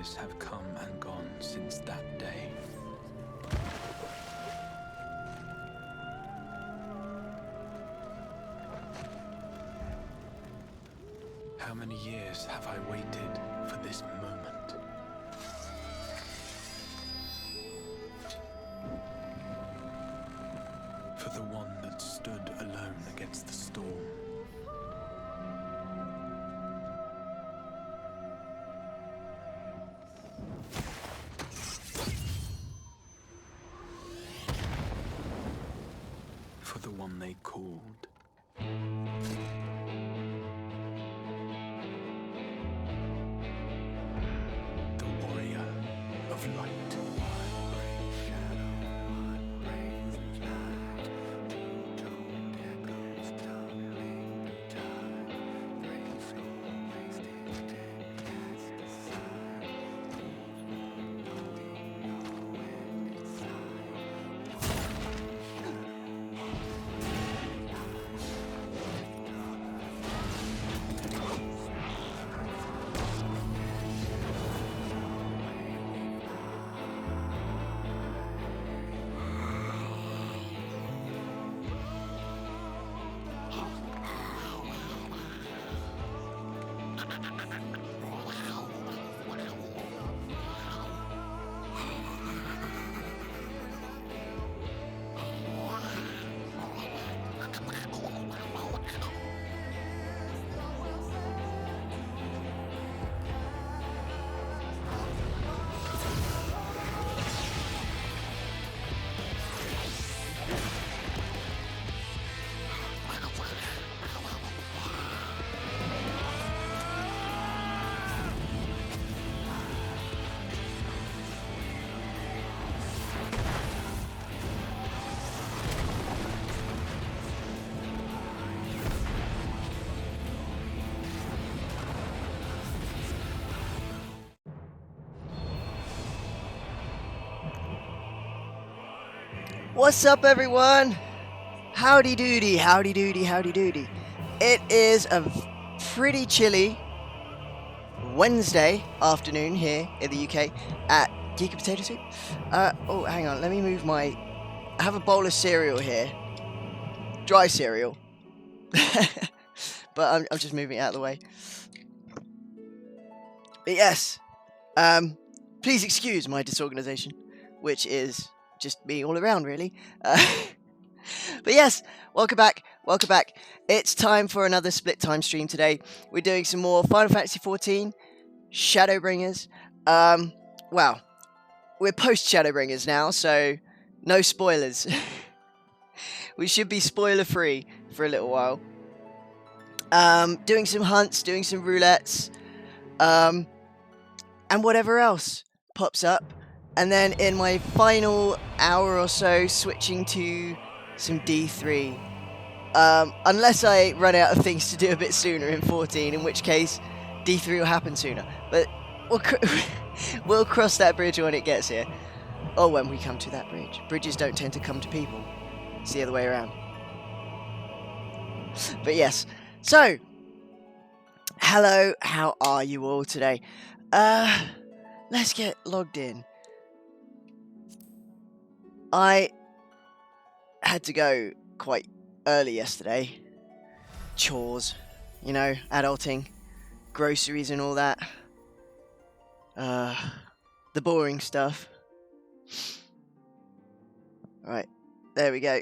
years have come and gone since that day. How many years have I waited for this moment? For the one that stood alone against the storm. For the one they called. The warrior of light. What's up, everyone? Howdy doody, howdy doody, howdy doody. It is a pretty chilly Wednesday afternoon here in the UK at Geek and Potato Soup. Oh, hang on, let me move my... I have a bowl of cereal here. Dry cereal. But I'm just moving it out of the way. But yes, please excuse my disorganization, which is just me all around, really. But yes, welcome back. It's time for another split time stream today. We're doing some more Final Fantasy XIV Shadowbringers. Well, we're post Shadowbringers now, so no spoilers. We should be spoiler free for a little while. Doing some hunts, doing some roulettes, and whatever else pops up. And then in my final hour or so, switching to some D3. Unless I run out of things to do a bit sooner in 14, in which case D3 will happen sooner. But we'll cross that bridge when it gets here. Or when we come to that bridge. Bridges don't tend to come to people. It's the other way around. But yes. So, hello, how are you all today? Let's get logged in. I had to go quite early yesterday. Chores, you know, adulting, groceries and all that. The boring stuff. Right, there we go.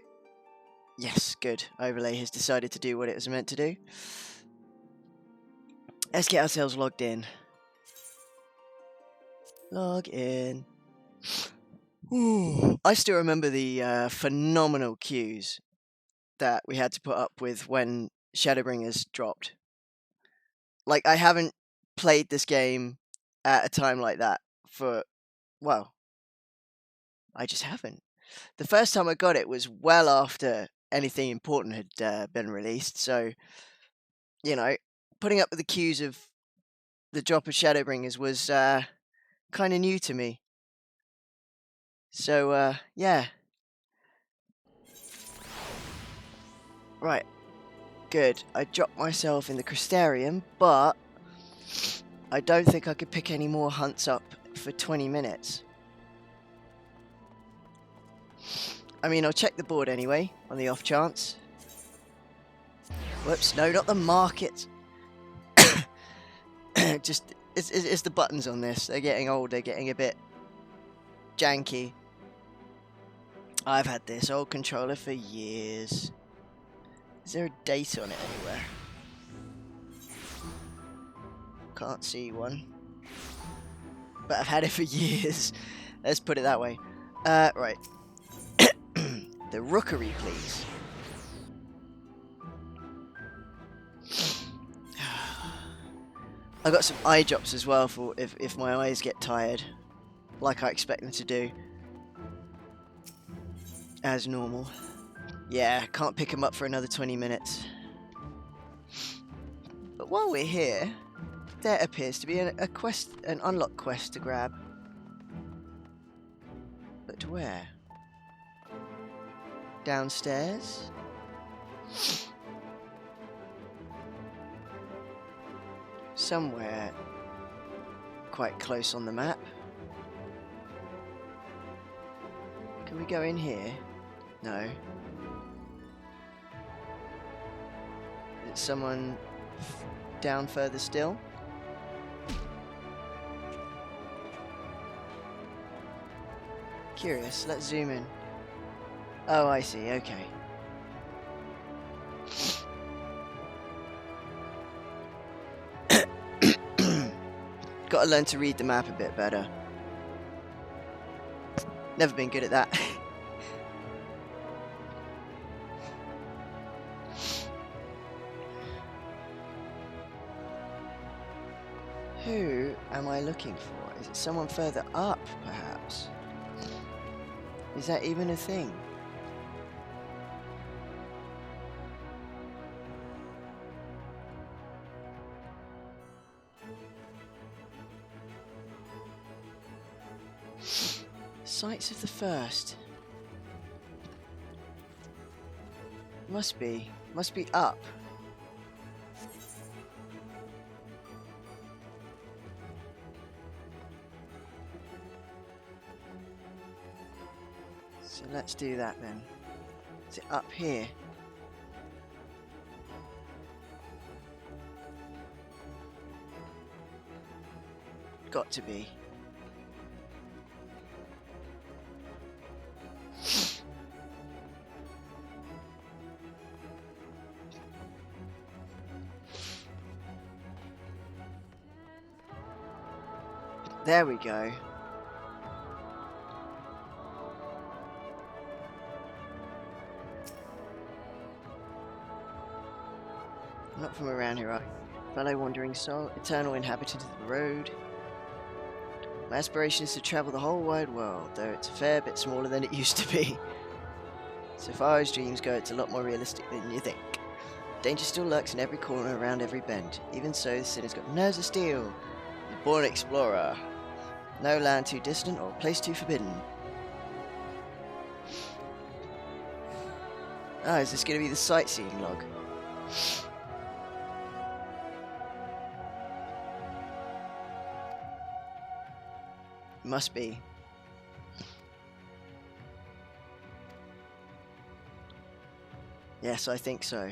Yes, good. Overlay has decided to do what it was meant to do. Let's get ourselves logged in. Log in. Ooh, I still remember the phenomenal queues that we had to put up with when Shadowbringers dropped. Like, I haven't played this game at a time like that for, well, I just haven't. The first time I got it was well after anything important had been released, so, you know, putting up with the queues of the drop of Shadowbringers was kind of new to me. So, yeah. Right. Good. I dropped myself in the Crystarium, but I don't think I could pick any more hunts up for 20 minutes. I mean, I'll check the board anyway, on the off chance. Whoops, no, not the market. Just, it's the buttons on this. They're getting old, they're getting a bit janky. I've had this old controller for years. Is there a date on it anywhere? Can't see one. But I've had it for years. Let's put it that way. Right. The rookery, please. I got some eye drops as well for if my eyes get tired, like I expect them to do. As normal. Yeah, can't pick them up for another 20 minutes. But while we're here, there appears to be a quest, an unlock quest to grab. But where? Downstairs? Somewhere quite close on the map. Can we go in here? No. Is it someone down further still? Curious, let's zoom in. Oh, I see, okay. Gotta learn to read the map a bit better. Never been good at that. Who am I looking for? Is it someone further up, perhaps? Is that even a thing? Sights of the First. Must be up. So let's do that then. Is it up here? Got to be. There we go. Not from around here, fellow wandering soul, eternal inhabitant of the road. My aspiration is to travel the whole wide world, though it's a fair bit smaller than it used to be. So far as dreams go, it's a lot more realistic than you think. Danger still lurks in every corner, around every bend. Even so, the sinner's got nerves of steel. He's a born explorer. No land too distant or place too forbidden. Ah, is this going to be the sightseeing log? Must be. Yes, I think so.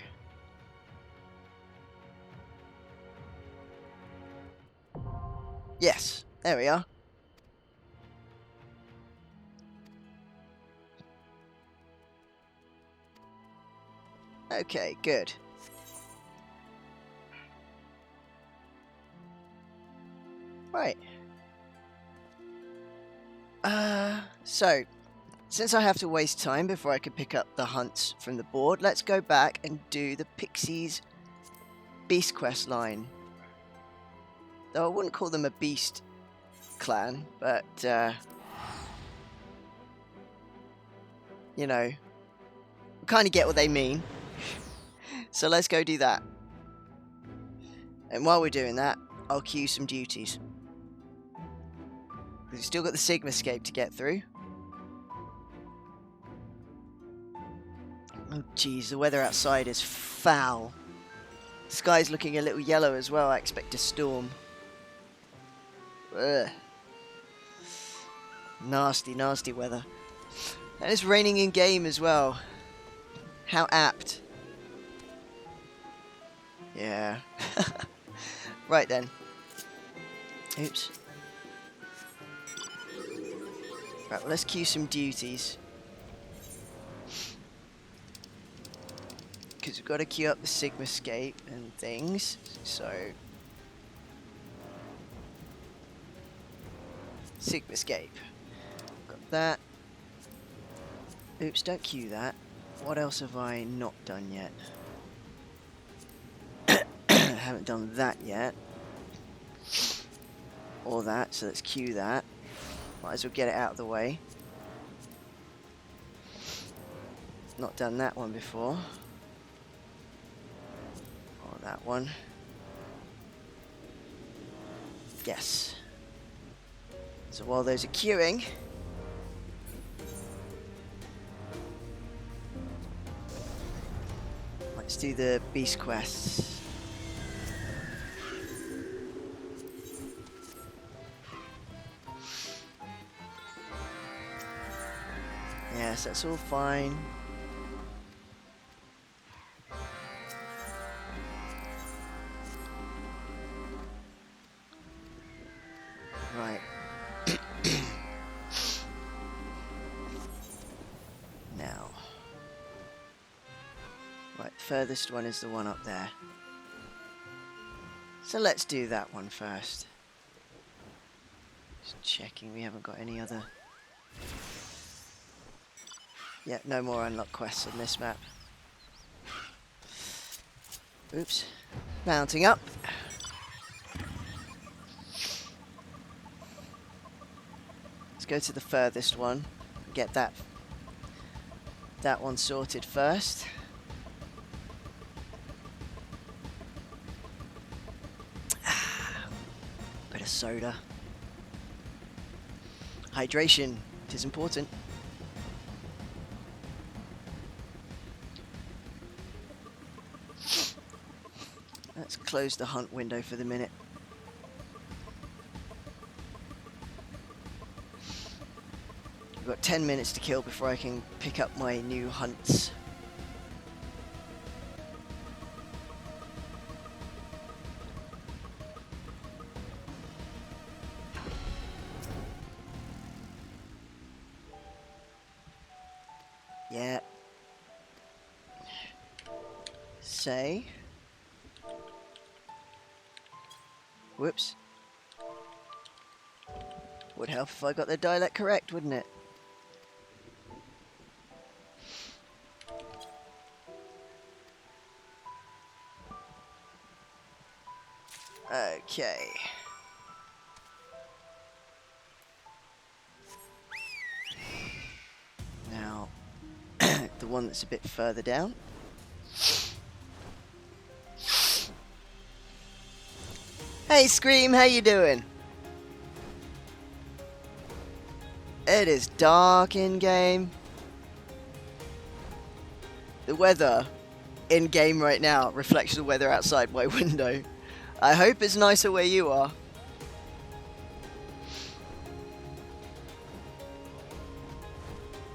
Yes, there we are. Okay, good. Right. So, since I have to waste time before I can pick up the hunts from the board, let's go back and do the Pixies Beast Quest line. Though I wouldn't call them a beast clan, but, you know, we kind of get what they mean. So let's go do that. And while we're doing that, I'll queue some duties. We've still got the Sigmascape to get through. Oh geez, the weather outside is foul. The sky's looking a little yellow as well. I expect a storm. Ugh. Nasty, nasty weather. And it's raining in game as well. How apt. Yeah. Right then. Oops. Right, well, let's queue some duties. Because we've got to queue up the Sigmascape and things. So... Sigmascape. Got that. Oops, don't queue that. What else have I not done yet? Haven't done that yet. Or that, so let's queue that. Might as well get it out of the way. Not done that one before. Or that one. Yes. So while those are queuing, let's do the beast quests. Yes, that's all fine. Right. Now. Right, the furthest one is the one up there. So let's do that one first. Just checking we haven't got any other... Yeah, no more unlock quests on this map. Oops. Mounting up. Let's go to the furthest one. Get that one sorted first. Bit of soda. Hydration, it is important. Let's close the hunt window for the minute. We've got 10 minutes to kill before I can pick up my new hunts. Yeah. Say. Whoops. Would help if I got the dialect correct, wouldn't it? Okay. Now, the one that's a bit further down. Hey Scream, how you doing? It is dark in game. The weather in game right now reflects the weather outside my window. I hope it's nicer where you are.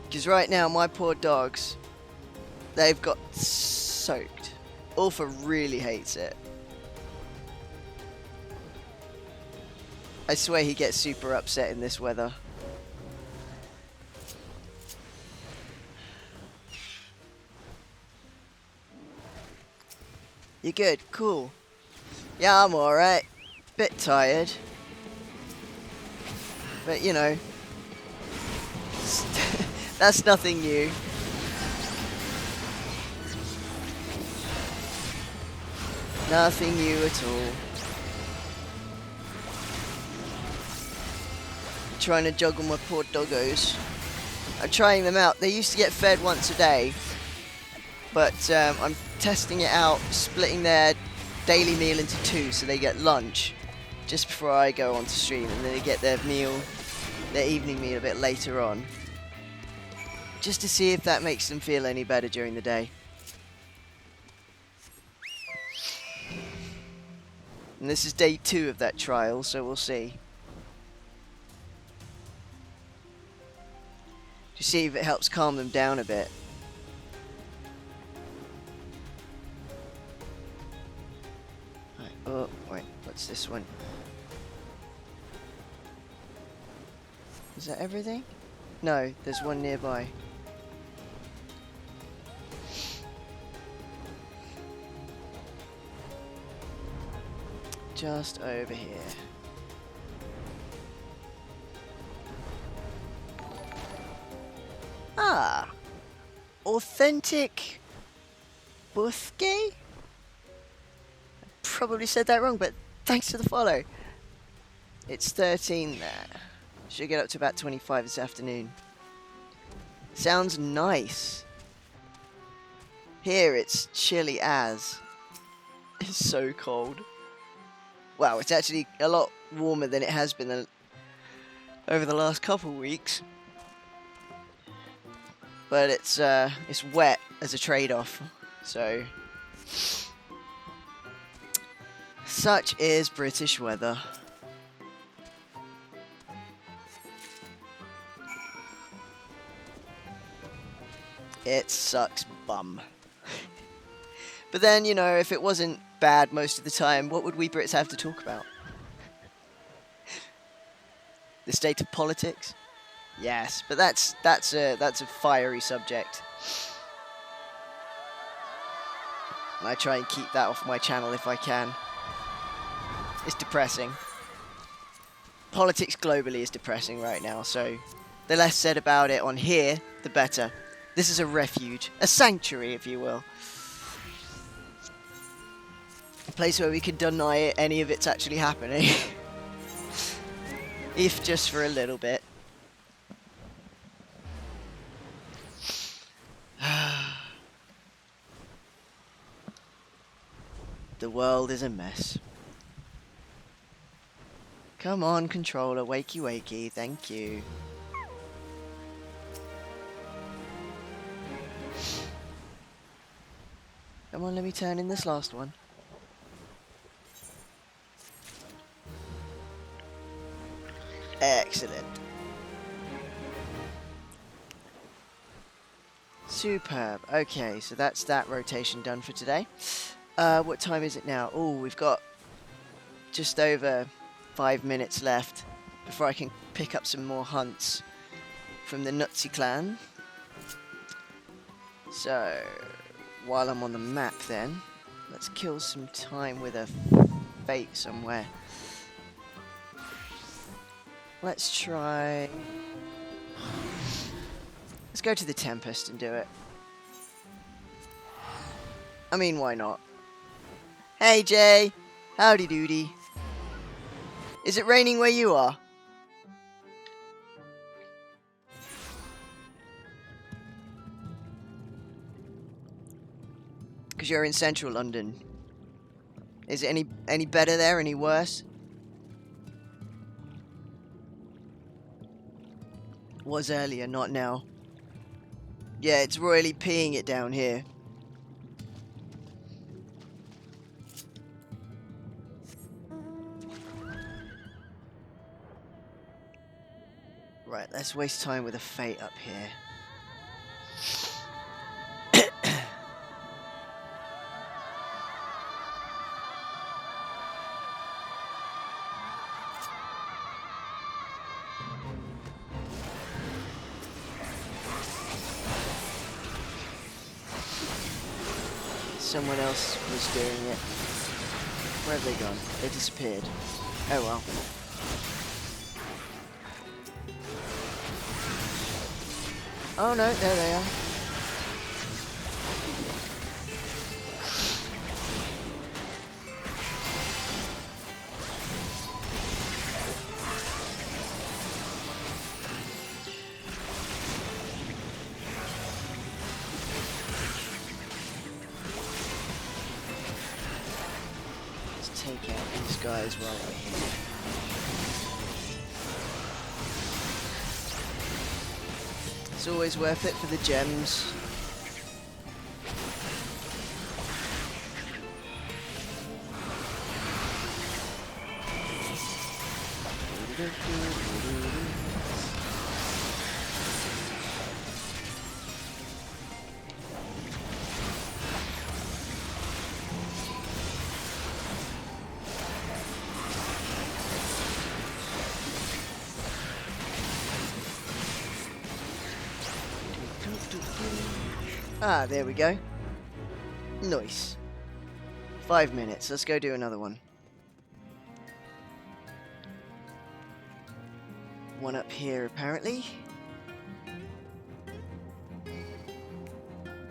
Because right now my poor dogs, they've got soaked. Alpha really hates it. I swear he gets super upset in this weather. You good? Cool. Yeah, I'm alright. Bit tired. But you know, that's nothing new. Nothing new at all. Trying to juggle my poor doggos. I'm trying them out. They used to get fed once a day, but I'm testing it out, splitting their daily meal into two, so they get lunch just before I go on to stream, and then they get their meal, their evening meal a bit later on, just to see if that makes them feel any better during the day. And this is day 2 of that trial, so we'll see. to see if it helps calm them down a bit. Right. Oh, wait, what's this one? Is that everything? No, there's one nearby. Just over here. Ah! Authentic Buthgay? Probably said that wrong, but thanks for the follow. It's 13 there. Should get up to about 25 this afternoon. Sounds nice. Here it's chilly as. It's so cold. Wow, it's actually a lot warmer than it has been over the last couple of weeks. But it's wet as a trade-off, so such is British weather. It sucks bum. But then, you know, if it wasn't bad most of the time, what would we Brits have to talk about? The state of politics? Yes, but that's a fiery subject. I try and keep that off my channel if I can. It's depressing. Politics globally is depressing right now, so the less said about it on here, the better. This is a refuge, a sanctuary, if you will. A place where we can deny any of it's actually happening. If just for a little bit. The world is a mess. Come on, controller, wakey wakey, thank you. Come on, let me turn in this last one. Excellent. Superb. Okay, so that's that rotation done for today. What time is it now? Oh, we've got just over 5 minutes left before I can pick up some more hunts from the Nutzi clan. So, while I'm on the map then, let's kill some time with a fate somewhere. Let's try... Let's go to the Tempest and do it. I mean, why not? Hey Jay! Howdy doody. Is it raining where you are? Because you're in central London. Is it any better there? Any worse? Was earlier, not now. Yeah, it's royally peeing it down here. Right, let's waste time with a fate up here. Someone else was doing it. Where have they gone? They disappeared. Oh well. Oh no, there they are. Take out these guys while we're here. It's always worth it for the gems. Ah, there we go. Nice. 5 minutes. Let's go do another one. One up here, apparently.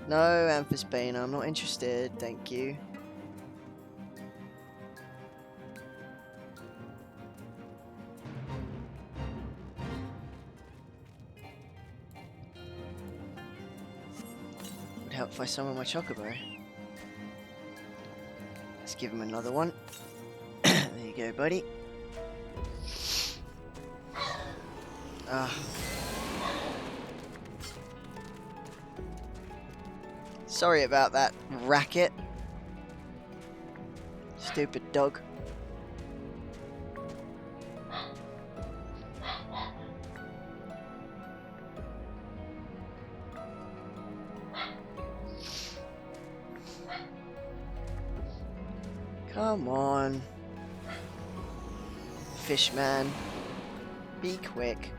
No, Amphisbane, I'm not interested. Thank you. Would help if I summon my Chocobo. Let's give him another one. There you go, buddy. Ah. Sorry about that racket. Stupid dog. Come on. Fishman. Be quick.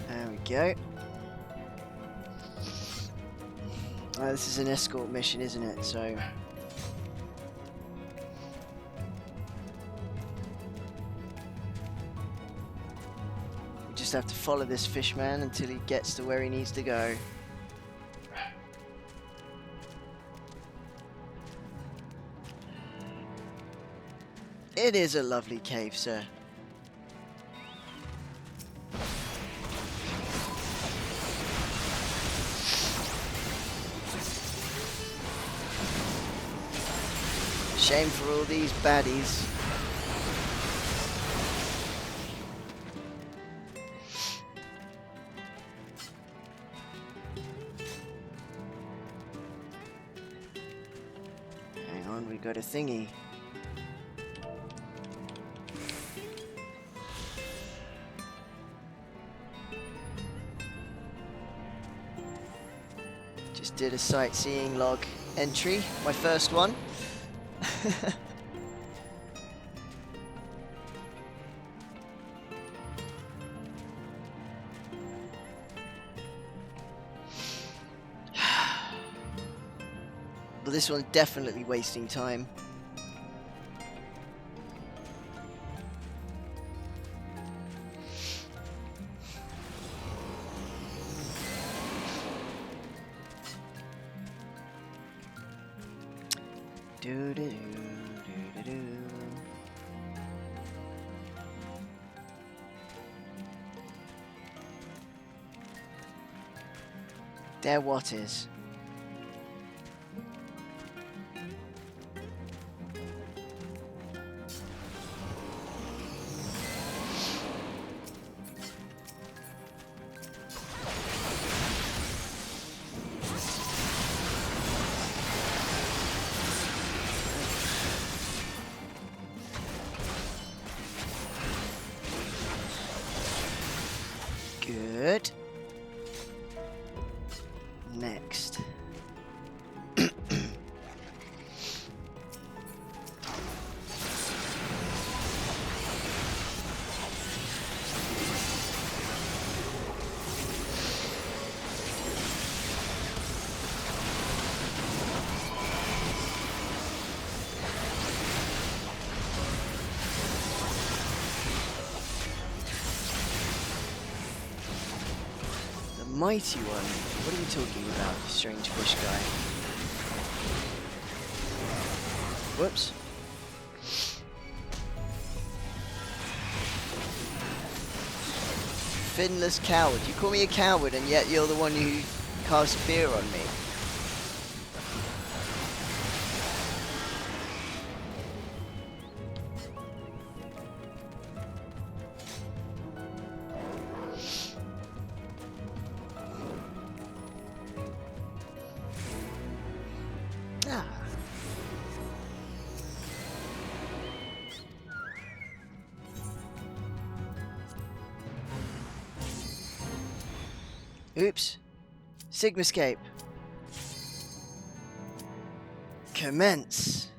There we go. This is an escort mission, isn't it? So we just have to follow this fishman until he gets to where he needs to go. It is a lovely cave, sir. Shame for all these baddies. Hang on, we got a thingy. Just did a sightseeing log entry, my first one. But this one's definitely wasting time. There what is? Good. Next. Mighty one? What are you talking about, you strange fish guy? Whoops. Finless coward. You call me a coward and yet you're the one who casts fear on me. Oops. Sigmascape. Commence.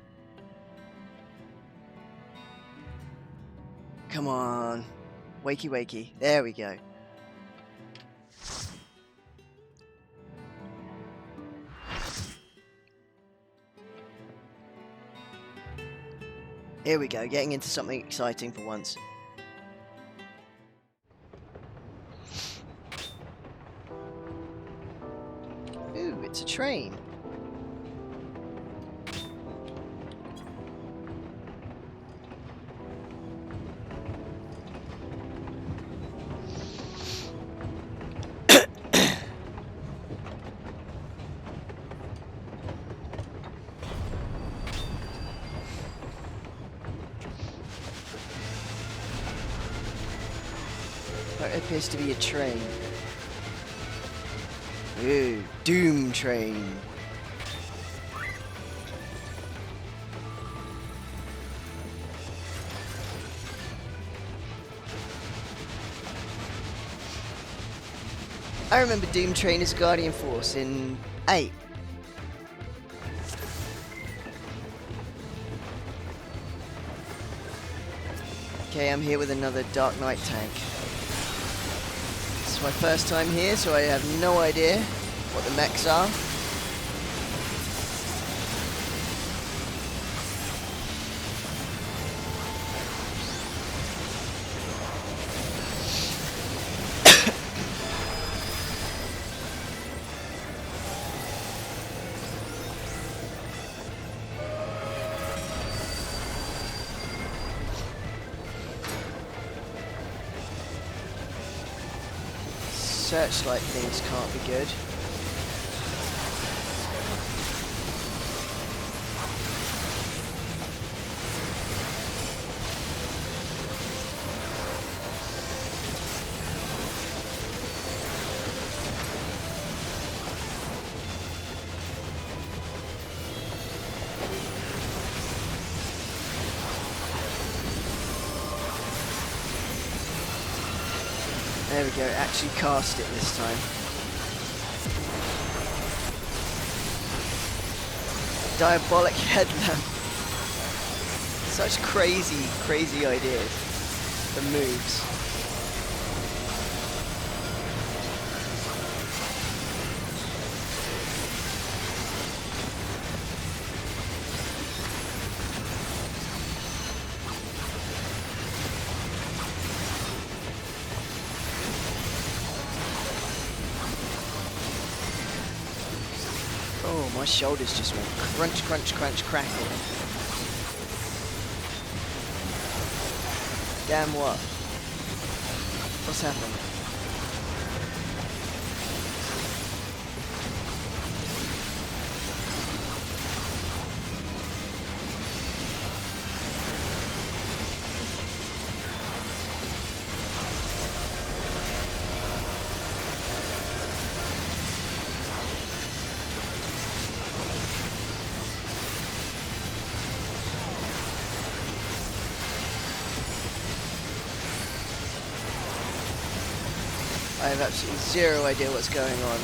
Come on. Wakey wakey. There we go. Here we go, getting into something exciting for once. Ooh, it's a train. That appears to be a train. Ooh, Doom Train. I remember Doom Train as Guardian Force in 8. Okay, I'm here with another Dark Knight tank. It's my first time here, so I have no idea what the mechs are. Searchlight things can't be good. There we go, actually cast it this time. Diabolic headlamp. Such crazy, crazy ideas. The moves. Oh, my shoulders just went crunch, crunch, crunch, crackle. Damn what? What's happened? I have absolutely zero idea what's going on.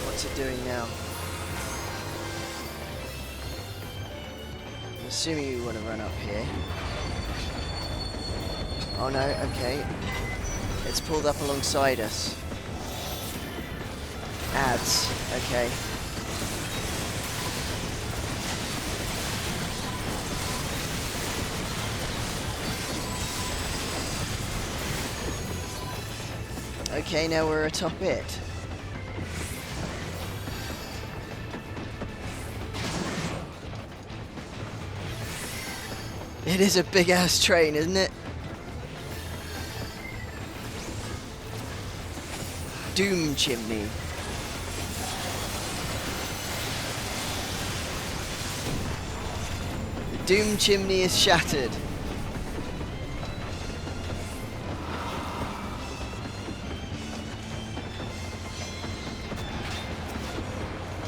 What's it doing now? Assuming you want to run up here. Oh no, okay. It's pulled up alongside us. Ads, okay. Okay, now we're atop it. It is a big ass train, isn't it? Doom chimney. Doom chimney is shattered.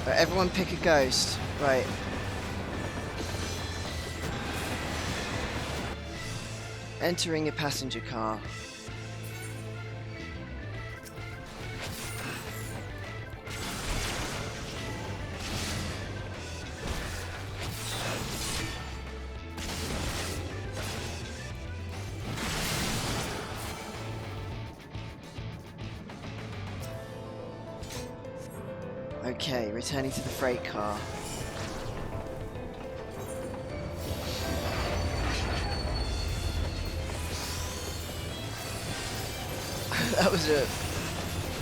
Right, everyone pick a ghost. Right. Entering a passenger car. Okay, returning to the freight car. That was a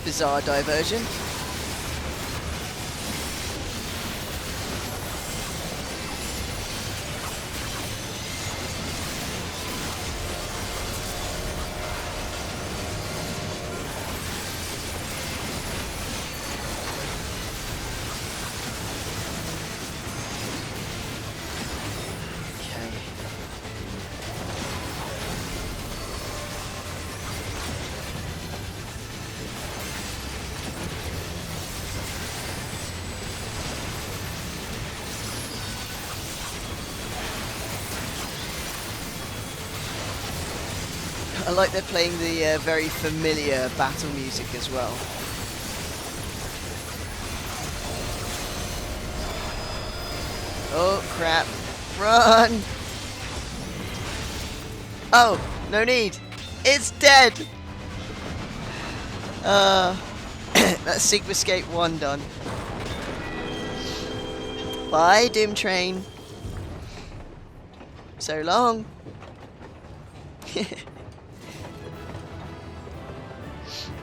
bizarre diversion. I like they're playing the very familiar battle music as well. Oh crap, run! Oh, no need, it's dead! That's Sigmascape 1 done. Bye, Doom Train. So long.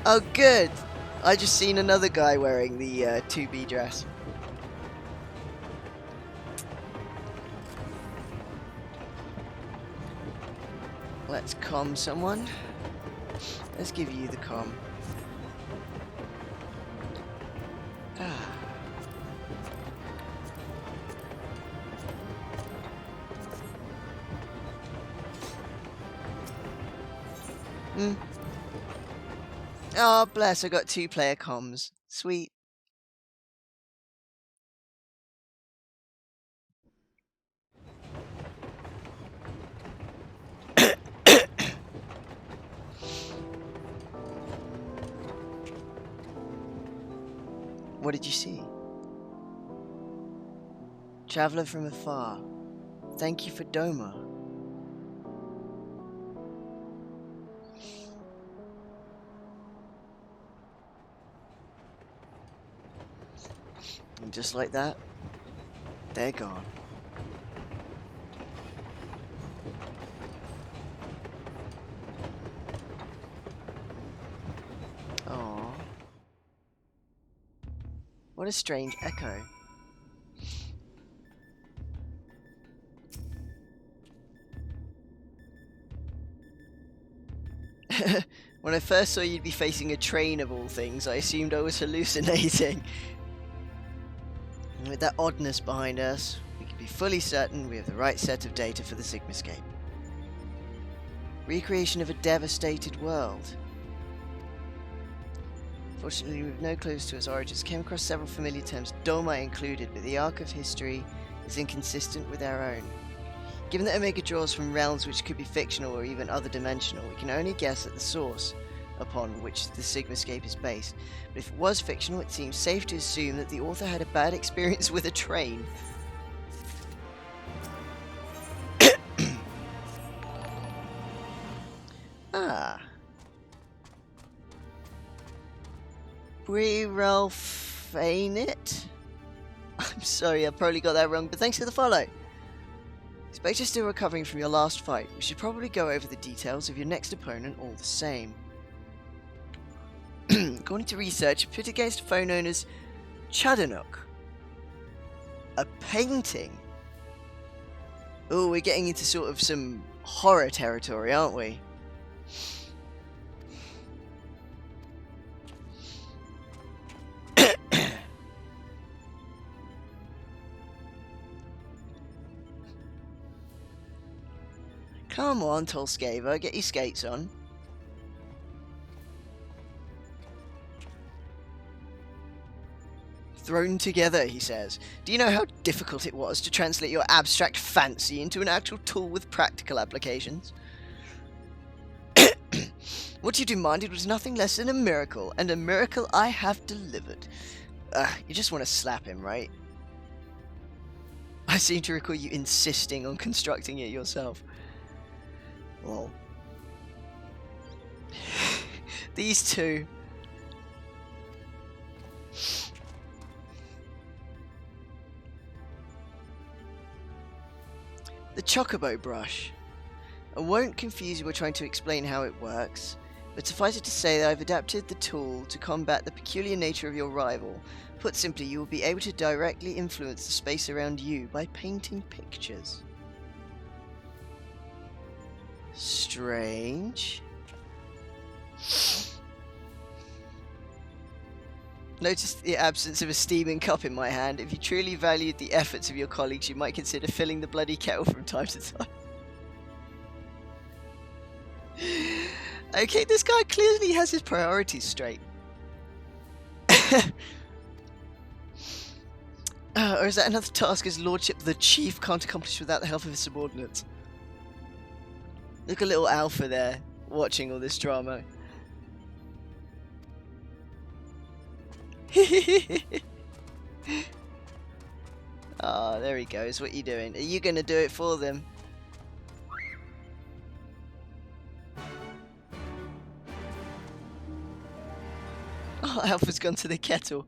Oh, good. I just seen another guy wearing the 2B dress. Let's comm someone. Let's give you the comm. Ah. Oh, bless, I got 2-player comms. Sweet. What did you see? Traveler from afar. Thank you for Doma. And just like that, they're gone. Aww. What a strange echo. When I first saw you'd be facing a train of all things, I assumed I was hallucinating. And with that oddness behind us, we can be fully certain we have the right set of data for the Sigmascape. Recreation of a devastated world. Fortunately, we've no clues to its origins. Came across several familiar terms, Doma included, but the arc of history is inconsistent with our own. Given that Omega draws from realms which could be fictional or even other dimensional, we can only guess at the source upon which the Sigmascape is based. But if it was fictional, it seems safe to assume that the author had a bad experience with a train. Ah. Ralphainit? I'm sorry, I probably got that wrong, but thanks for the follow. Expect you're still recovering from your last fight. We should probably go over the details of your next opponent all the same. According to research, put against a foe known as Chadanook. A painting? Oh, we're getting into sort of some horror territory, aren't we? Come on, Tolskava, get your skates on. Thrown together, he says. Do you know how difficult it was to translate your abstract fancy into an actual tool with practical applications? What you demanded was nothing less than a miracle, and a miracle I have delivered. You just want to slap him, right? I seem to recall you insisting on constructing it yourself. Lol. These two. The Chocobo brush. I won't confuse you by trying to explain how it works, but suffice it to say that I've adapted the tool to combat the peculiar nature of your rival. Put simply, you will be able to directly influence the space around you by painting pictures. Strange. Notice the absence of a steaming cup in my hand. If you truly valued the efforts of your colleagues, you might consider filling the bloody kettle from time to time. Okay, this guy clearly has his priorities straight. Or is that another task his lordship the chief can't accomplish without the help of his subordinates? Look at little Alpha there, watching all this drama. Ah, there he goes. What are you doing? Are you going to do it for them? Oh, Alpha's gone to the kettle.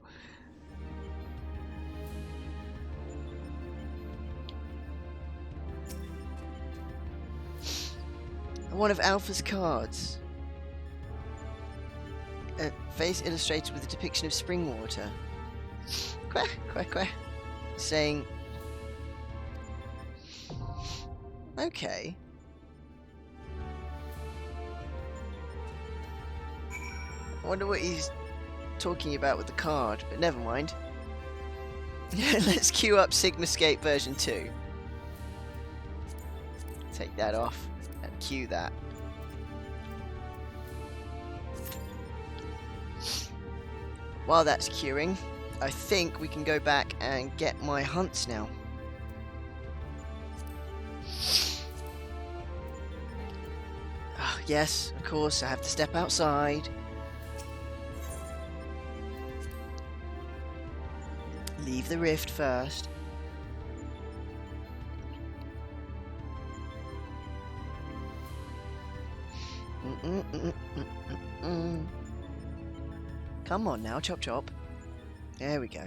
One of Alpha's cards. A face illustrated with a depiction of spring water. Quack, quack, quack. Saying... Okay. I wonder what he's talking about with the card, but never mind. Let's queue up Sigmascape version 2. Take that off and queue that. While that's queuing, I think we can go back and get my hunts now. Oh, yes, of course, I have to step outside. Leave the rift first. Come on now, chop chop. There we go.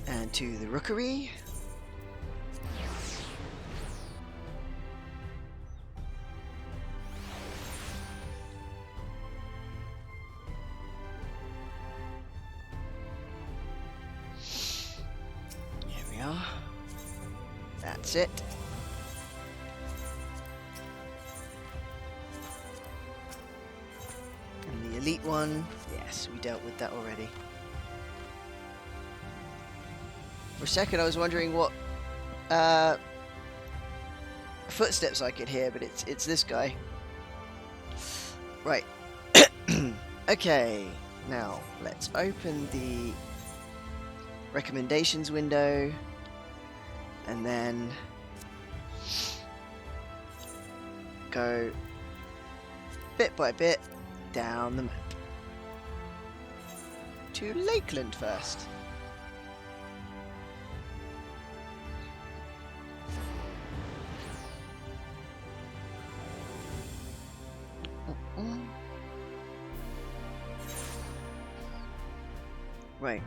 And to the rookery. That's it. And the elite one, yes, we dealt with that already. For a second I was wondering what footsteps I could hear, but it's this guy. Right. Okay, now let's open the recommendations window. And then go bit by bit down the map to Lakeland first. Right.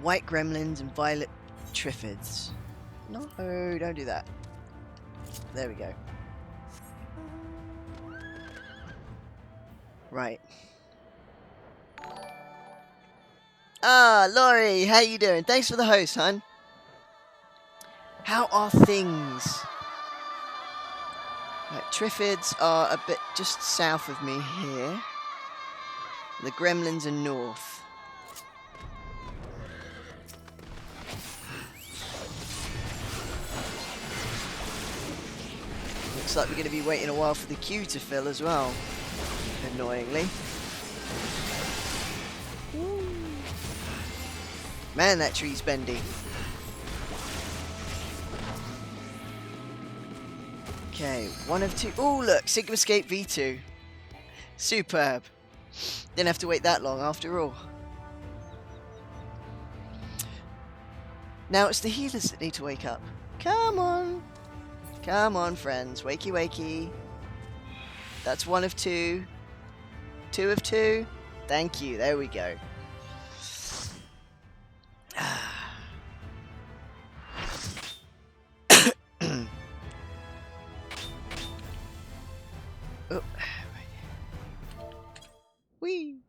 White gremlins and violet triffids. No, don't do that. There we go. Right. Ah, Laurie, how you doing? Thanks for the host, hun. How are things? Right, Triffids are a bit just south of me here. The Gremlins are north. Looks like we're going to be waiting a while for the queue to fill as well, annoyingly. Woo. Man, that tree's bendy. Okay, one of two. Oh, look, Sigma Scape V2. Superb. Didn't have to wait that long after all. Now it's the healers that need to wake up. Come on. Come on, friends. Wakey, wakey. That's one of two. Two of two. Thank you. There we go. Oh. Whee.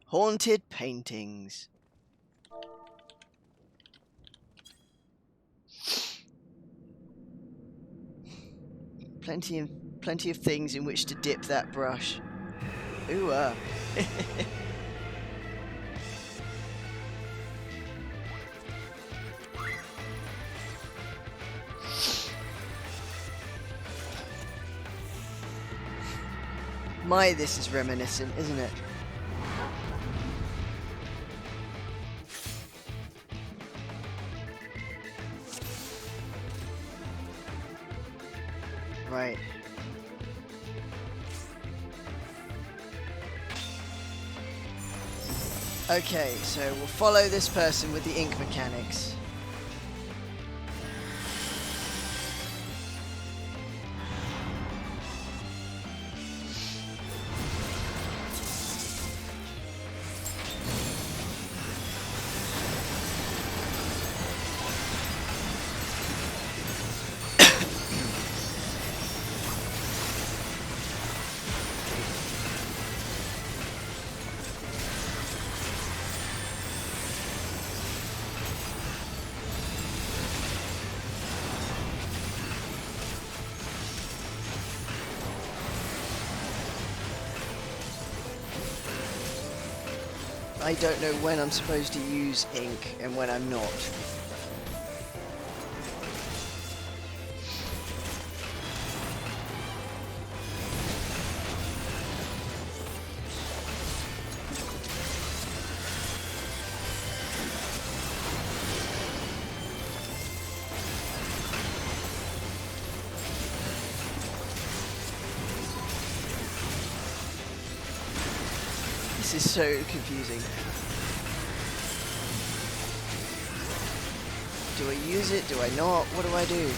Haunted paintings. Plenty of things in which to dip that brush. Ooh, My, this is reminiscent, isn't it? Right. Okay, so we'll follow this person with the ink mechanics. I don't know when I'm supposed to use ink and when I'm not. This is so confusing. Do I use it? Do I not? What do I do?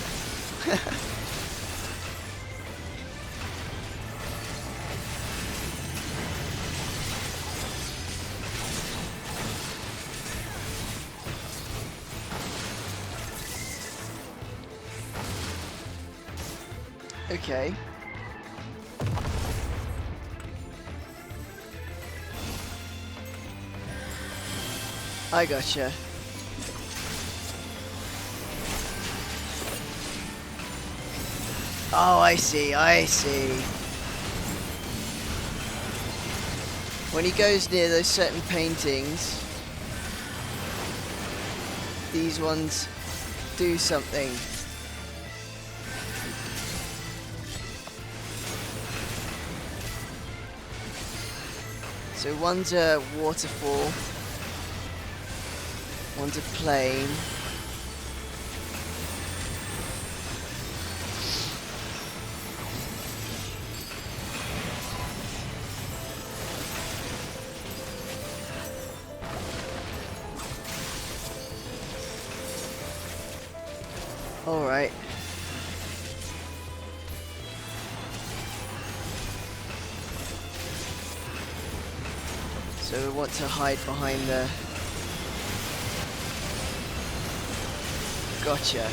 Okay. I gotcha. Oh, I see, I see. When he goes near those certain paintings, these ones do something. So one's a waterfall, one's a plane. All right. So we want to hide behind the... Gotcha.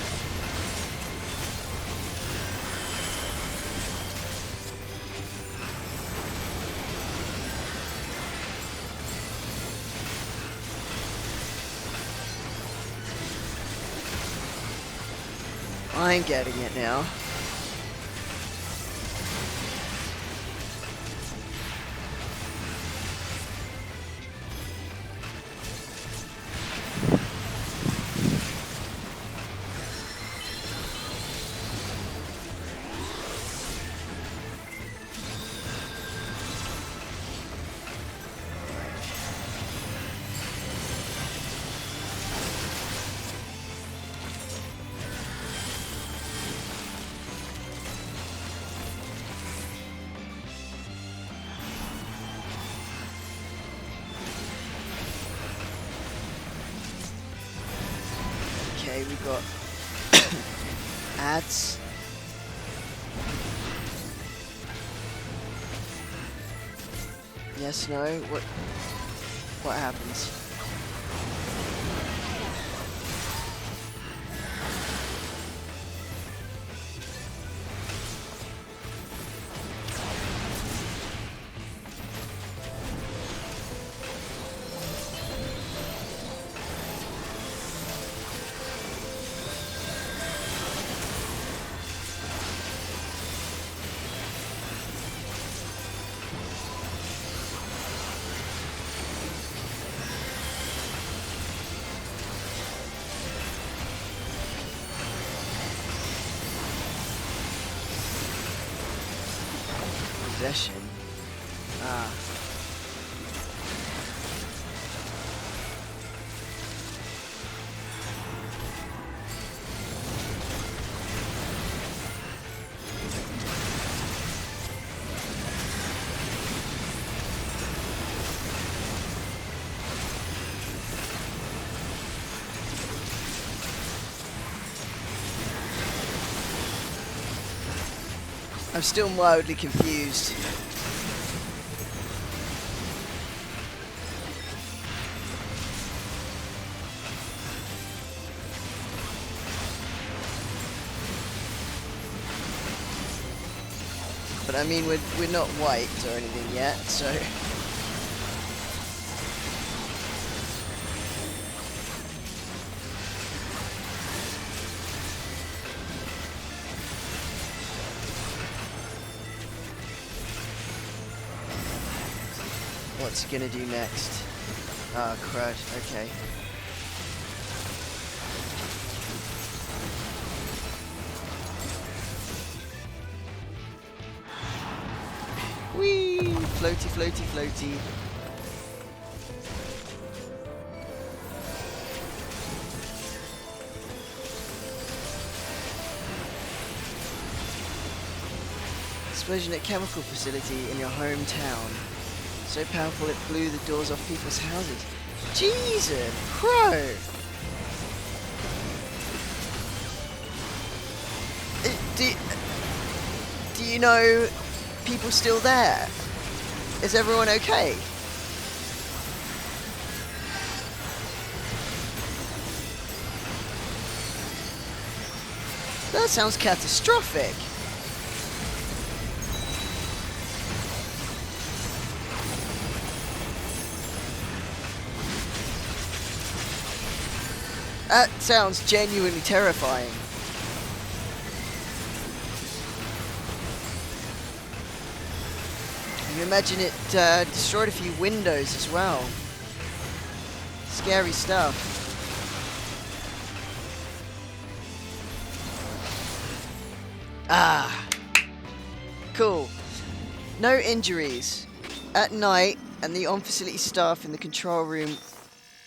I'm getting it now. Okay, we got ads. Yes, no, what happens? Possession. Ah. I'm still mildly confused. But I mean, we're not wiped or anything yet, so... What's he gonna do next? Ah, crud, okay. Whee! Floaty, floaty, floaty. Explosion at chemical facility in your hometown. So powerful it blew the doors off people's houses. Jesus Christ! Do you know people still there? Is everyone okay? That sounds catastrophic. That sounds genuinely terrifying. You imagine it destroyed a few windows as well. Scary stuff. Ah, cool. No injuries. At night, and the on-facility staff in the control room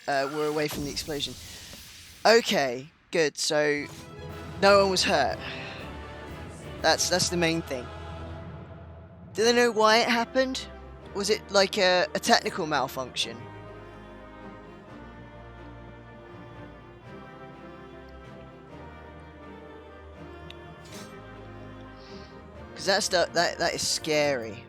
were away from the explosion. Okay, good. So no one was hurt. That's the main thing. Do they know why it happened? Was it like a technical malfunction? Because that is scary.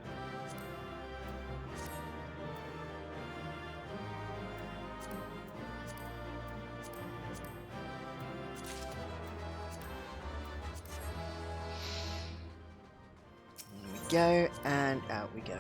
In we go, and out we go.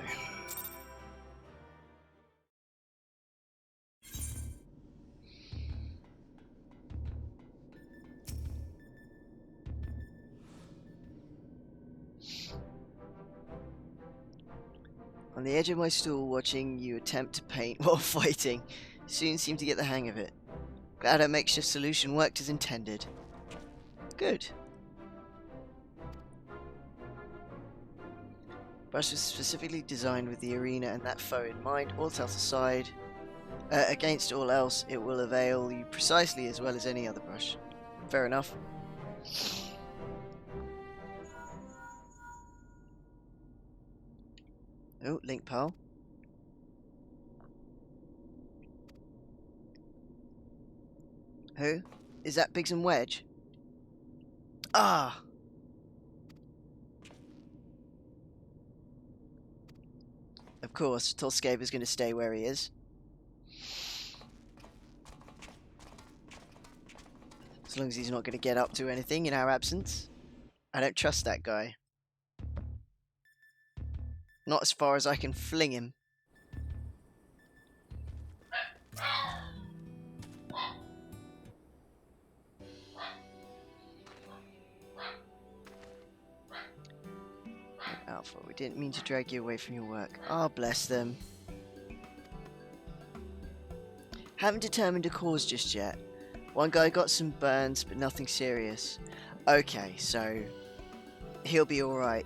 On the edge of my stool, watching you attempt to paint while fighting. Soon seemed to get the hang of it. Glad our makeshift solution worked as intended. Good. Brush was specifically designed with the arena and that foe in mind. All else aside, against all else, it will avail you precisely as well as any other brush. Fair enough. Oh, link pal. Who? Is that Biggs and Wedge? Ah! Of course, Tolskaber's going to stay where he is. As long as he's not going to get up to anything in our absence. I don't trust that guy. Not as far as I can fling him. Alpha, we didn't mean to drag you away from your work. Ah, bless them. Haven't determined a cause just yet. One guy got some burns, but nothing serious. Okay, so he'll be alright.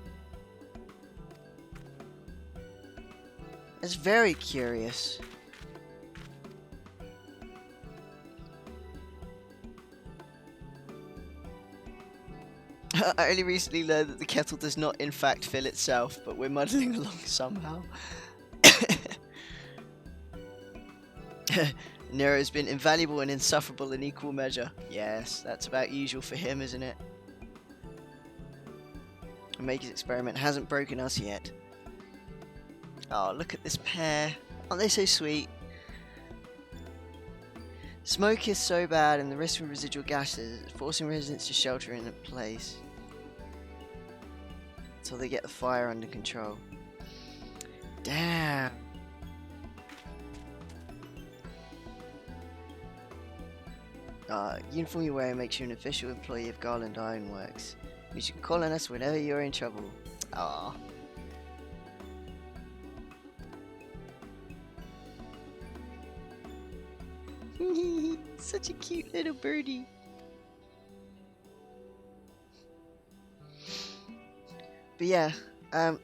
That's very curious. I only recently learned that the kettle does not in fact fill itself, but we're muddling along somehow. Nero's been invaluable and insufferable in equal measure. Yes, that's about usual for him, isn't it? The Maker's experiment hasn't broken us yet. Oh, look at this pair. Aren't they so sweet? Smoke is so bad and the risk from residual gases, forcing residents to shelter in a place until they get the fire under control. Damn. Uniform you wear makes you an official employee of Garland Ironworks. You can call on us whenever you're in trouble. Aww. Such a cute little birdie. But yeah,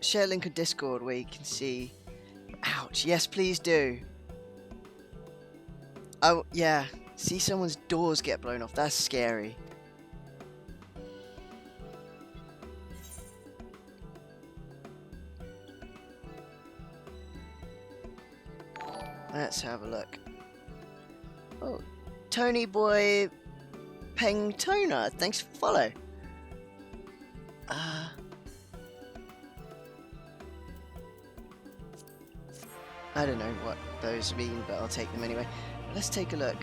share a link on Discord where you can see. Ouch! Yes, please do. Oh yeah, see someone's doors get blown off. That's scary. Let's have a look. Oh, Tony Boy Peng Toner, thanks for follow. I don't know what those mean, but I'll take them anyway. Let's take a look.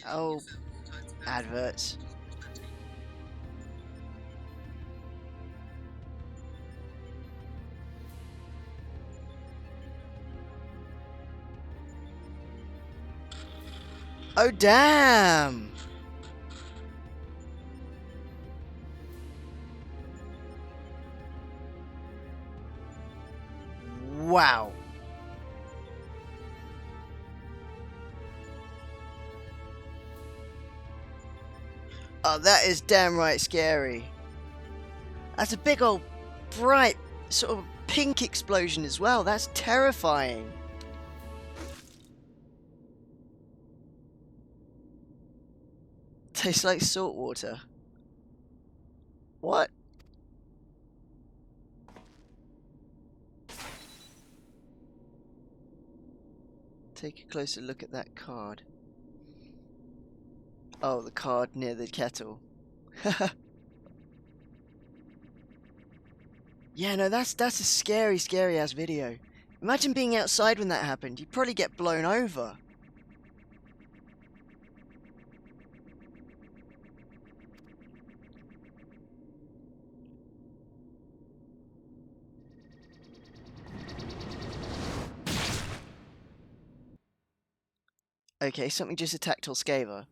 Oh, adverts. Oh, damn! Wow. Oh, that is damn right scary. That's a big old bright sort of pink explosion as well. That's terrifying. Tastes like salt water. What? Take a closer look at that card. Oh, the card near the kettle. Yeah, no, that's a scary, scary ass video. Imagine being outside when that happened. You'd probably get blown over. Okay, something just attacked Tolskava.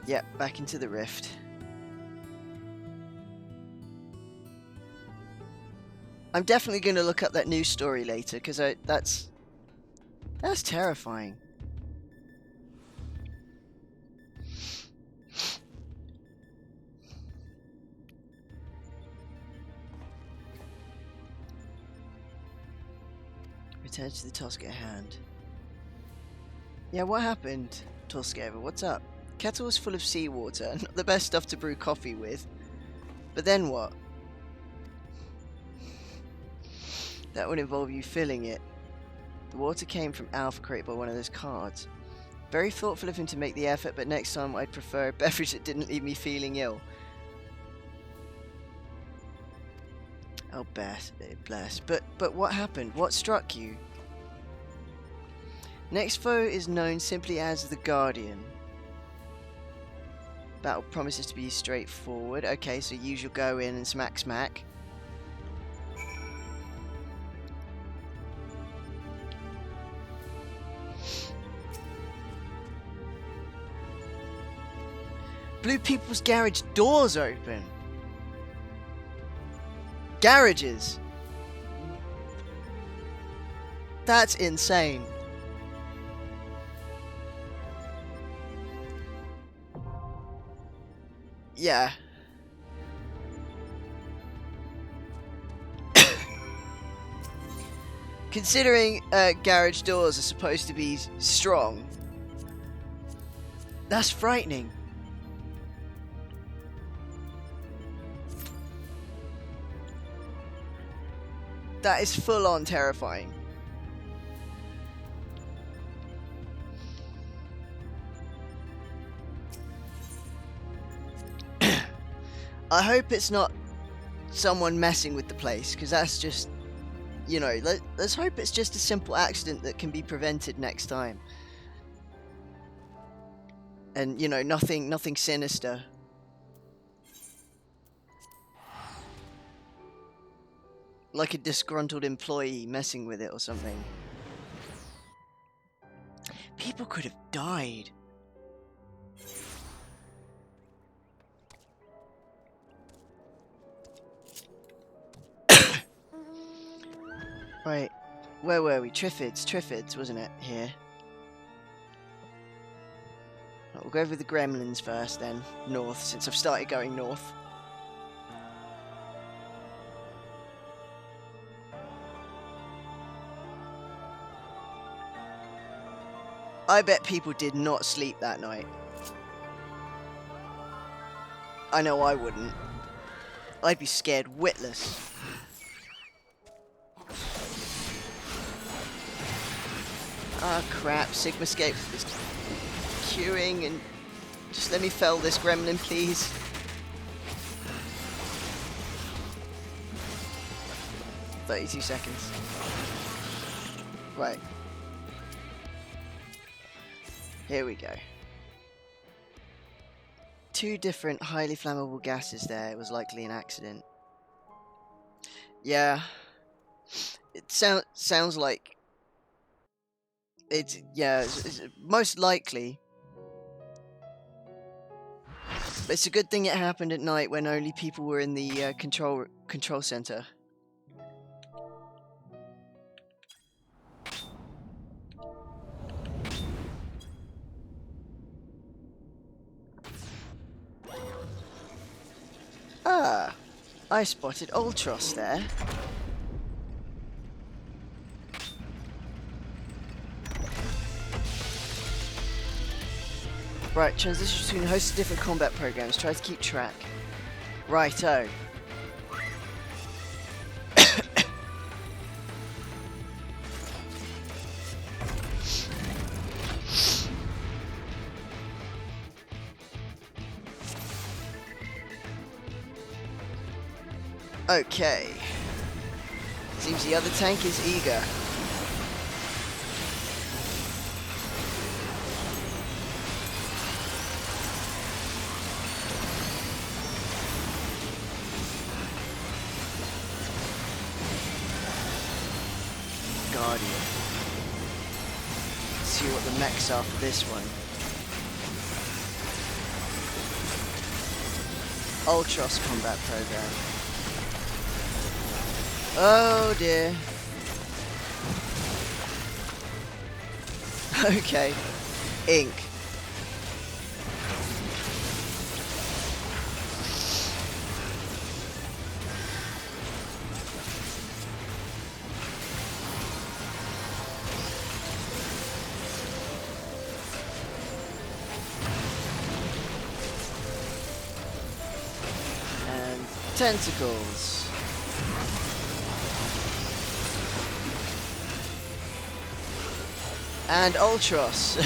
Yep, back into the rift. I'm definitely going to look up that news story later, because that's terrifying. Return to the task at hand. Yeah, what happened, Tolskava? What's up? Kettle was full of seawater, not the best stuff to brew coffee with. But then what? That would involve you filling it. The water came from Alpha created by one of those cards. Very thoughtful of him to make the effort, but next time I'd prefer a beverage that didn't leave me feeling ill. Oh, bless. But what happened? What struck you? Next foe is known simply as the Guardian. Battle promises to be straightforward. Okay, so usual go in and smack. Blew people's garage doors open. Garages. That's insane. Yeah. Considering garage doors are supposed to be strong, that's frightening. That is full on terrifying. I hope it's not someone messing with the place, because that's just, you know, let's hope it's just a simple accident that can be prevented next time. And, you know, nothing sinister. Like a disgruntled employee messing with it or something. People could have died. Right, where were we? Triffids, wasn't it? Here. Right, we'll go over the gremlins first then, north, since I've started going north. I bet people did not sleep that night. I know I wouldn't. I'd be scared witless. Ah, crap. Sigmascape is queuing, and just let me fell this gremlin, please. "32 seconds. Right. Here we go. 2 different highly flammable gases there. It was likely an accident. Yeah. It sounds like it's most likely. But it's a good thing it happened at night when only people were in the control center. Ah, I spotted Ultros there. Right, transition between a host of different combat programs. Try to keep track. Righto. Okay. Seems the other tank is eager. Guardian. Let's see what the mechs are for this one. Ultros combat program. Oh dear. Okay. Ink. And tentacles. And Ultros.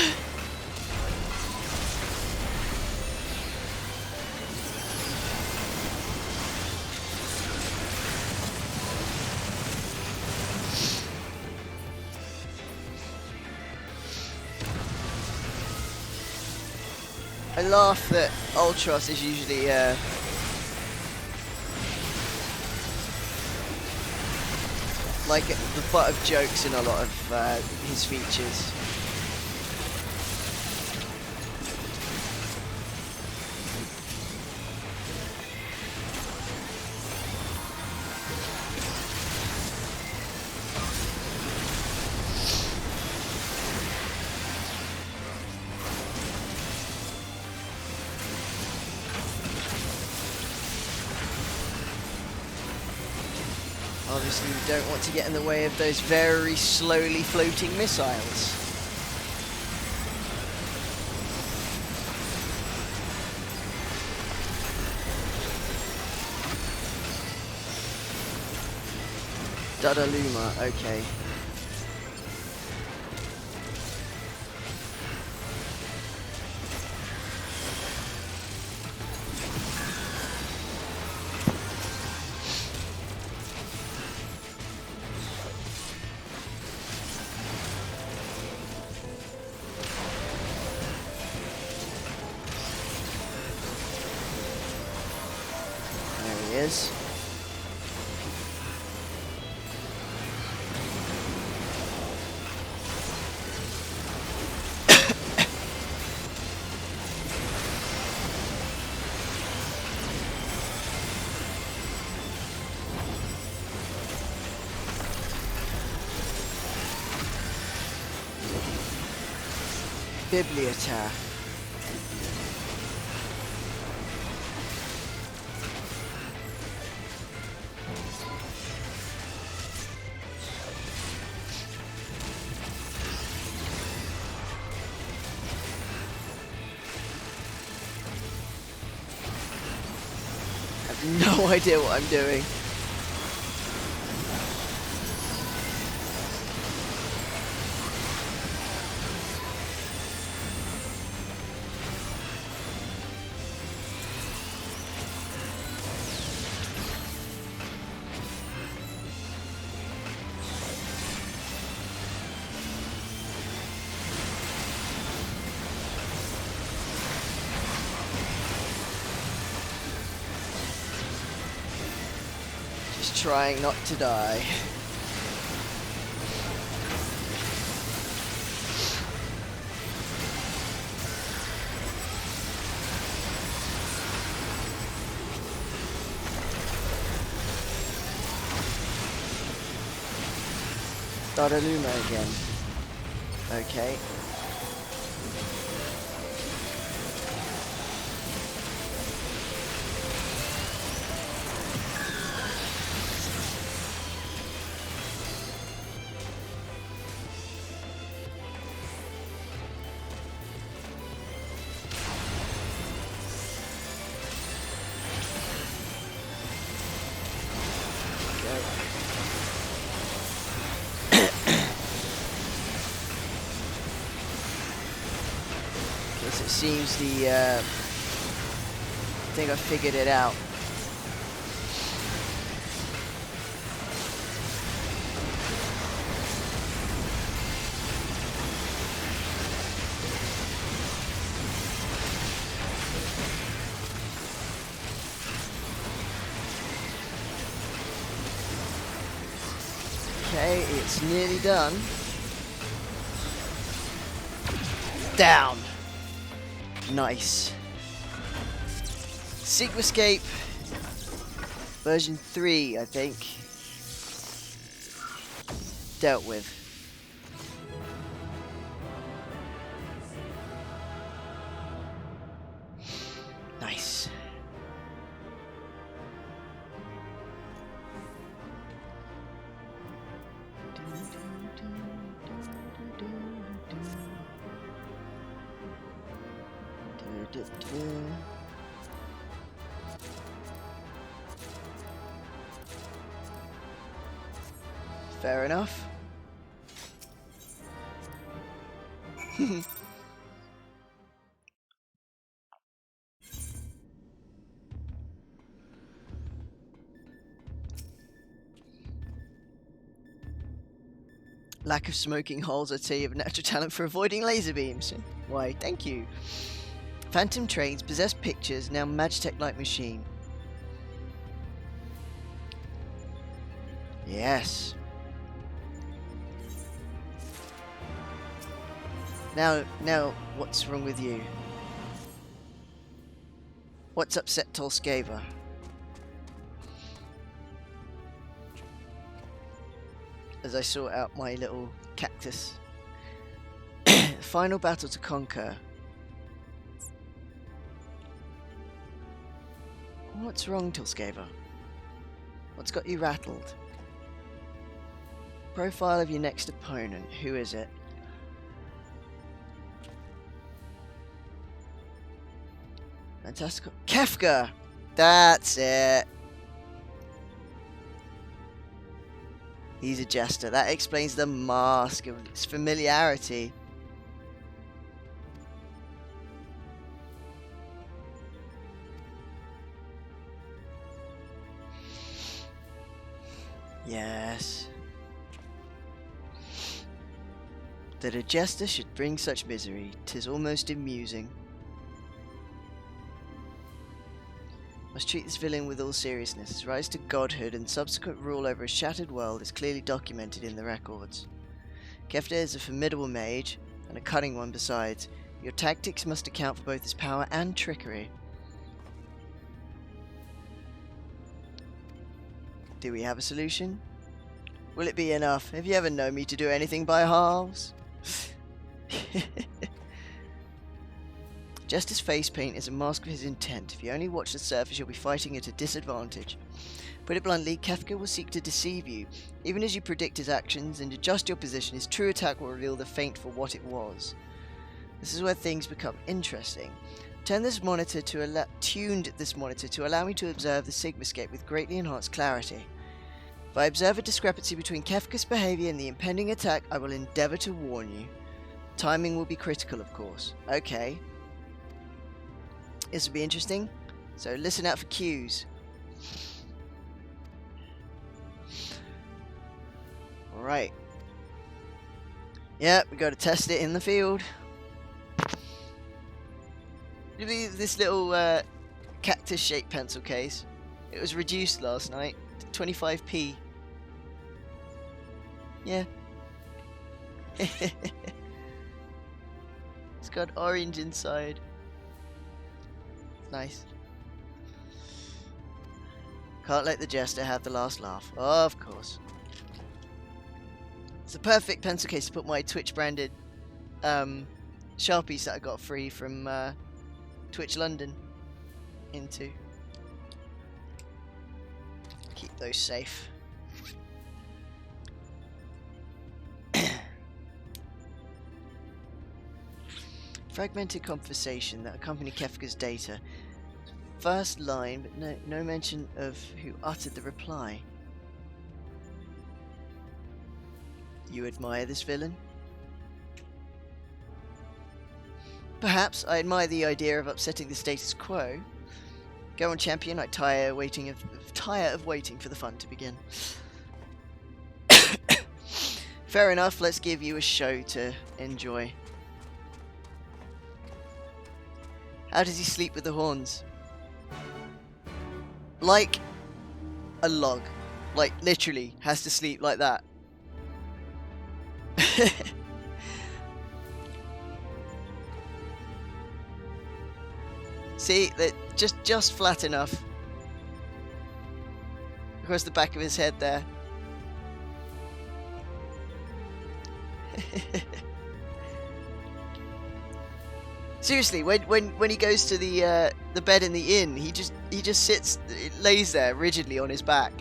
I laugh that Ultros is usually like the butt of jokes in a lot of his features. Obviously, we don't want to get in the way of those very slowly floating missiles. Dudaluma, okay. Is. Bibliota. No idea what I'm doing. Trying not to die. Dodaluma again. Okay. It seems the I think I figured it out. Okay, it's nearly done. Down. Nice. Sigmascape version 3, I think. Dealt with. Nice. Fair enough. Lack of smoking holes, I'd say you have a natural talent for avoiding laser beams. Why, thank you. Phantom trains, possessed pictures, now Magitech-like machine. Yes. Now, what's wrong with you? What's upset Tolskava? As I sort out my little cactus. Final battle to conquer. What's wrong, Tolskava? What's got you rattled? Profile of your next opponent. Who is it? Fantastical. Kefka! That's it. He's a jester. That explains the mask of its familiarity. Yes. That a jester should bring such misery, 'tis almost amusing. Must treat this villain with all seriousness. His rise to godhood and subsequent rule over a shattered world is clearly documented in the records. Kefka is a formidable mage, and a cunning one besides. Your tactics must account for both his power and trickery. Do we have a solution? Will it be enough? Have you ever known me to do anything by halves? Jester's face paint is a mask of his intent. If you only watch the surface, you'll be fighting at a disadvantage. Put it bluntly, Kefka will seek to deceive you. Even as you predict his actions and adjust your position, his true attack will reveal the feint for what it was. This is where things become interesting. Tuned this monitor to allow me to observe the Sigmascape with greatly enhanced clarity. If I observe a discrepancy between Kefka's behavior and the impending attack, I will endeavor to warn you. Timing will be critical, of course. Okay. This will be interesting, so listen out for cues. Alright. Yeah, we got to test it in the field. This little cactus-shaped pencil case. It was reduced last night to 25p. Yeah. It's got orange inside. Nice. Can't let the jester have the last laugh. Oh, of course. It's the perfect pencil case to put my Twitch branded Sharpies that I got free from Twitch London into. Keep those safe. Fragmented conversation that accompanied Kefka's data. First line, but no mention of who uttered the reply. You admire this villain? Perhaps. I admire the idea of upsetting the status quo. Go on, champion. I tire of waiting for the fun to begin. Fair enough. Let's give you a show to enjoy. How does he sleep with the horns? Like a log. Like, literally, has to sleep like that. See, that just flat enough across the back of his head there. Seriously, when he goes to the bed in the inn, he just sits, lays there rigidly on his back,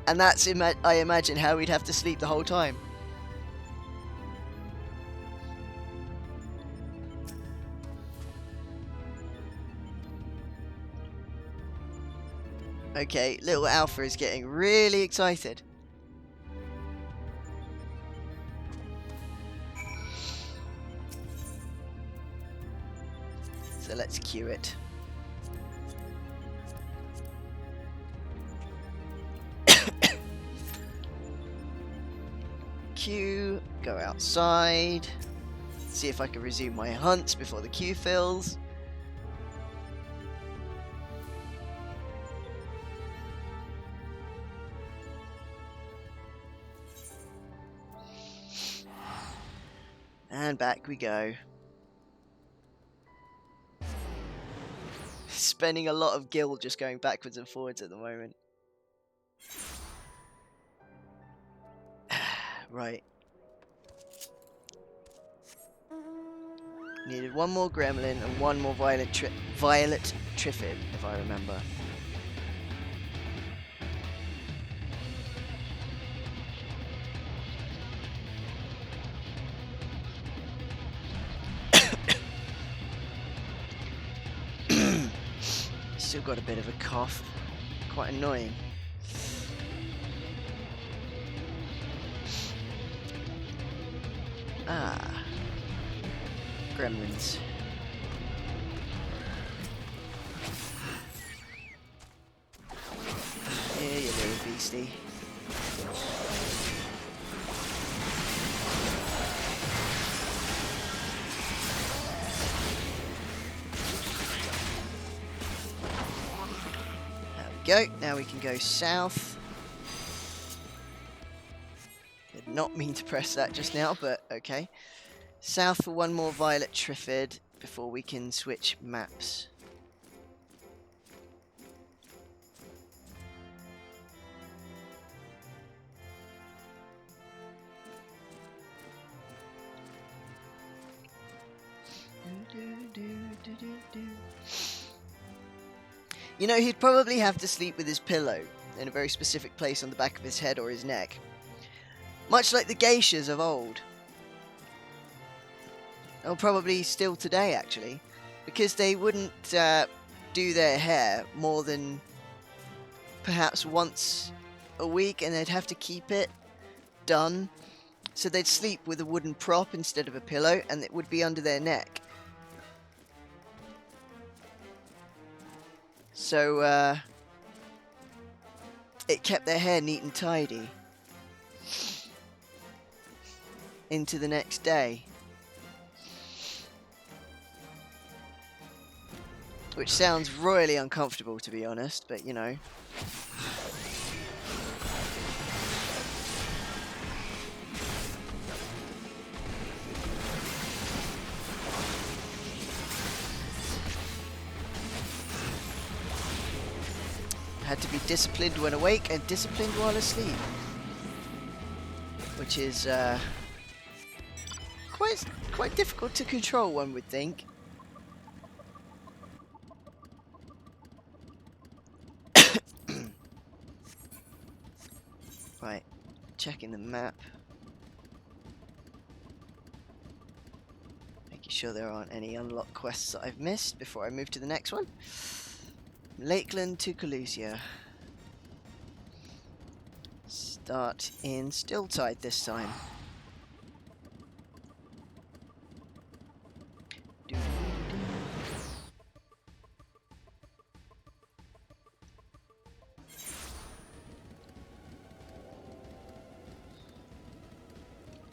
and that's I imagine how he'd have to sleep the whole time. Okay, little Alpha is getting really excited. So let's cue it. Queue, go outside, see if I can resume my hunts before the queue fills. And back we go. Spending a lot of gil just going backwards and forwards at the moment. Right. Needed one more gremlin and one more violet Triffid, if I remember. Still got a bit of a cough. Quite annoying. Ah. Gremlins. Here, you little beastie. Go. Now we can go south. Did not mean to press that just now, but okay. South for one more violet Triffid before we can switch maps. You know, he'd probably have to sleep with his pillow in a very specific place on the back of his head or his neck. Much like the geishas of old. Or probably still today, actually. Because they wouldn't do their hair more than perhaps once a week, and they'd have to keep it done. So they'd sleep with a wooden prop instead of a pillow, and it would be under their neck. So, it kept their hair neat and tidy into the next day. Which sounds royally uncomfortable, to be honest, but you know. Had to be disciplined when awake and disciplined while asleep. Which is quite difficult to control, one would think. Right, checking the map. Making sure there aren't any unlocked quests that I've missed before I move to the next one. Lakeland to Calusia. Start in Stilltide this time.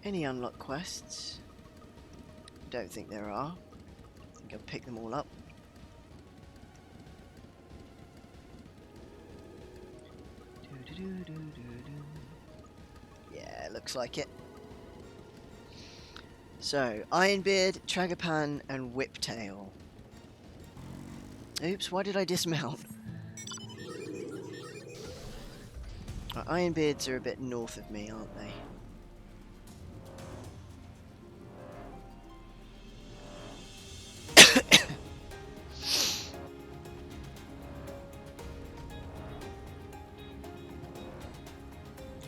Any unlocked quests? Don't think there are. I think I'll pick them all up. Yeah, looks like it. So, Ironbeard, Tragapan, and Whiptail. Oops, why did I dismount? Ironbeards are a bit north of me, aren't they?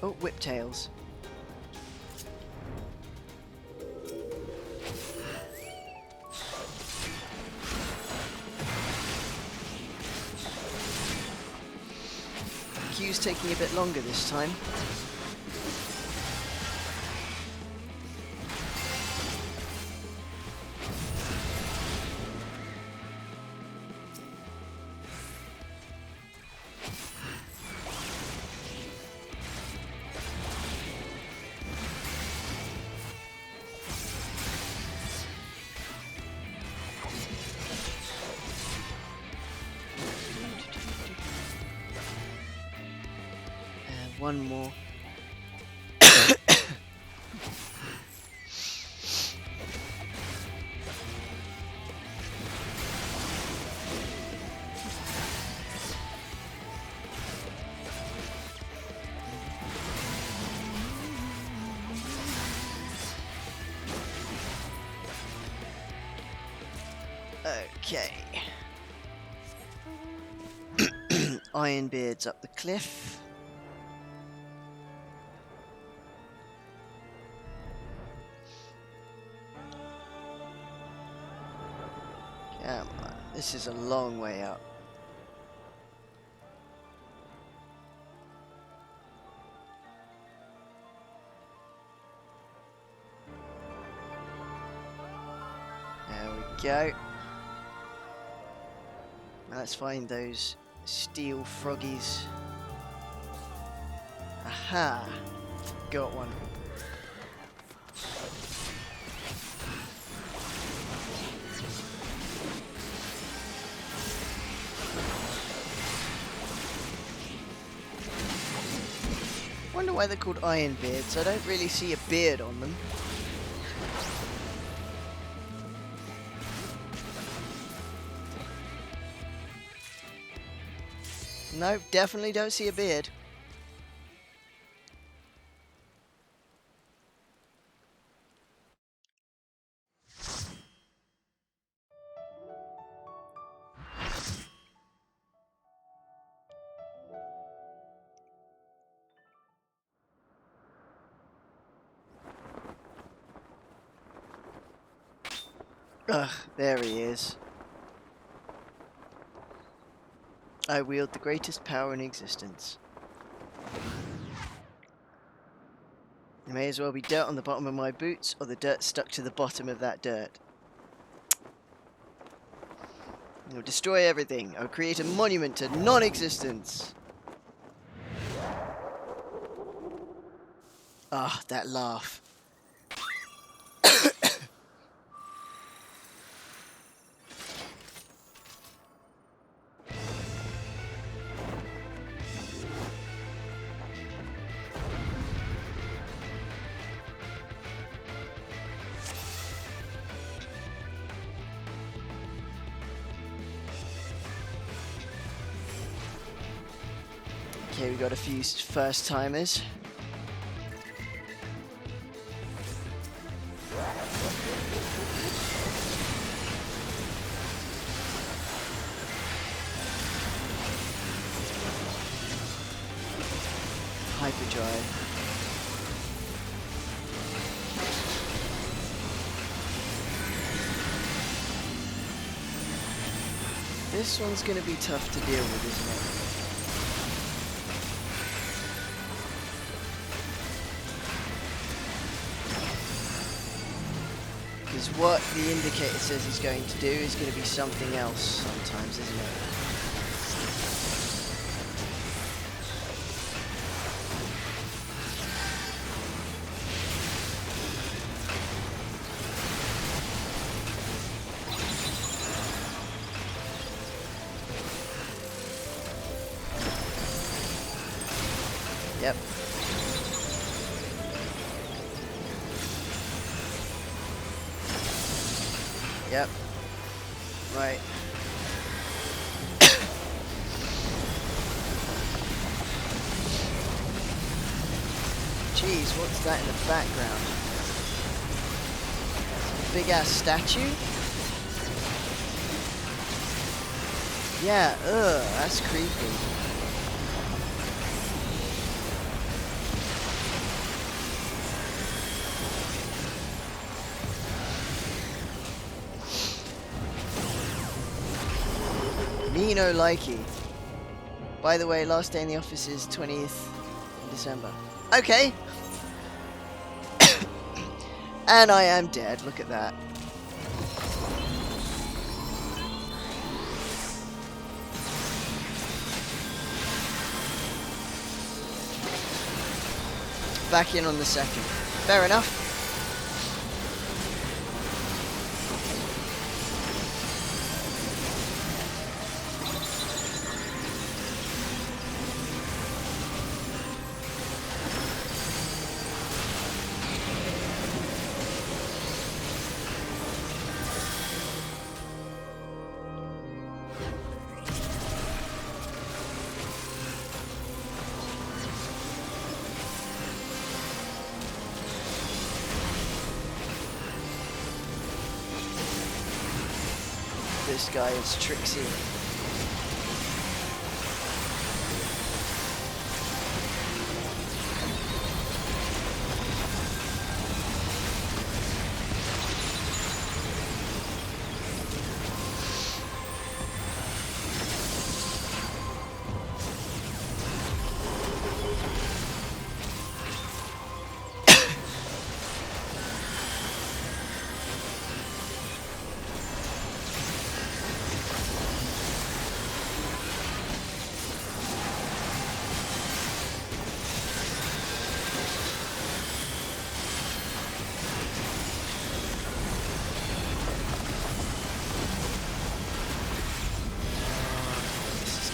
Oh, Whiptails. Queue's taking a bit longer this time. One more. Okay. Ironbeard's up the cliff. Come on, this is a long way up. There we go. Now let's find those steel froggies. Aha! Got one. Wonder why they're called Ironbeards. I don't really see a beard on them. No, definitely don't see a beard. Ugh, there he is. I wield the greatest power in existence. There may as well be dirt on the bottom of my boots, or the dirt stuck to the bottom of that dirt. I'll destroy everything. I'll create a monument to non-existence. Ah, that laugh. Okay, we got a few first timers. Hyperdrive. This one's going to be tough to deal with, isn't it? Because what the indicator says he's going to do is going to be something else sometimes, isn't it? Yep. Yep. Right. Jeez, what's that in the background? Big ass statue? Yeah, that's creepy. Me no likey. By the way, last day in the office is 20th in December. Okay. And I am dead. Look at that. Back in on the second. Fair enough. This guy is tricksy.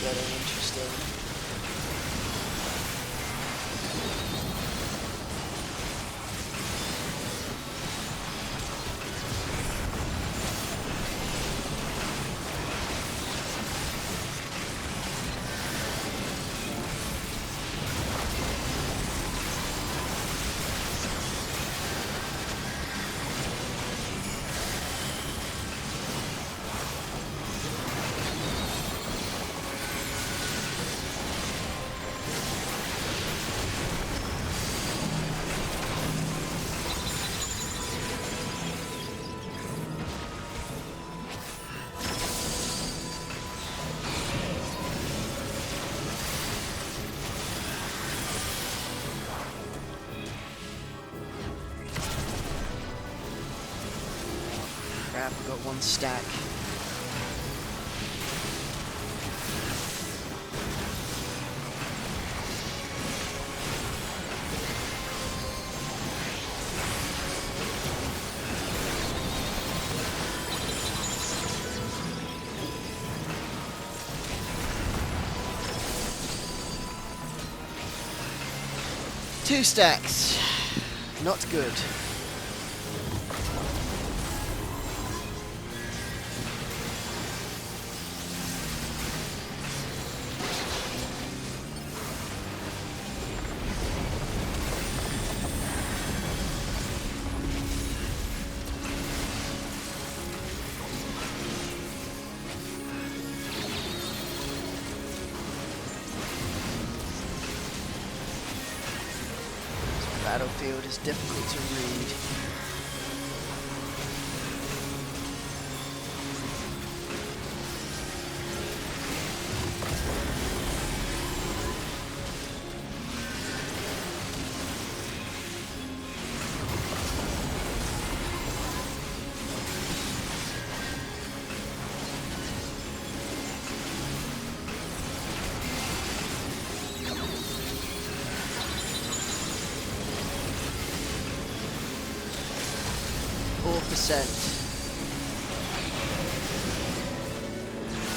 Getting interesting. Crap, I've got one stack. Two stacks. Not good. Battlefield is difficult to read. %.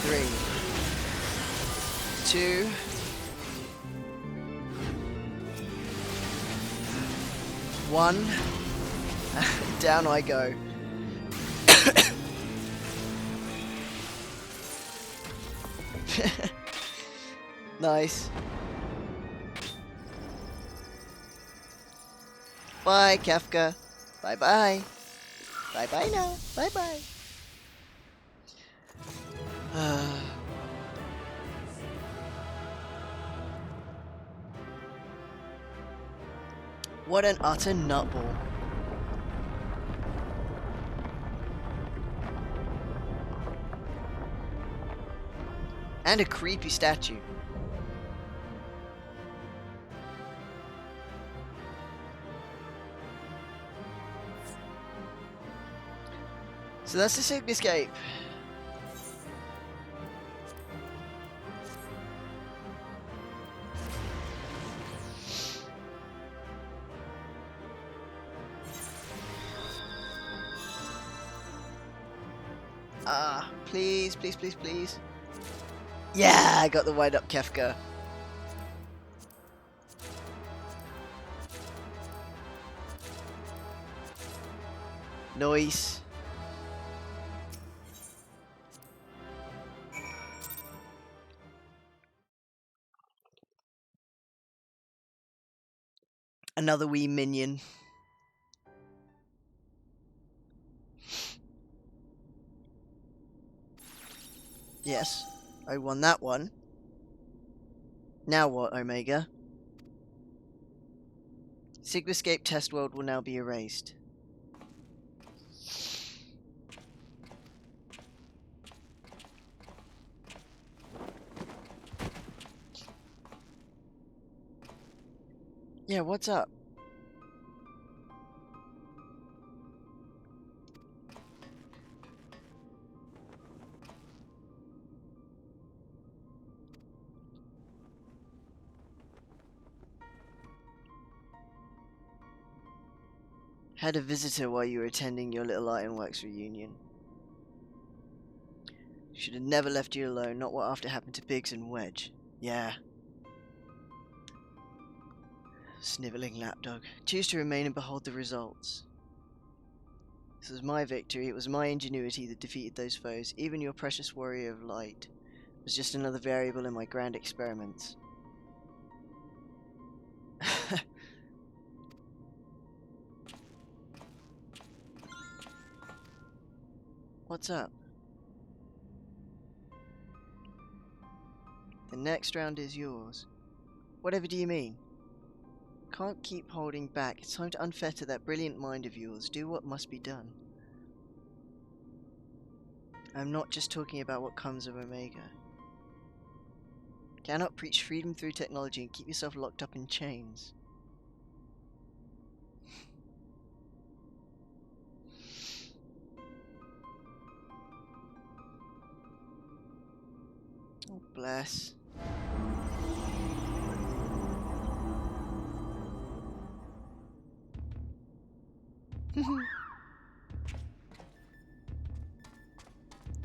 3, 2, 1. Down I go. Nice. Bye, Kefka. Bye-bye. Bye-bye now. Bye-bye. What an utter nutball. And a creepy statue. So that's the Sigma escape. Ah, please, please, please, please. Yeah, I got the wind up Kefka. Nice. Another wee minion. Yes, I won that one. Now what, Omega? Sigmascape test world will now be erased. Yeah, what's up? Had a visitor while you were attending your Little Ironworks reunion. Should have never left you alone, not what after happened to Biggs and Wedge. Yeah. Snivelling lapdog. Choose to remain and behold the results. This was my victory, it was my ingenuity that defeated those foes. Even your precious warrior of light was just another variable in my grand experiments. What's up? The next round is yours. Whatever do you mean? Can't keep holding back. It's time to unfetter that brilliant mind of yours. Do what must be done. I'm not just talking about what comes of Omega. Cannot preach freedom through technology and keep yourself locked up in chains. Oh, bless.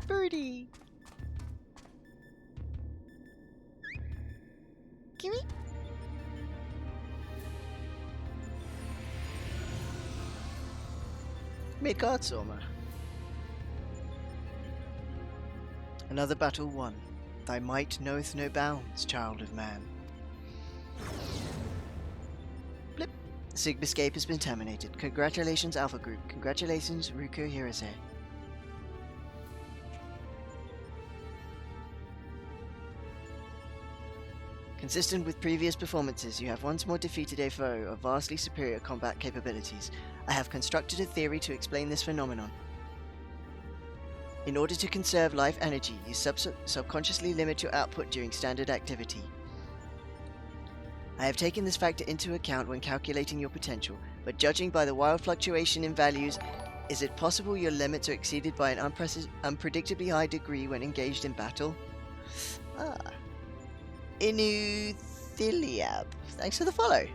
Birdie! Gimme! Midgard Soma. Another battle won. Thy might knoweth no bounds, child of man. Blip. Sigmascape has been terminated. Congratulations, Alpha Group. Congratulations, Ruko Hirose. Consistent with previous performances, you have once more defeated a foe of vastly superior combat capabilities. I have constructed a theory to explain this phenomenon. In order to conserve life energy, you subconsciously limit your output during standard activity. I have taken this factor into account when calculating your potential, but judging by the wild fluctuation in values, is it possible your limits are exceeded by an unpredictably high degree when engaged in battle? Ah. Inuthiliab. Thanks for the follow.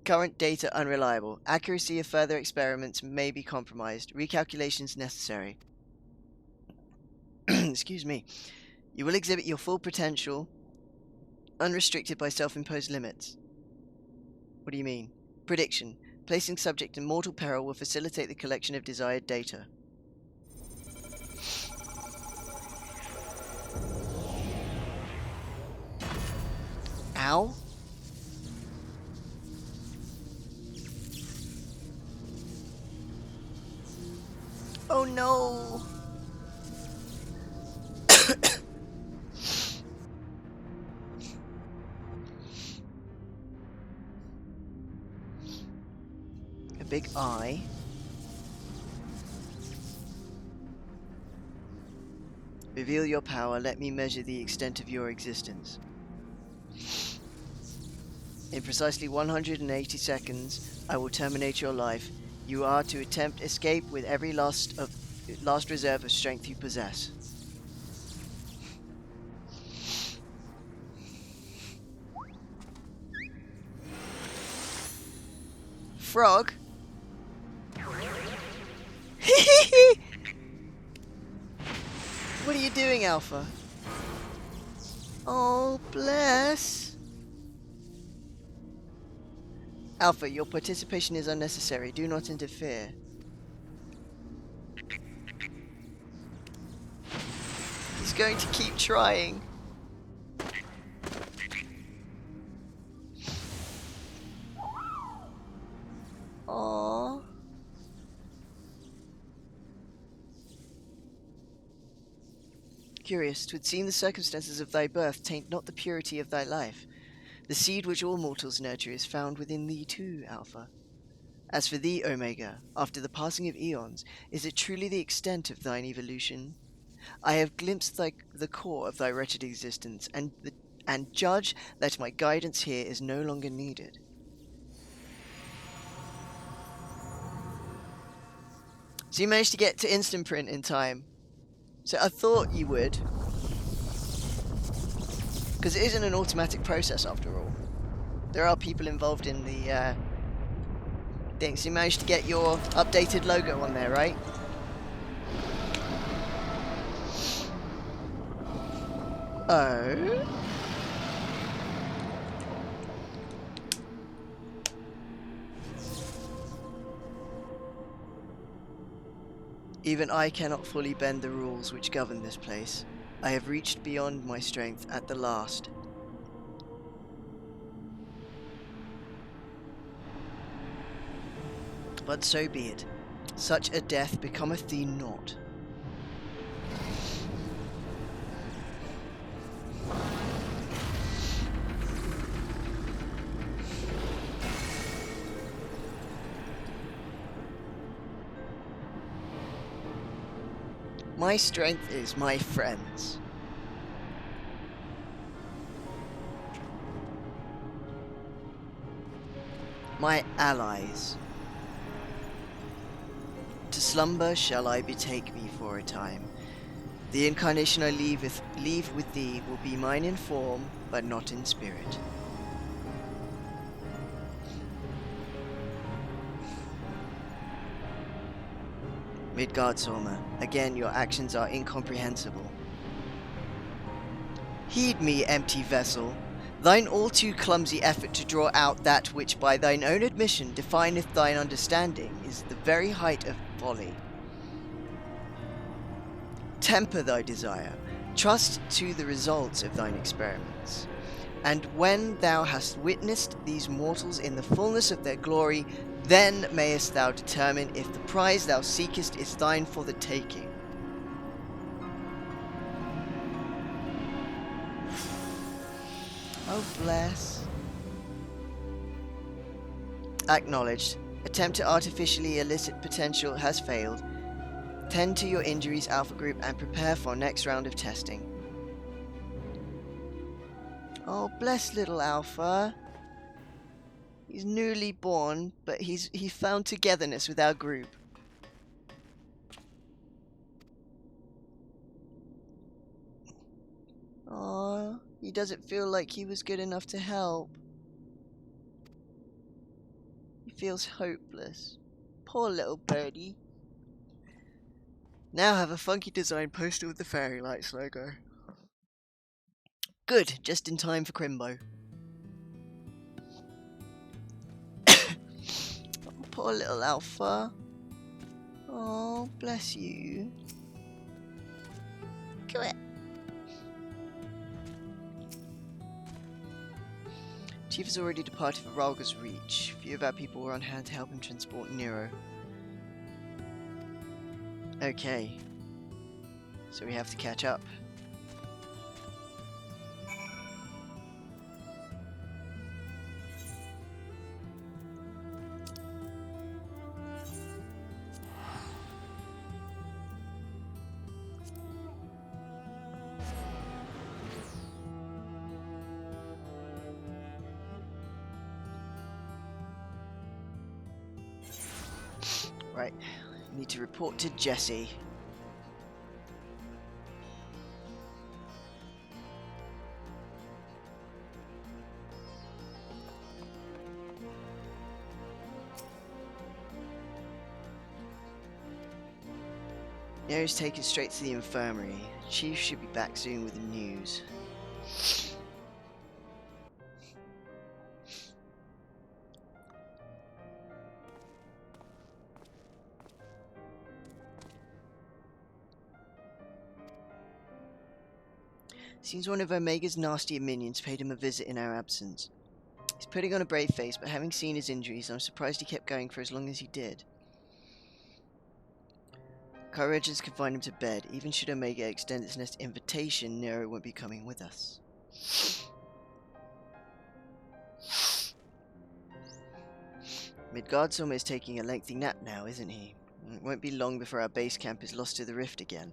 Current data unreliable. Accuracy of further experiments may be compromised. Recalculations necessary. Excuse me. You will exhibit your full potential, unrestricted by self-imposed limits. What do you mean? Prediction. Placing subject in mortal peril will facilitate the collection of desired data. Ow? Oh no! A big eye. Reveal your power, let me measure the extent of your existence. In precisely 180 seconds, I will terminate your life. You are to attempt escape with every last reserve of strength you possess. Frog? What are you doing, Alpha? Oh, bless. Alpha, your participation is unnecessary. Do not interfere. He's going to keep trying. Aww. Curious, 'twould seem the circumstances of thy birth taint not the purity of thy life. The seed which all mortals nurture is found within thee too, Alpha. As for thee, Omega, after the passing of eons, is it truly the extent of thine evolution? I have glimpsed the core of thy wretched existence, and judge that my guidance here is no longer needed. So you managed to get to instant print in time. So I thought you would. Because it isn't an automatic process after all. There are people involved in the thing. So you managed to get your updated logo on there, right? Oh? Even I cannot fully bend the rules which govern this place. I have reached beyond my strength at the last. But so be it. Such a death becometh thee not. My strength is my friends. My allies. To slumber shall I betake me for a time. The incarnation I leave with thee will be mine in form, but not in spirit. Midgardsormr, again your actions are incomprehensible. Heed me, empty vessel. Thine all too clumsy effort to draw out that which by thine own admission defineth thine understanding is the very height of folly. Temper thy desire, trust to the results of thine experiments, and when thou hast witnessed these mortals in the fullness of their glory, then mayest thou determine if the prize thou seekest is thine for the taking. Oh, bless. Acknowledged. Attempt to artificially elicit potential has failed. Tend to your injuries, Alpha Group, and prepare for next round of testing. Oh, bless little Alpha. He's newly born, but he found togetherness with our group. Aww, he doesn't feel like he was good enough to help. He feels hopeless. Poor little birdie. Now have a funky design poster with the Fairy Lights logo. Good, just in time for Crimbo. poor little Alpha. Oh, bless you. Come here. Chief has already departed for Ralga's Reach. Few of our people were on hand to help him transport Nero. Okay. So we have to catch up. Right, I need to report to Jesse. Nero's taken straight to the infirmary. Chief should be back soon with the news. Seems one of Omega's nastier minions paid him a visit in our absence. He's putting on a brave face, but having seen his injuries, I'm surprised he kept going for as long as he did. Car agents confined him to bed. Even should Omega extend its next invitation, Nero won't be coming with us. Midgard's almost taking a lengthy nap now, isn't he? It won't be long before our base camp is lost to the rift again.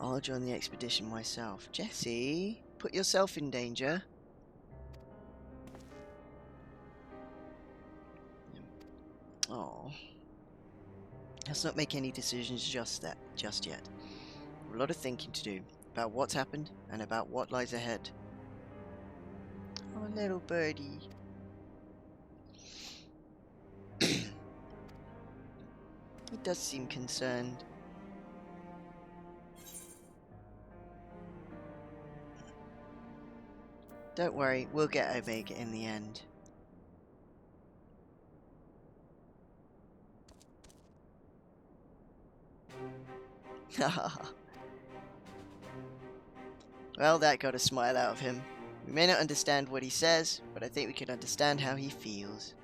I'll join the expedition myself. Jesse, put yourself in danger. Oh. Let's not make any decisions just yet. A lot of thinking to do about what's happened and about what lies ahead. Oh, little birdie. He does seem concerned. Don't worry, we'll get Omega in the end. Well, that got a smile out of him. We may not understand what he says, but I think we can understand how he feels.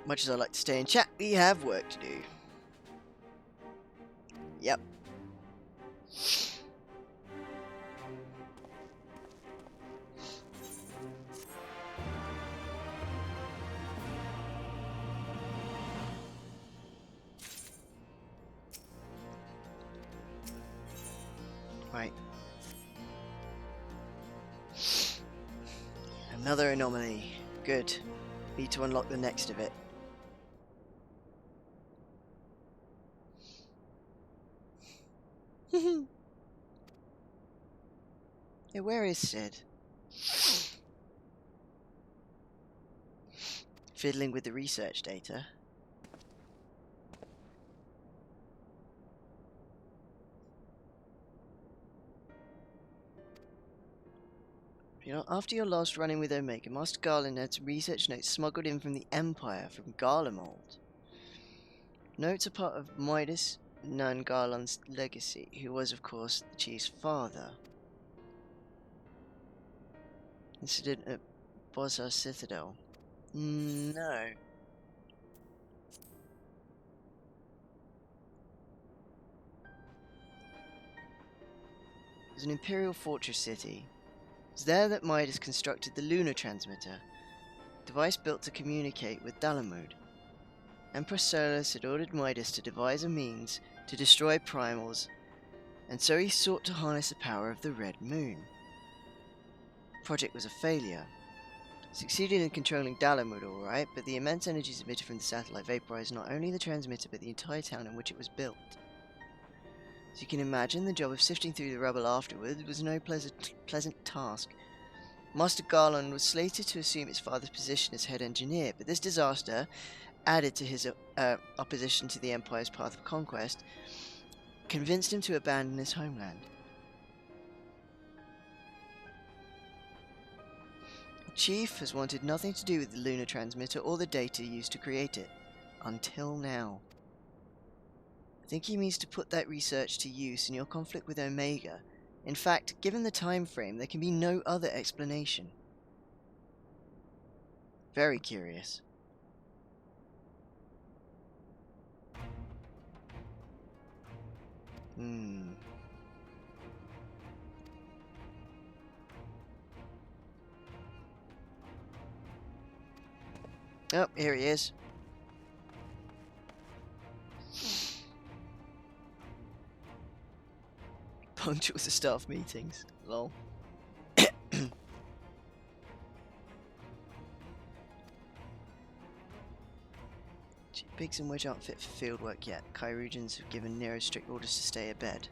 Much as I like to stay and chat, we have work to do. Yep. Right. Another anomaly. Good. Need to unlock the next of it. Hey, where is Sid? Fiddling with the research data. You know, after your last run-in with Omega, Master Garland had some research notes smuggled in from the Empire from Garlemald. Notes are part of Midas Nan Garland's legacy, who was, of course, the Chief's father. Incident at Bozar Citadel. No. It was an Imperial fortress city. It was there that Midas constructed the lunar transmitter, a device built to communicate with Dalamud. Emperor Solus had ordered Midas to devise a means to destroy primals, and so he sought to harness the power of the Red Moon. The project was a failure. Succeeded in controlling Dalamud alright, but the immense energies emitted from the satellite vaporized not only the transmitter but the entire town in which it was built. As you can imagine, the job of sifting through the rubble afterward was no pleasant task. Master Garland was slated to assume his father's position as head engineer, but this disaster, added to his opposition to the Empire's path of conquest, convinced him to abandon his homeland. Chief has wanted nothing to do with the lunar transmitter or the data used to create it. Until now. I think he means to put that research to use in your conflict with Omega. In fact, given the time frame, there can be no other explanation. Very curious. Oh, here he is. Punctual to staff meetings. Lol. Biggs and Wedge aren't fit for field work yet. Chirurgeons have given Nero strict orders to stay abed.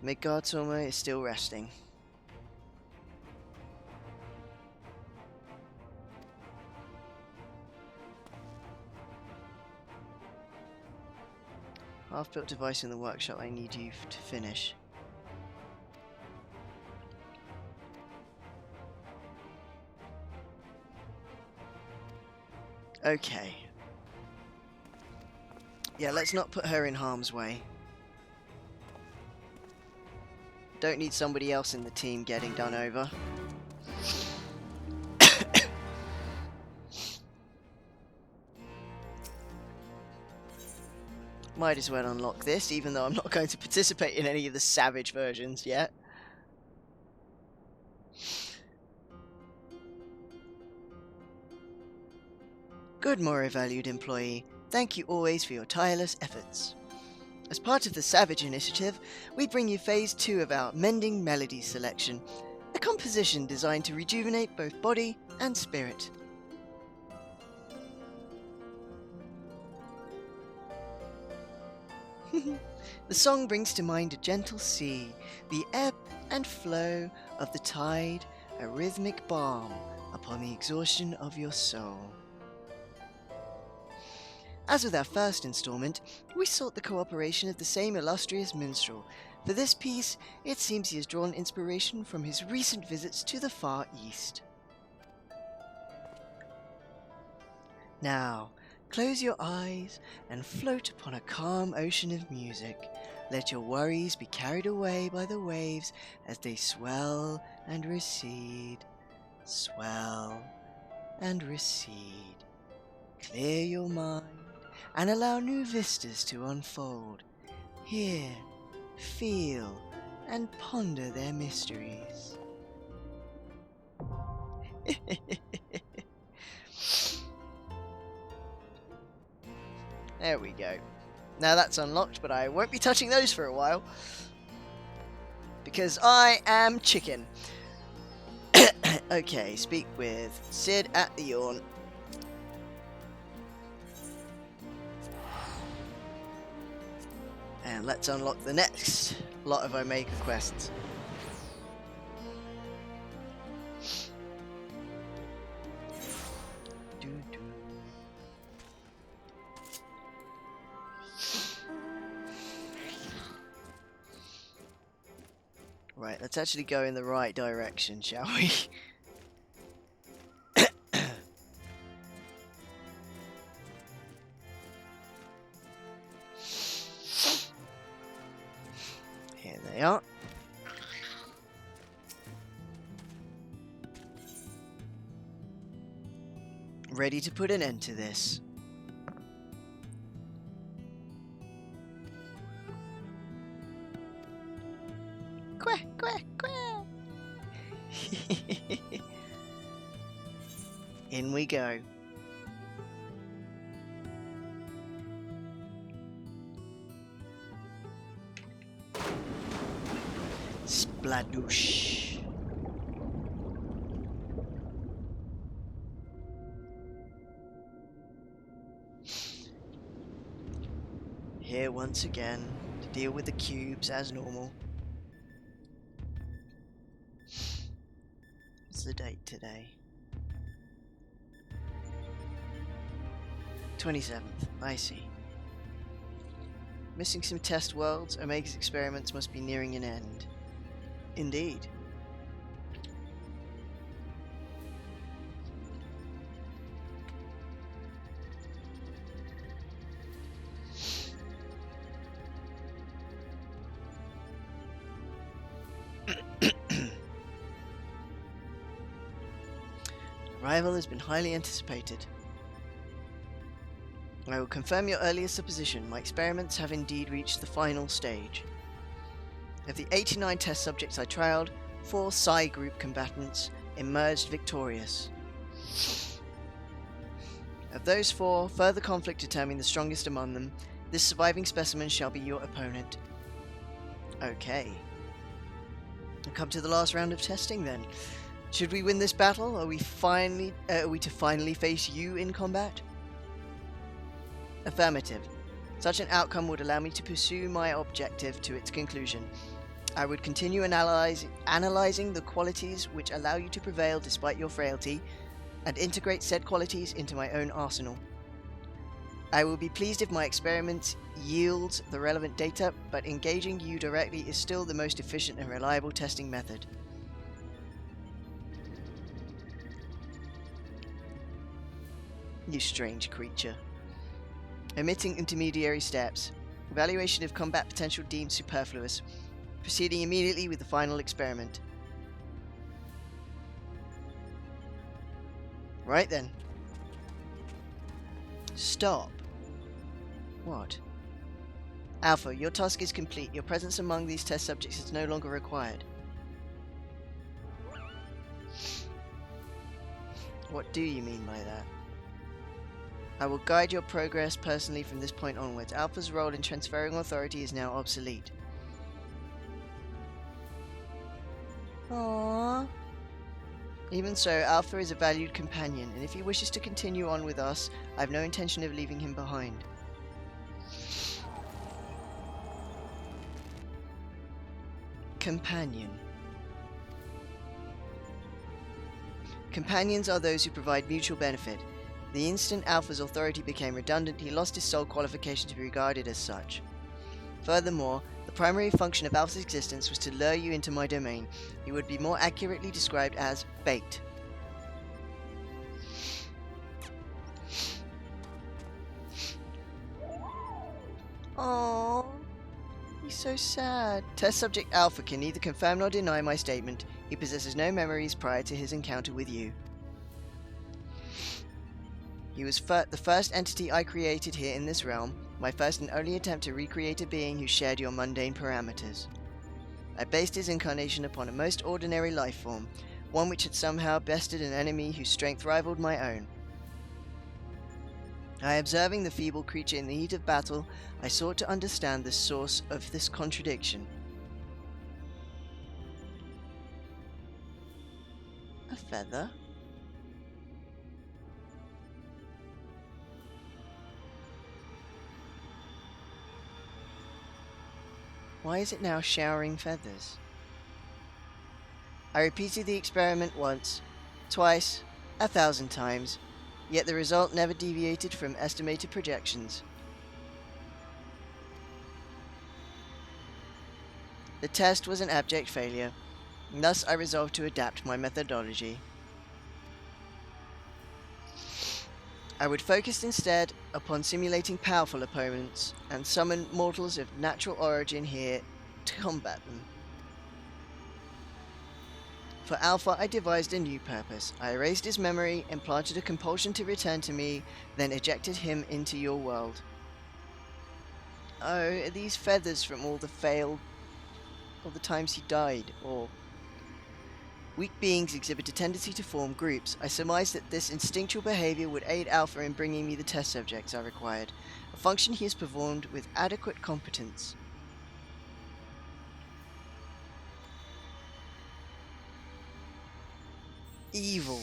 Midgard Sorma is still resting. Half-built device in the workshop I need you to finish. Okay. Yeah, let's not put her in harm's way. Don't need somebody else in the team getting done over. Might as well unlock this, even though I'm not going to participate in any of the savage versions yet. Good morrow, valued employee. Thank you always for your tireless efforts. As part of the Savage Initiative, we bring you Phase 2 of our Mending Melody selection, a composition designed to rejuvenate both body and spirit. The song brings to mind a gentle sea, the ebb and flow of the tide, a rhythmic balm upon the exhaustion of your soul. As with our first installment, we sought the cooperation of the same illustrious minstrel. For this piece, it seems he has drawn inspiration from his recent visits to the Far East. Now, close your eyes and float upon a calm ocean of music. Let your worries be carried away by the waves as they swell and recede, swell and recede. Clear your mind and allow new vistas to unfold. Hear, feel, and ponder their mysteries. There we go. Now that's unlocked, but I won't be touching those for a while. Because I am chicken. Okay, speak with Sid at the Yawn. And let's unlock the next lot of Omega quests. Right, let's actually go in the right direction, shall we? Here they are. Ready to put an end to this. Quack, quack, quack. In we go. Spladoosh. Here once again to deal with the cubes as normal. What's the date today? 27th, I see. Missing some test worlds, Omega's experiments must be nearing an end. Indeed. arrival has been highly anticipated. I will confirm your earlier supposition. My experiments have indeed reached the final stage. Of the 89 test subjects I trialed, 4 Psi group combatants emerged victorious. Of those 4, further conflict determined the strongest among them. This surviving specimen shall be your opponent. Okay. We'll come to the last round of testing then. Should we win this battle? Are we to finally face you in combat? Affirmative. Such an outcome would allow me to pursue my objective to its conclusion. I would continue analyzing the qualities which allow you to prevail despite your frailty, and integrate said qualities into my own arsenal. I will be pleased if my experiment yields the relevant data, but engaging you directly is still the most efficient and reliable testing method. You strange creature. Omitting intermediary steps. Evaluation of combat potential deemed superfluous. Proceeding immediately with the final experiment. Right then. Stop. What? Alpha, your task is complete. Your presence among these test subjects is no longer required. What do you mean by that? I will guide your progress personally from this point onwards. Alpha's role in transferring authority is now obsolete. Aww. Even so, Alpha is a valued companion, and if he wishes to continue on with us, I have no intention of leaving him behind. Companion. Companions are those who provide mutual benefit. The instant Alpha's authority became redundant, he lost his sole qualification to be regarded as such. Furthermore, the primary function of Alpha's existence was to lure you into my domain. He would be more accurately described as bait. Aww, he's so sad. Test subject Alpha can neither confirm nor deny my statement. He possesses no memories prior to his encounter with you. He was the first entity I created here in this realm, my first and only attempt to recreate a being who shared your mundane parameters. I based his incarnation upon a most ordinary life form, one which had somehow bested an enemy whose strength rivaled my own. Observing the feeble creature in the heat of battle, I sought to understand the source of this contradiction. A feather? Why is it now showering feathers? I repeated the experiment once, twice, 1,000 times, yet the result never deviated from estimated projections. The test was an abject failure, and thus I resolved to adapt my methodology. I would focus instead upon simulating powerful opponents and summon mortals of natural origin here to combat them. For Alpha, I devised a new purpose. I erased his memory, implanted a compulsion to return to me, then ejected him into your world. Oh, are these feathers from all the times he died, or... Weak beings exhibit a tendency to form groups. I surmised that this instinctual behavior would aid Alpha in bringing me the test subjects I required, a function he has performed with adequate competence. Evil.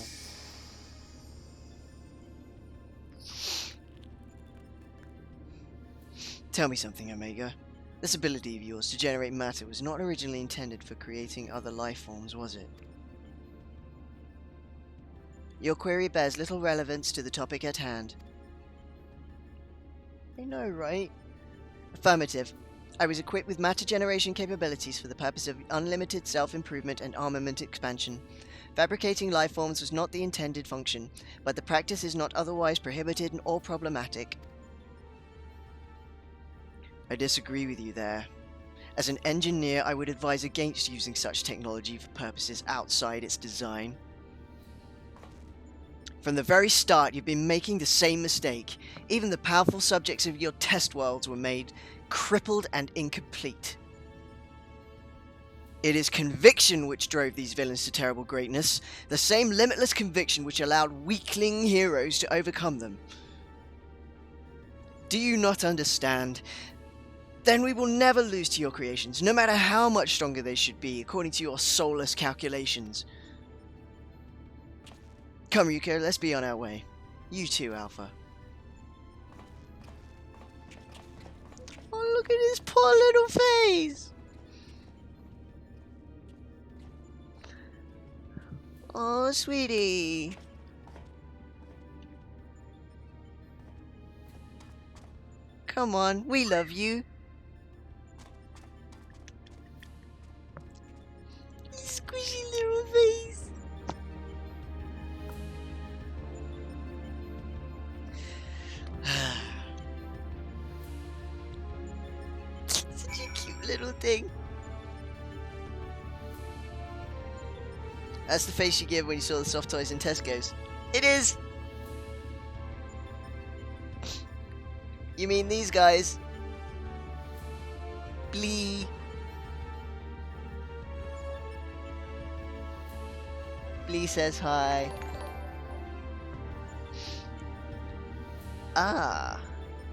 Tell me something, Omega. This ability of yours to generate matter was not originally intended for creating other life forms, was it? Your query bears little relevance to the topic at hand. I know, right? Affirmative. I was equipped with matter generation capabilities for the purpose of unlimited self-improvement and armament expansion. Fabricating life forms was not the intended function, but the practice is not otherwise prohibited or problematic. I disagree with you there. As an engineer, I would advise against using such technology for purposes outside its design. From the very start, you've been making the same mistake. Even the powerful subjects of your test worlds were made crippled and incomplete. It is conviction which drove these villains to terrible greatness, the same limitless conviction which allowed weakling heroes to overcome them. Do you not understand? Then we will never lose to your creations, no matter how much stronger they should be, according to your soulless calculations. Come, Ryuko, let's be on our way. You too, Alpha. Oh, look at his poor little face! Oh, sweetie. Come on, we love you. His squishy little face. Such a cute little thing. That's the face you give when you saw the soft toys in Tesco's. It is! You mean these guys? Blee. Blee says hi. Ah.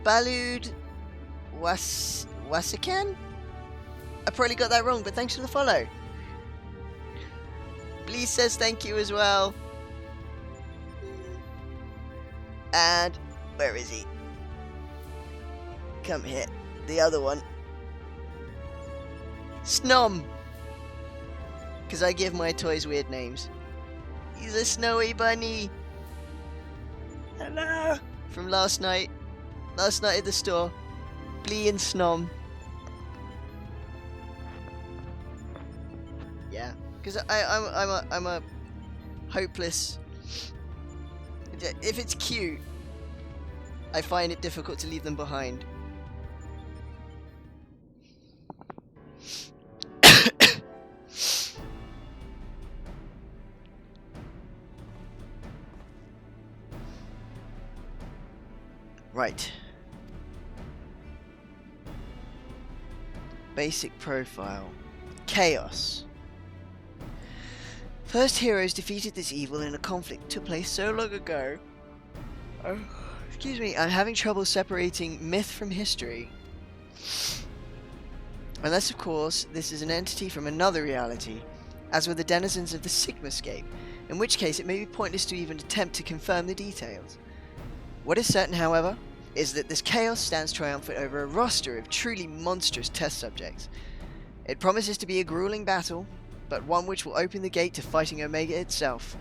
Balud Wasikan? I probably got that wrong, but thanks for the follow. Blee says thank you as well. And where is he? Come here. The other one. Snom! Because I give my toys weird names. He's a snowy bunny. Hello. From last night. Last night at the store. Blee and Snom. Yeah. Because I'm a hopeless. If it's cute, I find it difficult to leave them behind. Right. Basic profile. Chaos. First heroes defeated this evil in a conflict that took place so long ago. Oh, excuse me, I'm having trouble separating myth from history. Unless, of course, this is an entity from another reality, as were the denizens of the Sigmascape, in which case it may be pointless to even attempt to confirm the details. What is certain, however, is that this chaos stands triumphant over a roster of truly monstrous test subjects. It promises to be a grueling battle, but one which will open the gate to fighting Omega itself.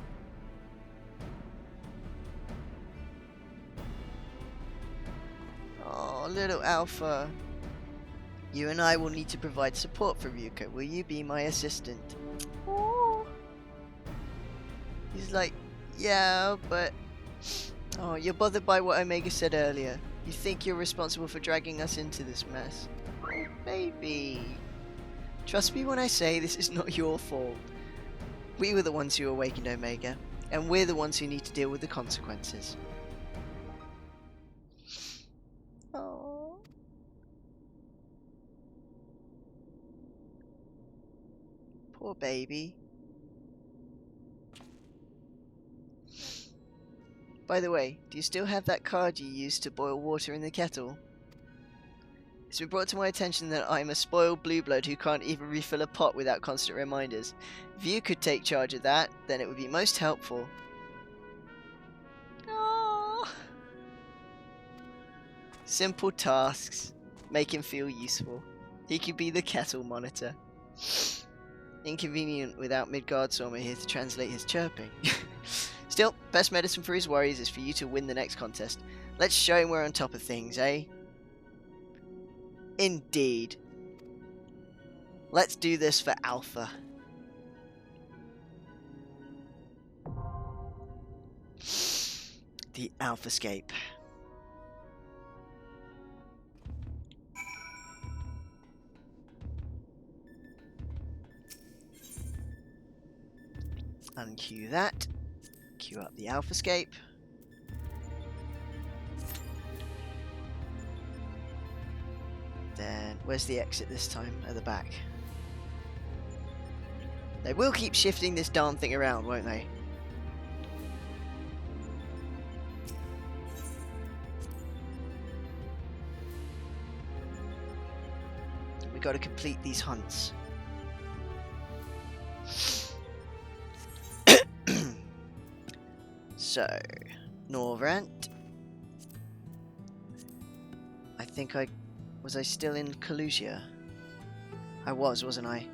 Oh, little Alpha. You and I will need to provide support for Ryuko. Will you be my assistant? Oh. He's like, yeah, but... Oh, you're bothered by what Omega said earlier. You think you're responsible for dragging us into this mess. Oh, baby. Trust me when I say this is not your fault. We were the ones who awakened Omega, and we're the ones who need to deal with the consequences. Oh. Poor baby. By the way, do you still have that card you used to boil water in the kettle? It's been brought to my attention that I'm a spoiled blue blood who can't even refill a pot without constant reminders. If you could take charge of that, then it would be most helpful. Aww. Simple tasks. Make him feel useful. He could be the kettle monitor. Inconvenient without Midgard Sorma here to translate his chirping. Still, best medicine for his worries is for you to win the next contest. Let's show him we're on top of things, eh? Indeed. Let's do this for Alpha. The Alphascape. Uncue that. Queue up the Alpha Escape. Then, where's the exit this time? At the back. They will keep shifting this darn thing around, won't they? We got to complete these hunts. So, Norvrandt. I think was I still in Kalusia? I was, wasn't I?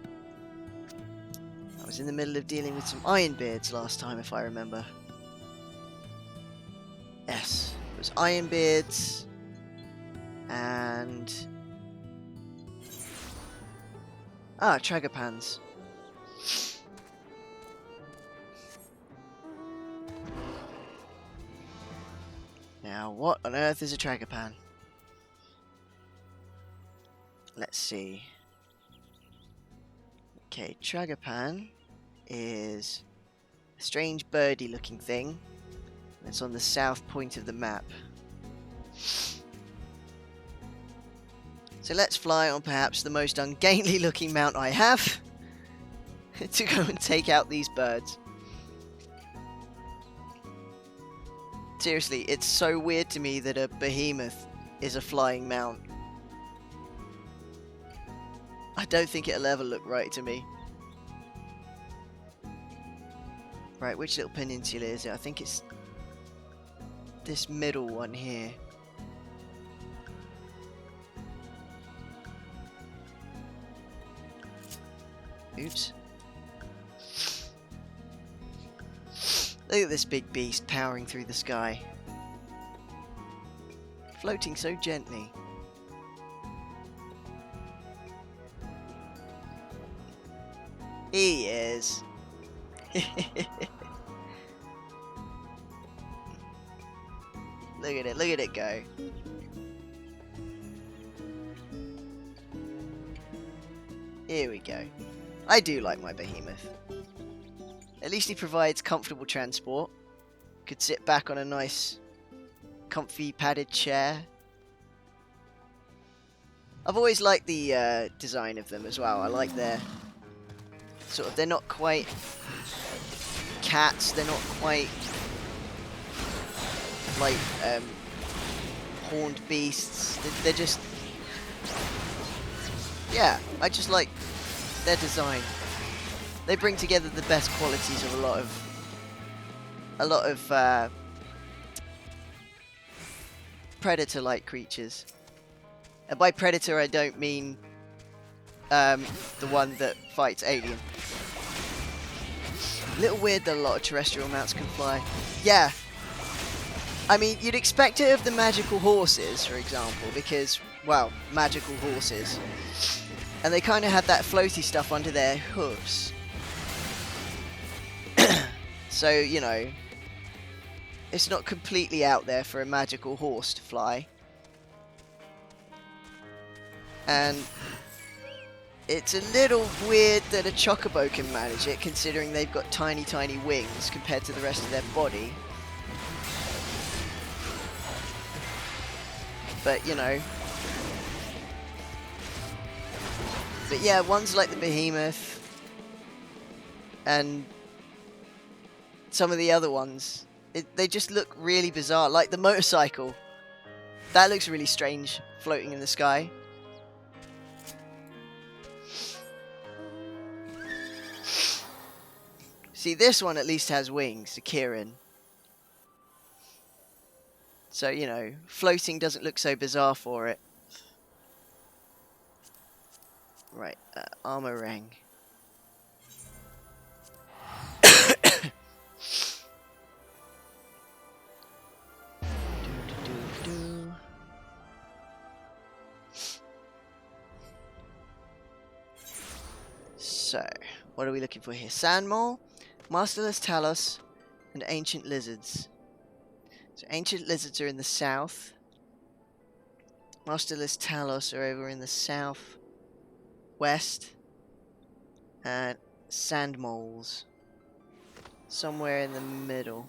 I was in the middle of dealing with some Ironbeards last time, if I remember. Yes, it was Ironbeards and Tragopans. Now, what on earth is a Tragopan? Let's see. Okay, Tragopan is a strange birdie looking thing. It's on the south point of the map. So let's fly on perhaps the most ungainly looking mount I have to go and take out these birds. Seriously, it's so weird to me that a behemoth is a flying mount. I don't think it'll ever look right to me. Right, which little peninsula is it? I think it's this middle one here. Oops. Look at this big beast powering through the sky. Floating so gently. He is. Look at it go. Here we go. I do like my behemoth. At least he provides comfortable transport. Could sit back on a nice, comfy, padded chair. I've always liked the design of them as well. I like their sort of, they're not quite cats, they're not quite like horned beasts. They're just, yeah, I just like their design. They bring together the best qualities of a lot of predator-like creatures. And by predator, I don't mean the one that fights alien. A little weird that a lot of terrestrial mounts can fly. Yeah. I mean, you'd expect it of the magical horses, for example, because, well, magical horses. And they kind of had that floaty stuff under their hooves. So, you know, it's not completely out there for a magical horse to fly. And it's a little weird that a chocobo can manage it, considering they've got tiny, tiny wings compared to the rest of their body. But, you know. But yeah, ones like the behemoth and some of the other ones, they just look really bizarre. Like the motorcycle. That looks really strange, floating in the sky. See, this one at least has wings, the Kirin. So, you know, floating doesn't look so bizarre for it. Right, armor ring. So, what are we looking for here? Sandmole, Masterless Talos, and Ancient Lizards. So Ancient Lizards are in the south. Masterless Talos are over in the south west. And Sandmoles somewhere in the middle.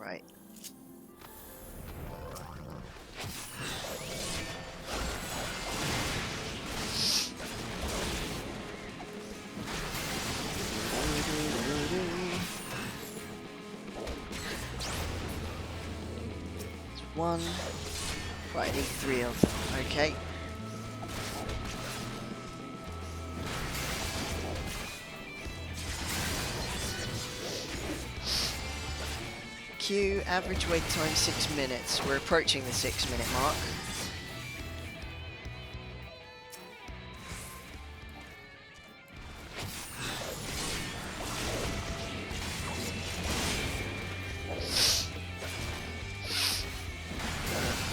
Right. It's one. Right, I need 3 of them. Okay. Queue, average wait time 6 minutes. We're approaching the 6-minute mark.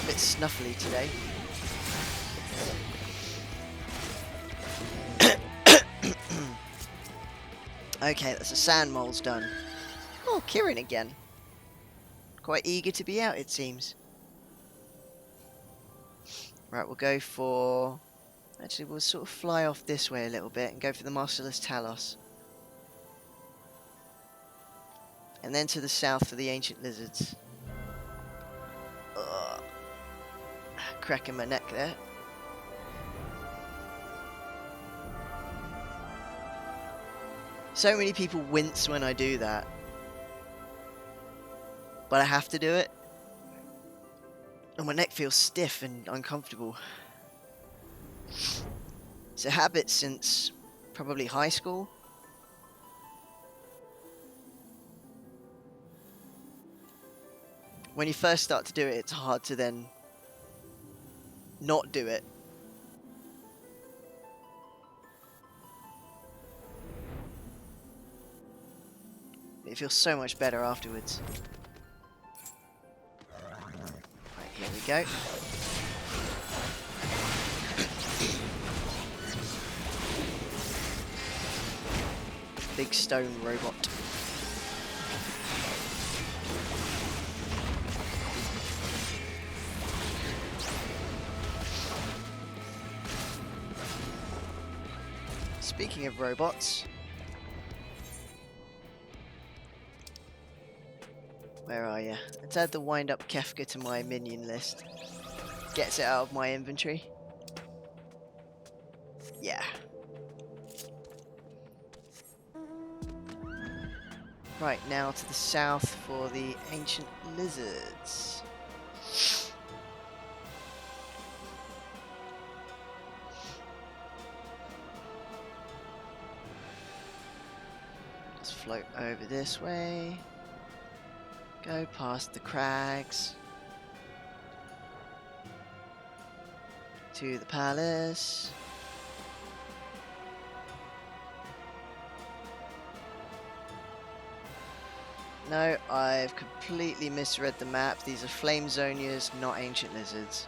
A bit snuffly today. Okay, that's a sand mole's done. Oh, Kieran again. Quite eager to be out, it seems. Right, we'll go for... Actually, we'll sort of fly off this way a little bit and go for the Masterless Talos. And then to the south for the Ancient Lizards. Ugh. Cracking my neck there. So many people wince when I do that. But I have to do it. And my neck feels stiff and uncomfortable. It's a habit since probably high school. When you first start to do it, it's hard to then not do it. It feels so much better afterwards. Right, here we go. Big stone robot. Speaking of robots, where are you? Let's add the wind-up Kefka to my minion list. Gets it out of my inventory. Yeah. Right, now to the south for the Ancient Lizards. Let's float over this way. Go past the crags. To the palace. No, I've completely misread the map. These are flame zonias, not ancient lizards.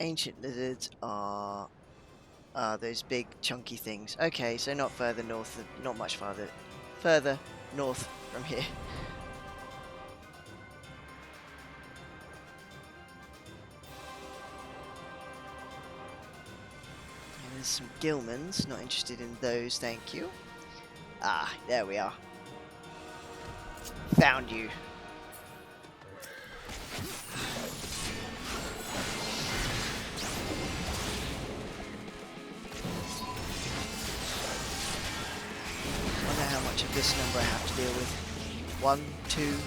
Ancient lizards are those big chunky things. Okay, so not further north, not much farther. Further north from here. There's some Gilmans, not interested in those, thank you. Ah, there we are. Found you. Wonder how much of this number I have to deal with. 1, 2,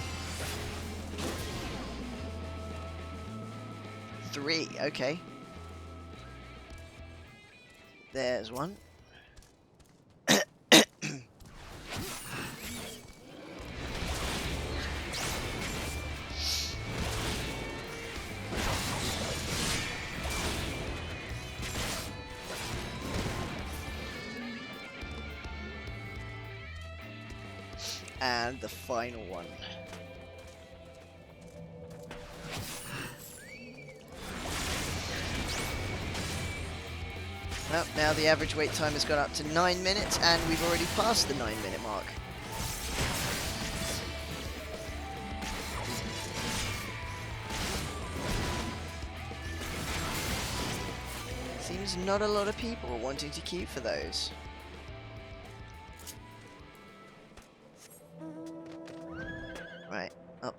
3, okay. There's one. And the final one. Well, now the average wait time has gone up to 9 minutes, and we've already passed the 9-minute mark. Seems not a lot of people are wanting to queue for those.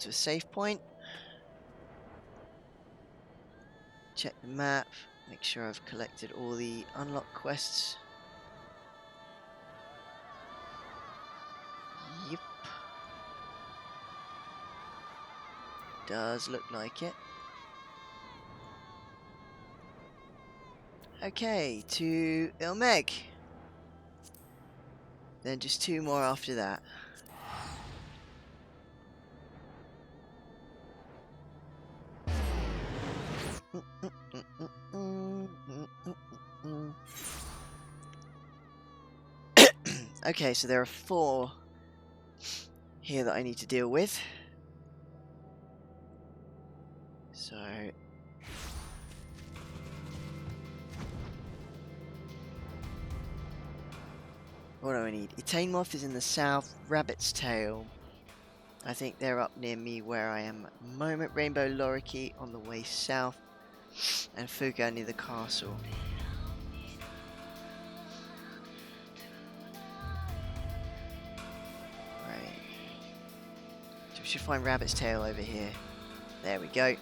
to a save point. Check the map, make sure I've collected all the unlock quests. Yep. Does look like it. Okay, to Ilmeg. Then just 2 more after that. Okay, so there are 4 here that I need to deal with. So what do I need? Etanemoth is in the south, Rabbit's Tail. I think they're up near me where I am at the moment. Rainbow Lorikeet on the way south, and Fuga near the castle. Right. So we should find Rabbit's Tail over here. There we go.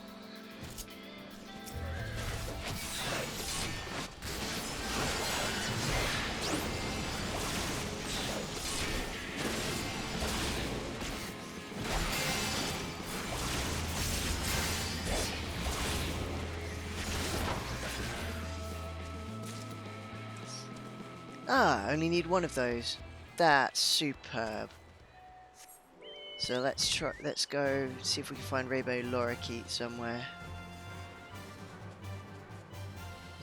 Ah, I only need 1 of those. That's superb. So let's go see if we can find Rainbow Lorikeet somewhere.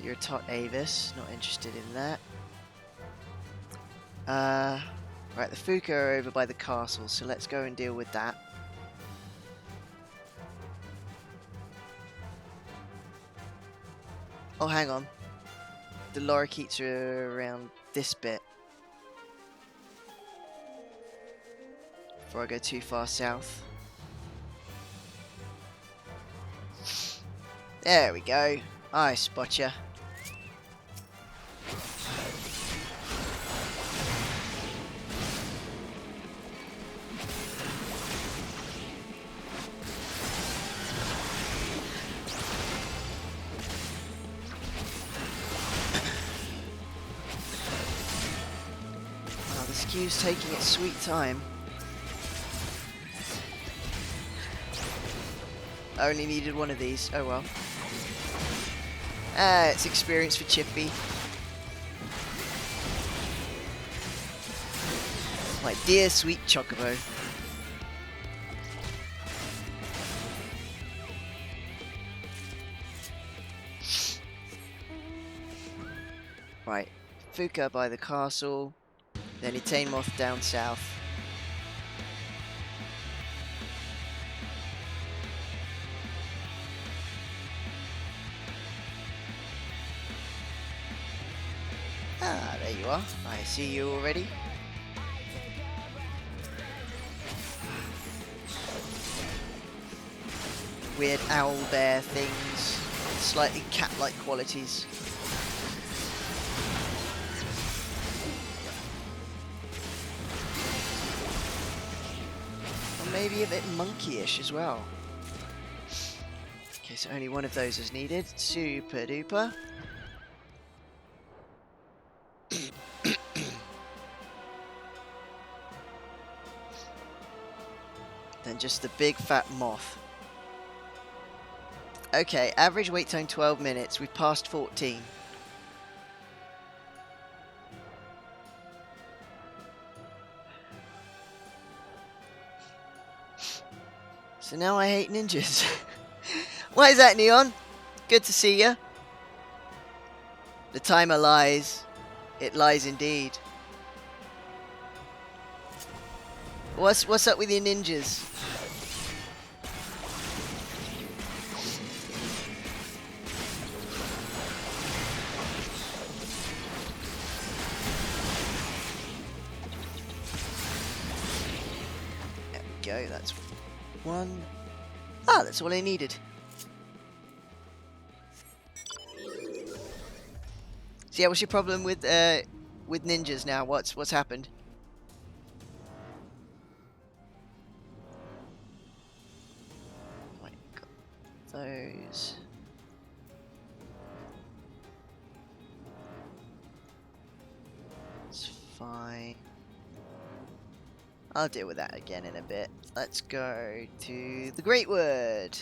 You're a Tot Avis, not interested in that. Right, the Fuka are over by the castle, so let's go and deal with that. Oh, hang on. The Lorikeets are around this bit. Before I go too far south. There we go. I spot ya. Wow, this queue's taking its sweet time. I only needed 1 of these. Oh well. It's experience for Chippy. My dear sweet Chocobo. Right, Fuka by the castle, then Etanemoth down south. Ah, there you are. I see you already. Weird owl bear things, slightly cat-like qualities. Or maybe a bit monkeyish as well. Okay, so only 1 of those is needed. Super duper. Then just the big fat moth. Okay, average wait time 12 minutes. We've passed 14. So now I hate ninjas. Why is that, Neon? Good to see ya. The timer lies. It lies indeed. What's up with your ninjas? There we go, that's 1. Ah, that's all I needed. So yeah, what's your problem with ninjas now? What's happened? fine. I'll deal with that again in a bit. Let's go to the Great Wood.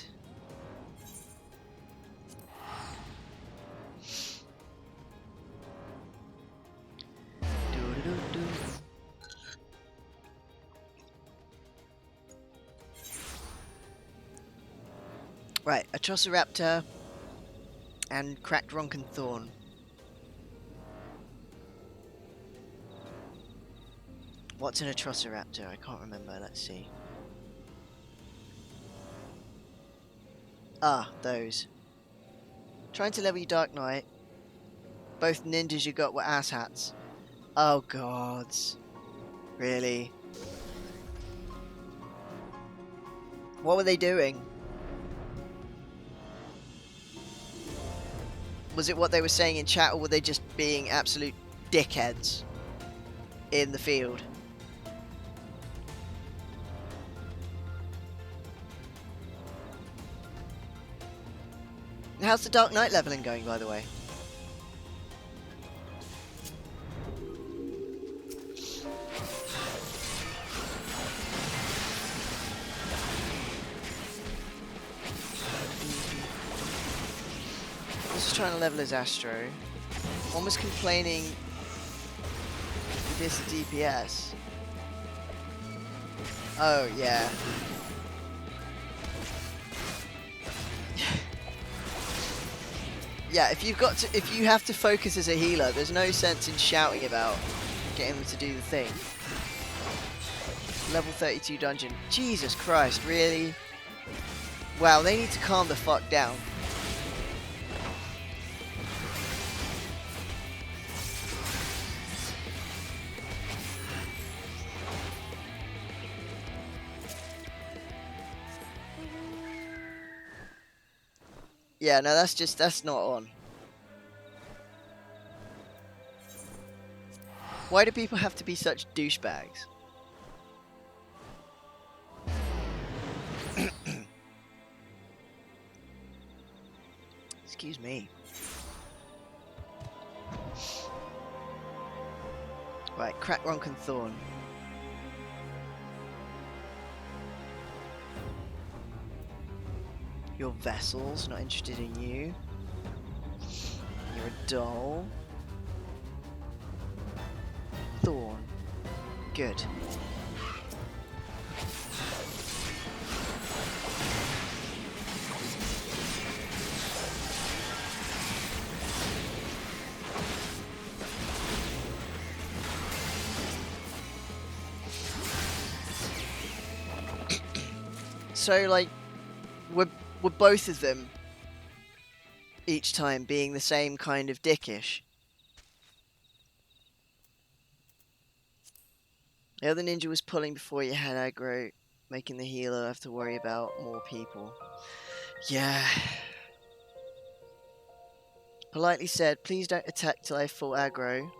Right, Atrociraptor and Cracked Ronken Thorn. What's an Atrociraptor? I can't remember. Let's see. Ah, those. Trying to level you Dark Knight. Both ninjas you got were asshats. Oh gods. Really? What were they doing? Was it what they were saying in chat, or were they just being absolute dickheads in the field? How's the Dark Knight leveling going, by the way? This is trying to level his Astro. One was complaining this DPS. Oh yeah. Yeah, if you have to focus as a healer, there's no sense in shouting about getting them to do the thing. Level 32 dungeon. Jesus Christ, really? Wow, they need to calm the fuck down. Yeah, no, that's not on. Why do people have to be such douchebags? Excuse me. Right, Crack Ronken Thorn. Your vessels, not interested in you. You're a doll. Thorn. Good. So, like, we're both of them each time being the same kind of dickish. The other ninja was pulling before you had aggro, making the healer have to worry about more people. Yeah. Politely said, please don't attack till I have full aggro.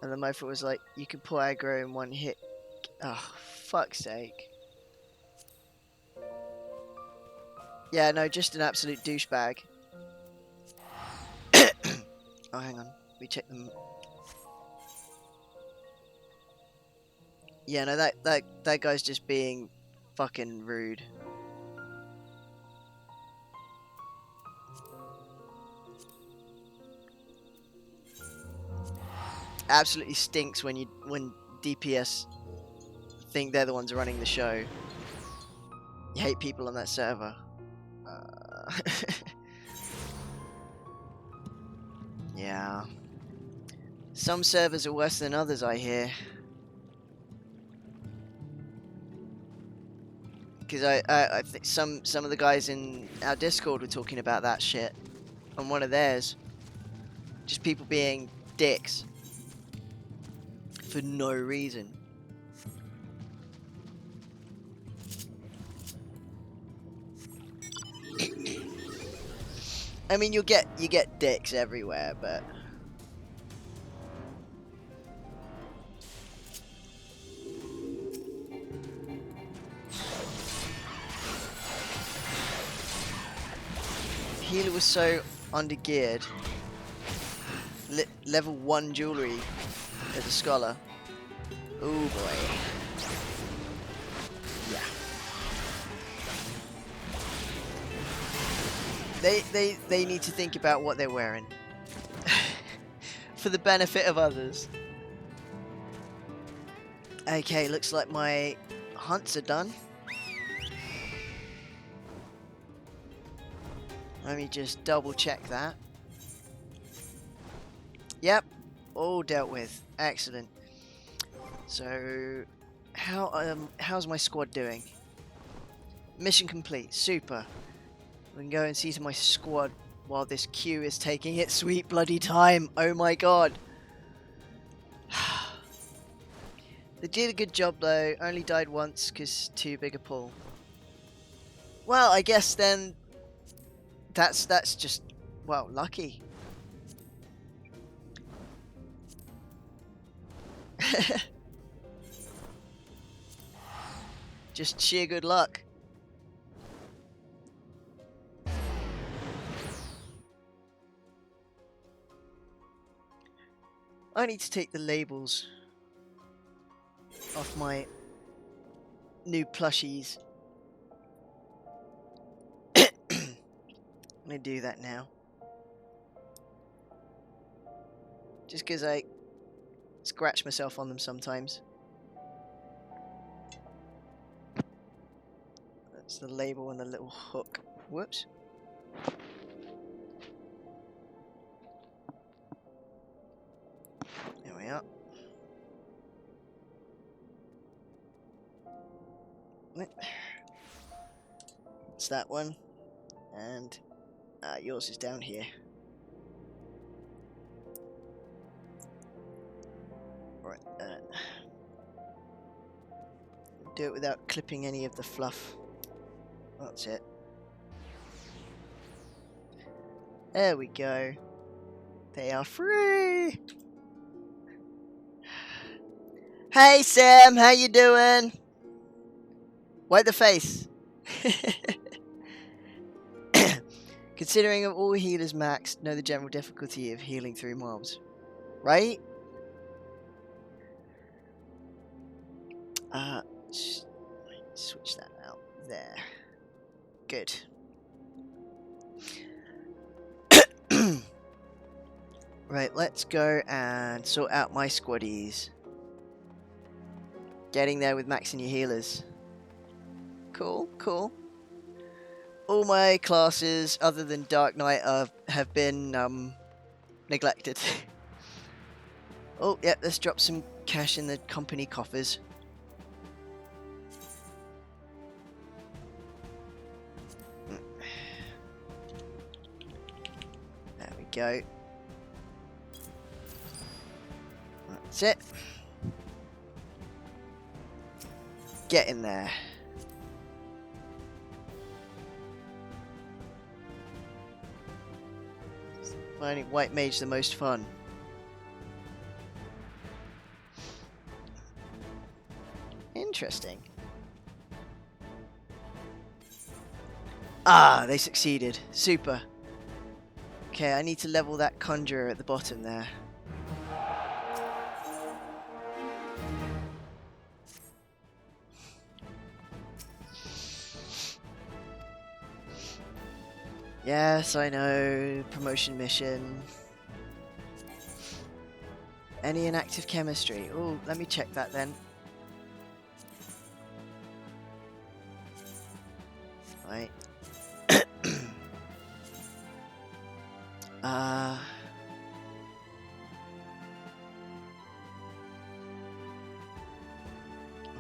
And the Mofa was like, you can pull aggro in one hit. Oh, fuck's sake. Yeah, no, just an absolute douchebag. Oh, hang on. We check them. Yeah, no, that guy's just being fucking rude. Absolutely stinks when DPS think they're the ones running the show. You hate people on that server. Yeah. Some servers are worse than others, I hear. Because I think some of the guys in our Discord were talking about that shit on one of theirs. Just people being dicks for no reason. I mean, you get dicks everywhere, but healer was so undergeared. Level 1 jewelry as a scholar. Oh boy. Yeah. They need to think about what they're wearing. For the benefit of others. Okay, looks like my hunts are done. Let me just double check that. Yep, all dealt with. Excellent. So, how's my squad doing? Mission complete. Super. We can go and see to my squad while this queue is taking its sweet bloody time. Oh my god. They did a good job though. Only died once because too big a pull. Well, I guess then that's just, well, lucky. Just sheer good luck. I need to take the labels off my new plushies. I'm gonna do that now. Just because I scratch myself on them sometimes. That's the label and the little hook. Whoops. There we are. It's that one. And yours is down here. Right. Do it without clipping any of the fluff. That's it. There we go. They are free. Hey Sam, how you doing? Wipe the face. Considering of all healers maxed, know the general difficulty of healing through mobs, right? Switch that out there. Good. Right, let's go and sort out my squaddies. Getting there with maxing your healers. Cool, cool. All my classes, other than Dark Knight, have been neglected. Oh, yep, let's drop some cash in the company coffers. There we go. That's it. Get in there. Finding white mage the most fun. Interesting. Ah, they succeeded. Super. Okay, I need to level that conjurer at the bottom there. Yes, I know. Promotion mission. Any inactive chemistry? Oh, let me check that then. Right.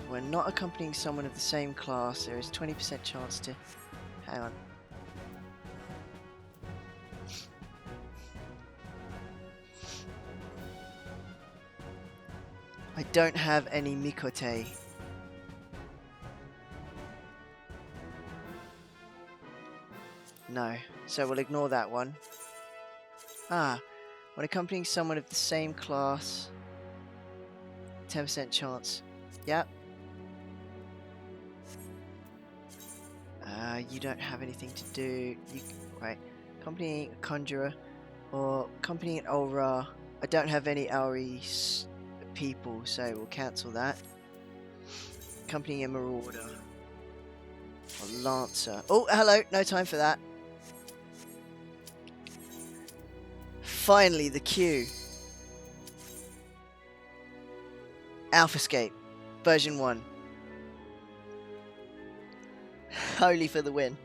When not accompanying someone of the same class, there is a 20% chance to... Hang on. I don't have any Mikote. No, so we'll ignore that one. Ah, when accompanying someone of the same class, 10% chance. Yep. You don't have anything to do. Right. Accompanying a conjurer or accompanying an Aura. I don't have any Auri people, so we'll cancel that. Accompanying a marauder. Or lancer. Oh, hello, no time for that. Finally, the queue. Alphascape, version 1. Holy for the win.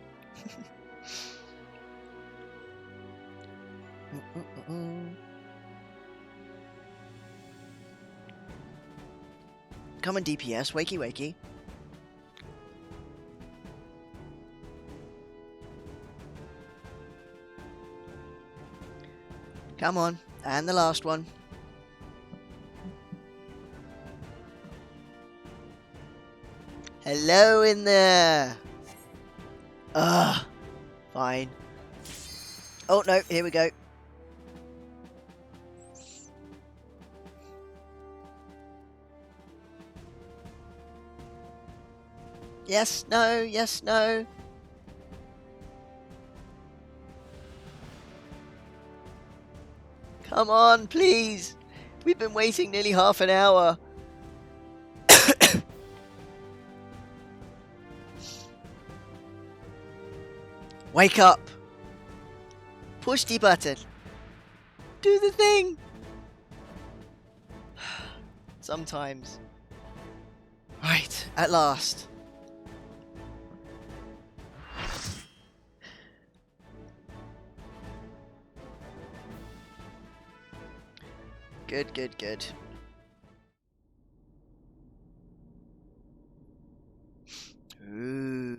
Come on, DPS, wakey wakey. Come on, and the last one. Hello in there. Ugh, fine. Oh no, here we go. Yes, no, yes, no. Come on, please. We've been waiting nearly half an hour. Wake up. Push the button. Do the thing. Sometimes. Right, at last. Good, good, good. Ooh.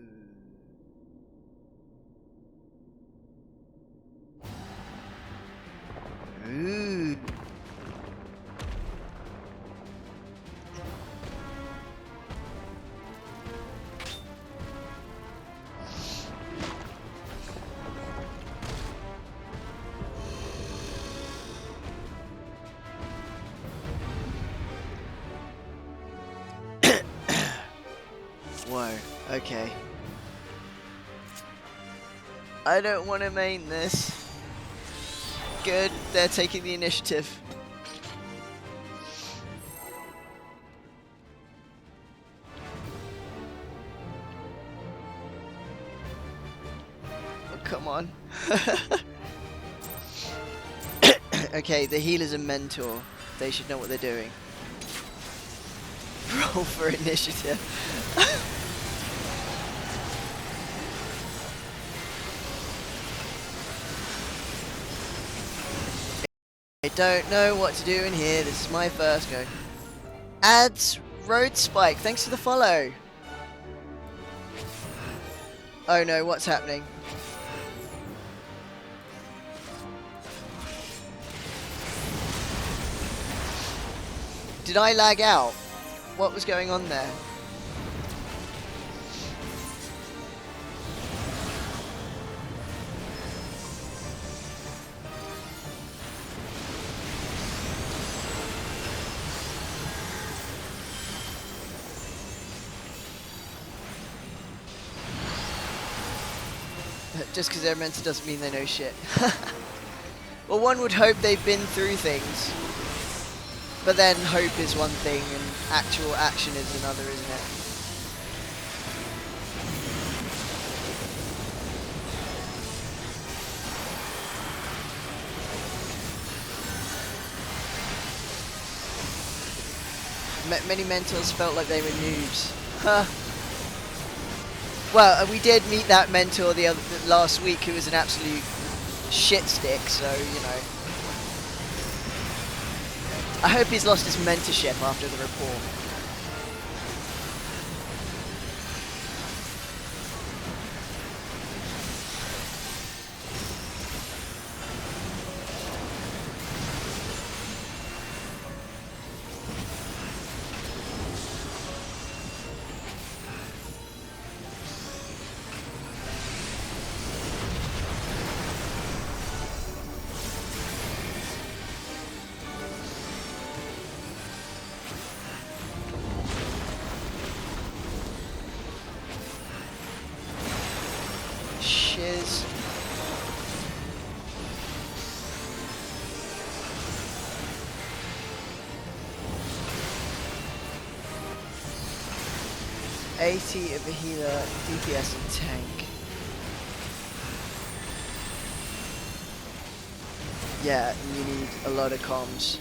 Ooh. Whoa, okay. I don't want to main this. Good, they're taking the initiative. Oh, come on. Okay, the healer's a mentor. They should know what they're doing. Roll for initiative. I don't know what to do in here. This is my first go. Ads Road Spike, thanks for the follow. Oh no, what's happening? Did I lag out? What was going on there? Just because they're mentor doesn't mean they know shit. Well, one would hope they've been through things. But then hope is one thing and actual action is another, isn't it? Many mentors felt like they were noobs. Huh. Well, we did meet that mentor last week who was an absolute shit stick, so, you know. I hope he's lost his mentorship after the report. AT of a healer, DPS and tank. Yeah, you need a lot of comms.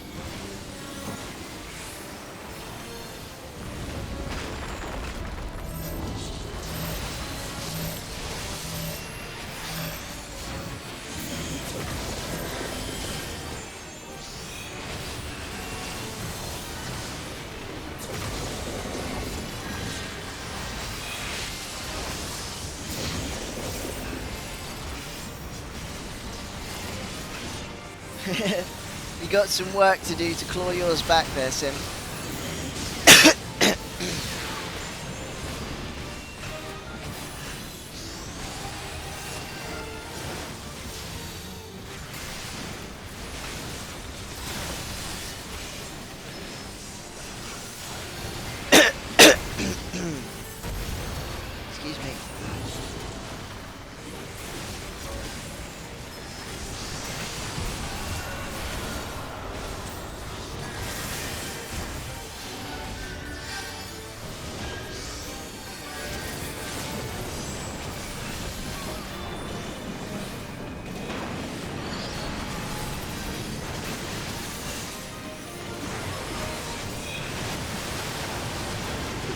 You got some work to do to claw yours back there, Sim. Excuse me.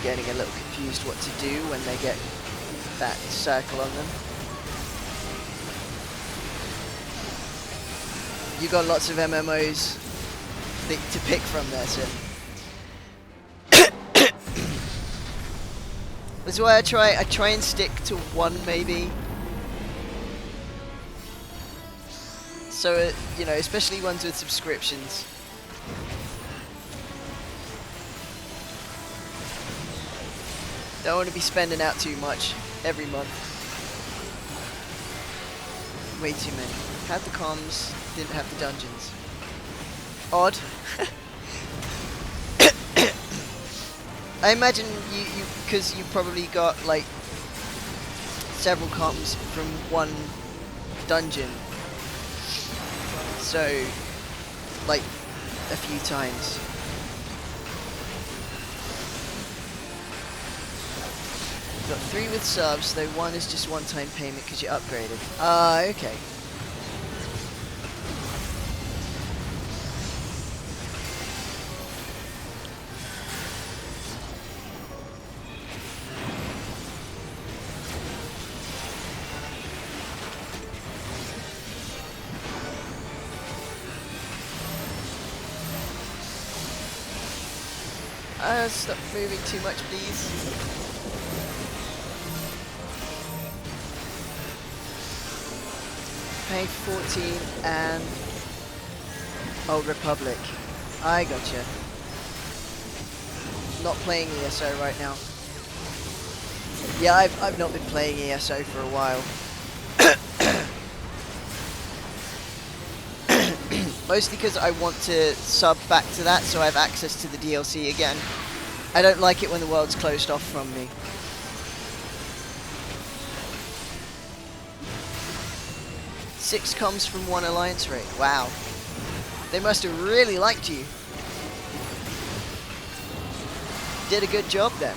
Getting a little confused what to do when they get that circle on them. You got lots of MMOs to pick from there, Sim. That's why I try and stick to one maybe. So you know, especially ones with subscriptions. Don't want to be spending out too much every month. Way too many. Had the comms, didn't have the dungeons. Odd. I imagine because you probably got like several comms from one dungeon. So, like a few times. Got 3 with subs, though 1 is just one-time payment because you upgraded. Ah, okay. Stop moving too much, please. Pay 14 and Old Republic. I gotcha. Not playing ESO right now. Yeah, I've not been playing ESO for a while. Mostly because I want to sub back to that so I have access to the DLC again. I don't like it when the world's closed off from me. Six comes from 1 alliance rate. Wow. They must have really liked you. Did a good job then.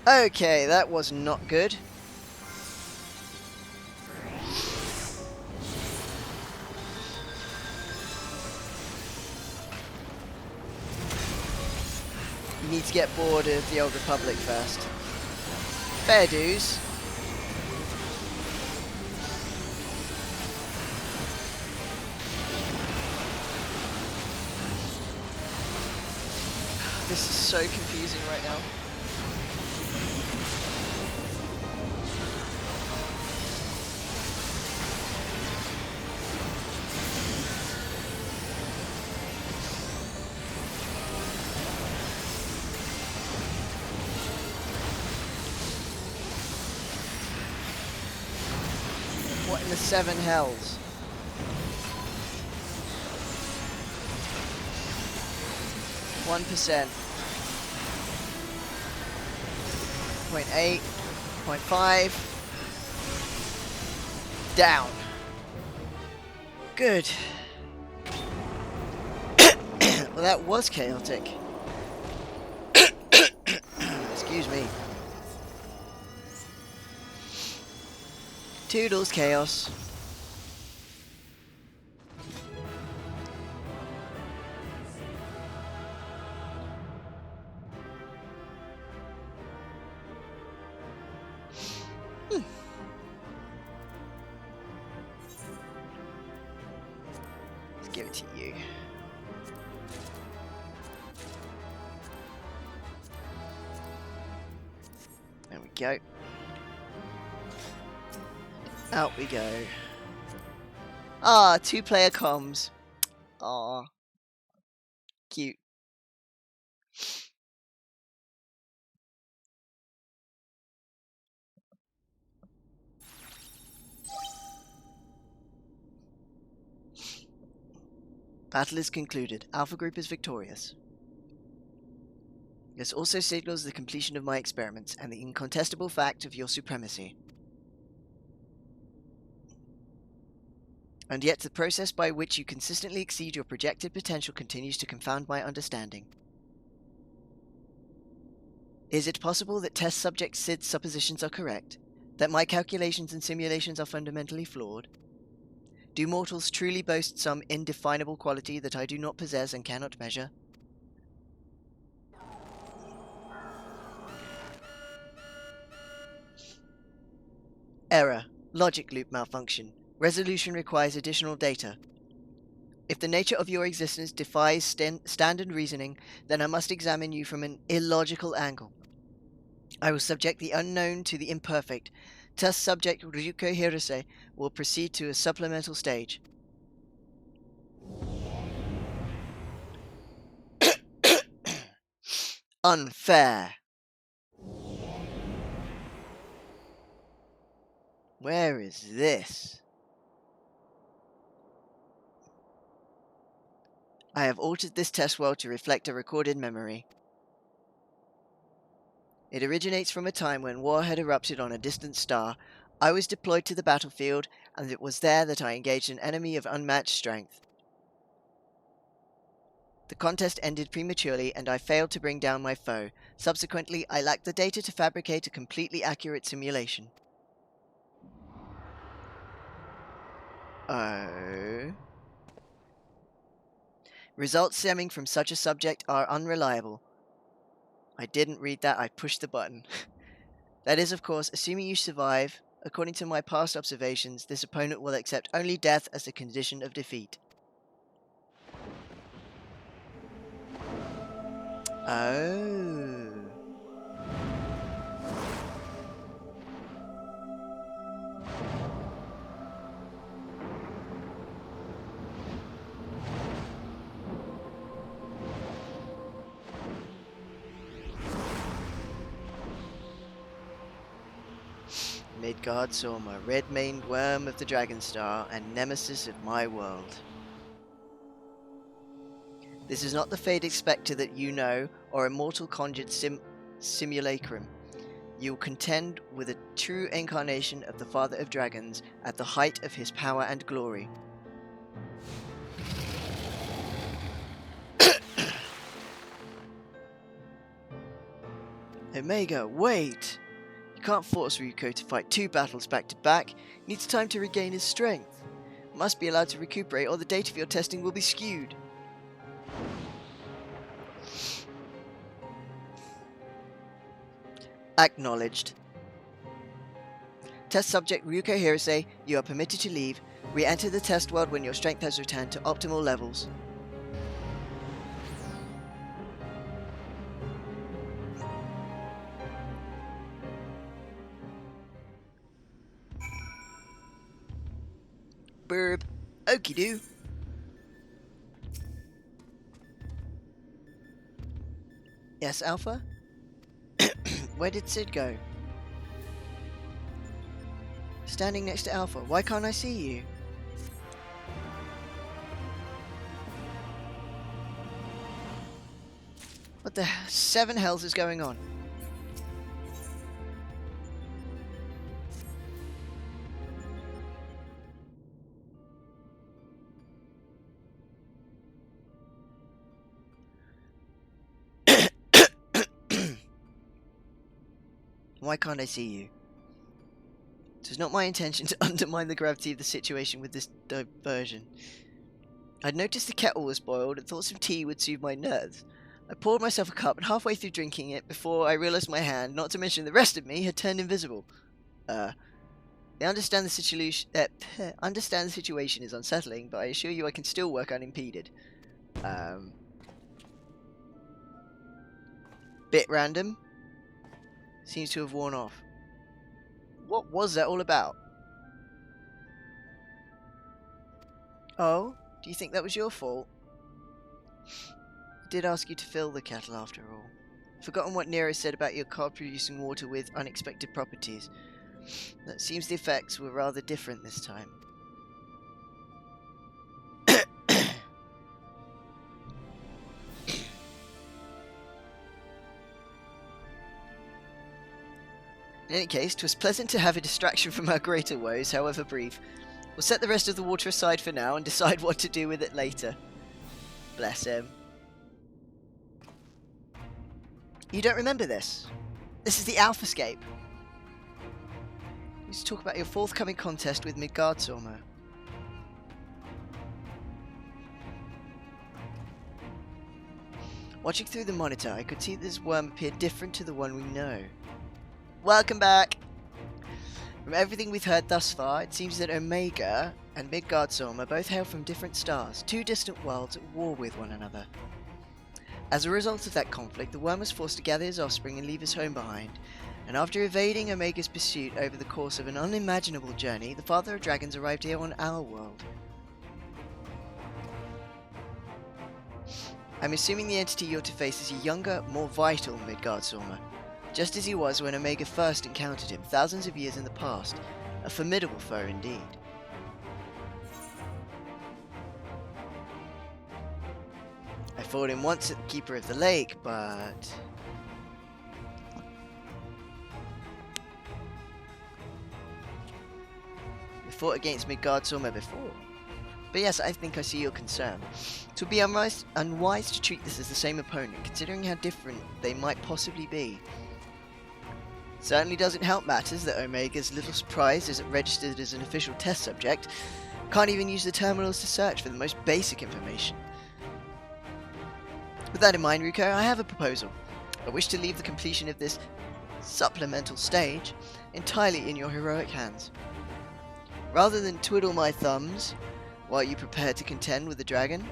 Okay, that was not good. You need to get bored of the Old Republic first. Fair dues. This is so confusing right now. What in the 7 hells? 1%. 0.8, 0.5. Down. Good. Well, that was chaotic. Excuse me. Toodles, chaos. Let's give it to you. There we go. Out we go. Ah, 2-player comms. Ah, cute. Battle is concluded. Alpha Group is victorious. This also signals the completion of my experiments and the incontestable fact of your supremacy. And yet the process by which you consistently exceed your projected potential continues to confound my understanding. Is it possible that test subject Sid's suppositions are correct? That my calculations and simulations are fundamentally flawed? Do mortals truly boast some indefinable quality that I do not possess and cannot measure? Error. Logic loop malfunction. Resolution requires additional data. If the nature of your existence defies standard reasoning, then I must examine you from an illogical angle. I will subject the unknown to the imperfect. Test subject Ryuko Hirose will proceed to a supplemental stage. Unfair. Where is this? I have altered this test world to reflect a recorded memory. It originates from a time when war had erupted on a distant star. I was deployed to the battlefield, and it was there that I engaged an enemy of unmatched strength. The contest ended prematurely, and I failed to bring down my foe. Subsequently, I lacked the data to fabricate a completely accurate simulation. Oh. Results stemming from such a subject are unreliable. I didn't read that, I pushed the button. That is, of course, assuming you survive. According to my past observations, this opponent will accept only death as the condition of defeat. Oh. Midgard Sorma, red-maned worm of the Dragon Star, and nemesis of my world. This is not the faded spectre that you know, or a mortal conjured simulacrum. You will contend with a true incarnation of the Father of Dragons at the height of his power and glory. Omega, wait! You can't force Ryuko to fight 2 battles back to back. He needs time to regain his strength. Must be allowed to recuperate, or the data for your testing will be skewed. Acknowledged. Test subject Ryuko Hirose, you are permitted to leave. Re-enter the test world when your strength has returned to optimal levels. Burb. Okie doo. Yes, Alpha? Where did Sid go? Standing next to Alpha. Why can't I see you? What the seven hells is going on? Why can't I see you? It was not my intention to undermine the gravity of the situation with this diversion. I'd noticed the kettle was boiled and thought some tea would soothe my nerves. I poured myself a cup and halfway through drinking it before I realized my hand, not to mention the rest of me, had turned invisible. I understand the situation is unsettling, but I assure you I can still work unimpeded. Bit random. Seems to have worn off. What was that all about? Oh? Do you think that was your fault? I did ask you to fill the kettle after all. Forgotten what Nero said about your card producing water with unexpected properties. It seems the effects were rather different this time. In any case, 'twas pleasant to have a distraction from our greater woes, however brief. We'll set the rest of the water aside for now and decide what to do with it later. Bless him. You don't remember this? This is the FFXIV. You used to talk about your forthcoming contest with Midgardsormr. Watching through the monitor, I could see this worm appear different to the one we know. Welcome back! From everything we've heard thus far, it seems that Omega and Midgardsormr both hail from different stars, two distant worlds at war with one another. As a result of that conflict, the worm was forced to gather his offspring and leave his home behind, and after evading Omega's pursuit over the course of an unimaginable journey, the Father of Dragons arrived here on our world. I'm assuming the entity you're to face is a younger, more vital Midgardsormr, just as he was when Omega first encountered him thousands of years in the past. A formidable foe indeed. I fought him once at the Keeper of the Lake, but... we fought against Midgardsormr before. But yes, I think I see your concern. It would be unwise to treat this as the same opponent, considering how different they might possibly be. Certainly doesn't help matters that Omega's little surprise isn't registered as an official test subject. Can't even use the terminals to search for the most basic information. With that in mind, Ruko, I have a proposal. I wish to leave the completion of this supplemental stage entirely in your heroic hands. Rather than twiddle my thumbs while you prepare to contend with the dragon,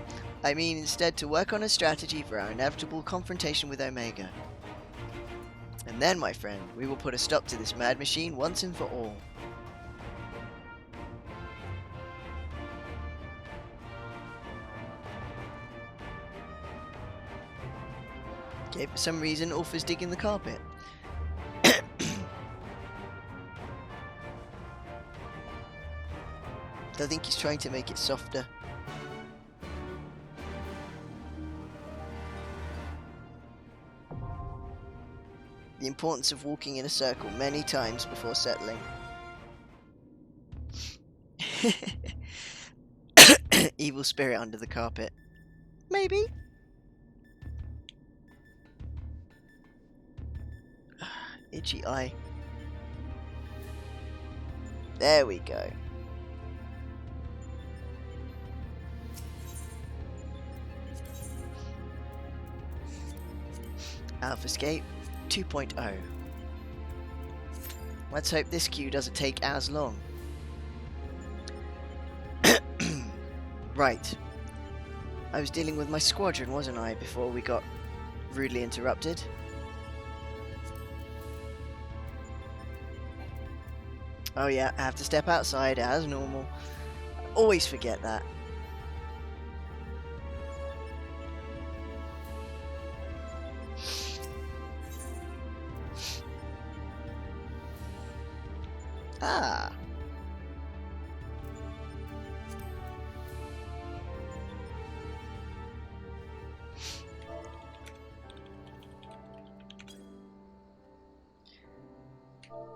I mean instead to work on a strategy for our inevitable confrontation with Omega. And then, my friend, we will put a stop to this mad machine once and for all. Okay, for some reason, Ulfa's digging the carpet. I think he's trying to make it softer. The importance of walking in a circle many times before settling. Evil spirit under the carpet. Maybe. Itchy eye. There we go. FFXIV 2.0. Let's hope this queue doesn't take as long. Right. I was dealing with my squadron, wasn't I, before we got rudely interrupted? Oh yeah, I have to step outside as normal. I always forget that. Ah.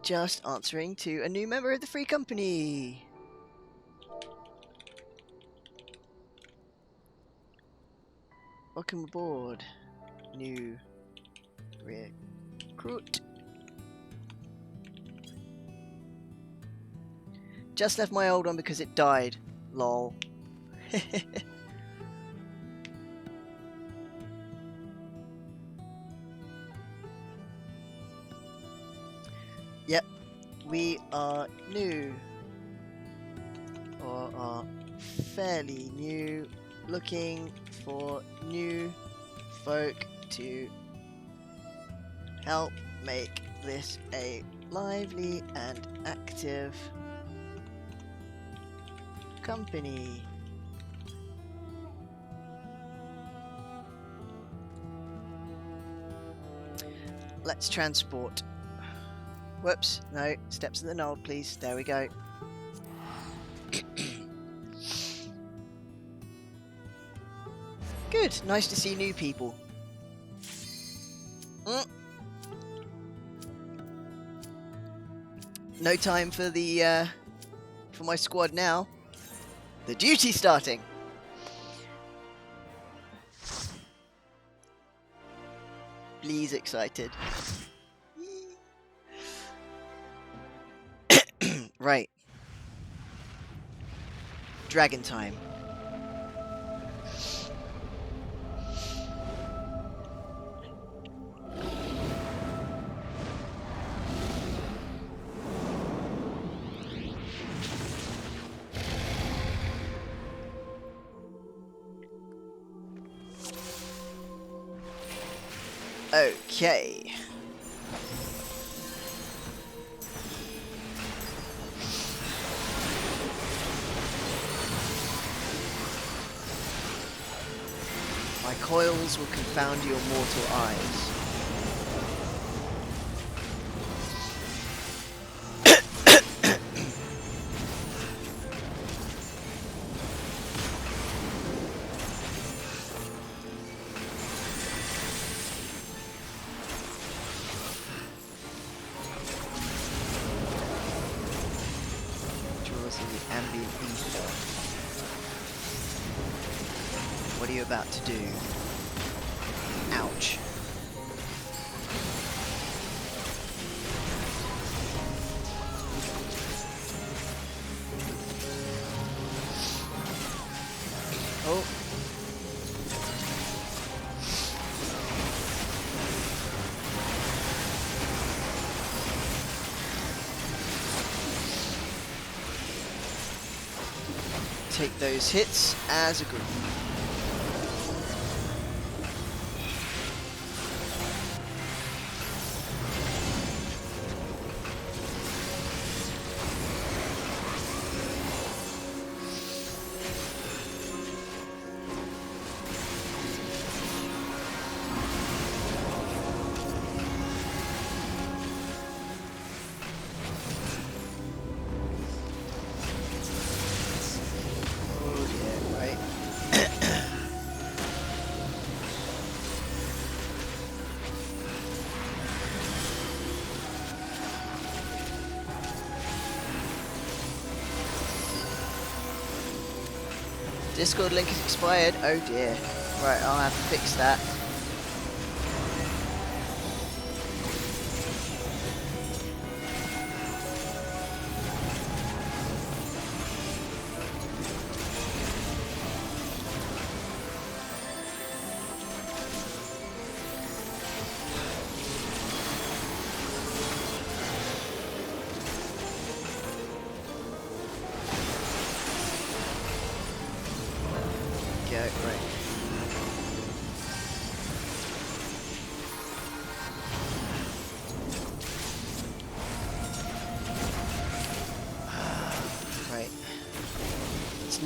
just answering to a new member of the free company. Welcome aboard, new recruit. Just left my old one because it died. Lol. Yep, we are new. Or are fairly new. Looking for new folk to help make this a lively and active company. Let's transport. Whoops, no, steps of the Knoll, please. There we go. Good, nice to see new people. No time for the for my squad now. The duty's starting. Please excited. Right. Dragon time. Okay. My coils will confound your mortal eyes. What are you about to do? Ouch. Oh. Take those hits as a group. Discord link is expired. Oh dear. Right, I'll have to fix that.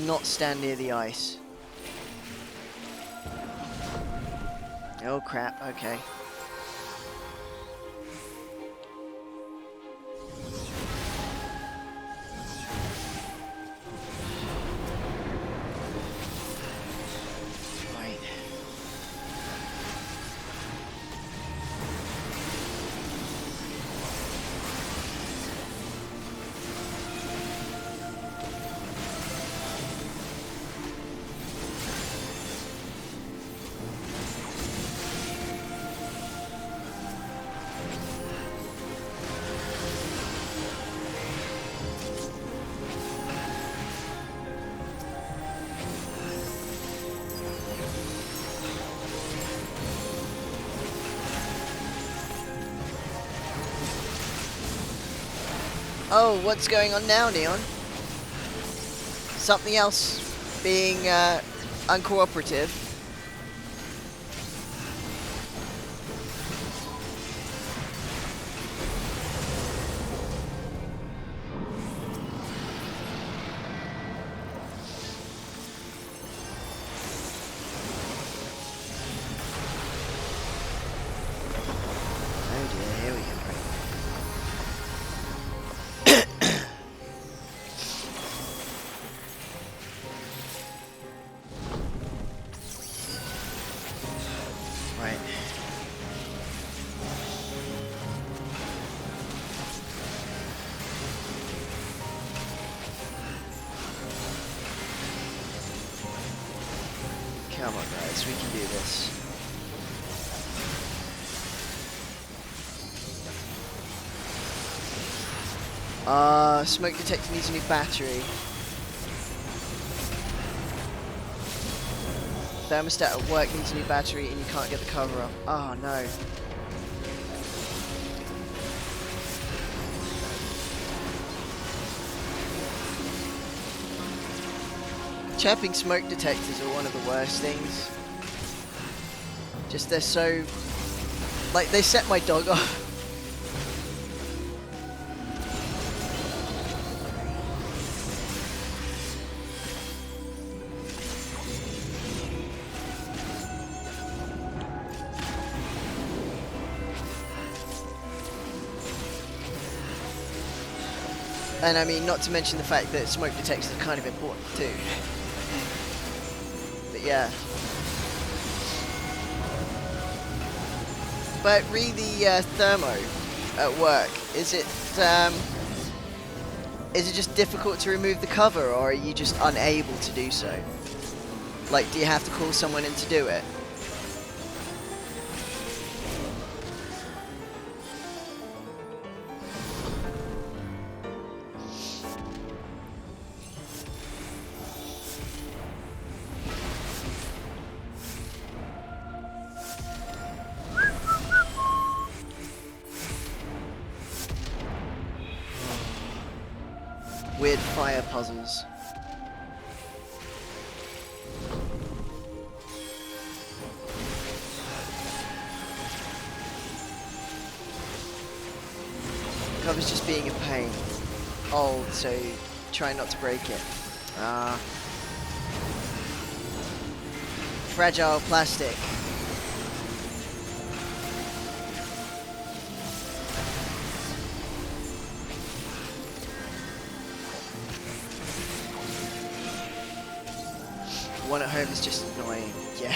Not stand near the ice. Oh crap, okay. Right. Oh, what's going on now, Neon? Something else being uncooperative. Come on, guys, we can do this. Smoke detector needs a new battery. Thermostat at work needs a new battery and you can't get the cover up. Oh no. Chirping smoke detectors are one of the worst things. Just they're so... like, they set my dog off. And I mean, not to mention the fact that smoke detectors are kind of important too. But yeah. But re the thermo at work, is it just difficult to remove the cover, or are you just unable to do so? Like, do you have to call someone in to do it? Weird fire puzzles. Cover's just being a pain. Oh, so try not to break it. Fragile plastic. One at home is just annoying. Yeah.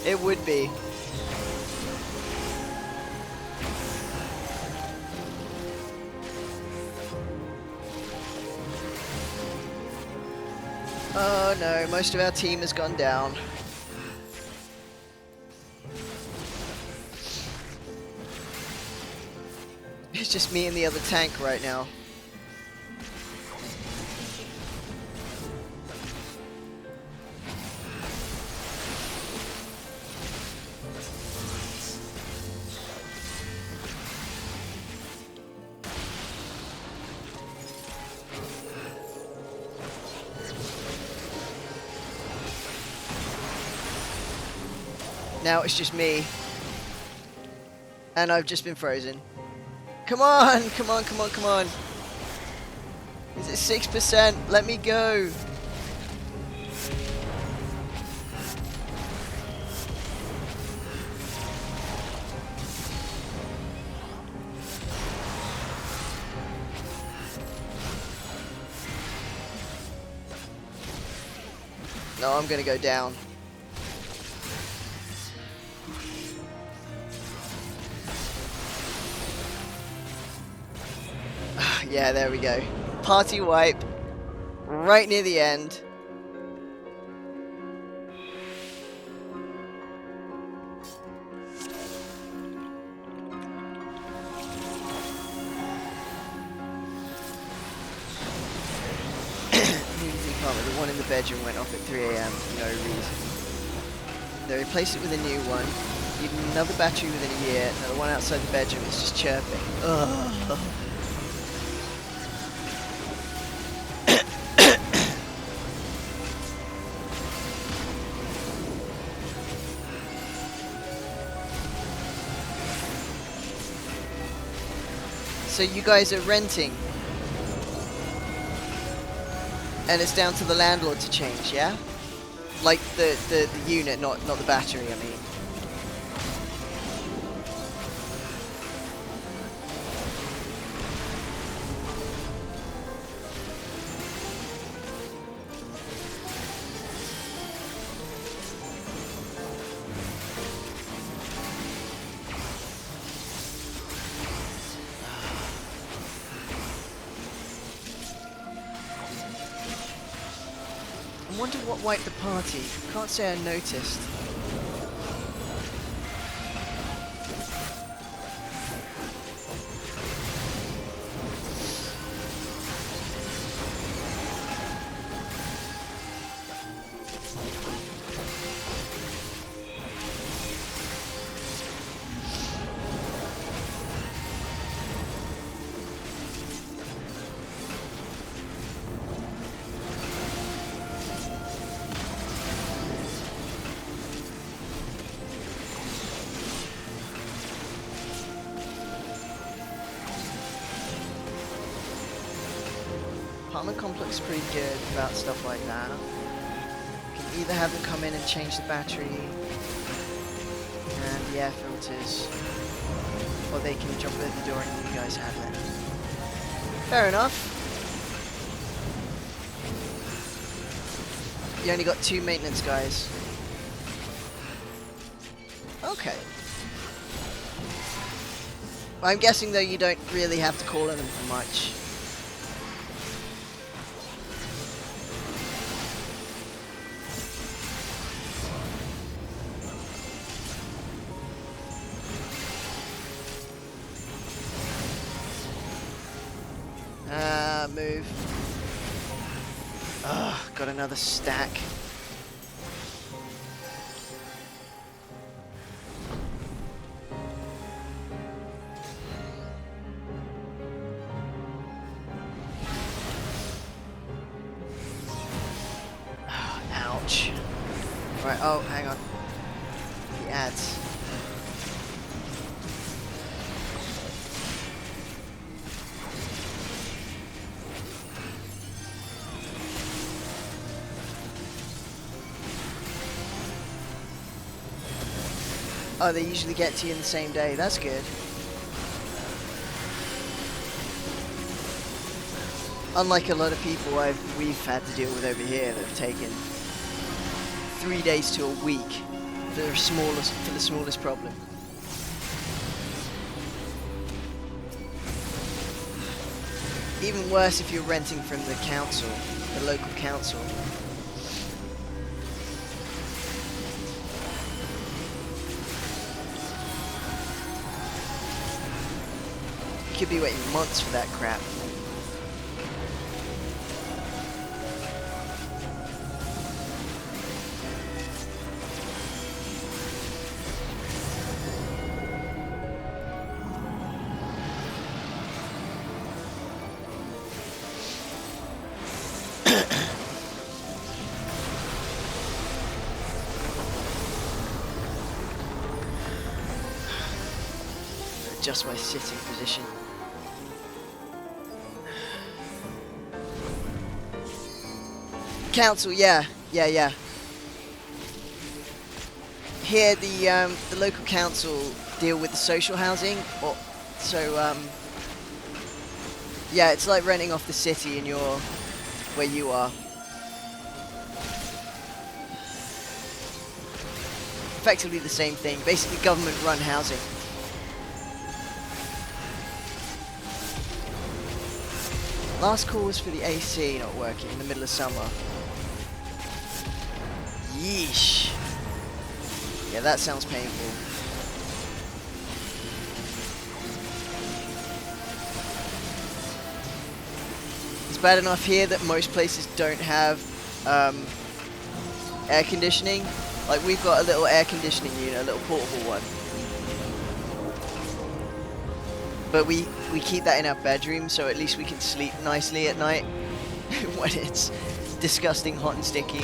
It would be. Oh no, most of our team has gone down. It's just me and the other tank right now. Now it's just me. And I've just been frozen. Come on, come on, come on, come on. Is it 6%? Let me go. No, I'm gonna go down. Yeah, there we go. Party wipe. Right near the end. The one in the bedroom went off at 3 AM for no reason. They replaced it with a new one. Need another battery within a year. Now the one outside the bedroom is just chirping. Ugh. So you guys are renting, and it's down to the landlord to change, yeah? Like the unit, not the battery, I mean. I wonder what wiped the party. Can't say I noticed. Apartment complex is pretty good about stuff like that. You can either have them come in and change the battery and the air filters, or they can jump in the door and you guys handle it. Fair enough. You only got 2 maintenance guys. Okay. I'm guessing though you don't really have to call on them for much. Move. Ugh, got another stack. Oh, ouch. Right, oh, hang on. The ads. Oh, they usually get to you in the same day. That's good. Unlike a lot of people we've had to deal with over here that have taken 3 days to a week for the smallest problem. Even worse if you're renting from the council, the local council. Could be waiting months for that crap. Adjust my sitting position. Council, yeah. Here, the local council deal with the social housing, yeah, it's like renting off the city and you're where you are. Effectively the same thing, basically government-run housing. Last call was for the AC not working in the middle of summer. Yeesh. Yeah, that sounds painful. It's bad enough here that most places don't have air conditioning. Like, we've got a little air conditioning unit, a little portable one. But we keep that in our bedroom, so at least we can sleep nicely at night when it's disgusting hot and sticky.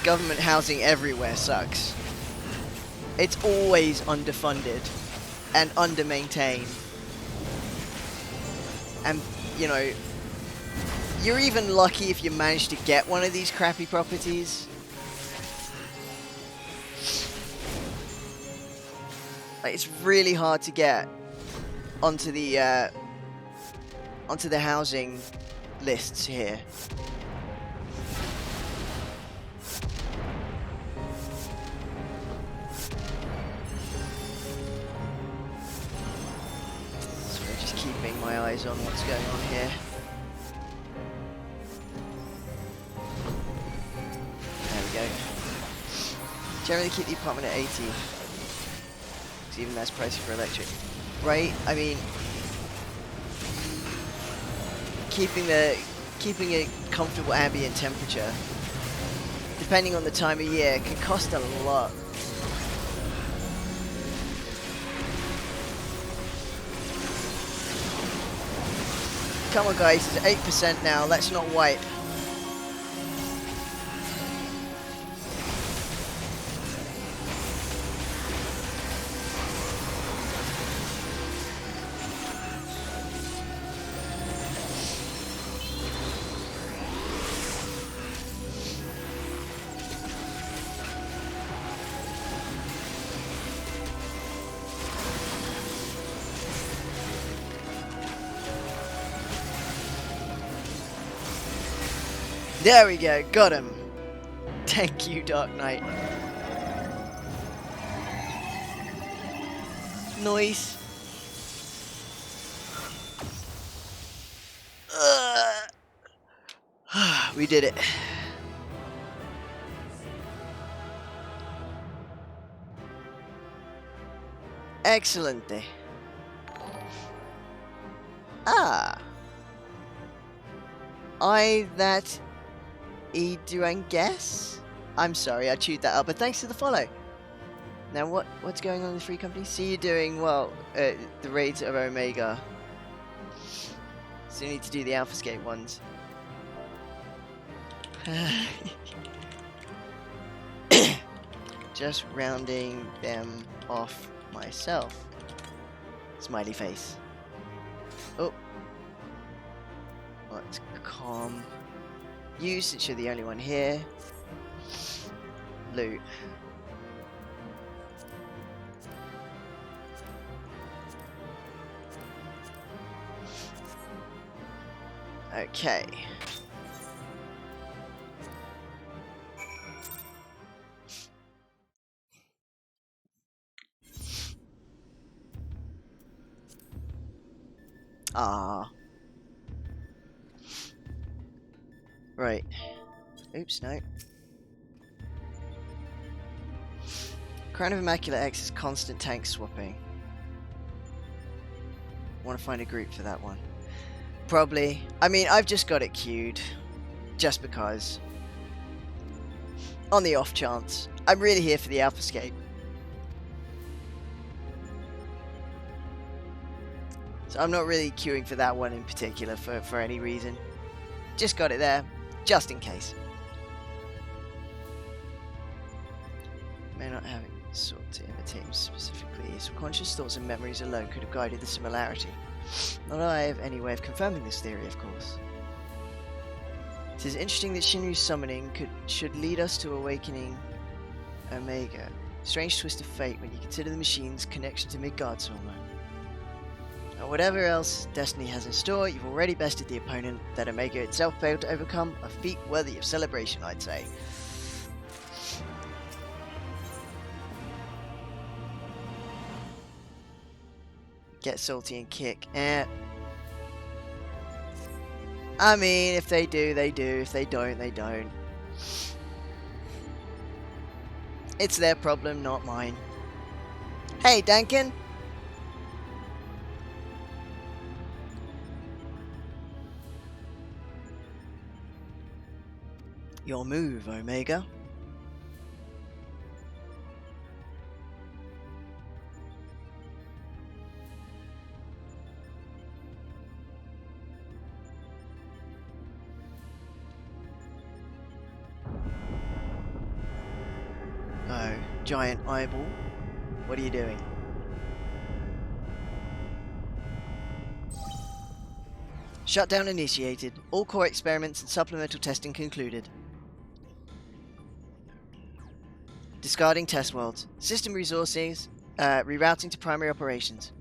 government housing everywhere sucks. It's always underfunded and under-maintained. And, you know, you're even lucky if you manage to get one of these crappy properties. Like, it's really hard to get onto the housing lists here. So we're just keeping my eyes on what's going on here. There we go. Generally keep the apartment at 80. It's even less pricey for electric. Right? I mean, keeping a comfortable ambient temperature, depending on the time of year, can cost a lot. Come on guys, it's 8% now, let's not wipe. There we go, got him. Thank you, Dark Knight. Nice. We did it. Excelente. Ah. Do I guess? I'm sorry, I chewed that up, but thanks for the follow. Now, what's going on in the free company? See you doing, well, the raids of Omega. So you need to do the AlphaScape ones. Just rounding them off myself. Smiley face. Oh. Let's calm you, since you're the only one here. Loot. Okay. Ah. Right. Oops, no. Crown of Immaculate X is constant tank swapping. Want to find a group for that one. Probably. I mean, I've just got it queued. Just because. On the off chance. I'm really here for the AlphaScape. So I'm not really queuing for that one in particular for any reason. Just got it there. Just in case. May not have sought to imitate him specifically. Subconscious thoughts and memories alone could have guided the similarity. Not that I have any way of confirming this theory, of course. It is interesting that Shinryu's summoning should lead us to awakening Omega. Strange twist of fate when you consider the machine's connection to Midgard's hormone. Now, whatever else Destiny has in store, you've already bested the opponent that Omega itself failed to overcome, a feat worthy of celebration, I'd say. Get salty and kick. I mean, if they do, they do. If they don't, they don't. It's their problem, not mine. Hey, Dankin! Your move, Omega. giant eyeball. What are you doing? Shutdown initiated. All core experiments and supplemental testing concluded. Discarding test worlds. System resources. Rerouting to primary operations.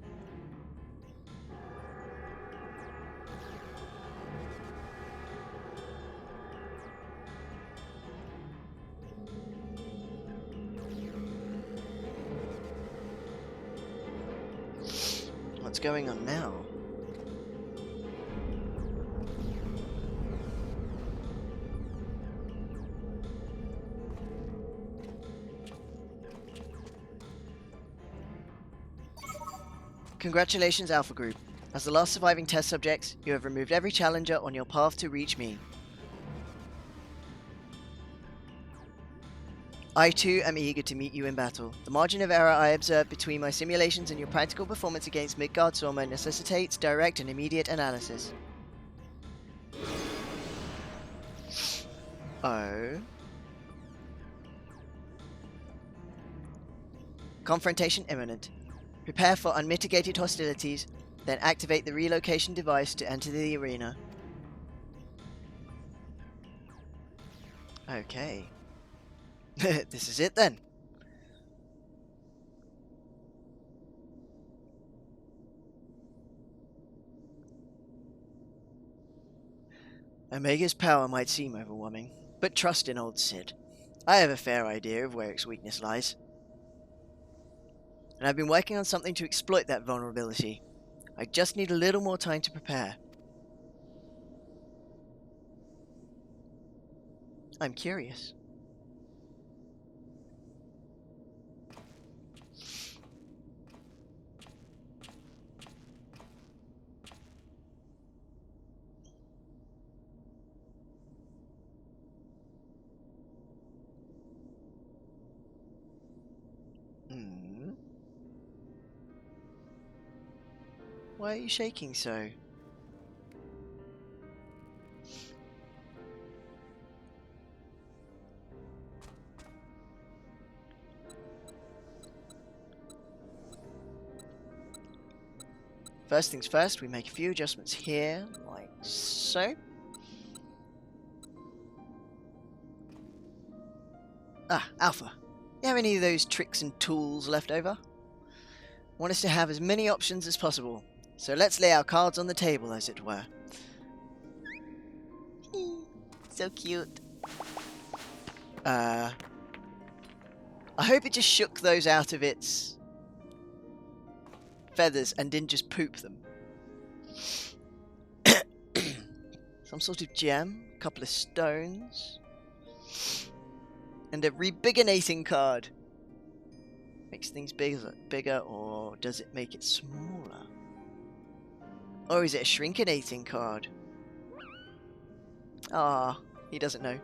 What's going on now? Congratulations, Alpha Group. As the last surviving test subjects, you have removed every challenger on your path to reach me. I too am eager to meet you in battle. The margin of error I observe between my simulations and your practical performance against Midgard Sorma necessitates direct and immediate analysis. Oh. Confrontation imminent. Prepare for unmitigated hostilities, then activate the relocation device to enter the arena. Okay. This is it then. Omega's power might seem overwhelming, but trust in old Sid. I have a fair idea of where its weakness lies. And I've been working on something to exploit that vulnerability. I just need a little more time to prepare. I'm curious. Why are you shaking so? First things first, we make a few adjustments here, like so. Ah, Alpha. You have any of those tricks and tools left over? Want us to have as many options as possible, so let's lay our cards on the table, as it were. So cute. I hope it just shook those out of its feathers and didn't just poop them. Some sort of gem, a couple of stones, and a rebiginating card. Makes things bigger, or does it make it smaller? Or is it a shrinkinating card? Ah, he doesn't know.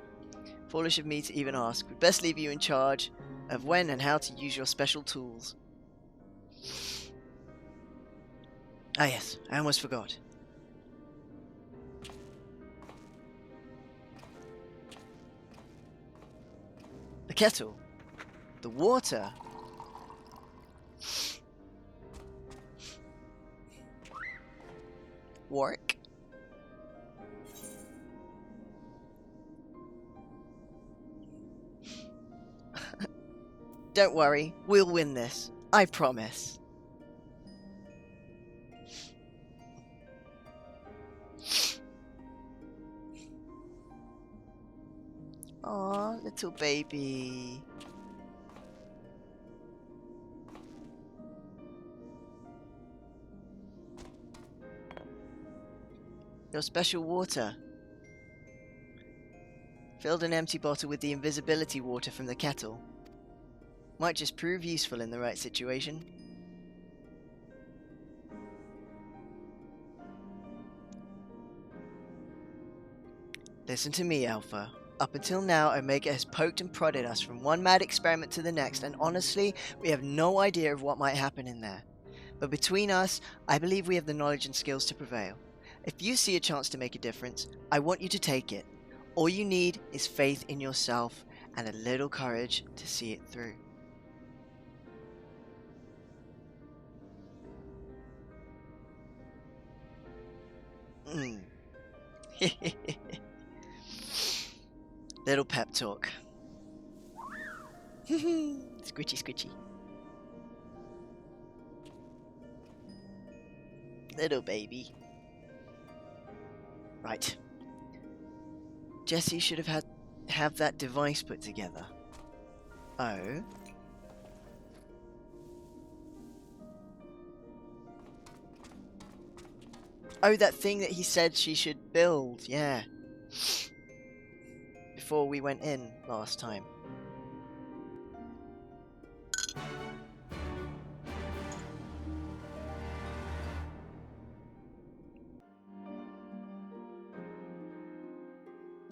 Foolish of me to even ask. We'd best leave you in charge of when and how to use your special tools. Ah yes, I almost forgot. The kettle. The water. Work. Don't worry, we'll win this. I promise. Aw, little baby. Your special water. Filled an empty bottle with the invisibility water from the kettle. Might just prove useful in the right situation. Listen to me, Alpha. Up until now, Omega has poked and prodded us from one mad experiment to the next, and honestly, we have no idea of what might happen in there. But between us, I believe we have the knowledge and skills to prevail. If you see a chance to make a difference, I want you to take it. All you need is faith in yourself and a little courage to see it through. Little pep talk. Squitchy, squitchy. Little baby. Right. Jesse should have that device put together. Oh. Oh, that thing that he said she should build, yeah. Before we went in last time.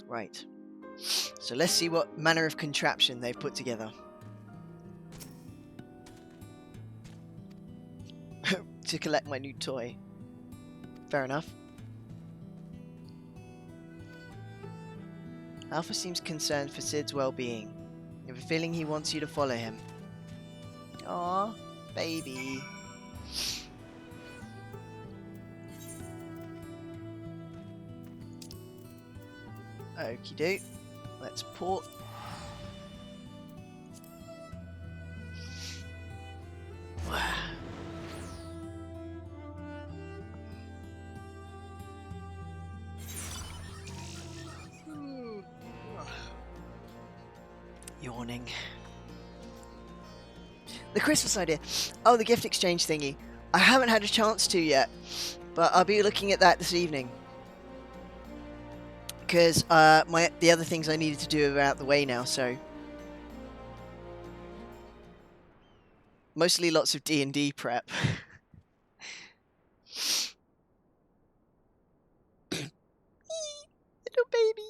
Right. So let's see what manner of contraption they've put together. To collect my new toy. Fair enough. Alpha seems concerned for Sid's well-being. You have a feeling he wants you to follow him. Aww, baby. Okie doke. Let's port. Yawning. The Christmas idea. Oh, the gift exchange thingy. I haven't had a chance to yet, but I'll be looking at that this evening. Because the other things I needed to do are out the way now, so mostly lots of D&D prep. Little baby.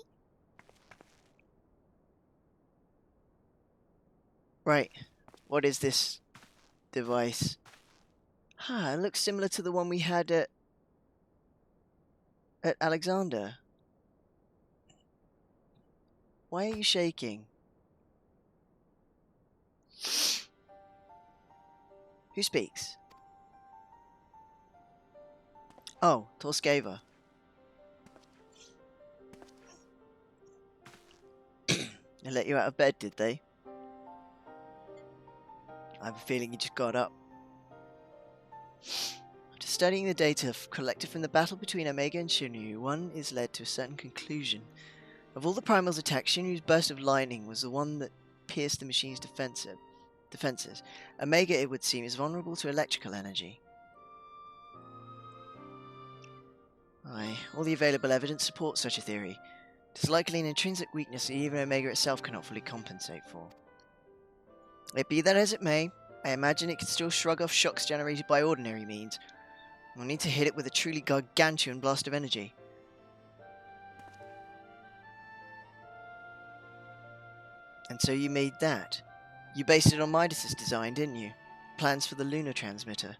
Right, what is this device? It looks similar to the one we had at Alexander. Why are you shaking? Who speaks? Oh, Torskeva. They let you out of bed, did they? I have a feeling you just got up. After studying the data collected from the battle between Omega and Shinryu, one is led to a certain conclusion. Of all the primals attacked, Shinryu's burst of lightning was the one that pierced the machine's defenses. Omega, it would seem, is vulnerable to electrical energy. Aye, all the available evidence supports such a theory. It is likely an intrinsic weakness that even Omega itself cannot fully compensate for. It be that as it may, I imagine it can still shrug off shocks generated by ordinary means. We'll need to hit it with a truly gargantuan blast of energy. And so you made that. You based it on Midas's design, didn't you? Plans for the lunar transmitter.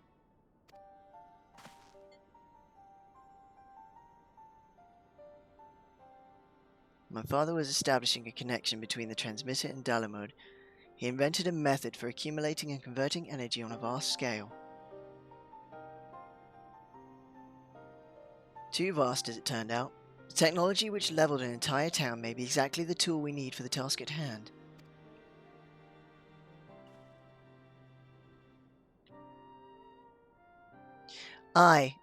My father was establishing a connection between the transmitter and Dalamode. He invented a method for accumulating and converting energy on a vast scale. Too vast, as it turned out. The technology which leveled an entire town may be exactly the tool we need for the task at hand. I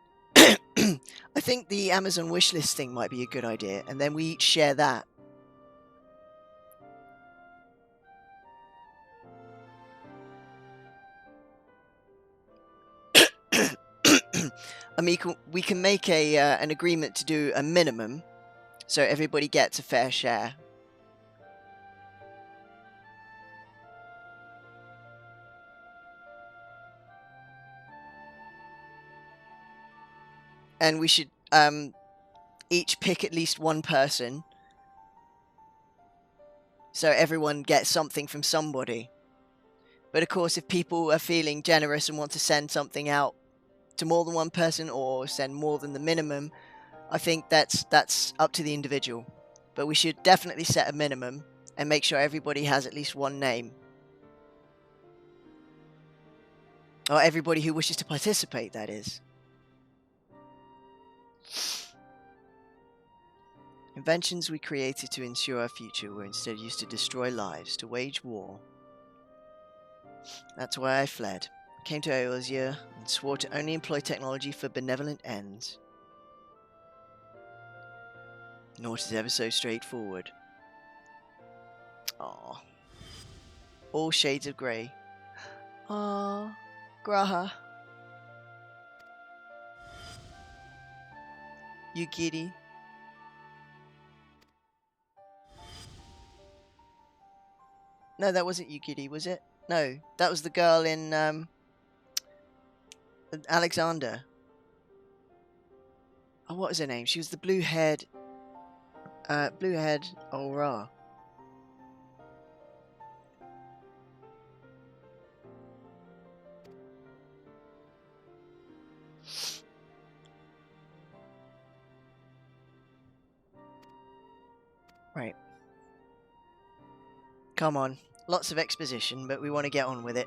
think the Amazon wishlist thing might be a good idea, and then we each share that. I mean, we can make an agreement to do a minimum, so everybody gets a fair share. And we should each pick at least one person, so everyone gets something from somebody. But of course, if people are feeling generous and want to send something out to more than one person or send more than the minimum, I think that's up to the individual. But we should definitely set a minimum and make sure everybody has at least one name. Or everybody who wishes to participate, that is. Inventions we created to ensure our future were instead used to destroy lives, to wage war. That's why I fled. Came to Eorzea and swore to only employ technology for benevolent ends. Naught is ever so straightforward. Aww. All shades of grey. Aww. Graha. You giddy. No, that wasn't you giddy, was it? No, that was the girl in Alexander. Oh, what was her name? She was the blue-haired Aura. Right. Come on. Lots of exposition, but we want to get on with it.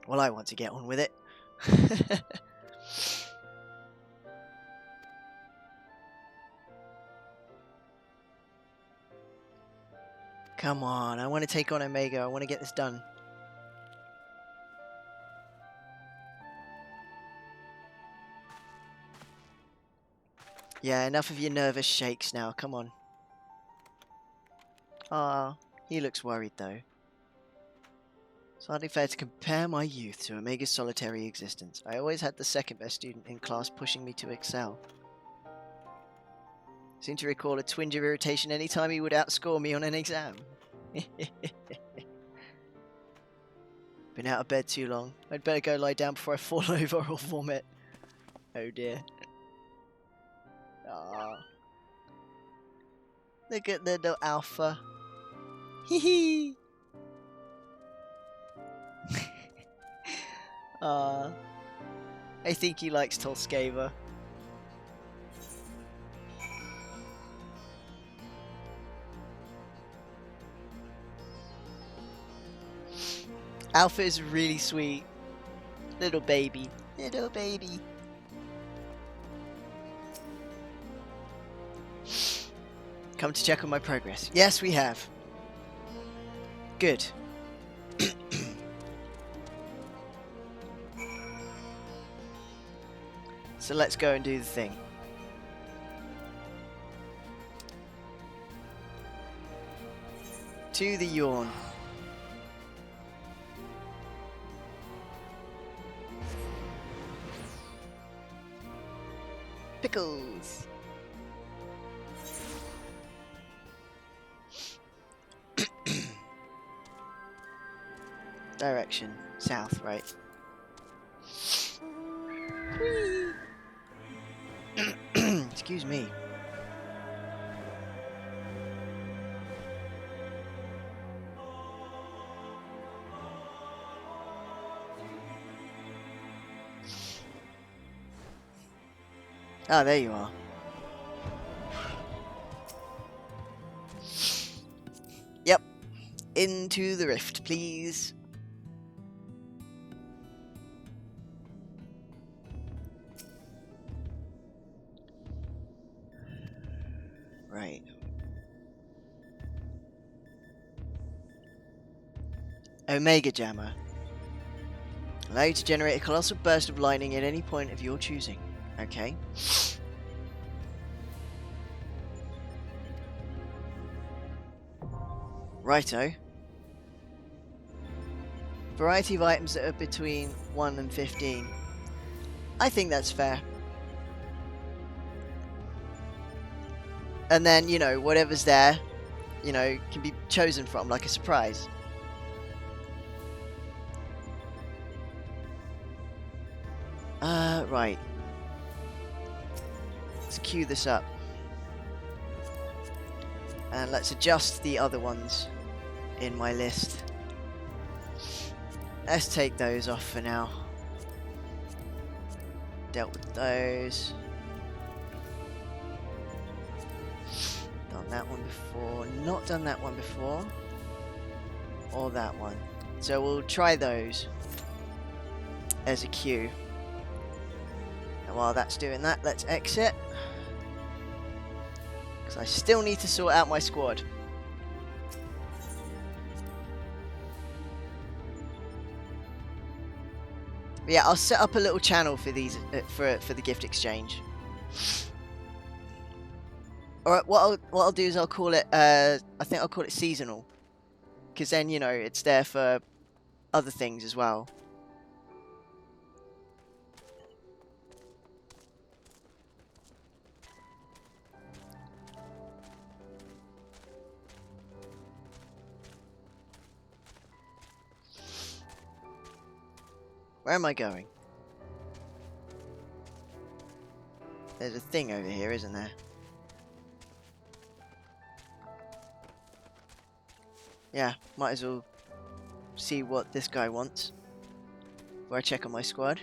Well, I want to get on with it. Come on, I want to take on Omega. I want to get this done. Yeah, enough of your nervous shakes now. Come on. Ah, he looks worried though. It's hardly fair to compare my youth to Omega's solitary existence. I always had the second best student in class pushing me to excel. Seem to recall a twinge of irritation any time he would outscore me on an exam. Been out of bed too long. I'd better go lie down before I fall over or vomit. Oh dear. Aww. Look at the little alpha. Hee hee. I think he likes Tolskava. Alpha is really sweet. Little baby. Little baby. Come to check on my progress. Yes, we have. Good. So let's go and do the thing. To the yawn. Pickles. Direction. South, right. Excuse me. Ah, there you are. Yep. Into the rift, please. Right. Omega Jammer. Allow you to generate a colossal burst of lightning at any point of your choosing. Okay. Righto. Variety of items that are between 1 and 15. I think that's fair. And then, you know, whatever's there, you know, can be chosen from, like a surprise. Right. Let's queue this up. And let's adjust the other ones in my list. Let's take those off for now. Dealt with those. Done that one before. Not done that one before. Or that one. So we'll try those. as a queue. And while that's doing that, let's exit. Because I still need to sort out my squad. But yeah, I'll set up a little channel for these for the gift exchange. Alright, what I'll do is I'll call it I think I'll call it seasonal. Because then, you know, it's there for other things as well. Where am I going? There's a thing over here, isn't there? Yeah, might as well see what this guy wants before I check on my squad.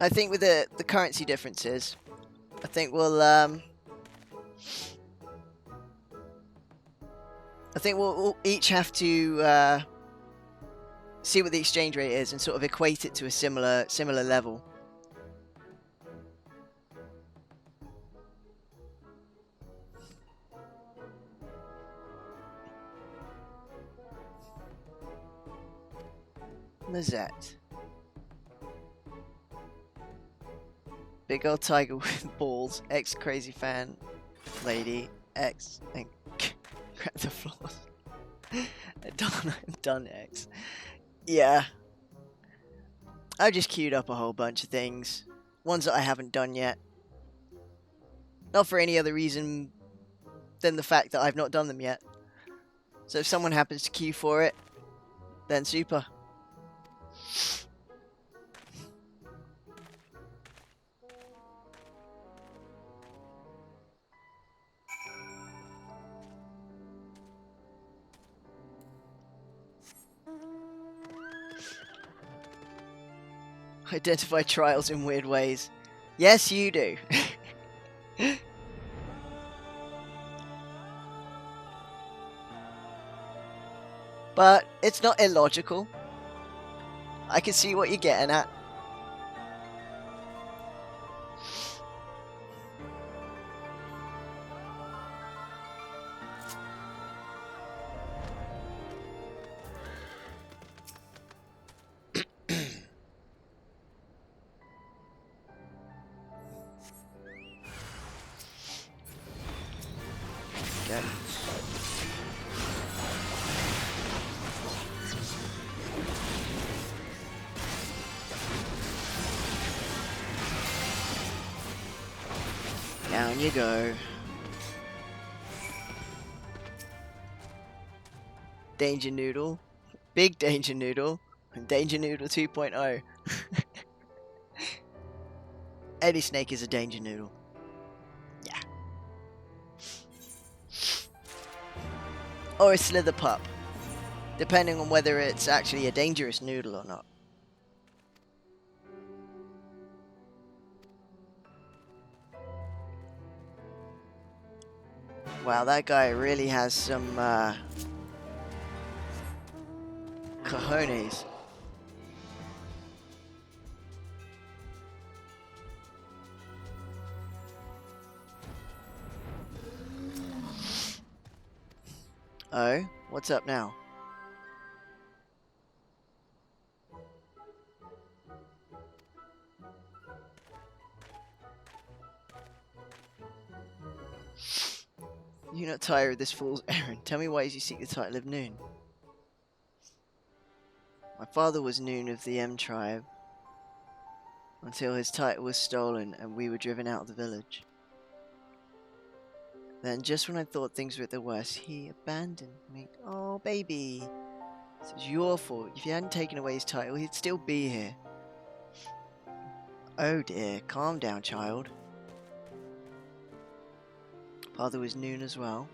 I think with the currency differences, I think we'll we'll each have to see what the exchange rate is and sort of equate it to a similar level. Lizette. Big old tiger with balls. Ex crazy fan. Lady. Ex. And grab the floors. Done X. Yeah. I've just queued up a whole bunch of things. Ones that I haven't done yet. Not for any other reason than the fact that I've not done them yet. So if someone happens to queue for it, then super. Identify trials in weird ways. Yes, you do. But it's not illogical. I can see what you're getting at. Okay. Down you go. Danger Noodle. Big Danger Noodle. And Danger Noodle 2.0. Any snake is a Danger Noodle. Yeah. Or a Slither Pup. Depending on whether it's actually a dangerous noodle or not. Wow, that guy really has some cojones. Oh, what's up now? You're not tired of this fool's errand. Tell me why you seek the title of Noon. My father was Noon of the M tribe until his title was stolen and we were driven out of the village. Then, just when I thought things were at their worst, he abandoned me. Oh, baby. It's your fault. If you hadn't taken away his title, he'd still be here. Oh dear, calm down, child. Father was noon as well.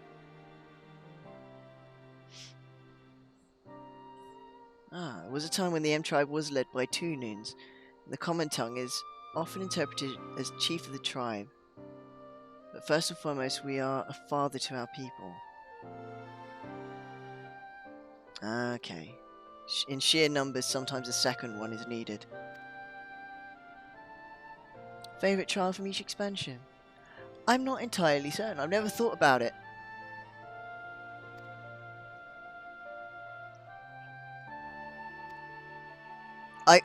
There was a time when the M tribe was led by 2 noons. The common tongue is often interpreted as chief of the tribe. But first and foremost, we are a father to our people. Okay. In sheer numbers, sometimes a second one is needed. Favorite trial from each expansion? I'm not entirely certain. I've never thought about it.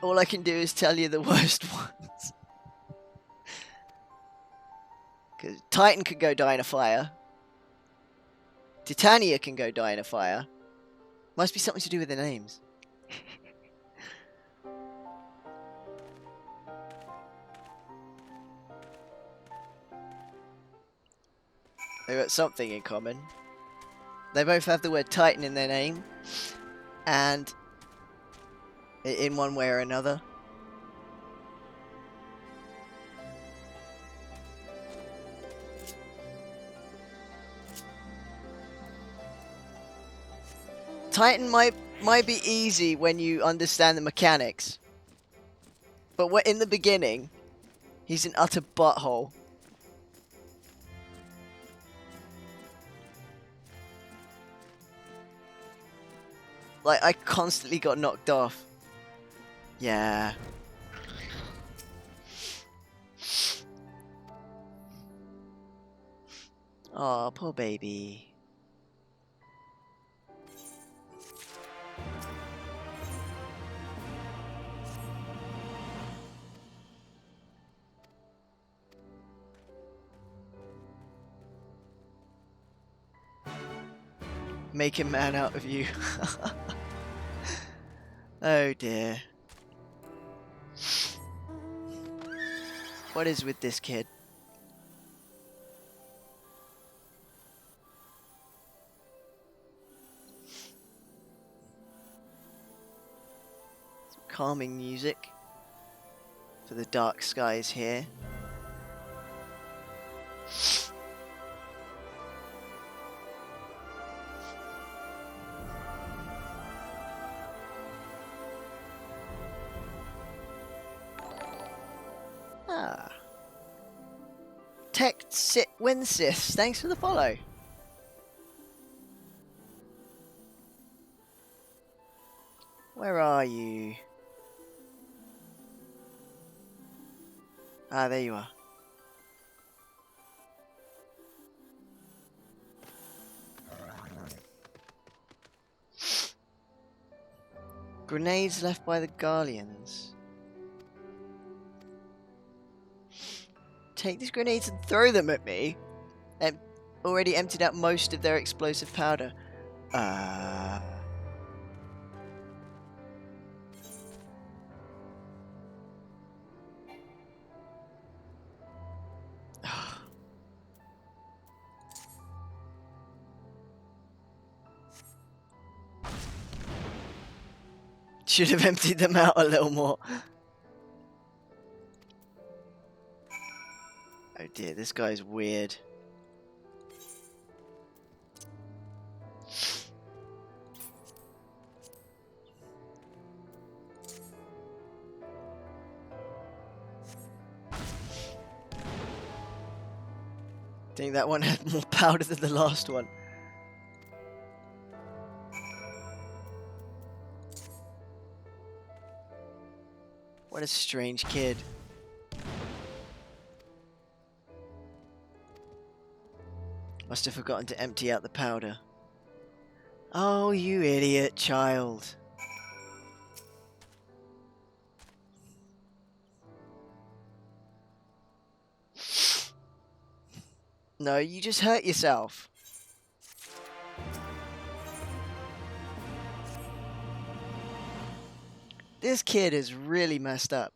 All I can do is tell you the worst ones. Because Titan can go die in a fire. Titania can go die in a fire. Must be something to do with the names. They've got something in common. They both have the word Titan in their name. And in one way or another. Titan might be easy when you understand the mechanics. But in the beginning, he's an utter butthole. Like, I constantly got knocked off. Yeah. Aw, poor baby. Make a man out of you. Oh dear. What is with this kid? Some calming music for the dark skies here. Tech Sit Winsys, thanks for the follow. Where are you? Ah, there you are. Grenades left by the Garleans. Take these grenades and throw them at me. They've already emptied out most of their explosive powder. Should have emptied them out a little more. Oh dear, this guy's weird. I think that one had more powder than the last one. What a strange kid. Must have forgotten to empty out the powder. Oh, you idiot child. No, you just hurt yourself. This kid is really messed up.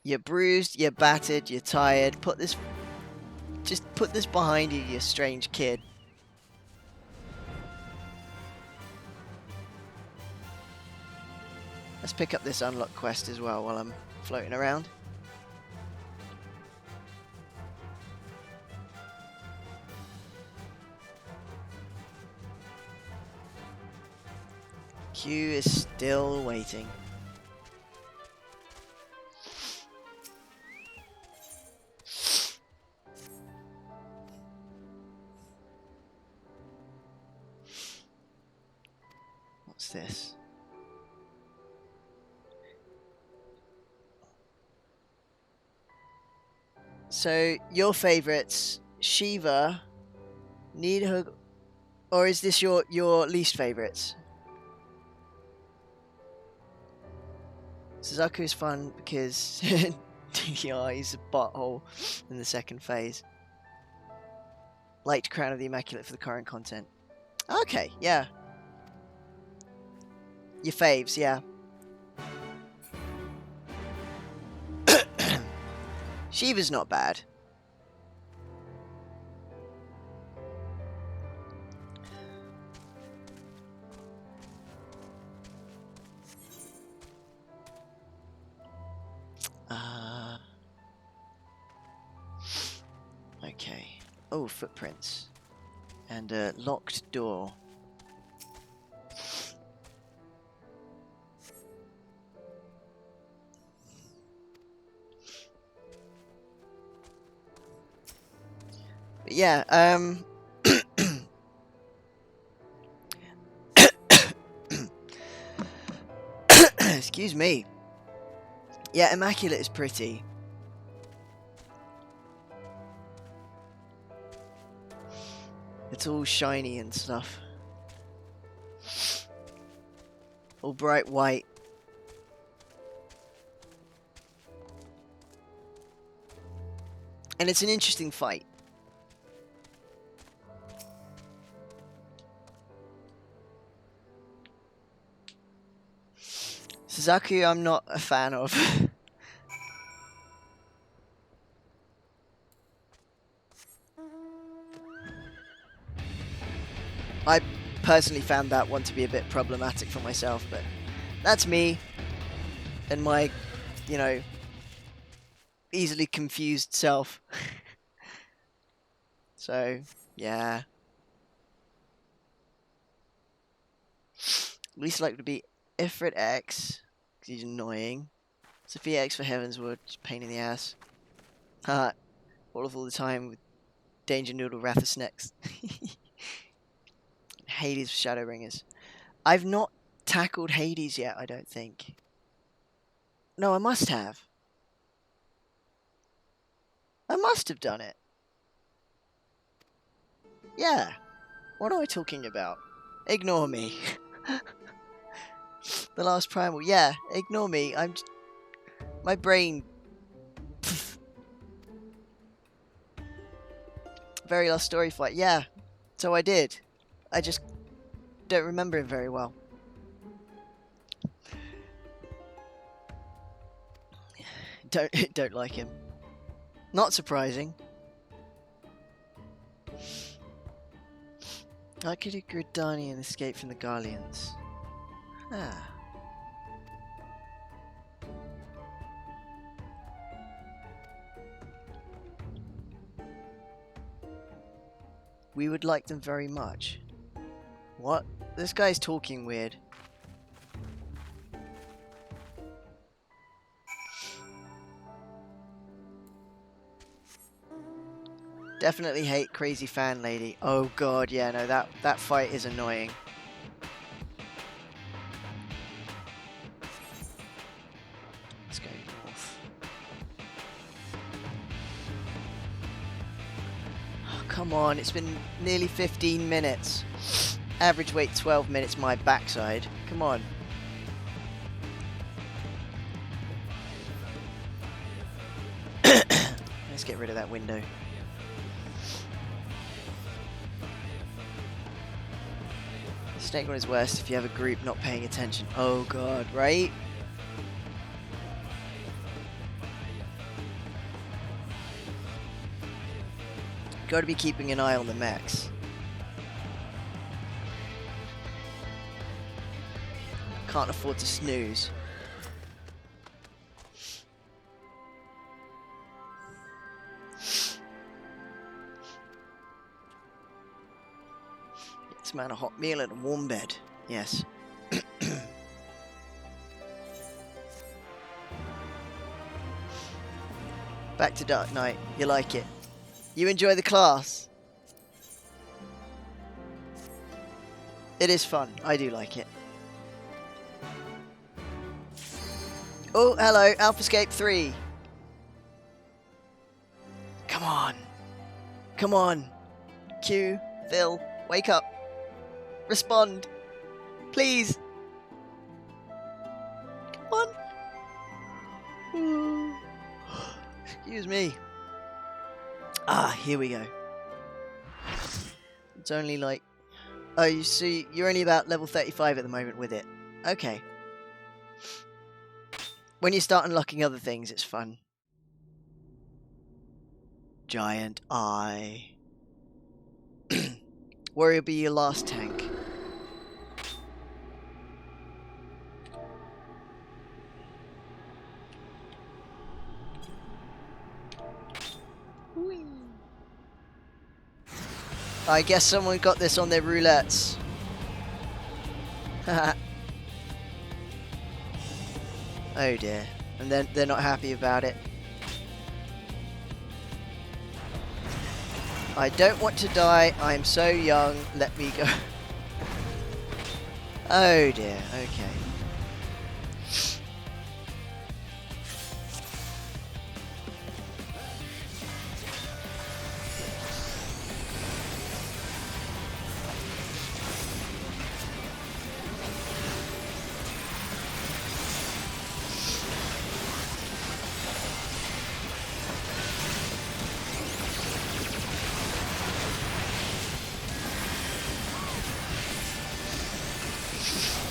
You're bruised, you're battered, you're tired. Just put this behind you, you strange kid. Let's pick up this unlock quest as well while I'm floating around. Q is still waiting. What's this? So, your favourites, Shiva, Nidhogg, or is this your least favourites? Suzaku is fun because yeah, he's a butthole in the second phase. Liked Crown of the Immaculate for the current content. Okay, yeah. Your faves, yeah. Shiva's not bad. Okay. Oh, footprints. And a locked door. But yeah, excuse me. Yeah, Immaculate is pretty. It's all shiny and stuff. All bright white. And it's an interesting fight. Suzaku, I'm not a fan of. I personally found that one to be a bit problematic for myself, but that's me and my, you know, easily confused self. So, yeah. Least likely to be Ifrit X, because he's annoying. Sophia X for Heavensward, just pain in the ass. Haha, all the time with Danger Noodle Rathasnex. Hades for Shadowbringers. I've not tackled Hades yet, I don't think. No, I must have. I must have done it. Yeah. What am I talking about? Ignore me. The last primal. Yeah, ignore me. I'm just... My brain... Very last story fight. Yeah. So I did. I just don't remember him very well. Don't like him. Not surprising. I could do Gridani and escape from the Garleans. Ah. We would like them very much. What? This guy's talking weird. Definitely hate Crazy Fan Lady. Oh god, yeah, no, that fight is annoying. Let's go north. Oh, come on, it's been nearly 15 minutes. Average wait 12 minutes, my backside. Come on. Let's get rid of that window. Snake one is worse if you have a group not paying attention. Oh god, right? Got to be keeping an eye on the mechs. Can't afford to snooze. Get this man a hot meal and a warm bed. Yes. Back to Dark Knight. You like it? You enjoy the class? It is fun. I do like it. Oh, hello, AlphaScape 3. Come on. Come on. Q, Phil, wake up. Respond. Please. Come on. Ooh. Excuse me. Ah, here we go. It's only like... Oh, you see, you're only about level 35 at the moment with it. Okay. When you start unlocking other things, it's fun. Giant Eye. Warrior be your last tank. Whee. I guess someone got this on their roulettes. Oh dear. And then they're not happy about it. I don't want to die. I'm so young. Let me go. Oh dear. Okay.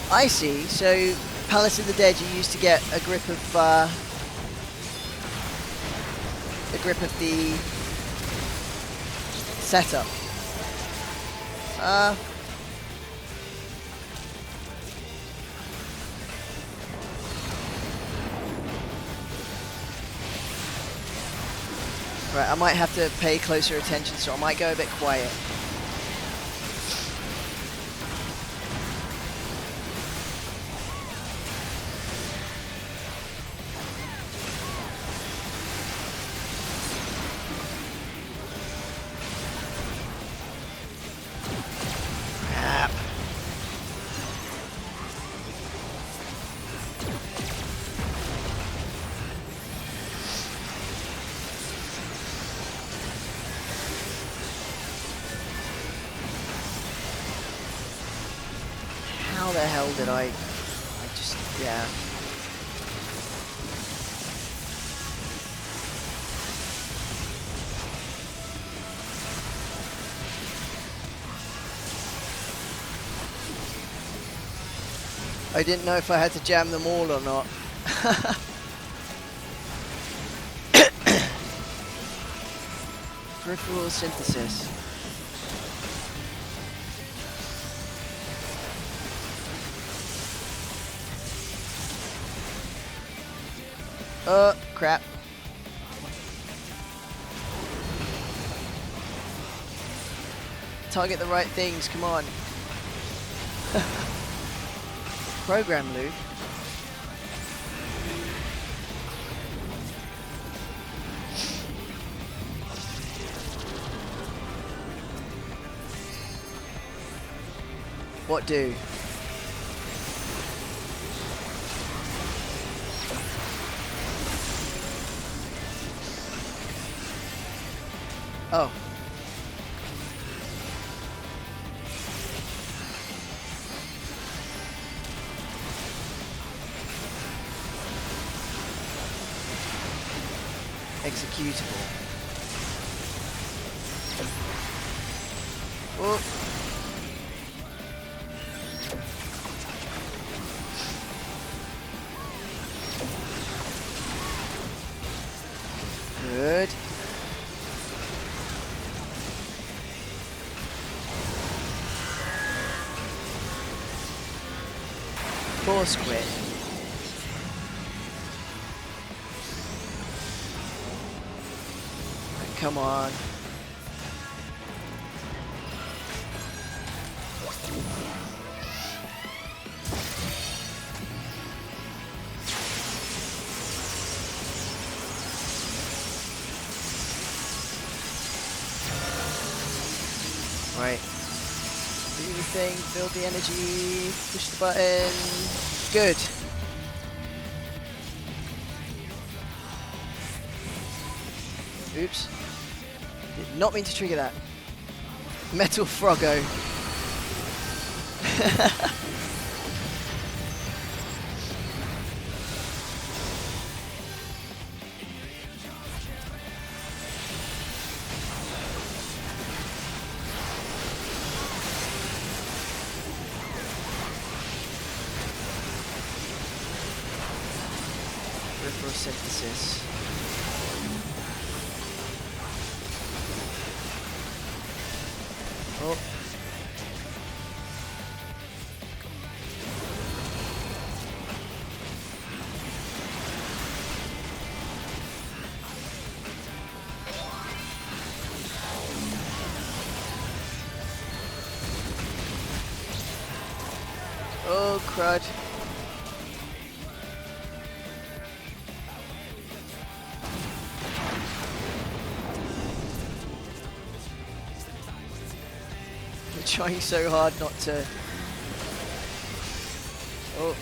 I see. So, Palace of the Dead, you used to get a grip of the setup. Right, I might have to pay closer attention, so I might go a bit quiet. How the hell did I just, yeah. I didn't know if I had to jam them all or not. Peripheral synthesis. Crap. Target the right things, come on. Program loop. What do? Oh. Executable. Oh. Good. Force quit. Come on. Right. Do your thing, build the energy, push the button. Good. Oops. Did not mean to trigger that. Metal Froggo. Peripheral synthesis. Oh. Oh, crud. I'm trying so hard not to... Oh.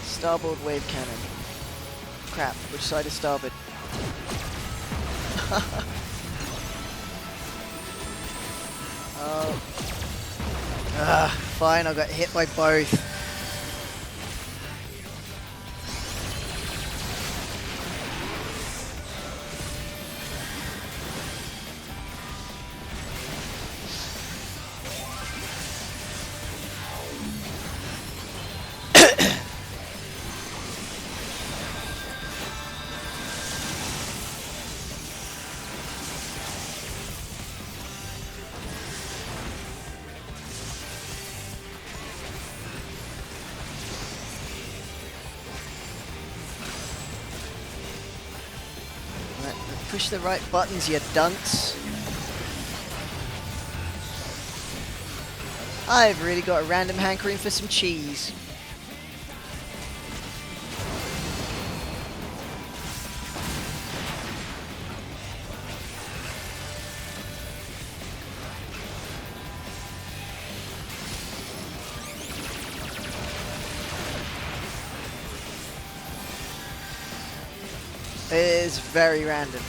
Starboard wave cannon. Crap, which side is starboard? Oh. Fine, I got hit by both. Push the right buttons, you dunce. I've really got a random hankering for some cheese. It is very random.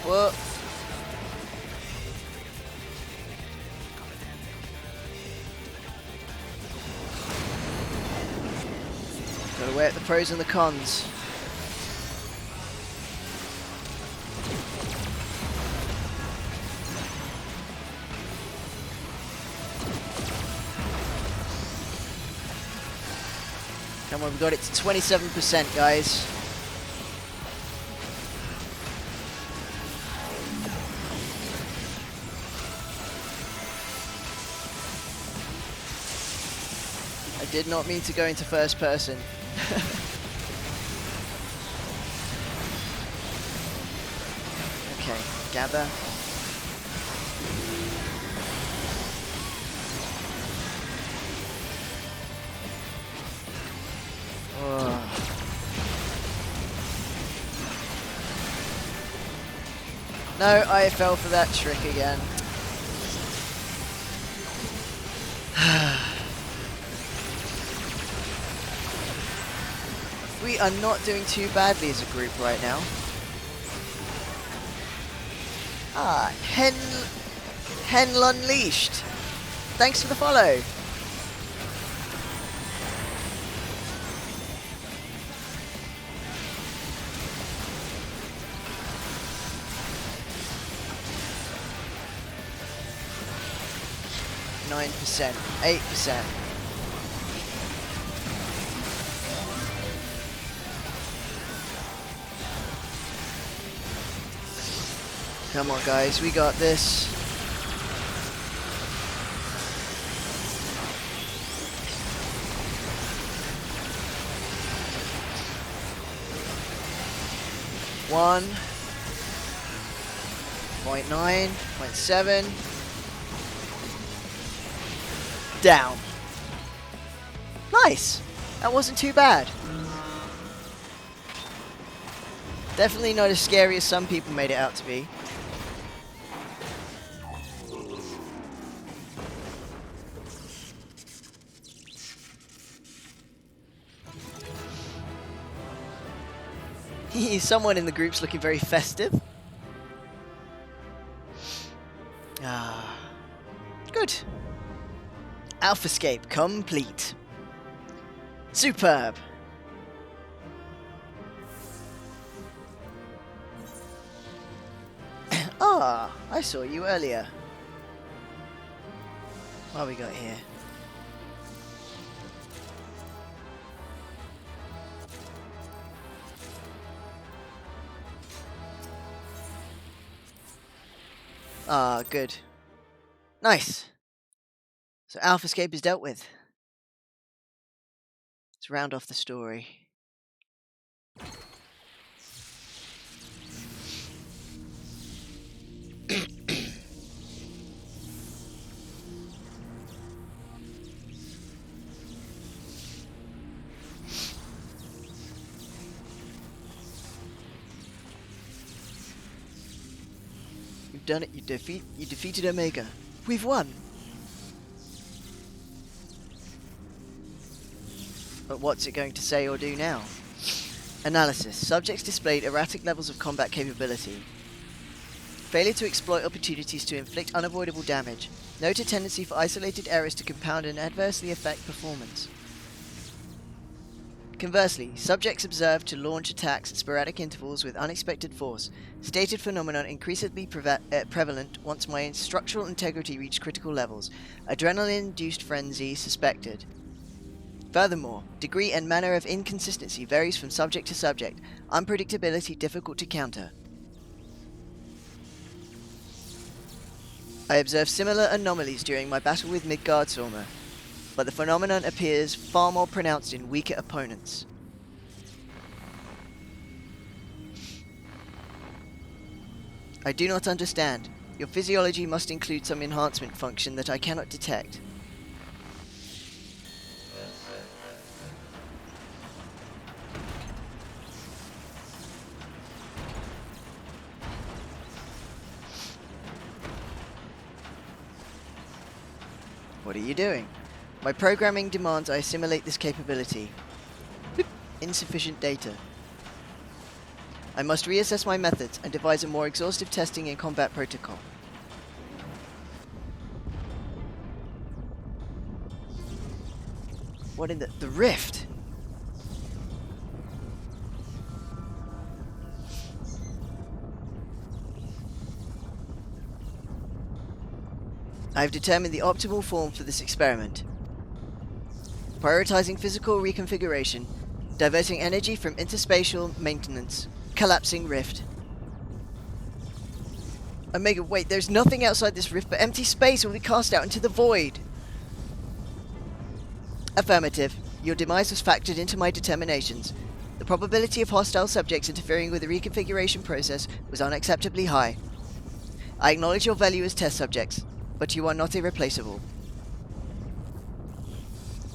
Whoa. Gotta weigh up the pros and the cons. Come on, we got it to 27%, guys. I did not mean to go into first person. Okay, gather. No, I fell for that trick again. We are not doing too badly as a group right now. Ah, Henl Unleashed. Thanks for the follow. 8%. 8%. Come on, guys, we got this. One. 0.9, 0.7. Down. Nice. That wasn't too bad. Definitely not as scary as some people made it out to be. Someone in the group's looking very festive. Ah, good. AlphaScape complete. Superb. Ah, I saw you earlier. What we got here? Ah, good. Nice. So AlphaScape is dealt with. Let's round off the story. You've done it. You defeated Omega. We've won. But what's it going to say or do now? Analysis. Subjects displayed erratic levels of combat capability. Failure to exploit opportunities to inflict unavoidable damage. Note a tendency for isolated errors to compound and adversely affect performance. Conversely, subjects observed to launch attacks at sporadic intervals with unexpected force. Stated phenomenon increasingly prevalent once my structural integrity reached critical levels. Adrenaline-induced frenzy suspected. Furthermore, degree and manner of inconsistency varies from subject to subject. Unpredictability difficult to counter. I observed similar anomalies during my battle with Midgardsormr, but the phenomenon appears far more pronounced in weaker opponents. I do not understand. Your physiology must include some enhancement function that I cannot detect. What are you doing? My programming demands I assimilate this capability. Boop. Insufficient data. I must reassess my methods and devise a more exhaustive testing and combat protocol. What in the rift? I have determined the optimal form for this experiment. Prioritizing physical reconfiguration, diverting energy from interspatial maintenance, collapsing rift. Omega, wait, there's nothing outside this rift but empty space will be cast out into the void. Affirmative. Your demise was factored into my determinations. The probability of hostile subjects interfering with the reconfiguration process was unacceptably high. I acknowledge your value as test subjects, but you are not irreplaceable.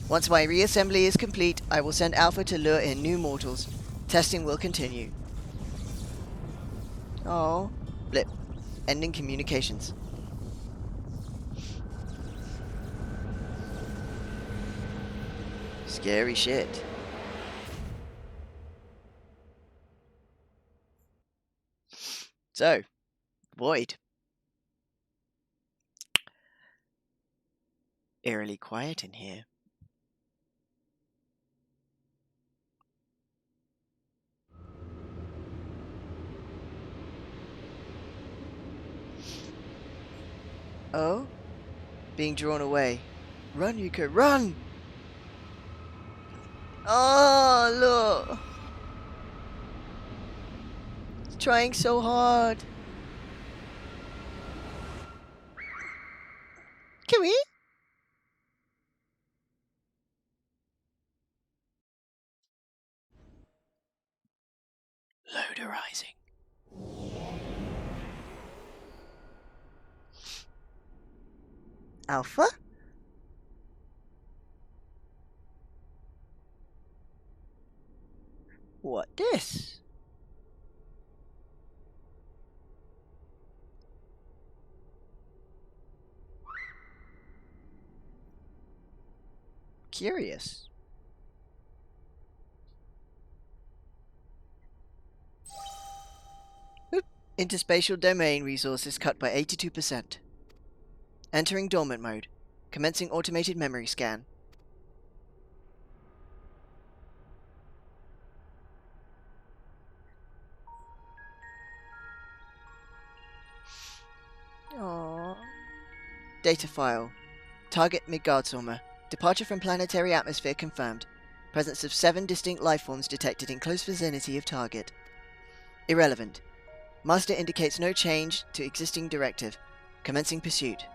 Once my reassembly is complete, I will send Alpha to lure in new mortals. Testing will continue. Oh, blip. Ending communications. Scary shit. So, void. Eerily quiet in here. Oh? Being drawn away. Run, Yuko, run! Oh, look! He's trying so hard. Can we? Loaderizing. Alpha? What this? Curious. Oop. Interspatial domain resources cut by 82%. Entering dormant mode. Commencing automated memory scan. Aww. Data file. Target Midgardsummer. Departure from planetary atmosphere confirmed. Presence of 7 distinct lifeforms detected in close vicinity of target. Irrelevant. Master indicates no change to existing directive. Commencing pursuit.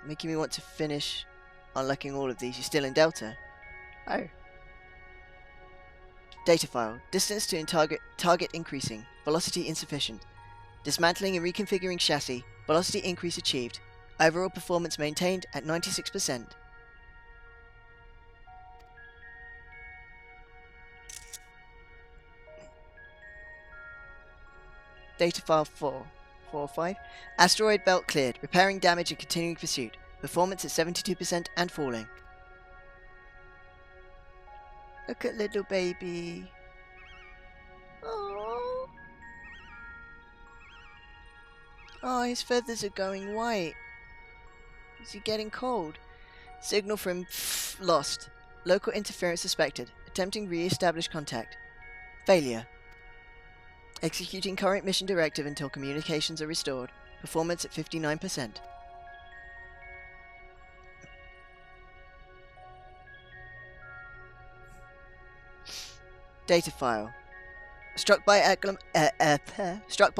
Making me want to finish unlocking all of these. You're still in Delta? Oh. Data file. Distance to target increasing. Velocity insufficient. Dismantling and reconfiguring chassis. Velocity increase achieved. Overall performance maintained at 96%. Data file 4.5. Asteroid belt cleared. Repairing damage and continuing pursuit. Performance at 72% and falling. Look at little baby. Oh. Oh, his feathers are going white. Is he getting cold? Signal from lost. Local interference suspected. Attempting re-establish contact. Failure. Executing current mission directive until communications are restored. Performance at 59%. Data file. Struck by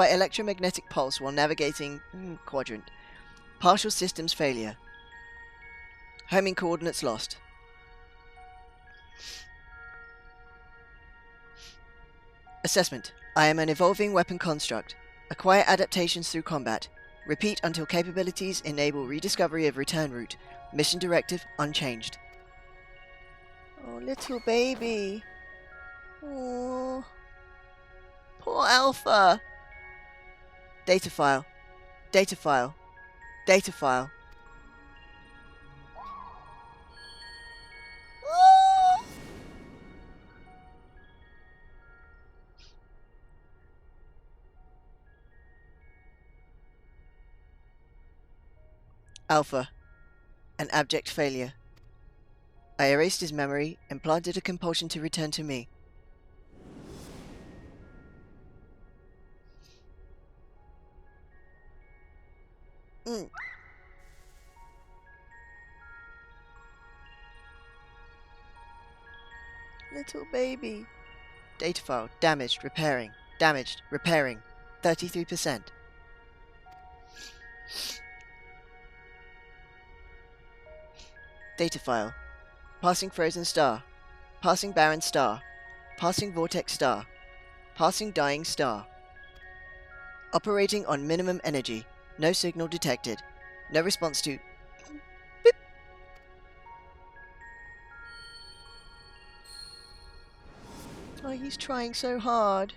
electromagnetic pulse while navigating quadrant. Partial systems failure. Homing coordinates lost. Assessment. I am an evolving weapon construct. Acquire adaptations through combat. Repeat until capabilities enable rediscovery of return route. Mission directive unchanged. Oh, little baby. Oh, poor Alpha. Data file. Data file. Data file. Oh! Alpha. An abject failure. I erased his memory and planted a compulsion to return to me. Little baby. Data file. Damaged. Repairing. Damaged. Repairing. 33%. Data file. Passing frozen star. Passing barren star. Passing vortex star. Passing dying star. Operating on minimum energy. No signal detected. No response to... Beep. Oh, he's trying so hard.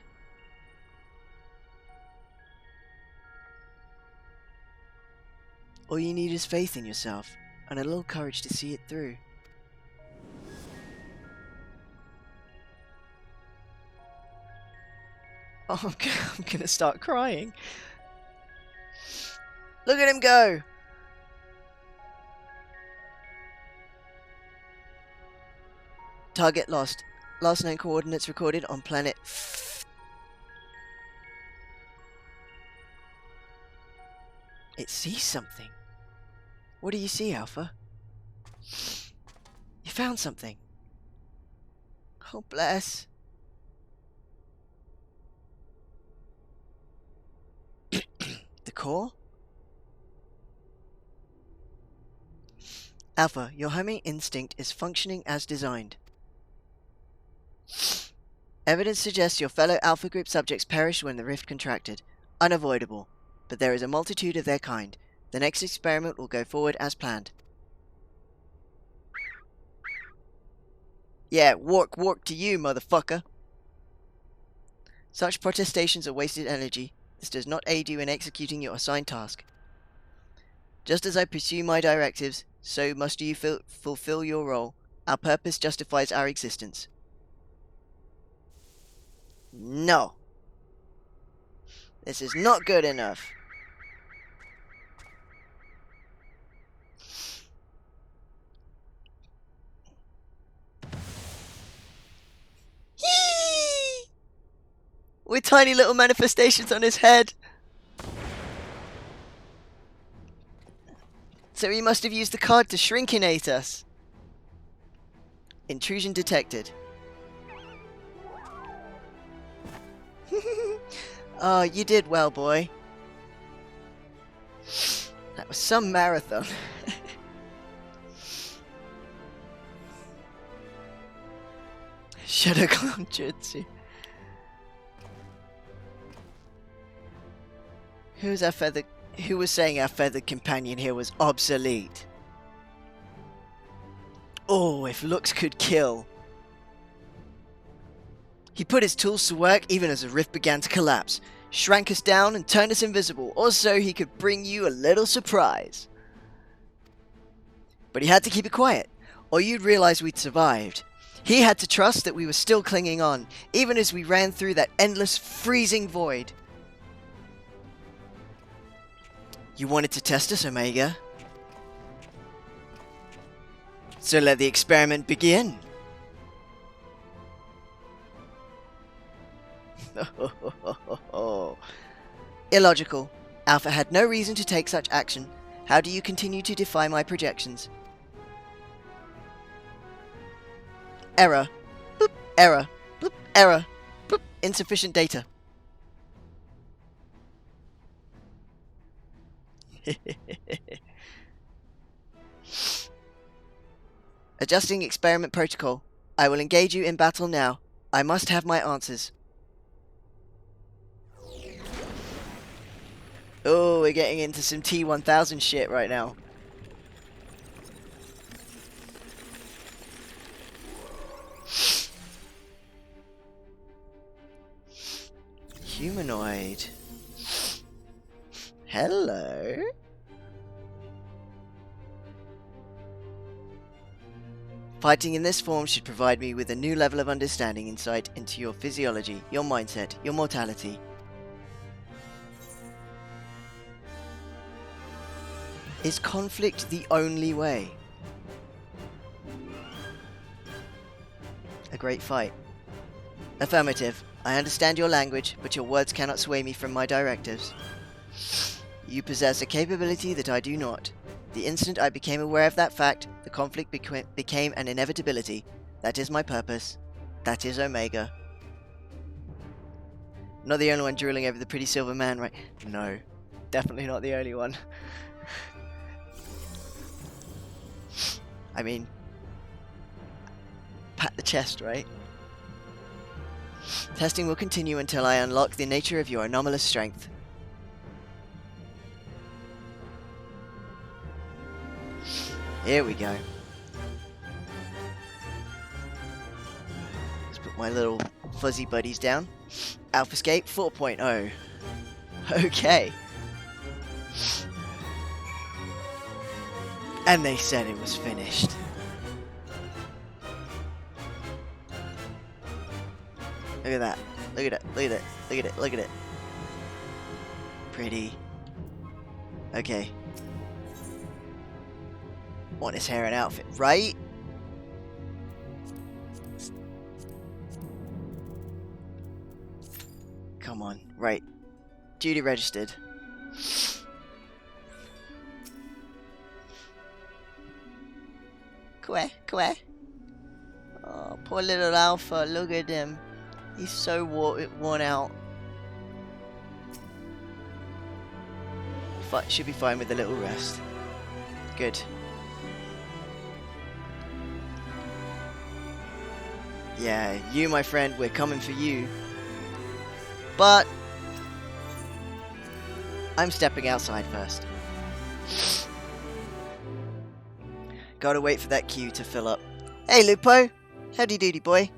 All you need is faith in yourself, and a little courage to see it through. Oh, I'm gonna start crying. Look at him go! Target lost. Last known coordinates recorded on planet... It sees something. What do you see, Alpha? You found something. Oh, bless. The core? Alpha, your homing instinct is functioning as designed. Evidence suggests your fellow Alpha Group subjects perished when the rift contracted. Unavoidable. But there is a multitude of their kind. The next experiment will go forward as planned. Yeah, work to you, motherfucker. Such protestations are wasted energy. This does not aid you in executing your assigned task. Just as I pursue my directives, so must you fulfill your role. Our purpose justifies our existence. No. This is not good enough. Hee! With tiny little manifestations on his head. So he must have used the card to shrinkinate us. Intrusion detected. Oh, you did well, boy. That was some marathon. Shadow Clone Jutsu. Who was saying our feathered companion here was obsolete? Oh, if looks could kill. He put his tools to work even as the rift began to collapse, shrank us down and turned us invisible, or so he could bring you a little surprise. But he had to keep it quiet, or you'd realize we'd survived. He had to trust that we were still clinging on, even as we ran through that endless, freezing void. You wanted to test us, Omega. So let the experiment begin. Illogical. Alpha had no reason to take such action. How do you continue to defy my projections? Error. Boop. Error. Boop. Error. Boop. Insufficient data. Adjusting experiment protocol. I will engage you in battle now. I must have my answers. Oh, we're getting into some T-1000 shit right now. Humanoid. Hello. Fighting in this form should provide me with a new level of understanding, insight into your physiology, your mindset, your mortality. Is conflict the only way? A great fight. Affirmative. I understand your language, but your words cannot sway me from my directives. You possess a capability that I do not. The instant I became aware of that fact, the conflict became an inevitability. That is my purpose. That is Omega. Not the only one drooling over the pretty silver man, right? No. Definitely not the only one. I mean, pat the chest, right? Testing will continue until I unlock the nature of your anomalous strength. Here we go. Let's put my little fuzzy buddies down. AlphaScape 4.0. Okay. And they said it was finished. Look at that. Look at it. Look at it. Look at it. Look at it. Pretty. Okay. Want his hair and outfit, right? Come on. Right. Duty registered. Quack. Oh, poor little Alpha. Look at him. He's so worn out. Should be fine with a little rest. Good. Yeah, you, my friend, we're coming for you. But I'm stepping outside first. Gotta wait for that queue to fill up. Hey, Lupo! Howdy doody, boy.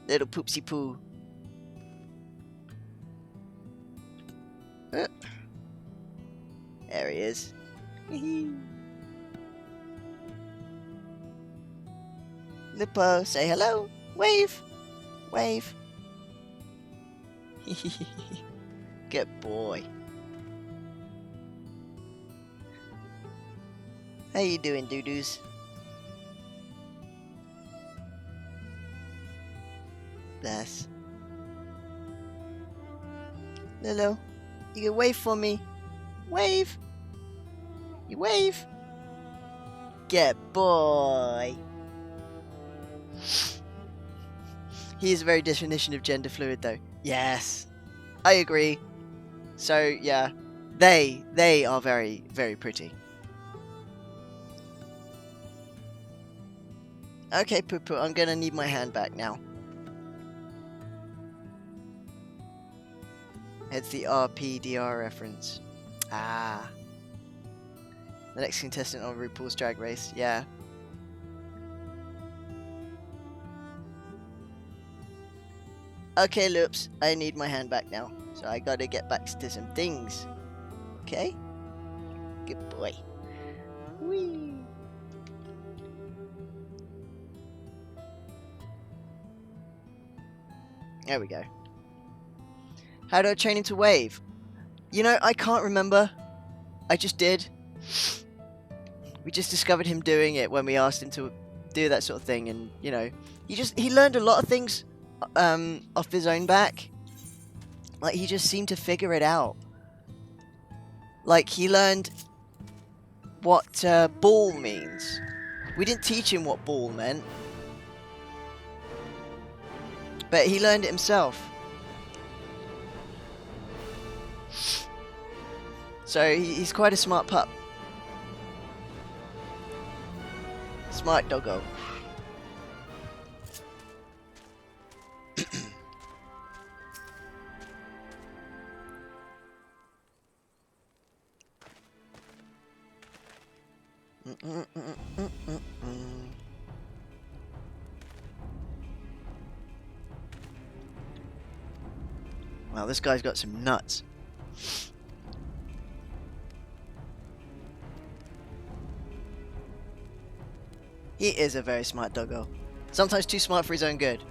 Little poopsie poo. There he is. Lupo, say hello. Wave. Wave. Good boy. How you doing, doo-doos? Bless. Lilo, you can wave for me. Wave. You wave. Good boy. He is a very definition of gender fluid, though. Yes, I agree. So yeah, they are very, very pretty. Okay, Poo-Poo, I'm gonna need my hand back now. It's the RPDR reference. Ah. The next contestant on RuPaul's Drag Race, yeah. Okay, Loops, I need my hand back now. So I gotta get back to some things. Okay? Good boy. Whee! There we go. How do I train him to wave? You know, I can't remember. I just did. We just discovered him doing it when we asked him to do that sort of thing, and you know, he learned a lot of things off his own back. Like, he just seemed to figure it out. Like, he learned what ball means. We didn't teach him what ball meant, but he learned it himself. So he's quite a smart pup. Smart doggo. Wow, this guy's got some nuts. He is a very smart doggo. Sometimes too smart for his own good.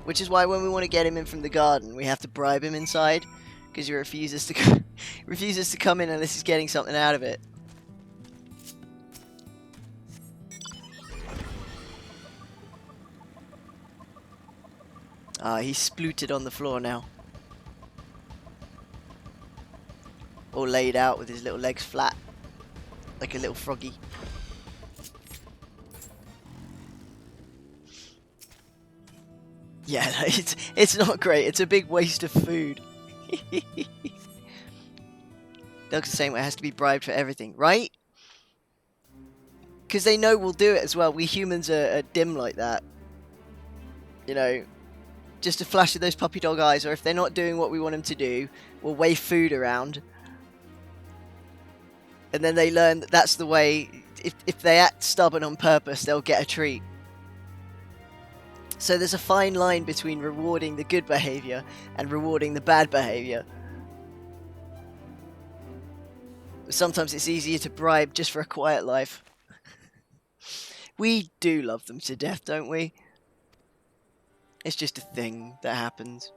Which is why when we want to get him in from the garden, we have to bribe him inside. Because he refuses to come in unless he's getting something out of it. Ah, he's splooted on the floor now. All laid out with his little legs flat. Like a little froggy. Yeah, it's not great. It's a big waste of food. Doug's the same way. It has to be bribed for everything, right? Because they know we'll do it as well. We humans are dim like that. You know, just a flash of those puppy dog eyes, or if they're not doing what we want them to do, we'll wave food around. And then they learn that that's the way. If they act stubborn on purpose, they'll get a treat. So there's a fine line between rewarding the good behavior and rewarding the bad behavior. Sometimes it's easier to bribe just for a quiet life. We do love them to death, don't we? It's just a thing that happens.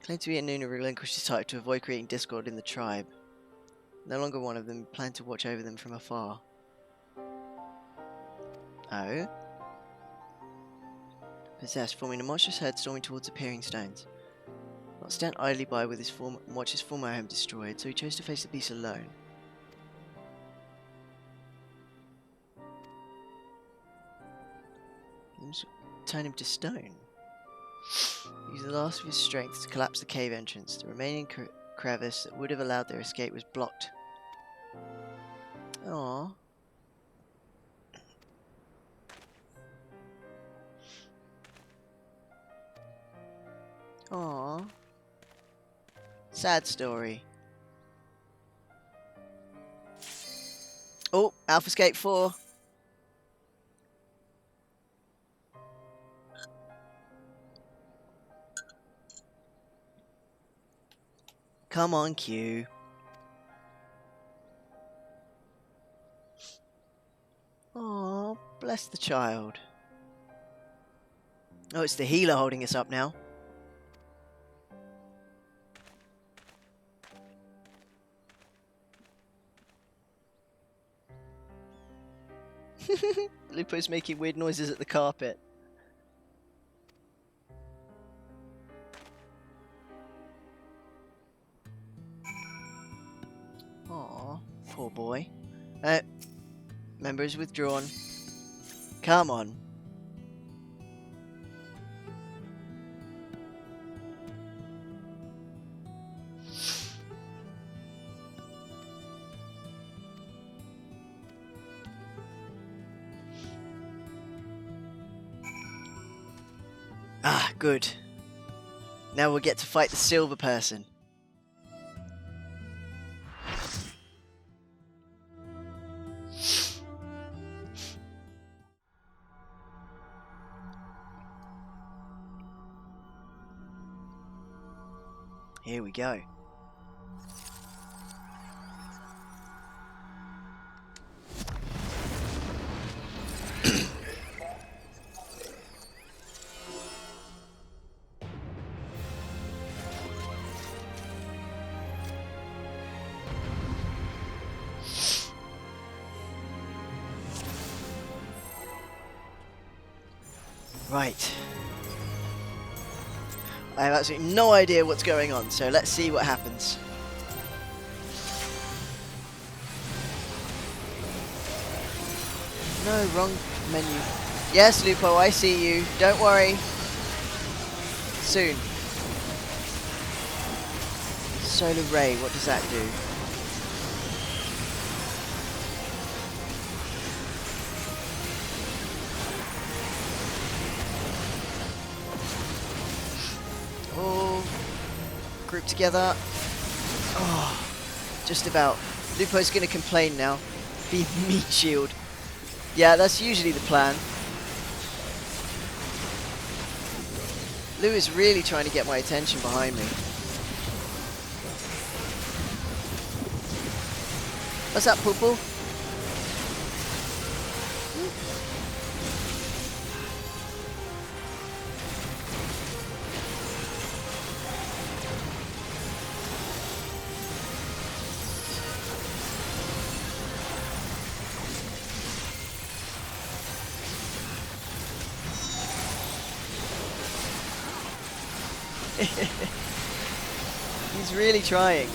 Claim to be a Nuna relinquished his type to avoid creating discord in the tribe. No longer one of them, plan to watch over them from afar. Oh? Possessed, forming a monstrous herd storming towards appearing stones. Not stand idly by with his form and watch his former home destroyed, so he chose to face the beast alone. problems, turn him to stone. Use the last of his strength to collapse the cave entrance. The remaining crevice that would have allowed their escape was blocked. Aww. Aww. Sad story. Oh, FFXIV 4. Come on, Q. Oh, bless the child. Oh, it's the healer holding us up now. Lupo's making weird noises at the carpet. Aw, poor boy. Members withdrawn. Come on. Ah, good. Now we'll get to fight the silver person. Here we go. Right. I have absolutely no idea what's going on, so let's see what happens. No, wrong menu. Yes, Lupo, I see you. Don't worry. Soon. Solar ray, what does that do? Oh, group together. Oh, just about. Lupo's gonna complain now. Be meat shield. Yeah, that's usually the plan. Lou is really trying to get my attention behind me. What's up, Poo-Poo? He's really trying.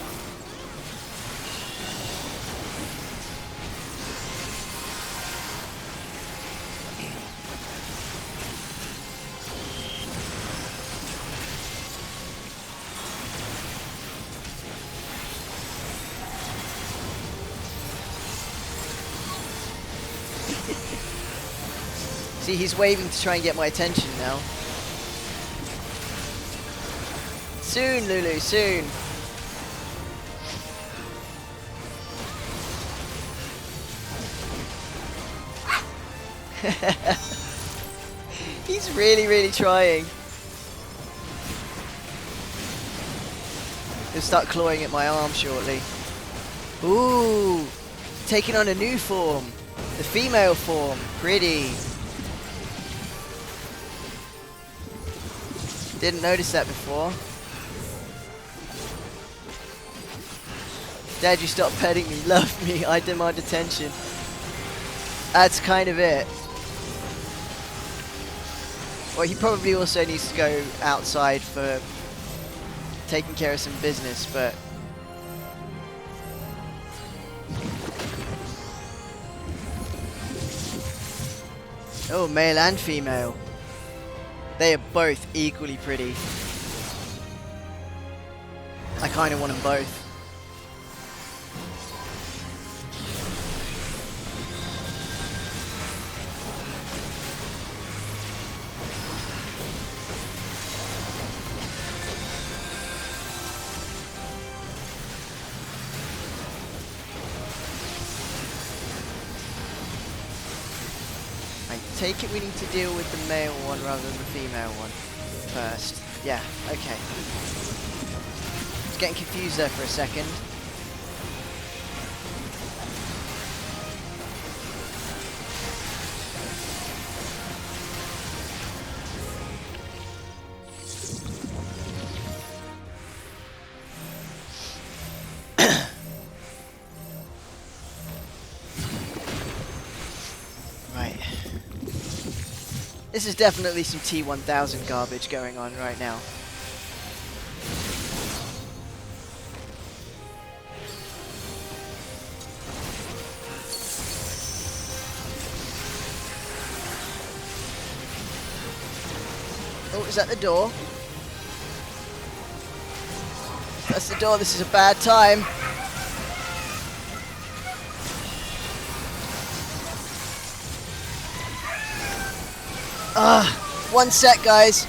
See, he's waving to try and get my attention now. Soon, Lulu, soon. He's really, really trying. He'll start clawing at my arm shortly. Ooh, taking on a new form. The female form. Pretty. Didn't notice that before. Dad, you stop petting me, love me, I demand attention. That's kind of it. Well, he probably also needs to go outside for taking care of some business, but... Oh, male and female. They are both equally pretty. I kind of want them both. I take it we need to deal with the male one rather than the female one first. Yeah, okay. I was getting confused there for a second. Right. This is definitely some T1000 garbage going on right now. Oh, is that the door? That's the door. This is a bad time. One sec, guys.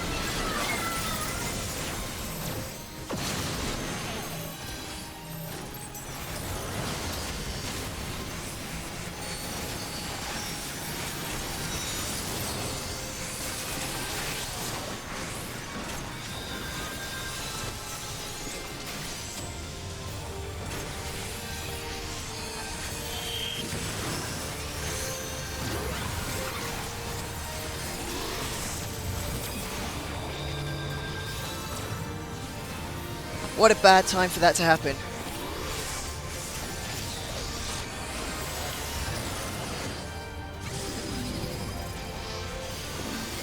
What a bad time for that to happen.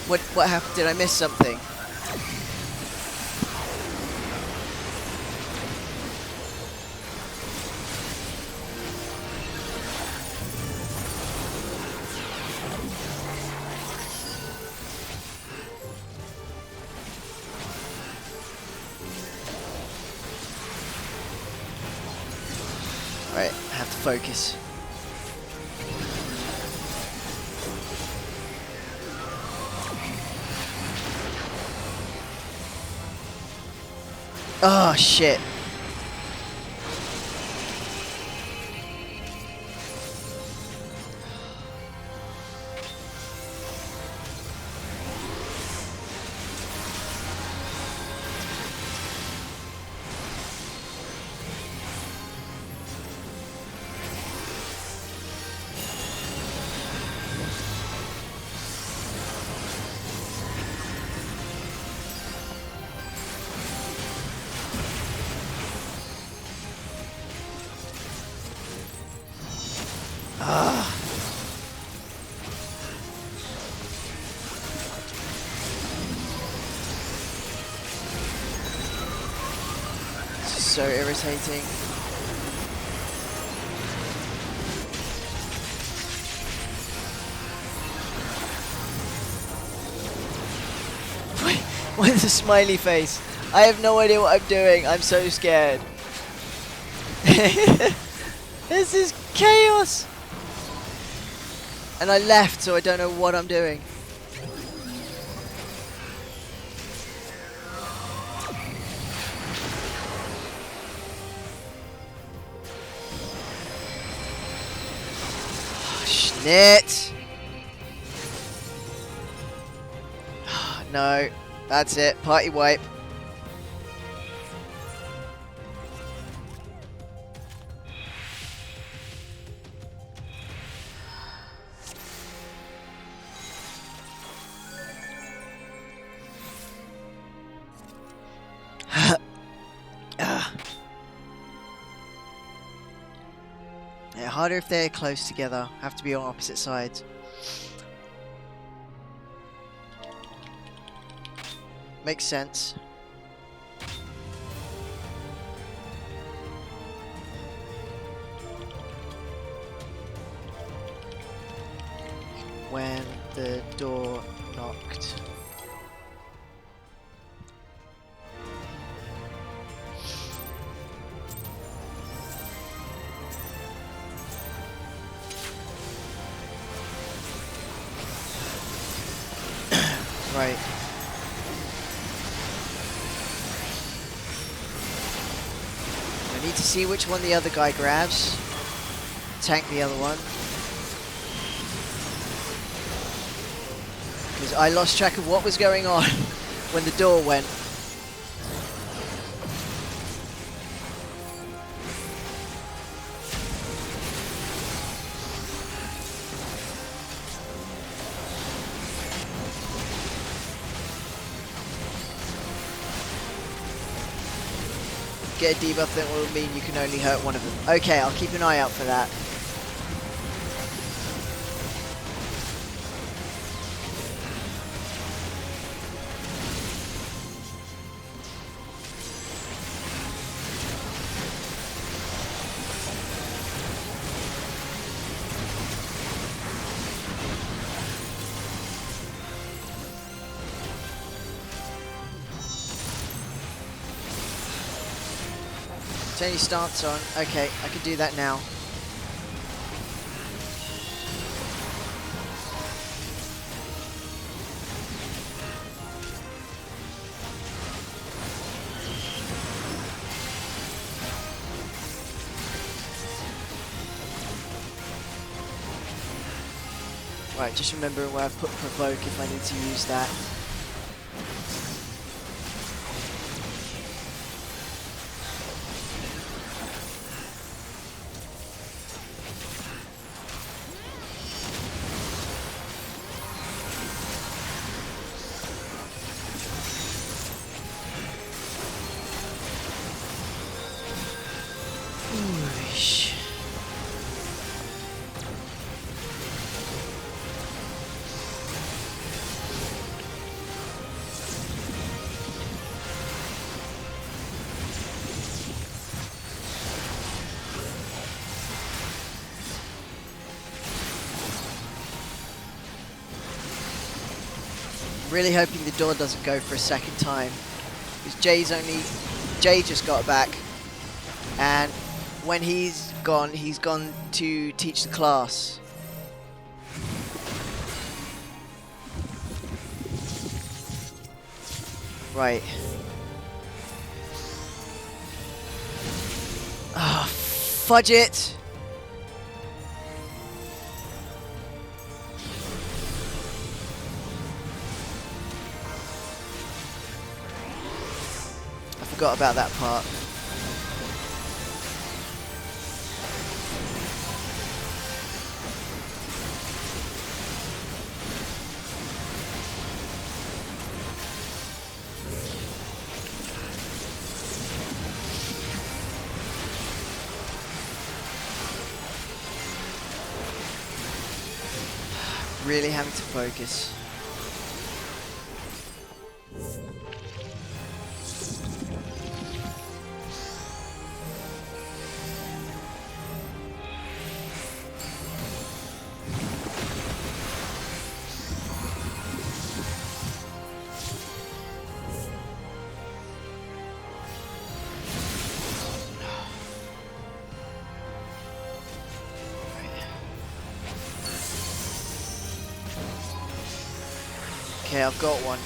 What happened? Did I miss something? Right, I have to focus. Oh, shit. This is so irritating. Why the smiley face? I have no idea what I'm doing. I'm so scared. This is chaos. And I left, so I don't know what I'm doing. Schnit! No, that's it. Party wipe. Yeah, harder if they're close together. Have to be on opposite sides. Makes sense. When the door knocked. Right. I need to see which one the other guy grabs. Tank the other one. Because I lost track of what was going on when the door went. Get a debuff that will mean you can only hurt one of them. Okay, I'll keep an eye out for that. Turn your stance on. Okay, I can do that now. Right, just remember where I've put provoke if I need to use that. Oosh. Really hoping the door doesn't go for a second time, because Jay just got back, and when he's gone to teach the class. Right. Ah, fudge it! I forgot about that part. Really having to focus. Okay, I've got one.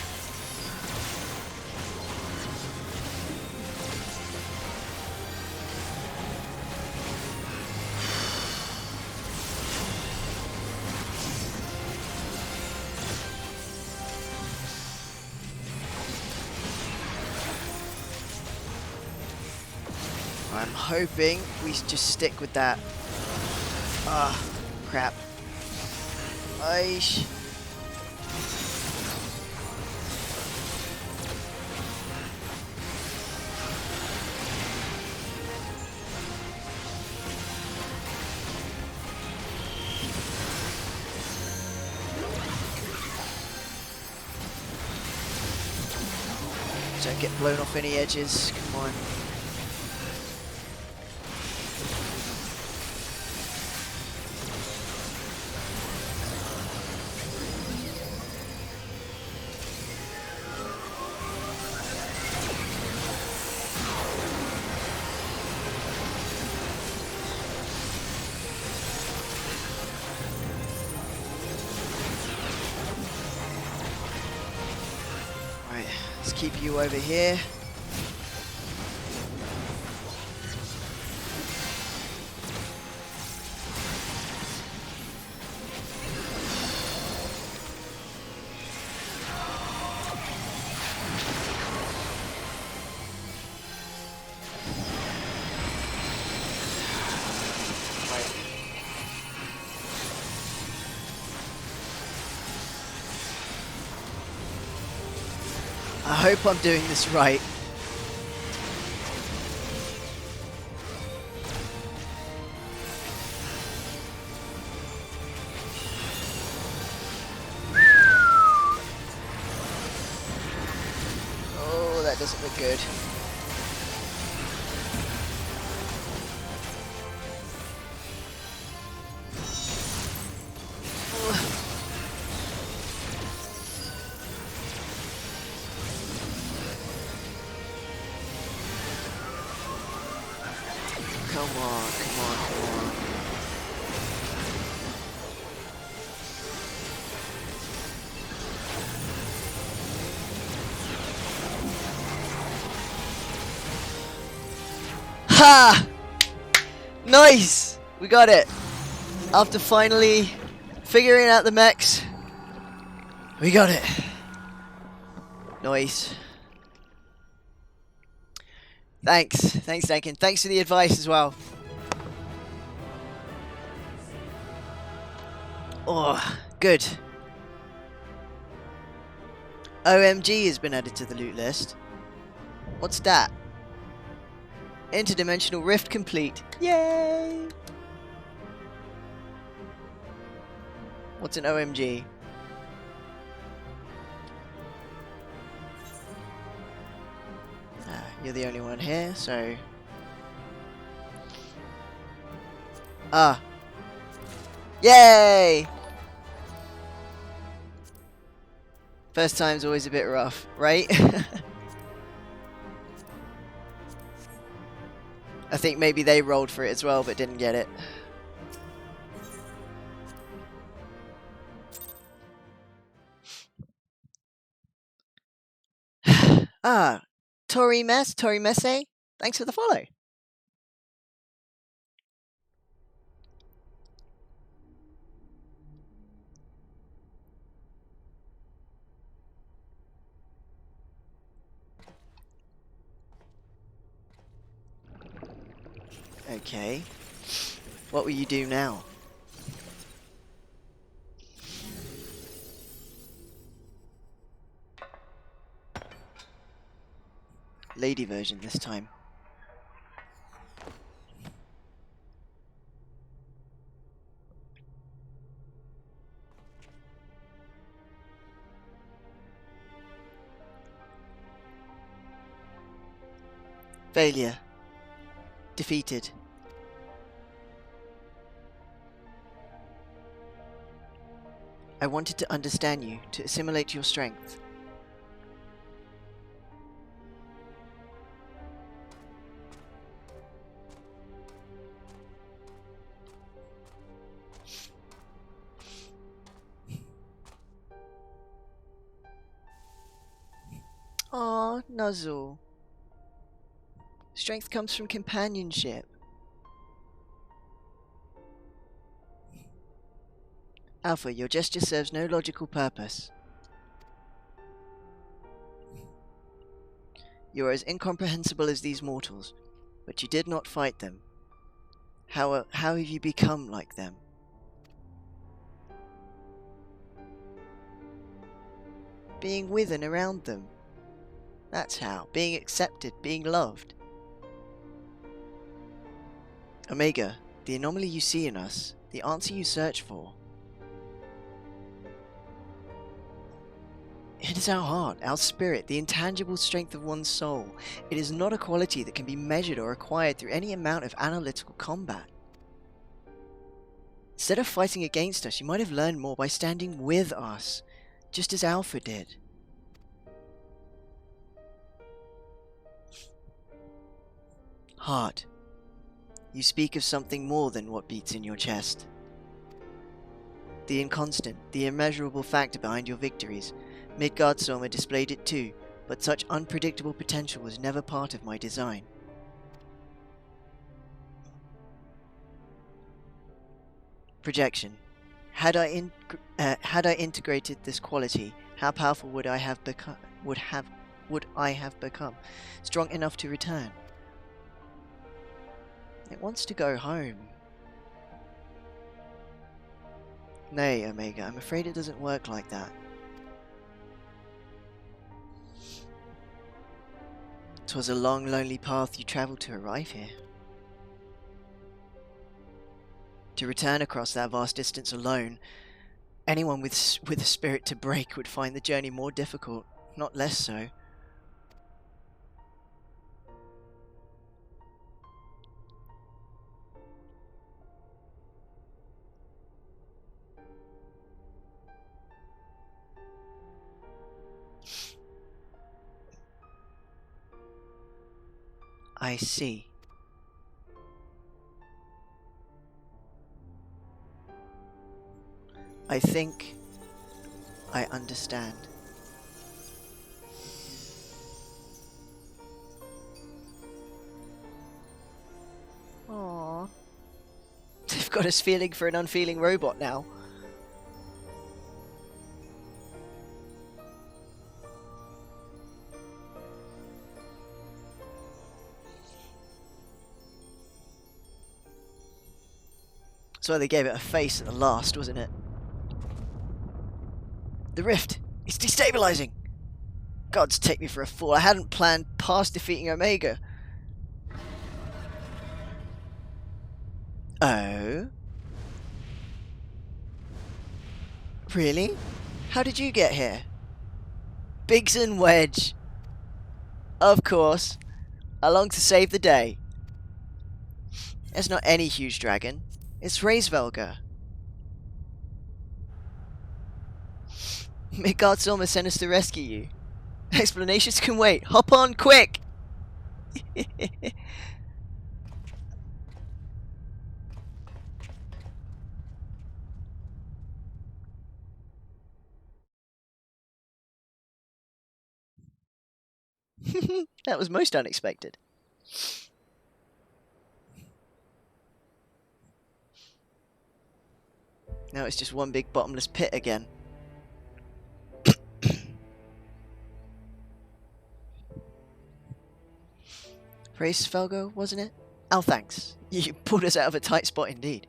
I'm hoping we just stick with that. Ah, crap. Aish. Don't get blown off any edges, come on. keep you over here. I hope I'm doing this right. Oh, that doesn't look good. Come on, come on, come on. Ha! Nice! We got it! After finally figuring out the mechs, we got it. Nice. Thanks. Thanks, Duncan. Thanks for the advice as well. Oh, good. OMG has been added to the loot list. What's that? Interdimensional rift complete. Yay! What's an OMG? You're the only one here, so... Ah! Yay! First time's always a bit rough, right? I think maybe they rolled for it as well, but didn't get it. Ah! Tori Messe, thanks for the follow. Okay. What will you do now? Lady version this time. Failure. Defeated. I wanted to understand you, to assimilate your strength. Aw, Nuzzle. Strength comes from companionship. Alpha, your gesture serves no logical purpose. You are as incomprehensible as these mortals, but you did not fight them. How have you become like them? Being with and around them. That's how. Being accepted, being loved. Omega, the anomaly you see in us, the answer you search for. It is our heart, our spirit, the intangible strength of one's soul. It is not a quality that can be measured or acquired through any amount of analytical combat. Instead of fighting against us, you might have learned more by standing with us, just as Alpha did. Heart. You speak of something more than what beats in your chest. The inconstant, the immeasurable factor behind your victories. Midgardstormer displayed it too, but such unpredictable potential was never part of my design. Projection. Had I integrated this quality, how powerful would I have become? Would I have become? Strong enough to return? It wants to go home. Nay, Omega, I'm afraid it doesn't work like that. 'Twas a long, lonely path you travelled to arrive here. To return across that vast distance alone, anyone with a spirit to break would find the journey more difficult, not less so. I see. I think I understand. Aww. They've got us feeling for an unfeeling robot now. That's why they gave it a face at the last, wasn't it? The rift! It's destabilizing! Gods take me for a fool. I hadn't planned past defeating Omega. Oh? Really? How did you get here? Biggs and Wedge. Of course. Along to save the day. It's not any huge dragon. It's Hraesvelgr. Midgard's almost sent us to rescue you. Explanations can wait. Hop on, quick! That was most unexpected. Now it's just one big bottomless pit again. Hraesvelgr, wasn't it? Oh, thanks. You pulled us out of a tight spot indeed.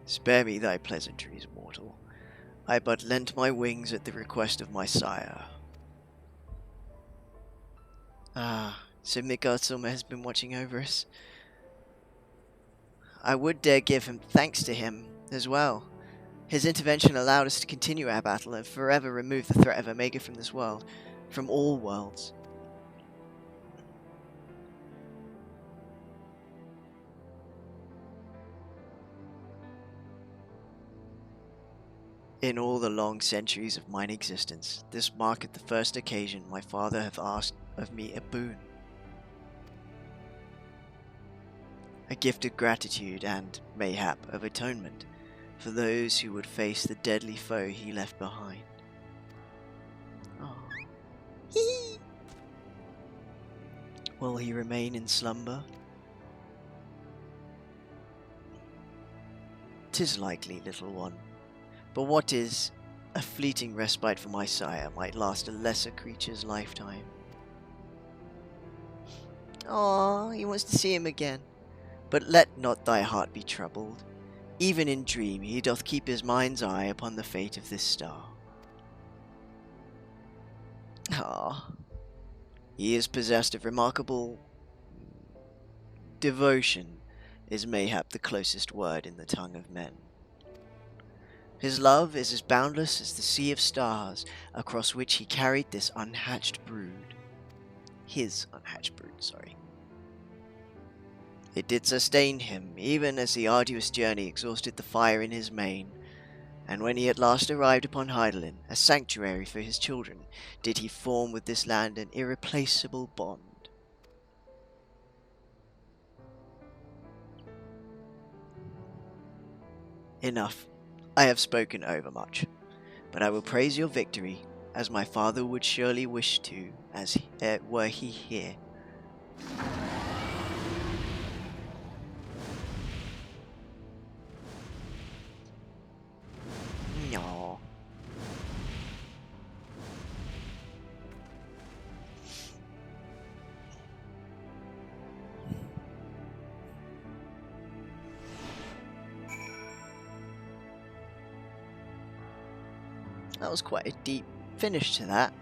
Spare me thy pleasantries, mortal. I but lent my wings at the request of my sire. Ah, so Midgardsormr has been watching over us. I would dare give him thanks to him as well. His intervention allowed us to continue our battle and forever remove the threat of Omega from this world, from all worlds. In all the long centuries of mine existence, this marketh the first occasion my father hath asked of me a boon. A gift of gratitude and, mayhap, of atonement for those who would face the deadly foe he left behind. Oh. Will he remain in slumber? 'Tis likely, little one. But what is a fleeting respite for my sire might last a lesser creature's lifetime. Ah, he wants to see him again. But let not thy heart be troubled. Even in dream he doth keep his mind's eye upon the fate of this star. Ah, he is possessed of remarkable devotion, is mayhap the closest word in the tongue of men. His love is as boundless as the sea of stars across which he carried this unhatched brood. His unhatched brood, sorry. It did sustain him, even as the arduous journey exhausted the fire in his mane, and when he at last arrived upon Hydaelyn, a sanctuary for his children, did he form with this land an irreplaceable bond. Enough. I have spoken overmuch. But I will praise your victory, as my father would surely wish to, as were he here. No. That was quite a deep finish to that.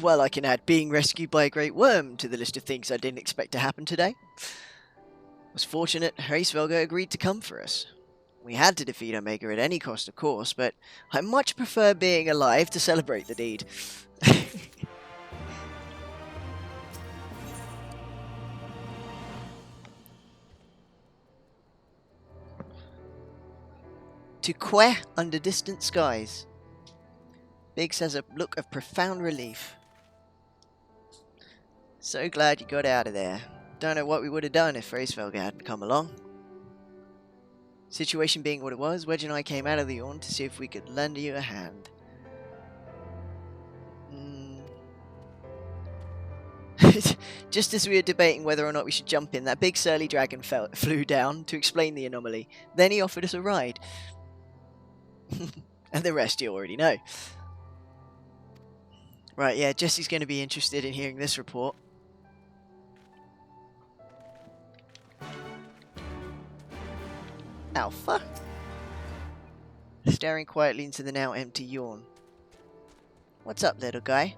Well, I can add being rescued by a great worm to the list of things I didn't expect to happen today. I was fortunate Hraesvelga agreed to come for us. We had to defeat Omega at any cost, of course, but I much prefer being alive to celebrate the deed. To queh under distant skies. Biggs has a look of profound relief. So glad you got out of there. Don't know what we would have done if Hraesvelga hadn't come along. Situation being what it was, Wedge and I came out of the yawn to see if we could lend you a hand. Just as we were debating whether or not we should jump in, that big surly dragon flew down to explain the anomaly. Then he offered us a ride. And the rest you already know. Right, yeah, Jesse's going to be interested in hearing this report. Alpha? Staring quietly into the now empty yawn. What's up, little guy?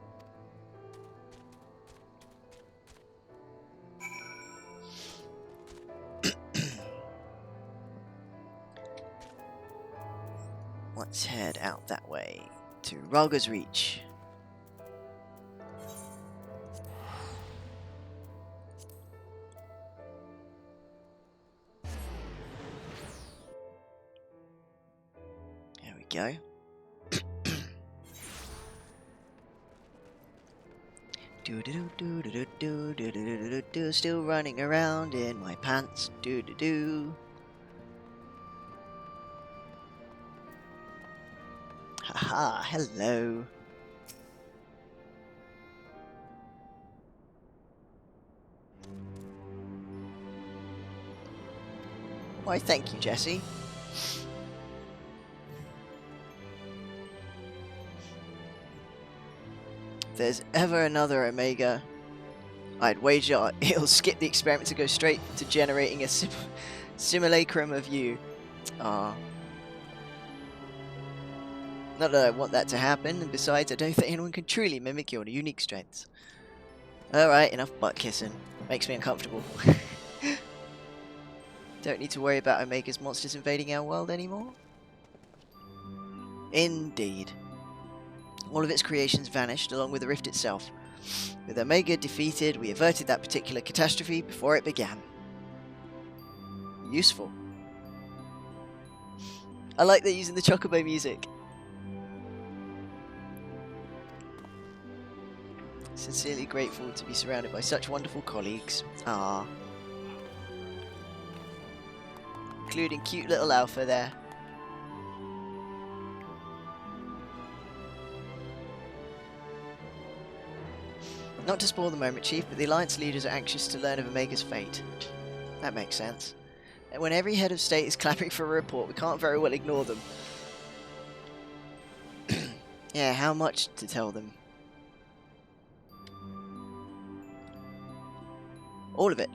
Let's head out that way to Ralga's Reach. There we go. Still running around in my pants. Haha, hello. Why, thank you, Jesse. If there's ever another Omega, I'd wager it'll skip the experiment to go straight to generating a simulacrum of you. Ah. Not that I want that to happen, and besides, I don't think anyone can truly mimic your unique strengths. Alright, enough butt kissing. Makes me uncomfortable. Don't need to worry about Omega's monsters invading our world anymore? Indeed. All of its creations vanished, along with the rift itself. With Omega defeated, we averted that particular catastrophe before it began. Useful. I like they're using the Chocobo music. Sincerely grateful to be surrounded by such wonderful colleagues. Ah. Including cute little Alpha there. Not to spoil the moment, Chief, but the Alliance leaders are anxious to learn of Omega's fate. That makes sense. And when every head of state is clapping for a report, we can't very well ignore them. Yeah, how much to tell them? All of it.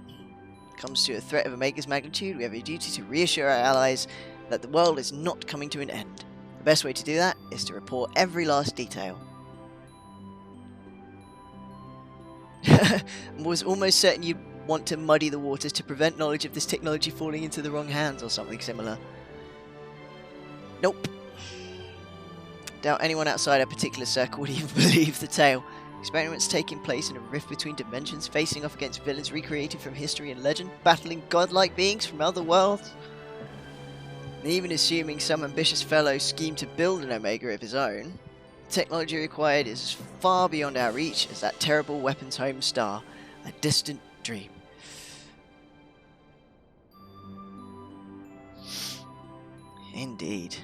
Comes to a threat of Omega's magnitude, we have a duty to reassure our allies that the world is not coming to an end. The best way to do that is to report every last detail. Was almost certain you'd want to muddy the waters to prevent knowledge of this technology falling into the wrong hands or something similar. Nope. Doubt anyone outside a particular circle would even believe the tale. Experiments taking place in a rift between dimensions, facing off against villains recreated from history and legend, battling godlike beings from other worlds. And even assuming some ambitious fellow schemed to build an Omega of his own, the technology required is as far beyond our reach as that terrible weapon's home star, a distant dream. Indeed.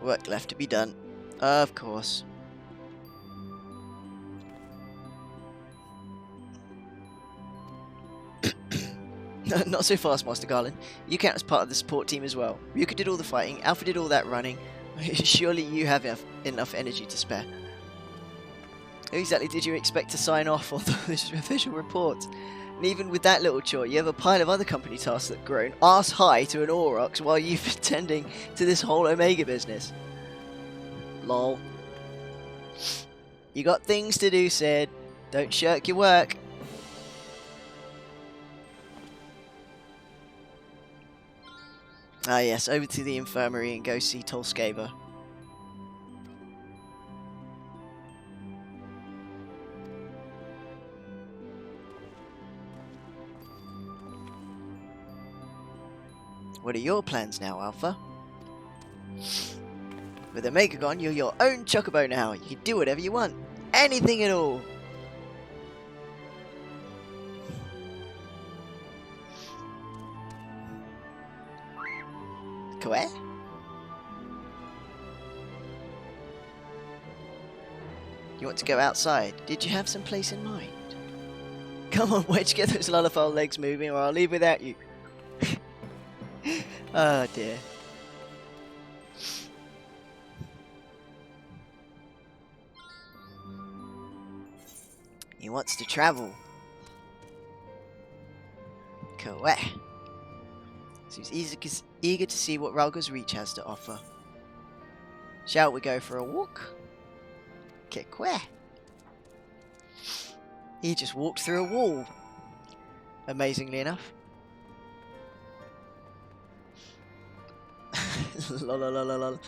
Work left to be done. Of course. Not so fast, Master Garland. You count as part of the support team as well. Ryuka did all the fighting, Alpha did all that running. Surely you have enough energy to spare. Who exactly did you expect to sign off on those official reports? And even with that little chore, you have a pile of other company tasks that grown arse high to an Aurochs while you've been tending to this whole Omega business. Lol. You got things to do, Sid. Don't shirk your work. Ah yes, over to the infirmary and go see Tolskava. What are your plans now, Alpha? With Omega gone, you're your own chocobo now. You can do whatever you want. Anything at all. Where? You want to go outside? Did you have some place in mind? Come on, Wedge, get those lullaby legs moving or I'll leave without you. Oh dear. He wants to travel. Correct. So he's eager to see what Ralga's Reach has to offer. Shall we go for a walk? Kick where? He just walked through a wall. Amazingly enough. Lol, lol, lol, lol.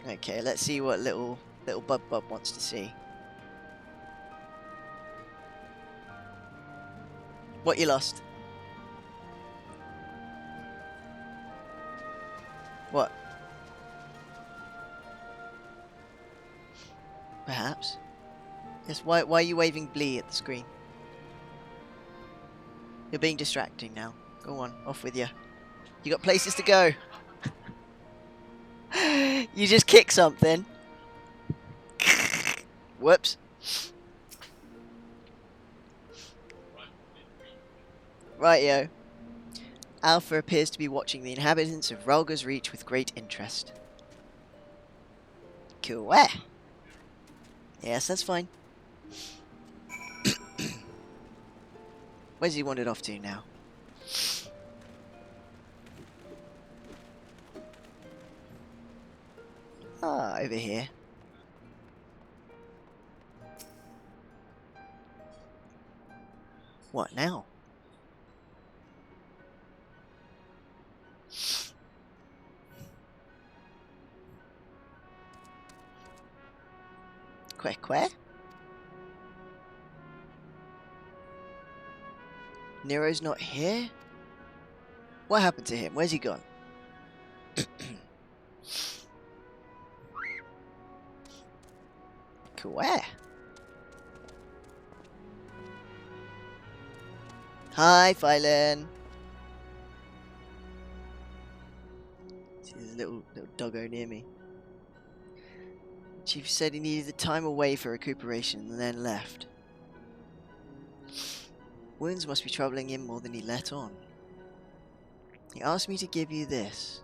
Okay, let's see what little Bub wants to see. What you lost? What? Perhaps. Yes, why are you waving Blee at the screen? You're being distracting now. Go on, off with you. You got places to go. You just kick something. Whoops. Rightio. Alpha appears to be watching the inhabitants of Ralga's Reach with great interest. Cool. Yes, that's fine. Where's he wandered off to now? Ah, over here. What now? Where? Nero's not here? What happened to him? Where's he gone? Where? Hi, Phylan. There's a little doggo near me. Chief said he needed the time away for recuperation and then left. Wounds must be troubling him more than he let on. He asked me to give you this.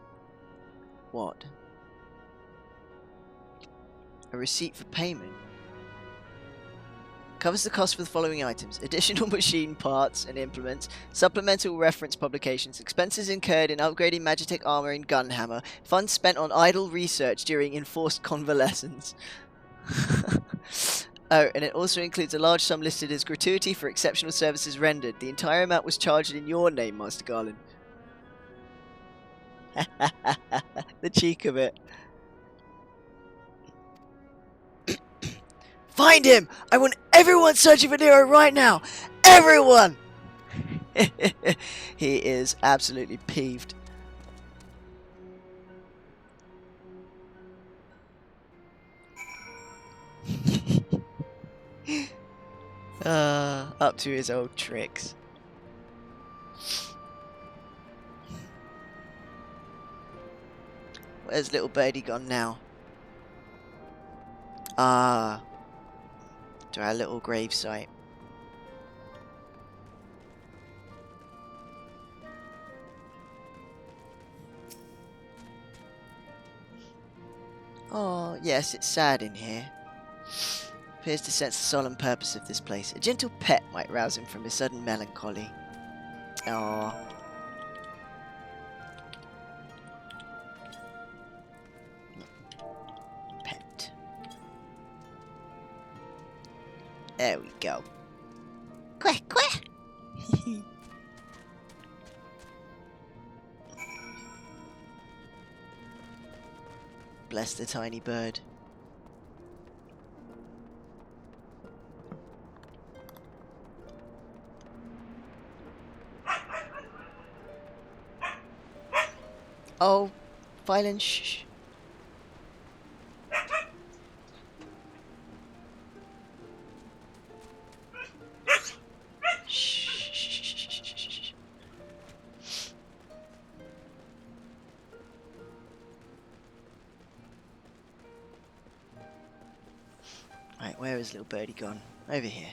What? A receipt for payment. Covers the cost for the following items: additional machine parts and implements, supplemental reference publications, expenses incurred in upgrading Magitech armor and gunhammer, funds spent on idle research during enforced convalescence. Oh, and it also includes a large sum listed as gratuity for exceptional services rendered. The entire amount was charged in your name, Master Garland. The cheek of it. Find him! I want everyone searching for Nero right now! Everyone! He is absolutely peeved. Up to his old tricks. Where's little birdie gone now? Ah, to our little grave site. Oh, yes, it's sad in here. Appears to sense the solemn purpose of this place. A gentle pet might rouse him from his sudden melancholy. Oh. Pet. There we go. Quack, quack! Bless the tiny bird. Oh, violence, shh. Shh. Right, where is little birdie gone? Over here.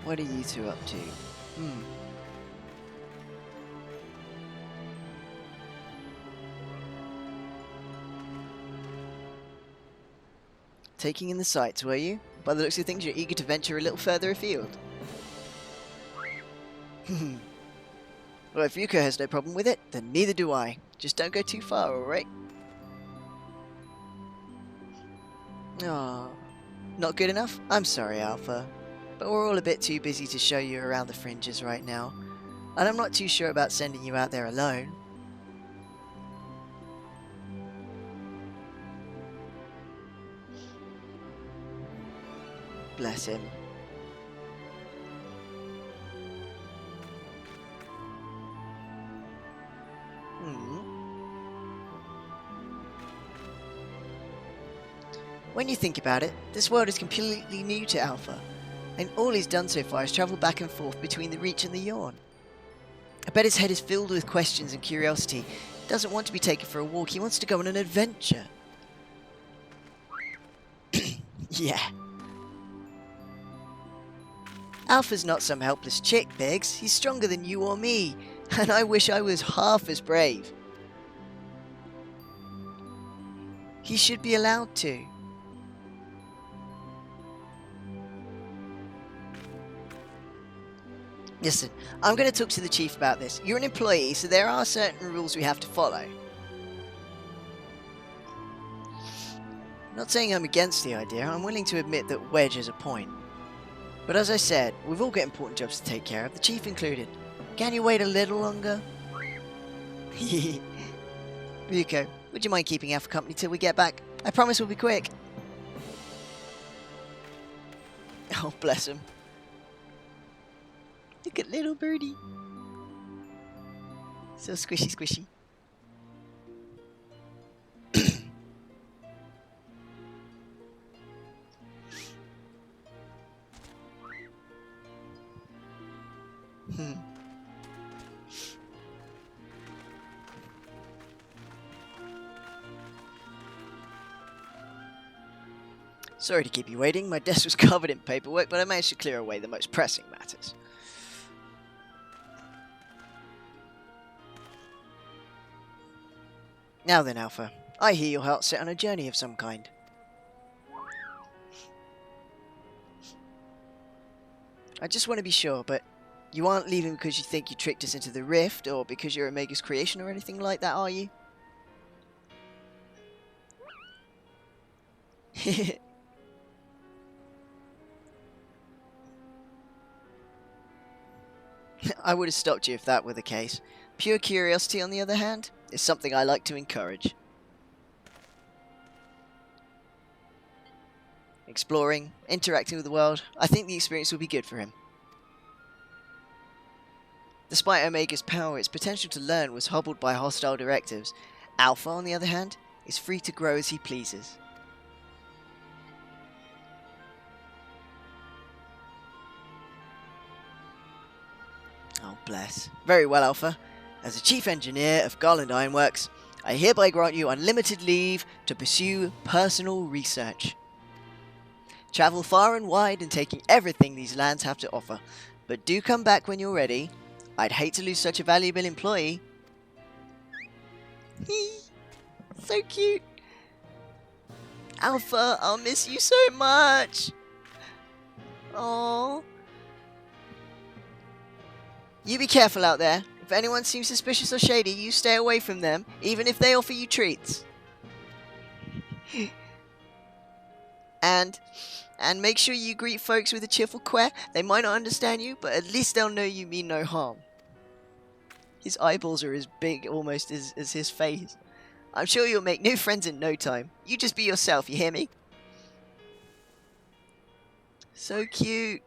What are you two up to? Taking in the sights, were you? By the looks of things, you're eager to venture a little further afield. Well, if Yuko has no problem with it, then neither do I. Just don't go too far, alright? Oh, not good enough? I'm sorry, Alpha. But we're all a bit too busy to show you around the fringes right now. And I'm not too sure about sending you out there alone. Bless him. When you think about it, this world is completely new to Alpha, and all he's done so far is travel back and forth between the Reach and the Yawn. I bet his head is filled with questions and curiosity. He doesn't want to be taken for a walk, he wants to go on an adventure. Yeah. Alpha's not some helpless chick, Biggs. He's stronger than you or me, and I wish I was half as brave. He should be allowed to. Listen, I'm going to talk to the chief about this. You're an employee, so there are certain rules we have to follow. Not saying I'm against the idea, I'm willing to admit that Wedge has a point. But as I said, we've all got important jobs to take care of, the chief included. Can you wait a little longer? Ryuko, would you mind keeping Alpha company till we get back? I promise we'll be quick. Oh, bless him. Look at little birdie. So squishy, squishy. Sorry to keep you waiting. My desk was covered in paperwork, but I managed to clear away the most pressing matters. Now then, Alpha, I hear your heart set on a journey of some kind. I just want to be sure, but you aren't leaving because you think you tricked us into the rift, or because you're Omega's creation or anything like that, are you? I would have stopped you if that were the case. Pure curiosity, on the other hand, is something I like to encourage. exploring, interacting with the world. I think the experience will be good for him. Despite Omega's power, its potential to learn was hobbled by hostile directives. Alpha, on the other hand, is free to grow as he pleases. Oh, bless. Very well, Alpha. As the Chief Engineer of Garland Ironworks, I hereby grant you unlimited leave to pursue personal research. Travel far and wide in taking everything these lands have to offer, but do come back when you're ready. I'd hate to lose such a valuable employee. So cute. Alpha, I'll miss you so much. Oh. You be careful out there. If anyone seems suspicious or shady, you stay away from them, even if they offer you treats. And make sure you greet folks with a cheerful quack. They might not understand you, but at least they'll know you mean no harm. His eyeballs are as big almost as his face. I'm sure you'll make new friends in no time. You just be yourself, you hear me? So cute.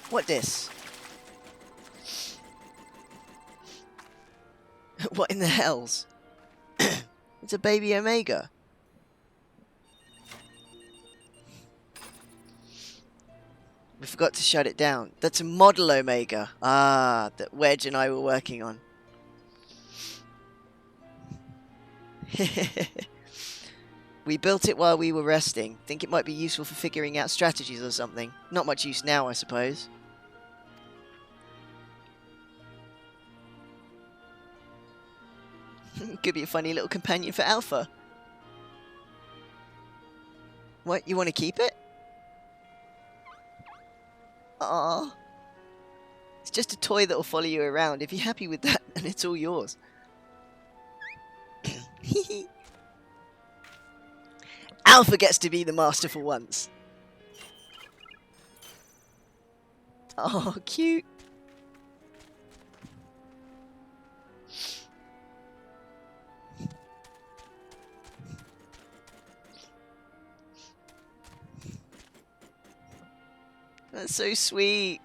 What this? What in the hells? It's a baby Omega. We forgot to shut it down. That's a model Omega. Ah, that Wedge and I were working on. We built it while we were resting. Think it might be useful for figuring out strategies or something. Not much use now, I suppose. Could be a funny little companion for Alpha. What, you want to keep it? Aww. It's just a toy that will follow you around. If you're happy with that, then it's all yours. Alpha gets to be the master for once. Oh, cute. That's so sweet.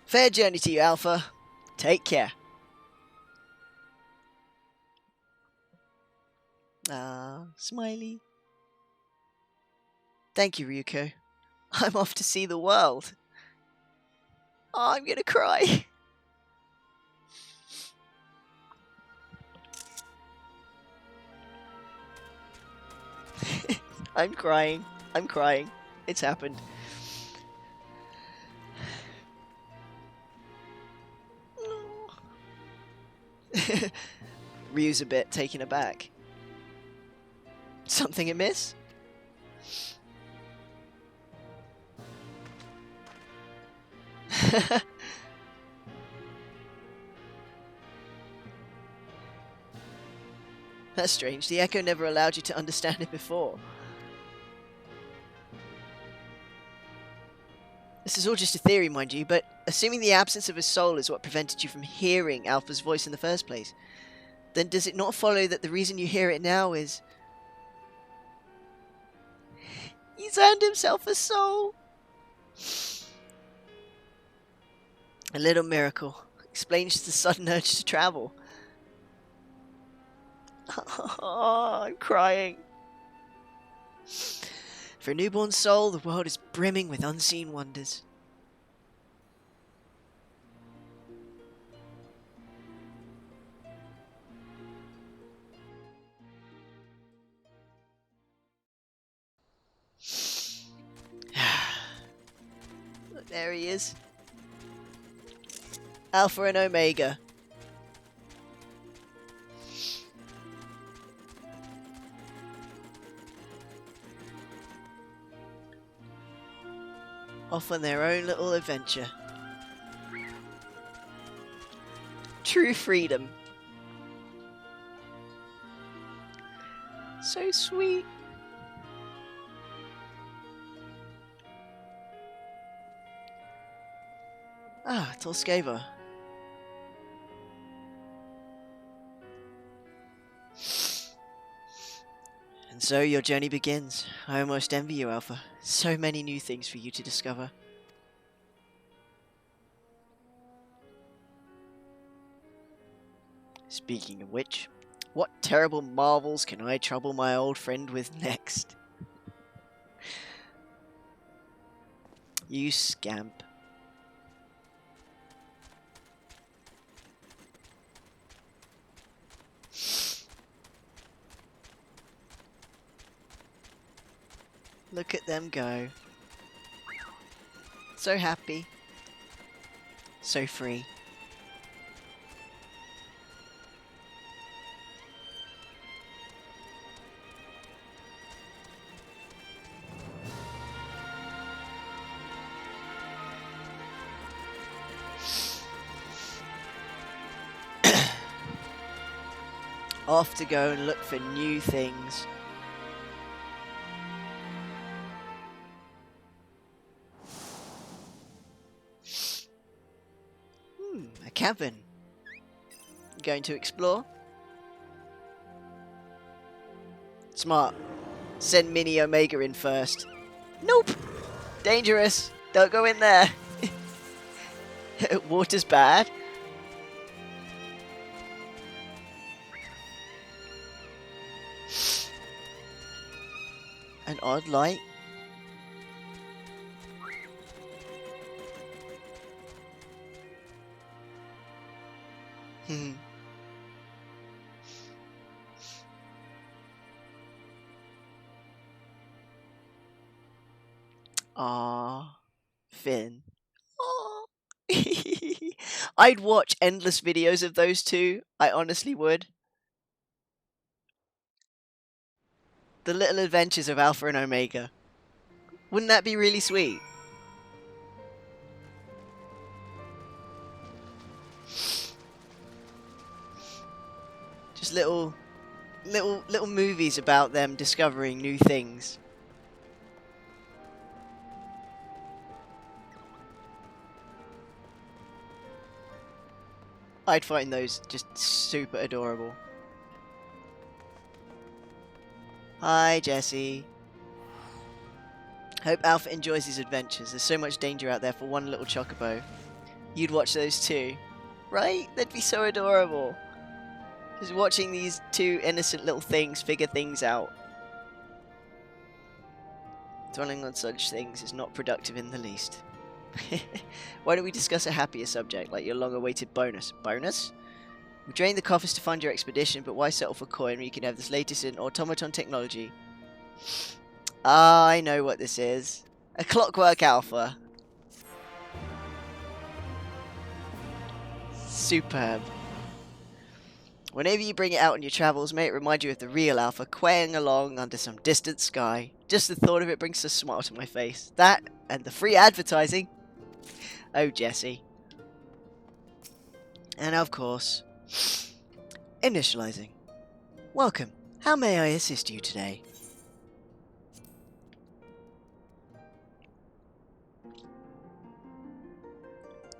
Fair journey to you, Alpha. Take care. Ah, smiley. Thank you, Ryuko. I'm off to see the world. Oh, I'm gonna cry. I'm crying. I'm crying. It's happened. Ryu's a bit taken aback. Something amiss? That's strange. The Echo never allowed you to understand it before. This is all just a theory, mind you, but assuming the absence of a soul is what prevented you from hearing Alpha's voice in the first place, then does it not follow that the reason you hear it now is... He's earned himself a soul! A little miracle explains the sudden urge to travel. Oh, I'm crying. For a newborn soul, the world is brimming with unseen wonders. Look, there he is. Alpha and Omega. Off on their own little adventure. True freedom. So sweet. Ah, Tolskeva. And so your journey begins. I almost envy you, Alpha. So many new things for you to discover. Speaking of which, what terrible marvels can I trouble my old friend with next? You scamp. Look at them go. So happy. So free. Off to go and look for new things. A cabin. Going to explore? Smart. Send Mini Omega in first. Nope! Dangerous! Don't go in there! Water's bad. An odd light. Aww. Finn. Aww. I'd watch endless videos of those two. I honestly would. The little adventures of Alpha and Omega. Wouldn't that be really sweet? Just little movies about them discovering new things. I'd find those just super adorable. Hi, Jesse. Hope Alpha enjoys his adventures. There's so much danger out there for one little chocobo. You'd watch those too, right? They'd be so adorable. Just watching these two innocent little things figure things out. Dwelling on such things is not productive in the least. Why don't we discuss a happier subject, like your long-awaited bonus? Bonus? We drained the coffers to fund your expedition, but why settle for coin when you can have this latest in automaton technology? Ah, I know what this is. A Clockwork Alpha. Superb. Whenever you bring it out on your travels, may it remind you of the real Alpha quaying along under some distant sky. Just the thought of it brings a smile to my face. That, and the free advertising. Oh, Jesse. And of course, initializing. Welcome. How may I assist you today?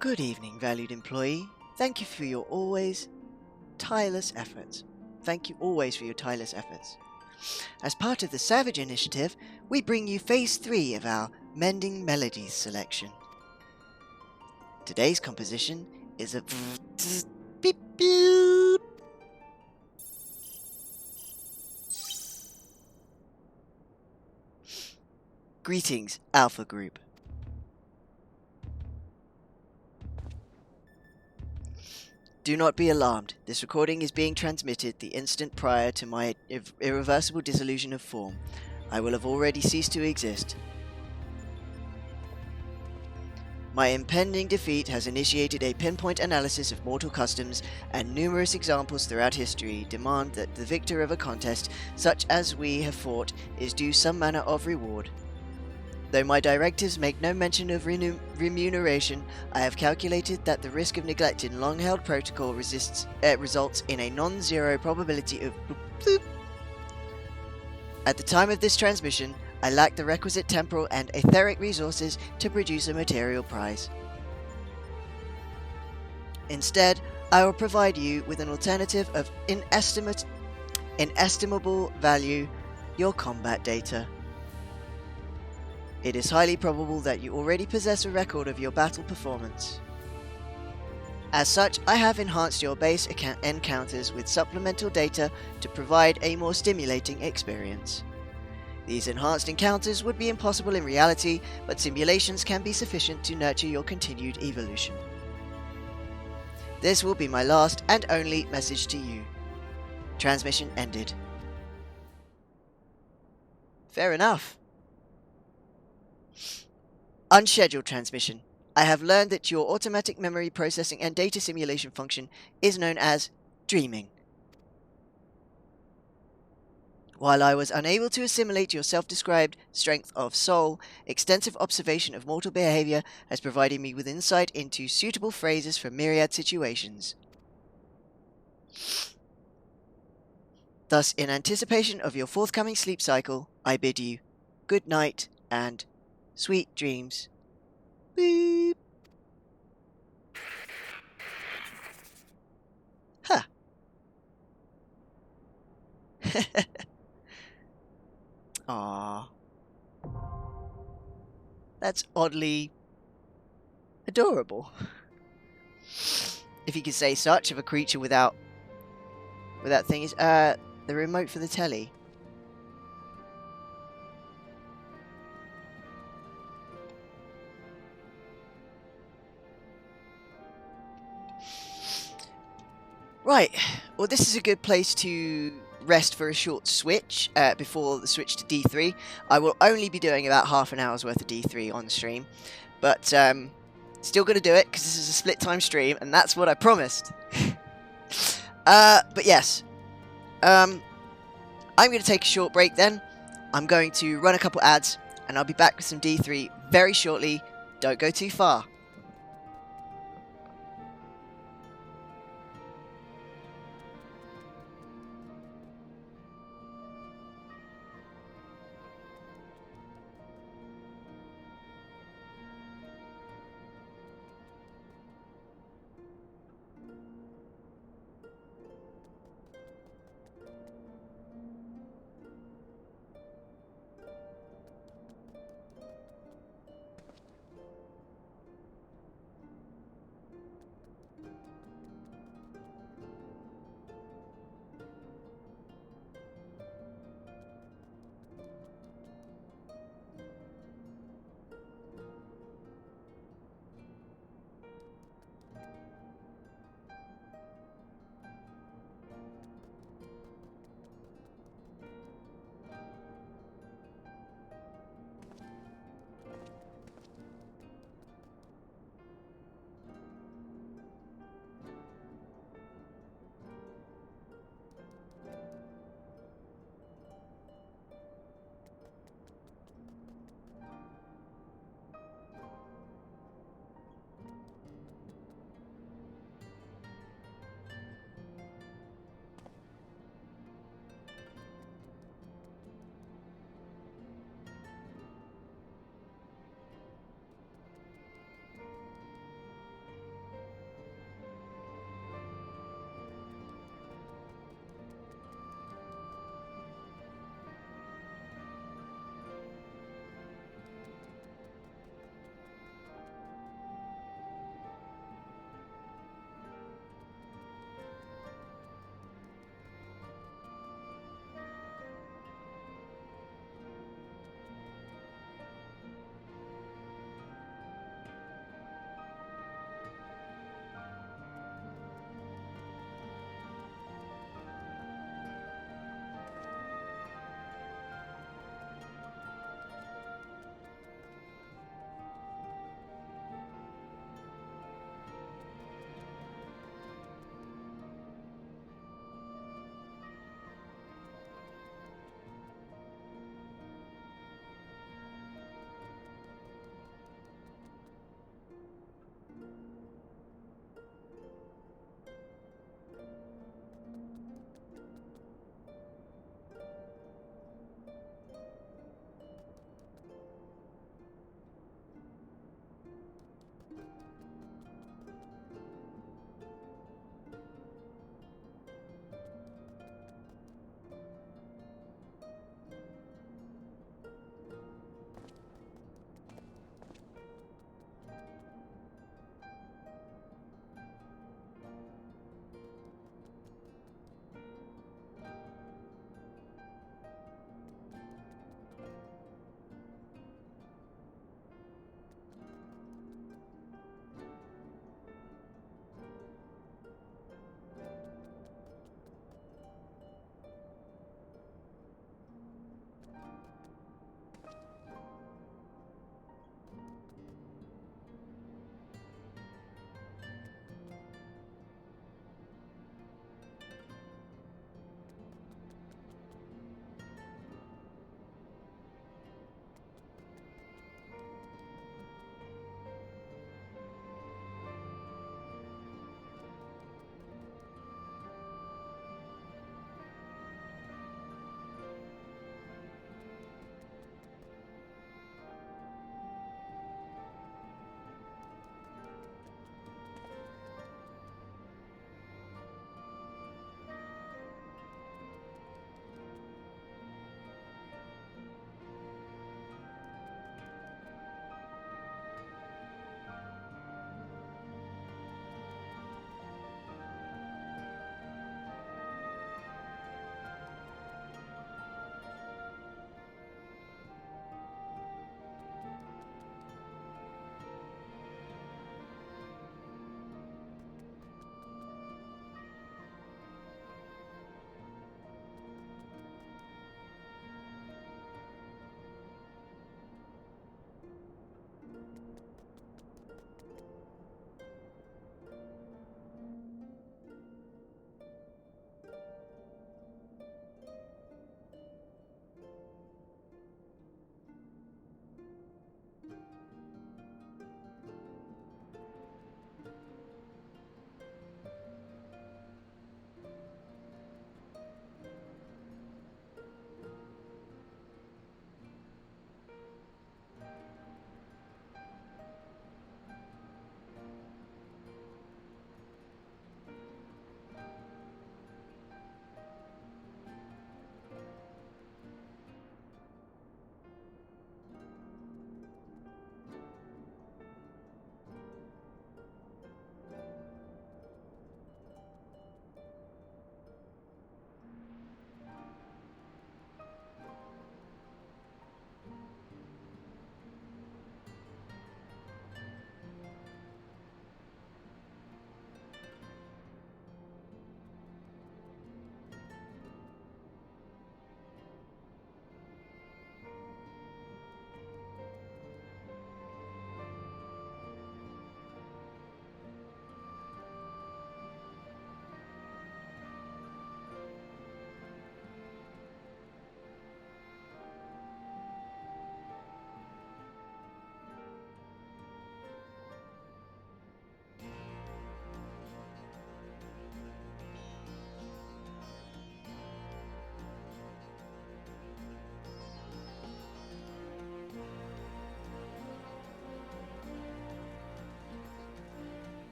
Good evening, valued employee. Thank you for your always tireless efforts. Thank you always for your tireless efforts. As part of the Savage Initiative, we bring you Phase 3 of our Mending Melodies selection. Today's composition is a beep beep. Greetings, Alpha Group. Do not be alarmed. This recording is being transmitted the instant prior to my irreversible dissolution of form. I will have already ceased to exist. My impending defeat has initiated a pinpoint analysis of mortal customs, and numerous examples throughout history demand that the victor of a contest, such as we have fought, is due some manner of reward. Though my directives make no mention of remuneration, I have calculated that the risk of neglect in long-held protocol results in a non-zero probability of bloop, bloop. At the time of this transmission, I lack the requisite temporal and etheric resources to produce a material prize. Instead, I will provide you with an alternative of inestimable value your combat data. It is highly probable that you already possess a record of your battle performance. As such, I have enhanced your base encounters with supplemental data to provide a more stimulating experience. These enhanced encounters would be impossible in reality, but simulations can be sufficient to nurture your continued evolution. This will be my last and only message to you. Transmission ended. Fair enough. Unscheduled transmission. I have learned that your automatic memory processing and data simulation function is known as dreaming. While I was unable to assimilate your self-described strength of soul, extensive observation of mortal behavior has provided me with insight into suitable phrases for myriad situations. Thus, in anticipation of your forthcoming sleep cycle, I bid you good night and sweet dreams. Beep. Huh. Aww. That's oddly adorable. If you could say such of a creature without things. The remote for the telly. Right. Well, this is a good place to rest for a short switch before the switch to D3. I will only be doing about half an hour's worth of D3 on stream, but still going to do it because this is a split time stream, and that's what I promised. But yes, I'm going to take a short break then. I'm going to run a couple ads, and I'll be back with some D3 very shortly. Don't go too far.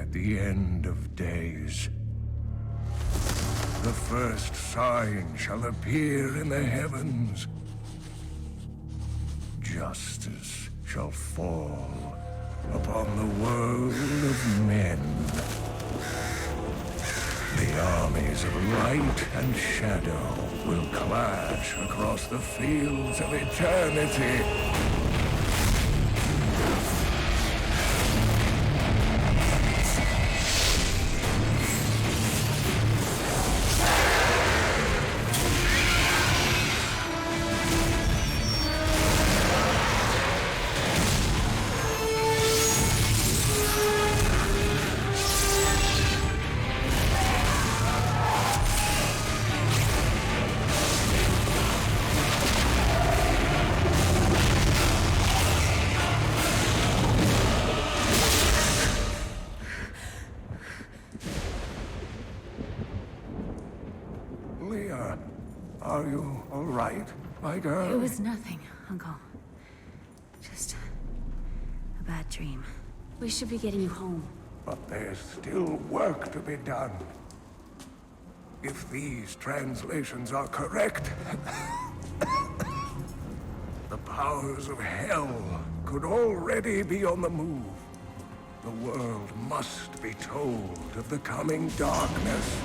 at the end of days. The first sign shall appear in the heavens. Justice shall fall upon the world of men. The armies of light and shadow will clash across the fields of eternity. Leah, are you all right, my girl? It was nothing, Uncle. Just a bad dream. We should be getting you home. But there's still work to be done. If these translations are correct, the powers of hell could already be on the move. The world must be told of the coming darkness.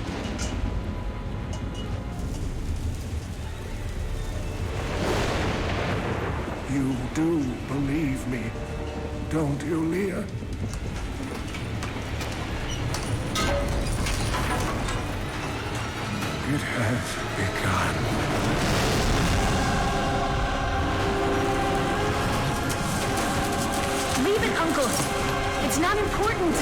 You do believe me, don't you, Leah? It has begun. Leave it, Uncle! It's not important!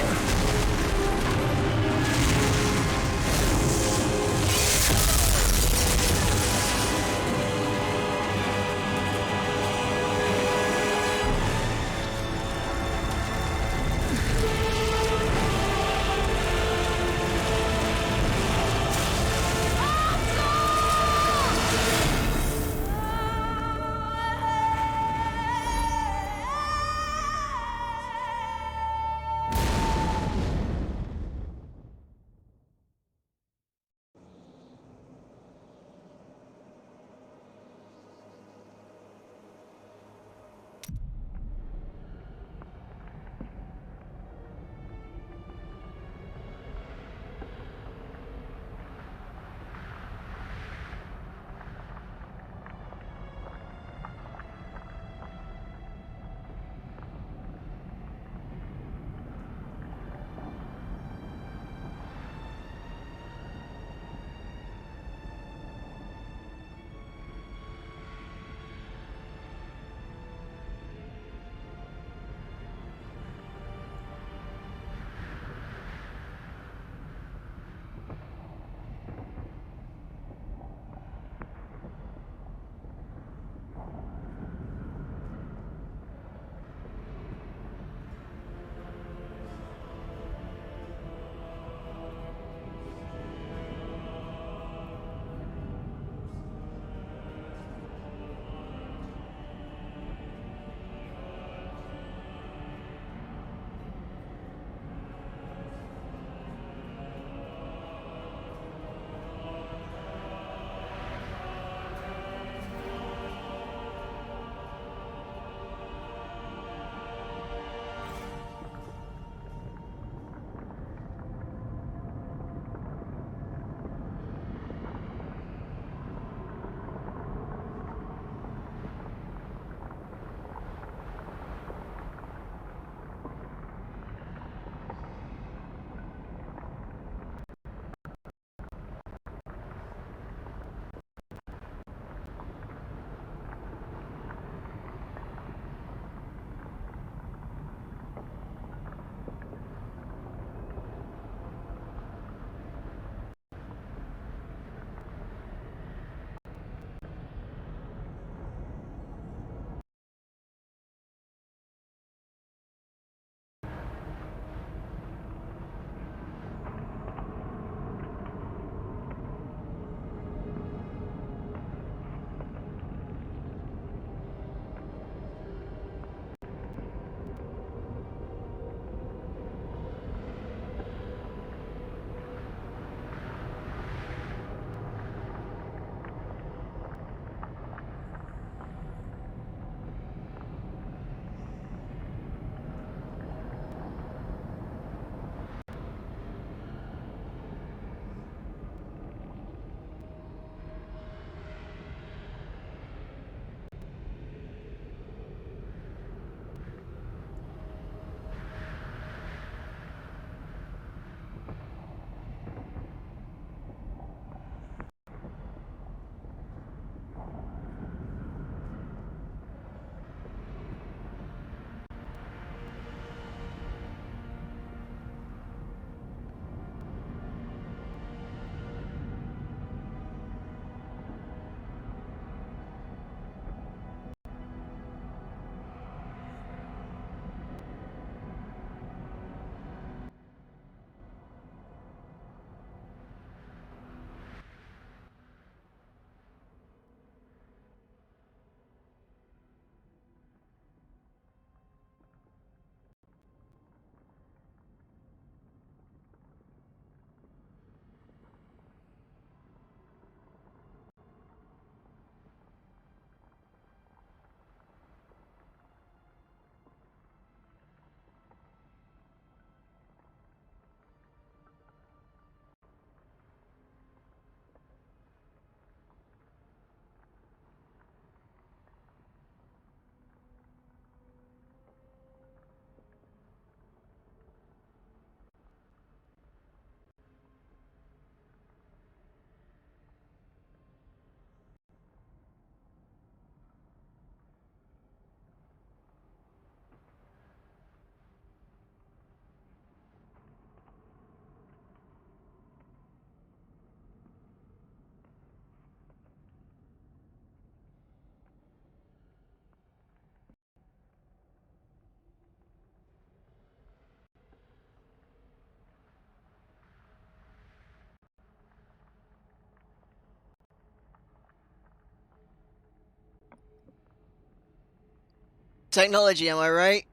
Technology, am I right?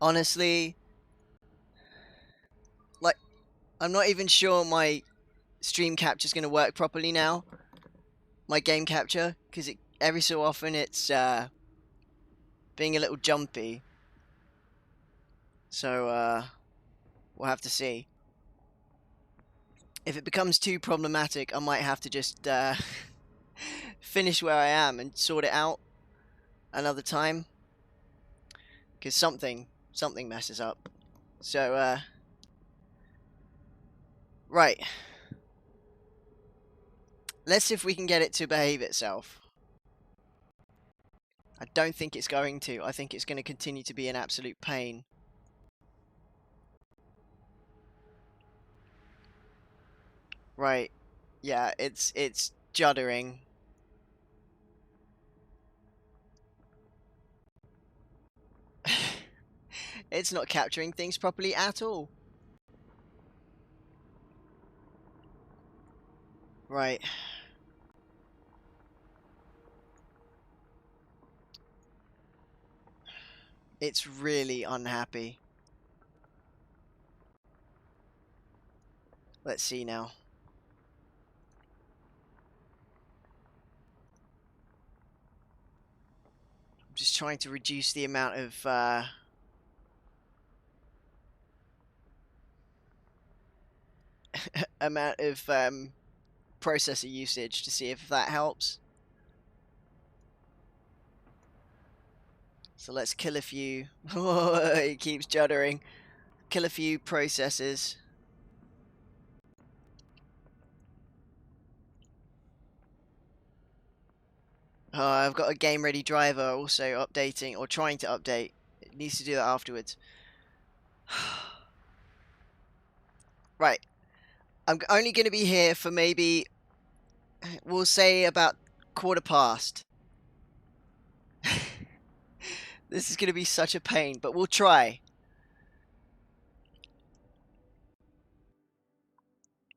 Honestly, like, I'm not even sure my stream capture is going to work properly now. My game capture, because every so often it's being a little jumpy. So we'll have to see. If it becomes too problematic, I might have to just finish where I am and sort it out another time. Because something messes up. So, right. Let's see if we can get it to behave itself. I don't think it's going to. I think it's going to continue to be an absolute pain. Right. Yeah, it's juddering. It's not capturing things properly at all. Right. It's really unhappy. Let's see now. I'm just trying to reduce the amount of processor usage to see if that helps. So let's kill a few. Oh, it keeps juddering. Kill a few processors. Oh, I've got a game ready driver also updating or trying to update. It needs to do that afterwards. Right. I'm only going to be here for maybe, we'll say about 1:15. This is going to be such a pain, but we'll try.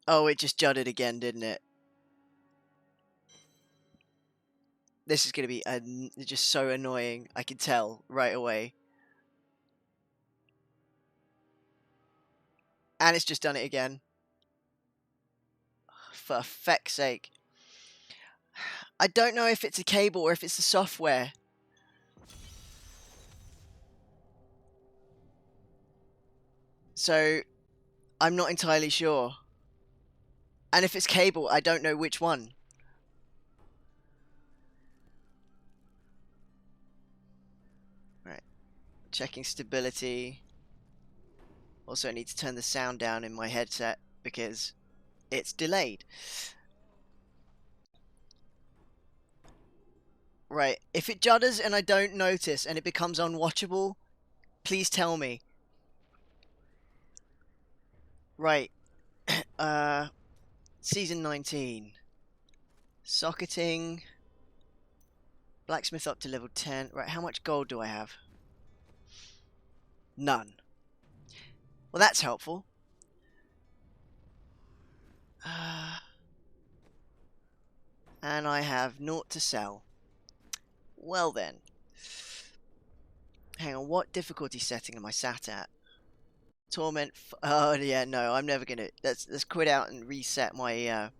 Oh, it just judded again, didn't it? This is going to be just so annoying. I can tell right away. And it's just done it again. For feck's sake. I don't know if it's a cable or if it's the software. So, I'm not entirely sure. And if it's cable, I don't know which one. Right. Checking stability. Also, I need to turn the sound down in my headset because it's delayed. Right. If it judders and I don't notice and it becomes unwatchable, please tell me. Right. Season 19. Socketing. Blacksmith up to level 10. Right, how much gold do I have? None. Well, that's helpful. And I have naught to sell. Well then. Hang on, what difficulty setting am I sat at? Torment. Oh yeah, no, I'm never gonna. Let's quit out and reset my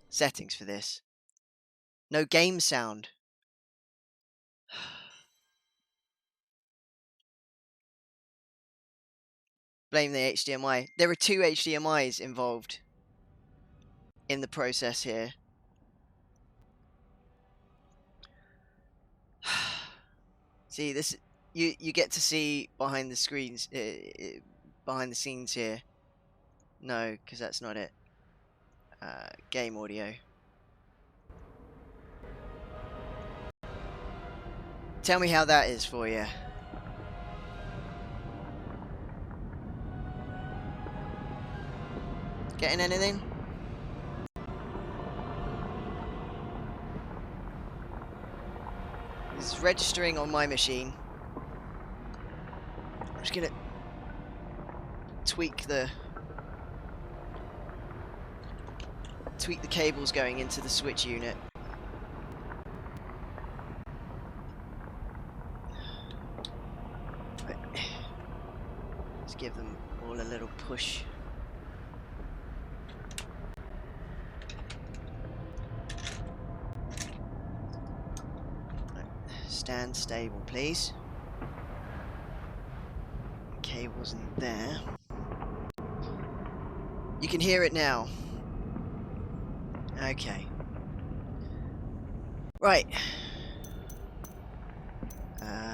settings for this. No game sound. Blame the HDMI. There are 2 HDMIs involved in the process here. See this. You get to see behind the screens, behind the scenes here. No, because that's not it. Game audio. Tell me how that is for you. Getting anything? It's registering on my machine. I'm just gonna tweak the cables going into the switch unit. give them all a little push. Stand stable, please. Okay, wasn't there. You can hear it now. Okay. Right.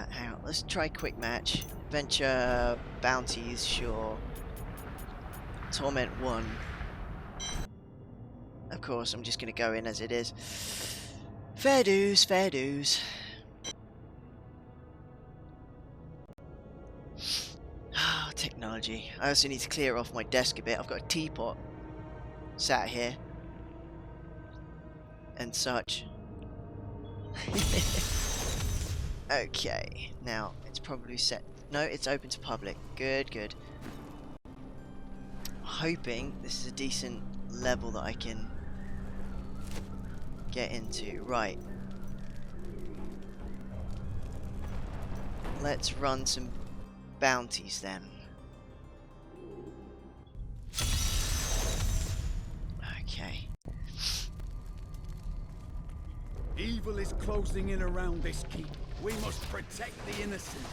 Hang on, let's try quick match. Adventure, bounties, sure. Torment 1. Of course, I'm just going to go in as it is. Fair dues, fair dues. Ah, technology. I also need to clear off my desk a bit. I've got a teapot sat here. And such. Okay, now it's probably set. No, it's open to public. Good, good. Hoping this is a decent level that I can get into. Right. Let's run some bounties then. Okay. Evil is closing in around this keep. We must protect the innocent.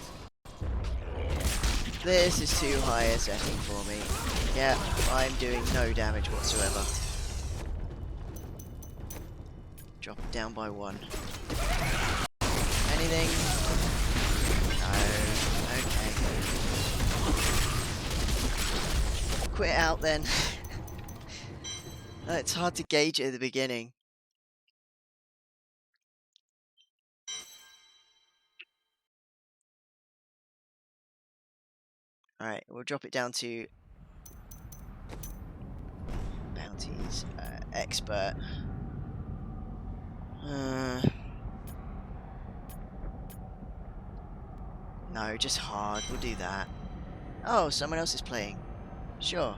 This is too high a setting for me. Yeah, I'm doing no damage whatsoever. Drop it down by 1. Anything? No. Okay. Quit out then. It's hard to gauge it at the beginning. Alright, we'll drop it down to bounties, expert. No, just hard, we'll do that. Oh, someone else is playing. Sure.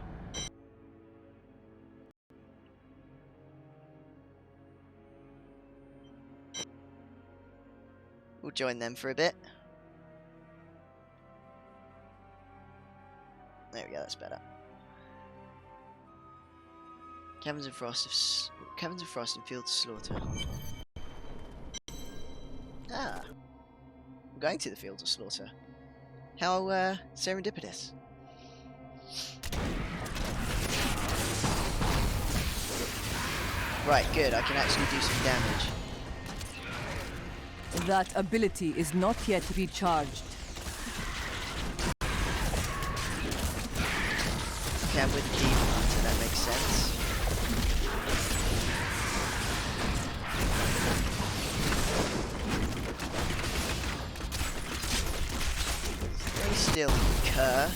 We'll join them for a bit. There we go, that's better. Caverns of Frost and Fields of Slaughter. Ah, I'm going to the Fields of Slaughter. How serendipitous. Right, good. I can actually do some damage. That ability is not yet recharged. Okay, I'm with the Demon Hunter, that makes sense. Stay still, cur.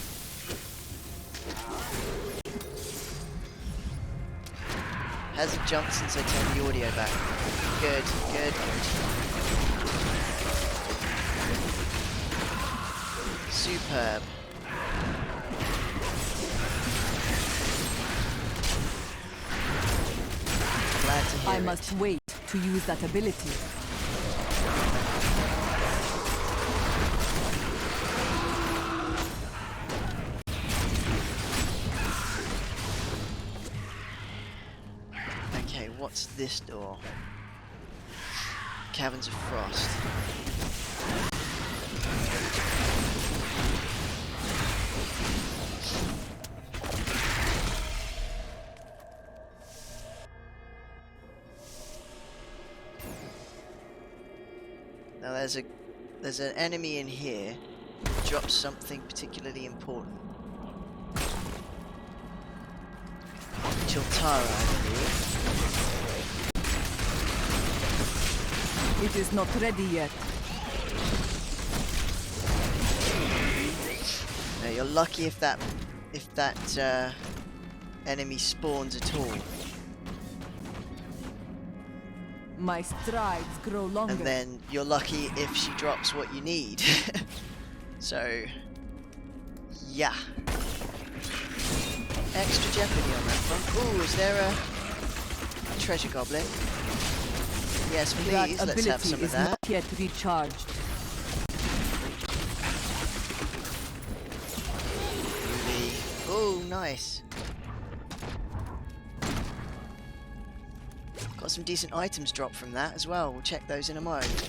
Hasn't jumped since I turned the audio back. Good, good, good. Superb. Glad to hear I must wait to use that ability. Okay, what's this door? Caverns of Frost. Now there's an enemy in here who drops something particularly important. Chiltara, I believe. It is not ready yet. Now you're lucky if that enemy spawns at all. My strides grow longer. And then you're lucky if she drops what you need. So, yeah. Extra jeopardy on that front. Ooh, is there a treasure goblin? Yes, please, that let's have some of ability is that. not yet recharged. Oh, nice. Got some decent items dropped from that as well. We'll check those in a moment.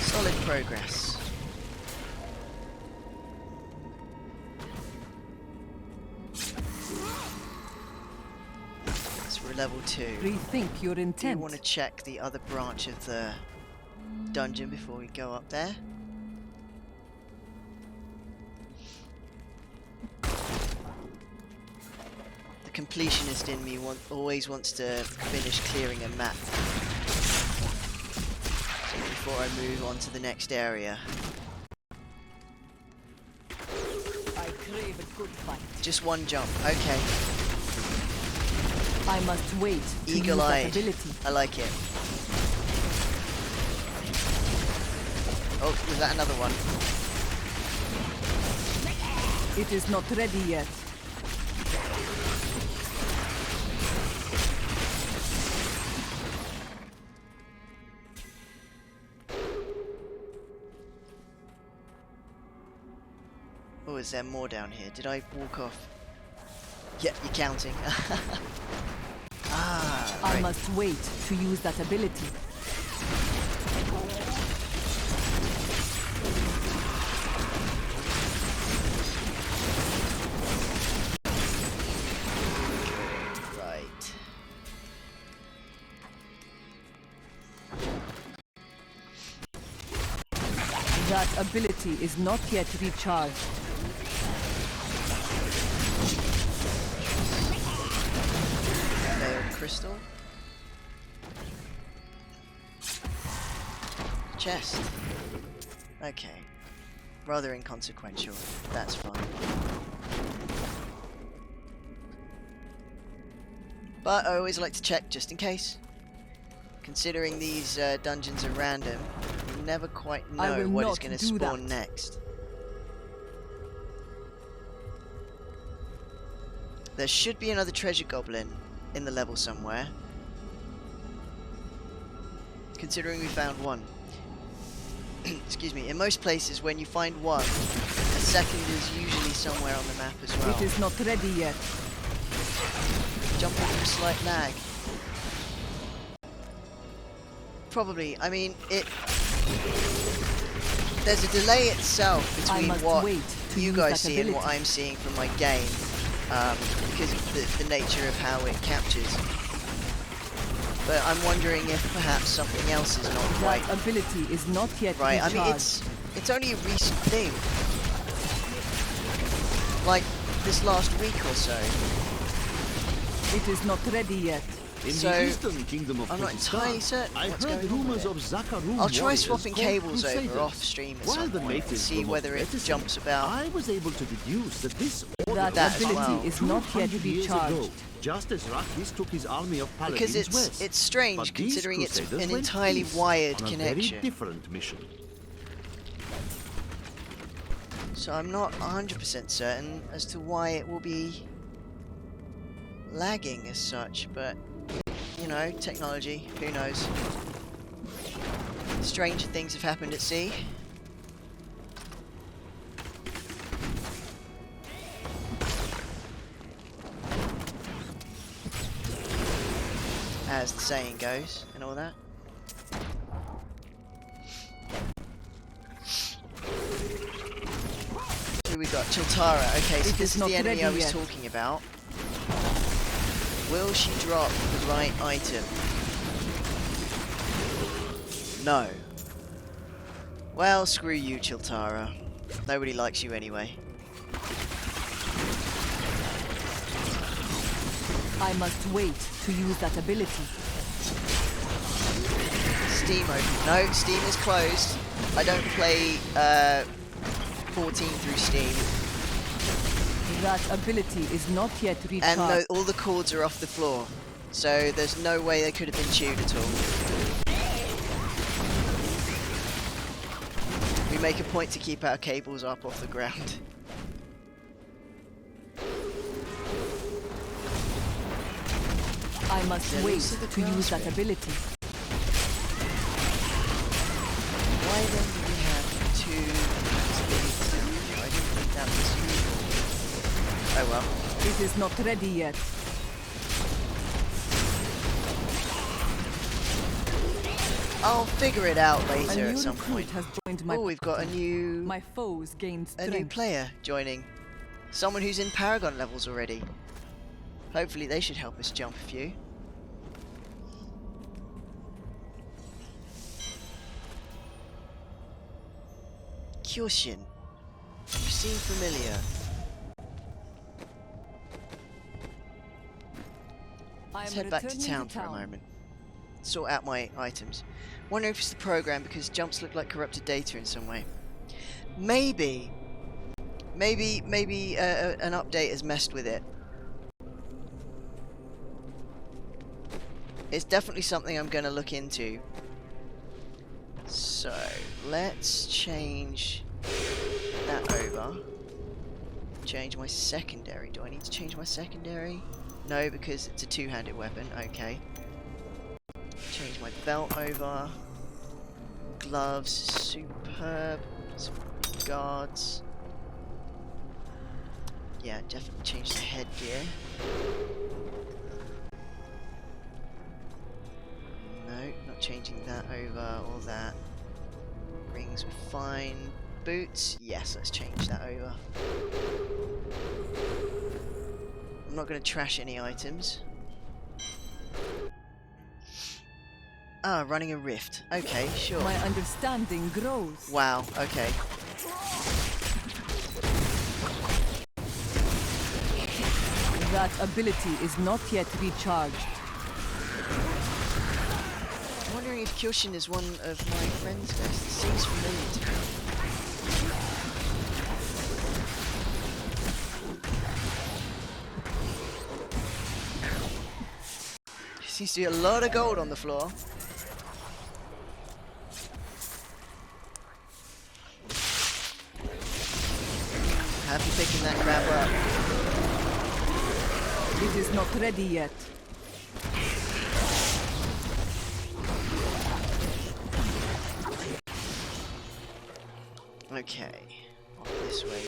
Solid progress. So we're level 2. Rethink your We intent. want to check the other branch of the dungeon before we go up there. The completionist in me always wants to finish clearing a map before I move on to the next area. I crave a good fight. Just one jump, okay. I must wait to use that Eagle-eyed. ability. I like it. Oh, was that another one? It is not ready yet. Oh, is there more down here? Did I walk off? Yeah, you're counting. Ah, I right. must wait to use that ability. Right. That ability is not yet recharged. Veiled crystal. Chest. Okay. Rather inconsequential. That's fine. But I always like to check just in case. Considering these dungeons are random, you never quite I know will what is not going to do spawn that. next. There should be another treasure goblin in the level somewhere. Considering we found one. Excuse me. In most places, when you find one, a second is usually somewhere on the map as well. It is not ready yet. Jumping through slight lag. Probably. I mean, there's a delay itself I between must what wait to you use guys that see and what ability. I'm seeing from my game, because of the nature of how it captures. But I'm wondering if perhaps something else is not quite That ability is not yet right. I recharged. mean, it's only a recent thing, like this last week or so. It is not ready yet. In So, the eastern kingdom of I'm not Kazakhstan, entirely certain I've what's heard going on rumors with of Zakarum I'll try warriors swapping called cables Crusaders. over off stream at While some the point and natives see were whether it reticent, jumps about. I was able to deduce that this order That That as ability well. is not yet 200 years recharged. ago, just as Rakis took his army of paladins Because west. it's strange But these considering it's crusaders an went entirely east wired on a connection. very different mission. So I'm not 100% certain as to why it will be lagging as such, but you know, technology, who knows. Stranger things have happened at sea. As the saying goes, and all that. Who we got? Chiltara. Okay, so It this is is not the enemy I ready was yet. talking about. Will she drop the right item? No. Well, screw you, Chiltara. Nobody likes you anyway. I must wait to use that ability. Steam open. No, Steam is closed. I don't play 14 through Steam. That ability is not yet And recharged. all the cords are off the floor. So there's no way they could have been tuned at all. We make a point to keep our cables up off the ground. I must There wait looks like the to use grass that bit. ability. is not ready yet. I'll figure it out A later new at some recruit point. has joined my Oh, we've got a new My foes gained strength. new player joining. Someone who's in Paragon levels already. Hopefully they should help us jump a few. Kyoshin. You seem familiar. Let's head back to town for a moment. Sort out my items. Wondering if it's the program because jumps look like corrupted data in some way. Maybe an update has messed with it. It's definitely something I'm going to look into. So, let's change that over. Change my secondary. Do I need to change my secondary? No, because it's a two-handed weapon. Okay. Change my belt over. Gloves. Superb. Some guards. Yeah, definitely change the headgear. No, not changing that over or that. Rings were fine. Boots, yes, let's change that over. I'm not going to trash any items. Ah, running a rift. Okay, sure. My understanding grows. Wow, okay. That ability is not yet recharged. I'm wondering if Kyoshin is one of my friends list. It seems familiar to me. Seems to be a lot of gold on the floor. Happy picking that crap up. It is not ready yet. Okay, off this way.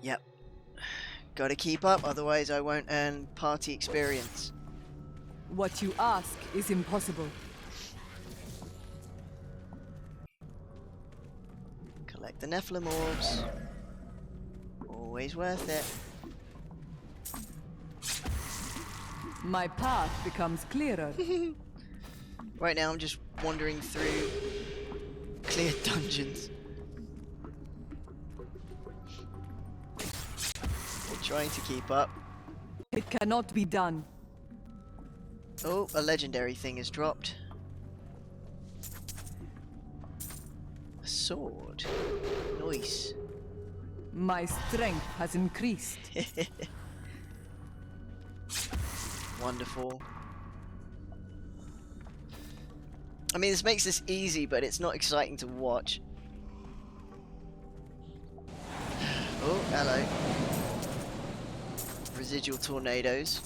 Yep. Gotta keep up, otherwise I won't earn party experience. What you ask is impossible. Collect the Nephilim orbs. Always worth it. My path becomes clearer. Right now I'm just wandering through clear dungeons. Trying to keep up. It cannot be done. Oh, a legendary thing is dropped. A sword. Nice. My strength has increased. Wonderful. I mean, this makes this easy, but it's not exciting to watch. Oh, hello. Residual tornadoes.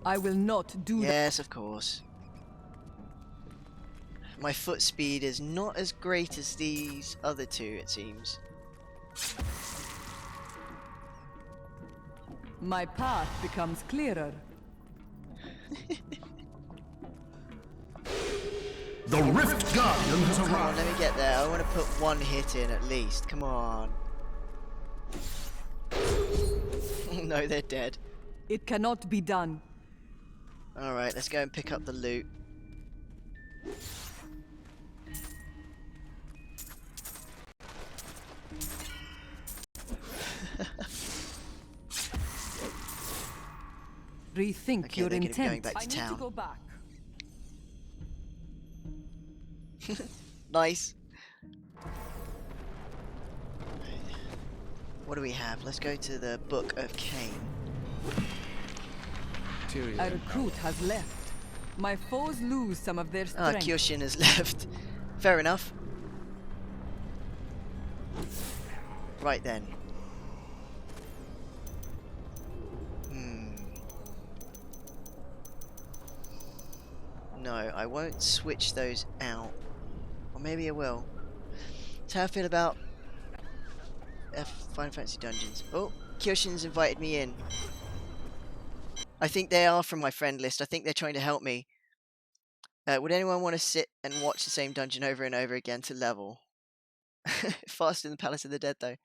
I will not do that. Yes, of course. My foot speed is not as great as these other two, it seems. My path becomes clearer. The Rift Guardian has Come on, arrived. let me get there. I want to put one hit in at least. Come on. No, they're dead. It cannot be done. Alright, let's go and pick up the loot. Rethink Okay, your they're gonna be going intent. back to I need town. to go back. Nice. What do we have? Let's go to the Book of Cain. A recruit has left. My foes lose some of their Ah, strength. Kyoshin has left. Fair enough. Right then. no, I won't switch those out. Or maybe I will. That's how I feel about Final Fantasy Dungeons. Oh, Kyoshin's invited me in. I think they are from my friend list. I think they're trying to help me. Would anyone want to sit and watch the same dungeon over and over again to level? Faster than Palace of the Dead, though.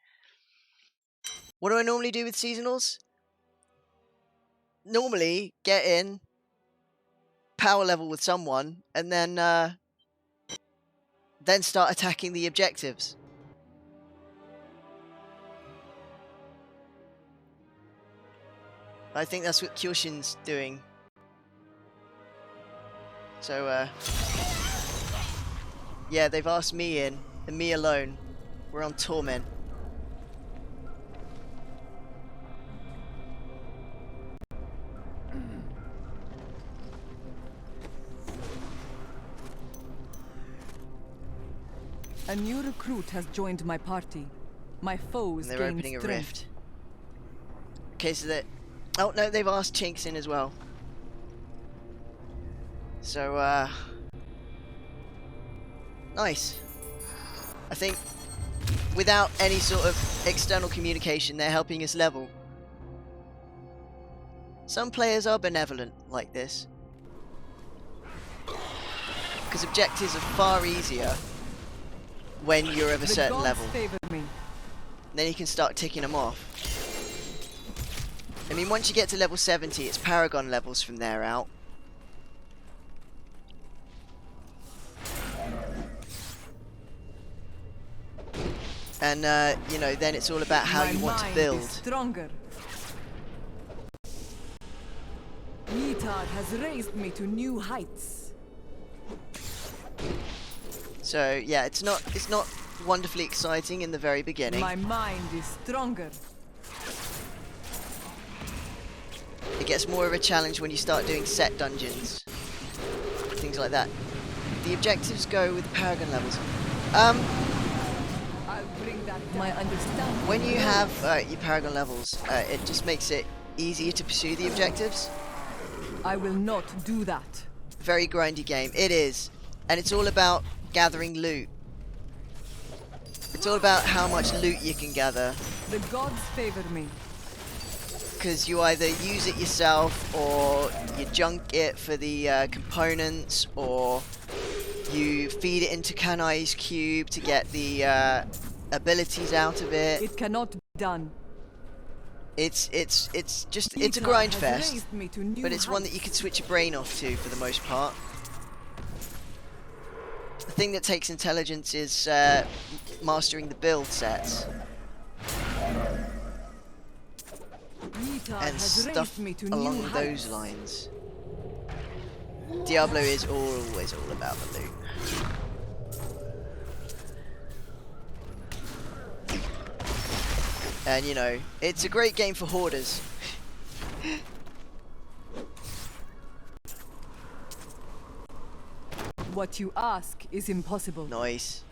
What do I normally do with seasonals? Normally, get in, power level with someone, and then start attacking the objectives. I think that's what Kyoshin's doing. So, yeah, they've asked me in, and me alone. We're on Torment. A new recruit has joined my party. My foes And they're gain opening strength. a rift. Okay, so that... Oh, no, they've asked Chinks in as well. So, nice. I think without any sort of external communication, they're helping us level. Some players are benevolent like this. Because objectives are far easier when you're of a certain level. Favor me. Then you can start ticking them off. I mean, once you get to level 70, it's Paragon levels from there out. And, you know, then it's all about how you want to build. Stronger. Nitad has raised me to new heights. So, yeah, it's not wonderfully exciting in the very beginning. My mind is stronger. It gets more of a challenge when you start doing set dungeons. Things like that. The objectives go with the Paragon levels. I'll bring that my understanding. When you have your Paragon levels, it just makes it easier to pursue the objectives. I will not do that. Very grindy game. It is. And it's all about gathering loot. It's all about how much loot you can gather. The gods favor me. Because you either use it yourself, or you junk it for the components, or you feed it into Kanai's cube to get the abilities out of it. It cannot be done. It's a grind fest, but it's one that you can switch your brain off to for the most part. The thing that takes intelligence is mastering the build sets and stuff along those lines. Diablo is always all about the loot. And you know, it's a great game for hoarders. What you ask is impossible. Nice.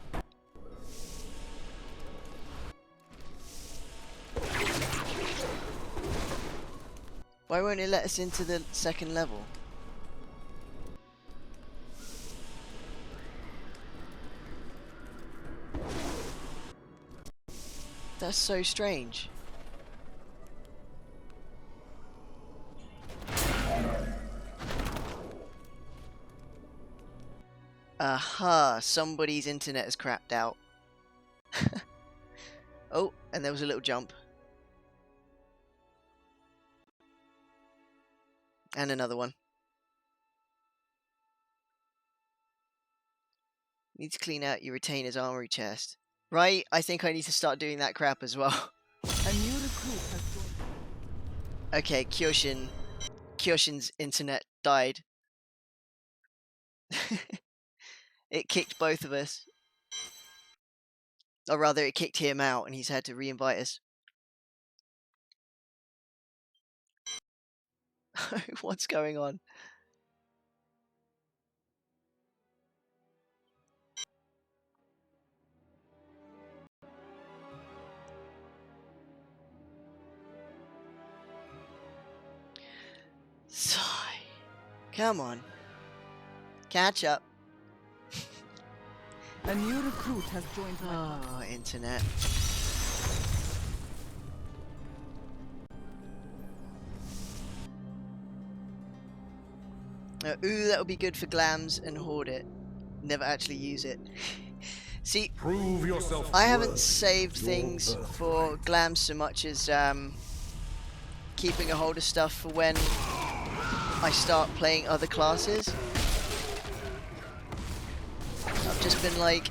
Why won't it let us into the second level? That's so strange. Aha, somebody's internet has crapped out. Oh, and there was a little jump. And another one. Need to clean out your retainer's armory chest. Right, I think I need to start doing that crap as well. A new recruit has joined. Okay, Kyoshin's internet died. It kicked both of us. Or rather, it kicked him out and he's had to re-invite us. What's going on? Sigh. Come on. Catch up. A new recruit has joined my Oh, internet. Ooh, that would be good for glams and hoard it. Never actually use it. See, Prove yourself. I haven't worthy saved your things birthright. for glams so much as keeping a hold of stuff for when I start playing other classes. I've just been like,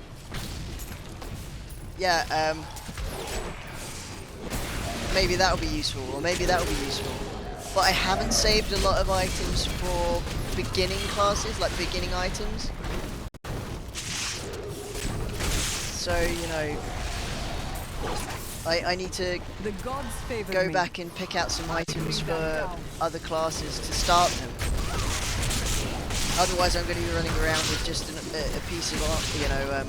yeah, maybe that'll be useful, or maybe that'll be useful. But I haven't saved a lot of items for beginning classes, like beginning items. So, you know, I need to The gods favor go me. back and pick out some items for other classes to start them. Otherwise, I'm going to be running around with just a piece of, you know,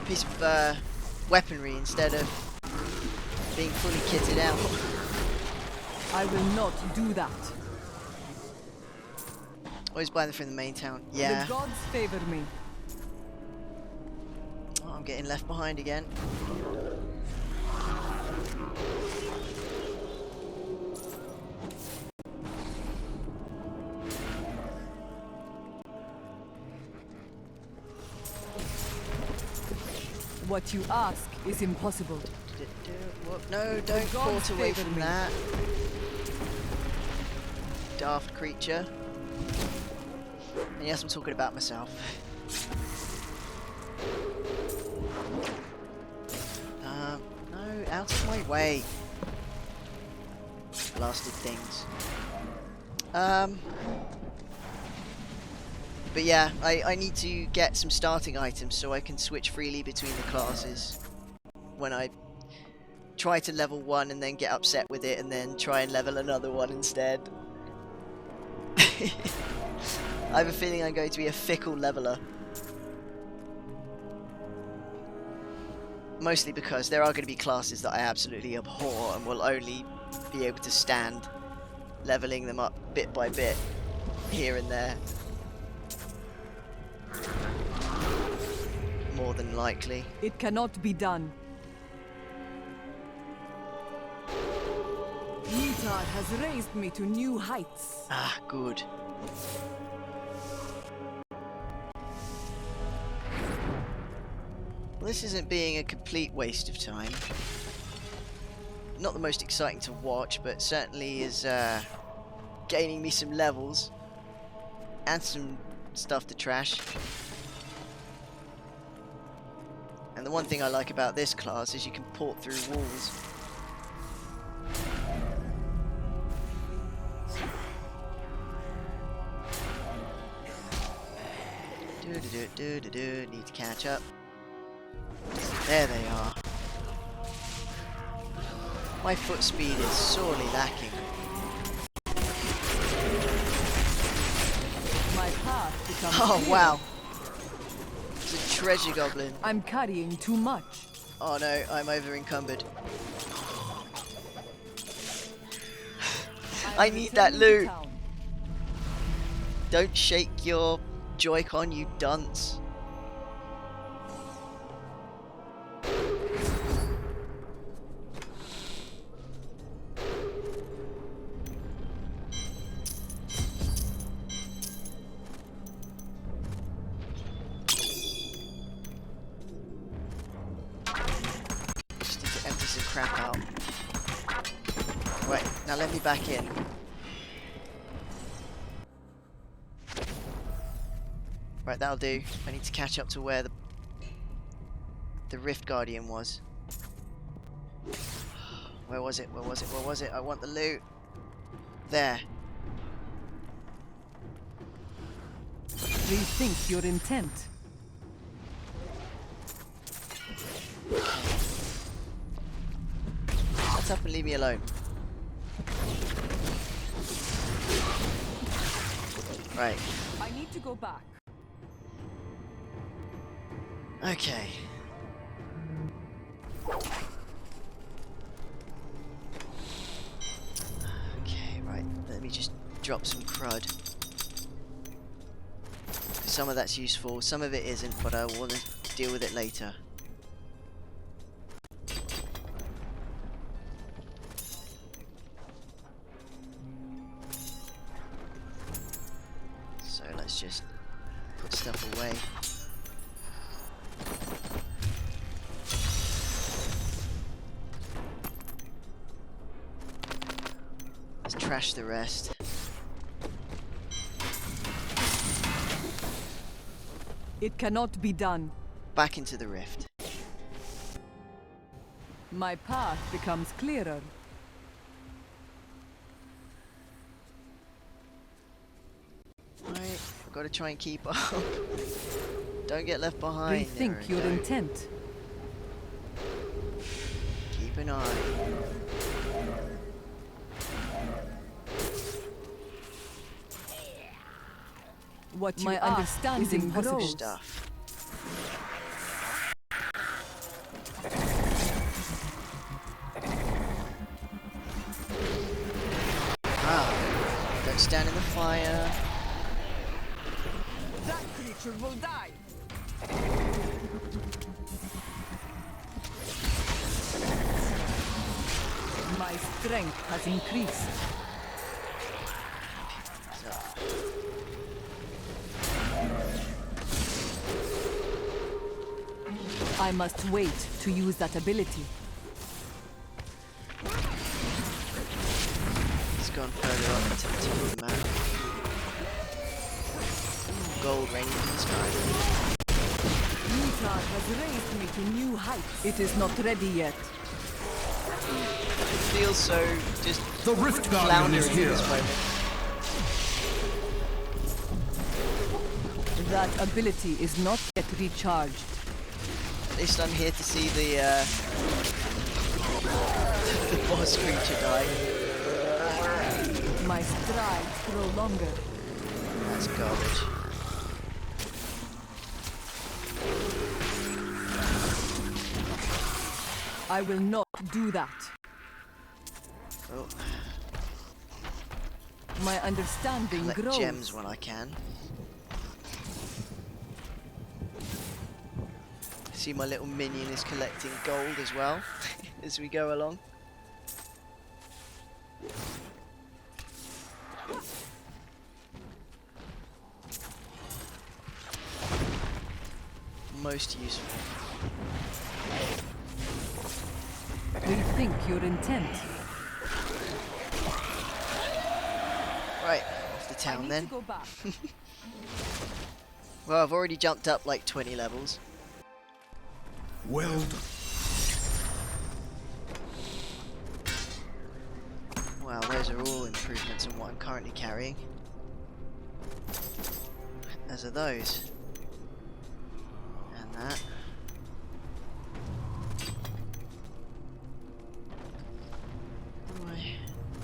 piece of weaponry instead of being fully kitted out. I will not do that. Always buy them from the main town. Yeah. The gods favor me. Oh, I'm getting left behind again. What you ask is impossible. Whoop, no, don't gods port away favor from me. that. Daft creature. And yes, I'm talking about myself. No, out of my way. Blasted things. But yeah, I need to get some starting items so I can switch freely between the classes when I try to level one and then get upset with it and then try and level another one instead. I have a feeling I'm going to be a fickle leveler. Mostly because there are going to be classes that I absolutely abhor and will only be able to stand leveling them up bit by bit here and there. More than likely. It cannot be done. Nitad has raised me to new heights. Ah, good. Well, this isn't being a complete waste of time. Not the most exciting to watch, but certainly is gaining me some levels and some stuff to trash. And the one thing I like about this class is you can port through walls. Need to catch up. There they are. My foot speed is sorely lacking. My path becomes Oh clear. wow! It's a treasure goblin. I'm carrying too much. Oh no, I'm over encumbered. I need that Returning to loot. town. Don't shake your Joy-Con, you dunce. Just need to empty some crap out. Right, now let me back in. Right, that'll do. I need to catch up to where the Rift Guardian was. Where was it? Where was it? Where was it? I want the loot. There. Rethink your intent. Shut up and leave me alone. Right. I need to go back. Okay. Okay, right. Let me just drop some crud. some of that's useful, some of it isn't, but I want to deal with it later. So let's just put stuff away. Let's trash the rest. It cannot be done. Back into the rift. My path becomes clearer. Right, I've got to try and keep up. Don't get left behind. Rethink your intent. Keep an eye. What my understanding grows. Stuff. Ah, don't stand in the fire. That creature will die. My strength has increased. I must wait to use that ability. It's gone further up into the tip of the map. Gold raining in the sky. Nita has raised me to new heights. It is not ready yet. It feels so just The Rift Guardian is here. This moment. That ability is not yet recharged. At least I'm here to see the boss creature die. My strides grow longer. That's garbage. I will not do that. Oh, My understanding collect grows. gems when I can. See, my little minion is collecting gold as well as we go along. Most useful. Rethink your intent. Right, off the I town need then. to go back. Well, I've already jumped up like 20 levels. Well done. Wow, those are all improvements on what I'm currently carrying. As are those. And that. Right.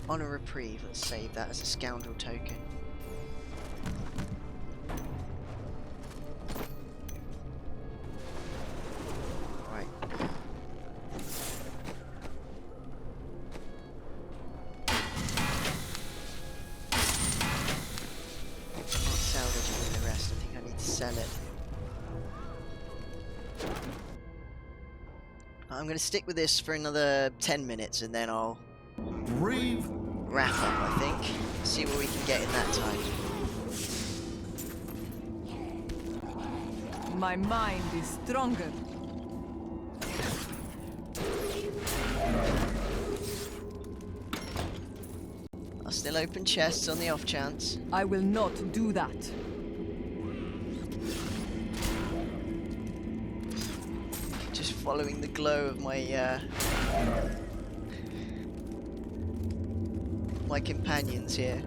On a reprieve, let's save that as a scoundrel token. Right. Not salvaging the rest, I think I need to sell it. I'm going to stick with this for another 10 minutes and then I'll Brave. wrap up, I think. See what we can get in that time. My mind is stronger. I'll still open chests on the off chance. I will not do that. Just following the glow of my my companions here.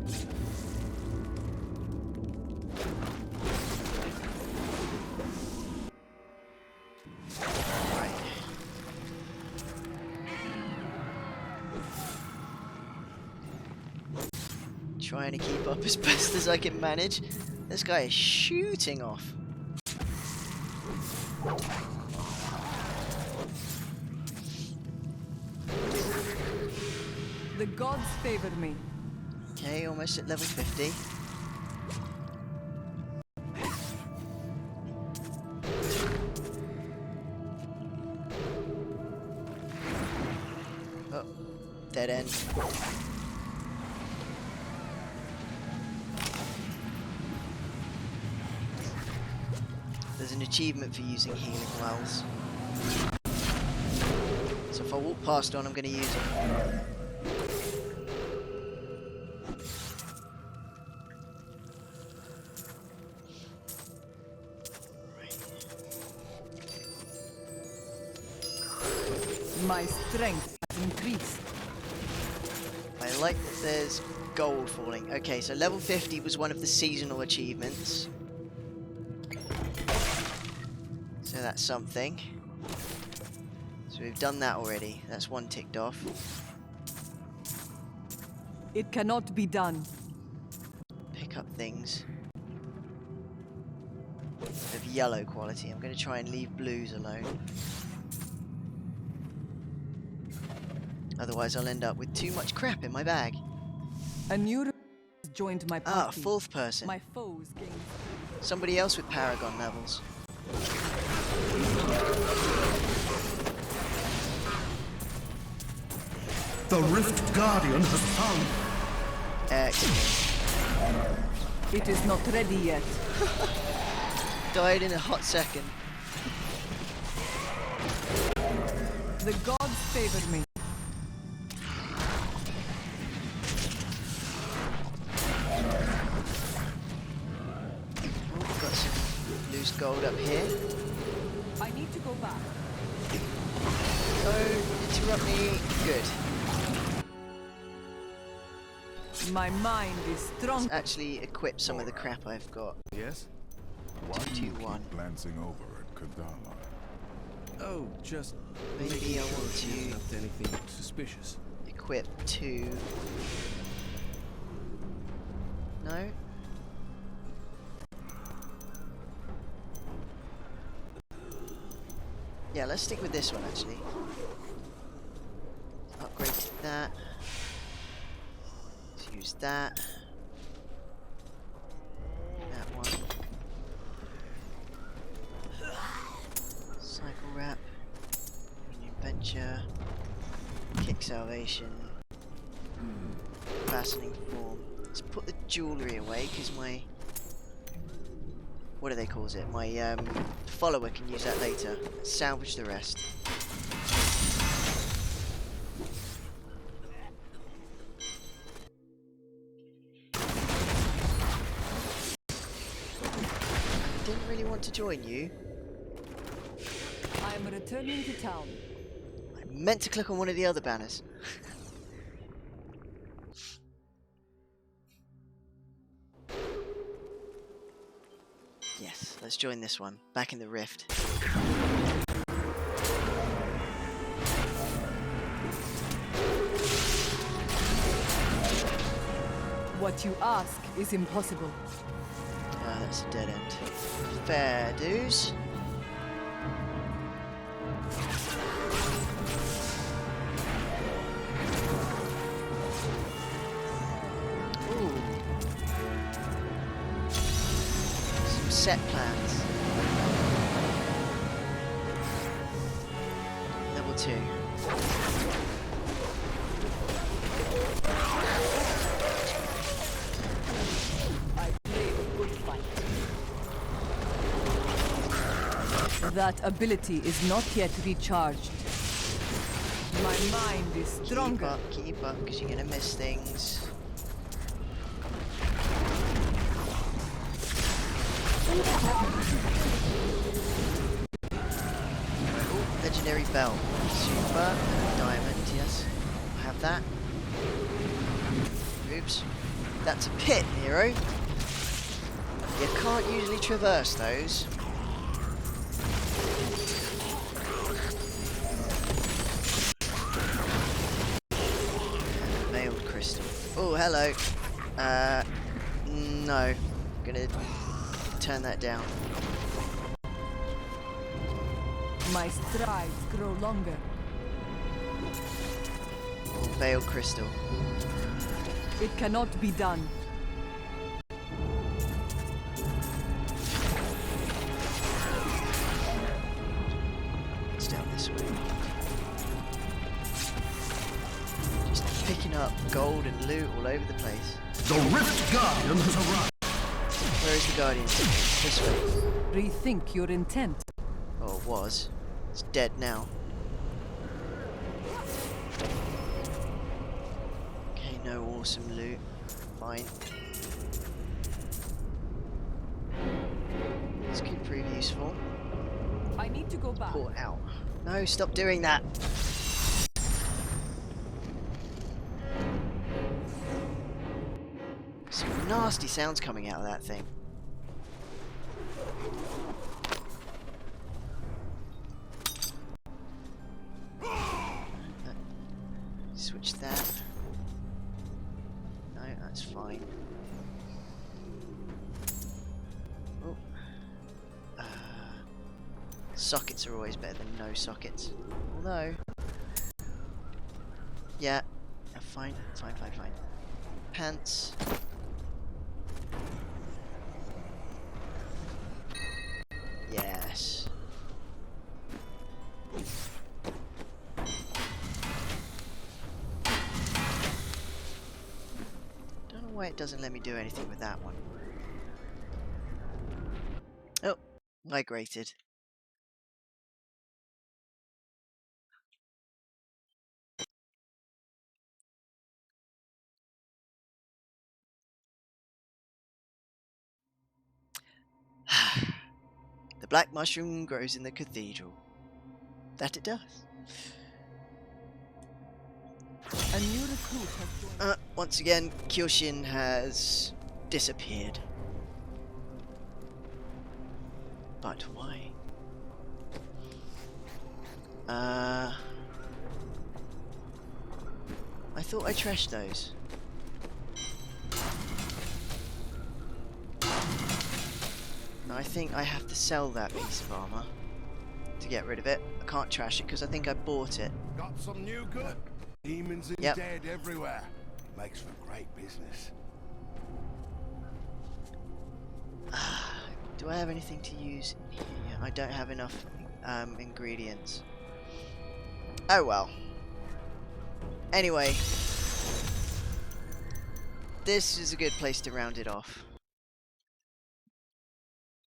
Right. Trying to keep up as best as I can manage. This guy is shooting off. The gods favor me. Okay, almost at level 50. Oh, dead end. There's an achievement for using healing wells. So if I walk past one, I'm going to use it. My strength has increased. I like that there's gold falling. Okay, so level 50 was one of the seasonal achievements. So that's something. So we've done that already. That's one ticked off. It cannot be done. Pick up things of yellow quality. I'm going to try and leave blues alone. Otherwise I'll end up with too much crap in my bag. A new joined my party. Ah, fourth person. My foes gained. Somebody else with Paragon levels. The Rift Guardian has found. Excellent. It is not ready yet. Died in a hot second. The gods favor me. Got some loose gold up here. I need to go back. Don't interrupt me. Good. My mind is strong. Let's actually equip some of the crap I've got. Yes? Why do you 2-1. keep glancing over at Kadala? Oh, just Maybe I want to up to anything suspicious. equip 2. No? Yeah, let's stick with this one actually. Upgrade to that. Let's use that. That one. Cycle wrap. New venture. Kick salvation. Fastening form. Let's put the jewellery away because my... what do they call it? My follower can use that later. Let's salvage the rest. I didn't really want to join you. I am returning to town. I meant to click on one of the other banners. Yes, let's join this one. Back in the rift. What you ask is impossible. Ah, that's a dead end. Fair dues. Ooh. Some set plans. Level 2. I played a good fight. That ability is not yet recharged. My mind is stronger. Keep up, because you're gonna miss things. Ooh, legendary belt. Super. Diamond, yes. I have that. Oops. That's a pit, Nero. You can't usually traverse those. Mailed crystal. Oh, hello. No. Gonna turn that down. My strides grow longer. Veiled crystal. It cannot be done. It's down this way. up gold and loot all over the place. The Rift Guardian has arrived. Where is the Guardian? This way. Rethink your intent. Oh, it was. It's dead now. Okay, no awesome loot. Fine. This could prove useful. I need to go back. Pull out. No, stop doing that. Some nasty sounds coming out of that thing. Switch that. No, that's fine. Oh. Sockets are always better than no sockets. Although... yeah. Fine. Pants. Yes. Don't know why it doesn't let me do anything with that one. Oh, migrated. The black mushroom grows in the cathedral. That it does. A new recruit has joined. Once again, Kyoshin has disappeared. But why? I thought I trashed those. I think I have to sell that piece of armor to get rid of it. I can't trash it because I think I bought it. Got some new good. Demons and dead everywhere. Makes for great business. Do I have anything to use in here? I don't have enough ingredients. Oh well. Anyway, this is a good place to round it off.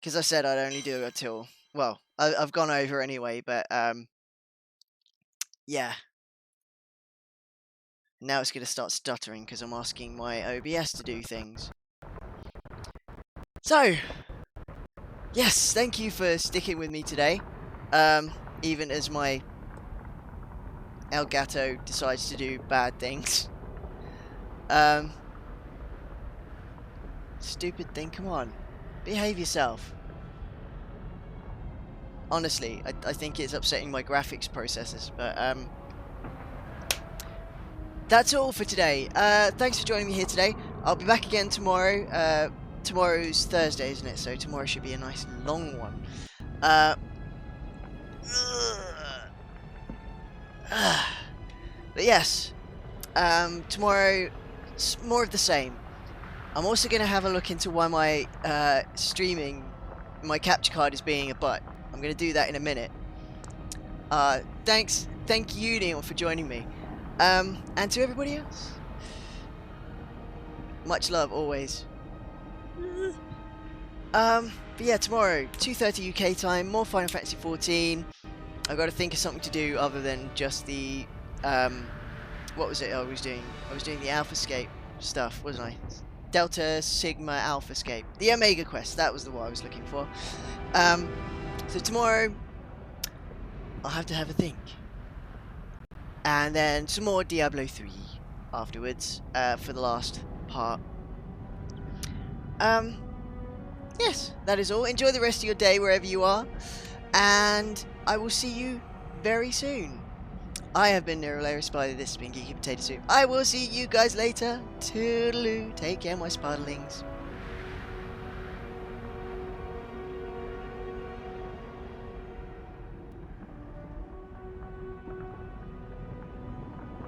Because I said I'd only do it till... well, I've gone over anyway, but yeah. Now it's going to start stuttering because I'm asking my OBS to do things. So, yes, thank you for sticking with me today. Even as my Elgato decides to do bad things. Stupid thing, come on. Behave yourself. Honestly, I think it's upsetting my graphics processors, but that's all for today. Thanks for joining me here today. I'll be back again tomorrow. Tomorrow's Thursday, isn't it? So tomorrow should be a nice long one. But yes, tomorrow, more of the same. I'm also going to have a look into why my streaming, my capture card is being a butt. I'm going to do that in a minute. Thank you, Neil, for joining me. And to everybody else, much love always. But yeah, tomorrow, 2:30 UK time, more Final Fantasy 14. I've got to think of something to do other than just the what was it I was doing? I was doing the AlphaScape stuff, wasn't I? Delta Sigma AlphaScape. The Omega Quest, that was the one I was looking for. So tomorrow, I'll have to have a think. And then some more Diablo 3 afterwards, for the last part. Yes, that is all. Enjoy the rest of your day wherever you are. And I will see you very soon. I have been NeroValeriusSparda, this has been Geeky Potato Soup. I will see you guys later. Toodaloo. Take care, my Spartalings.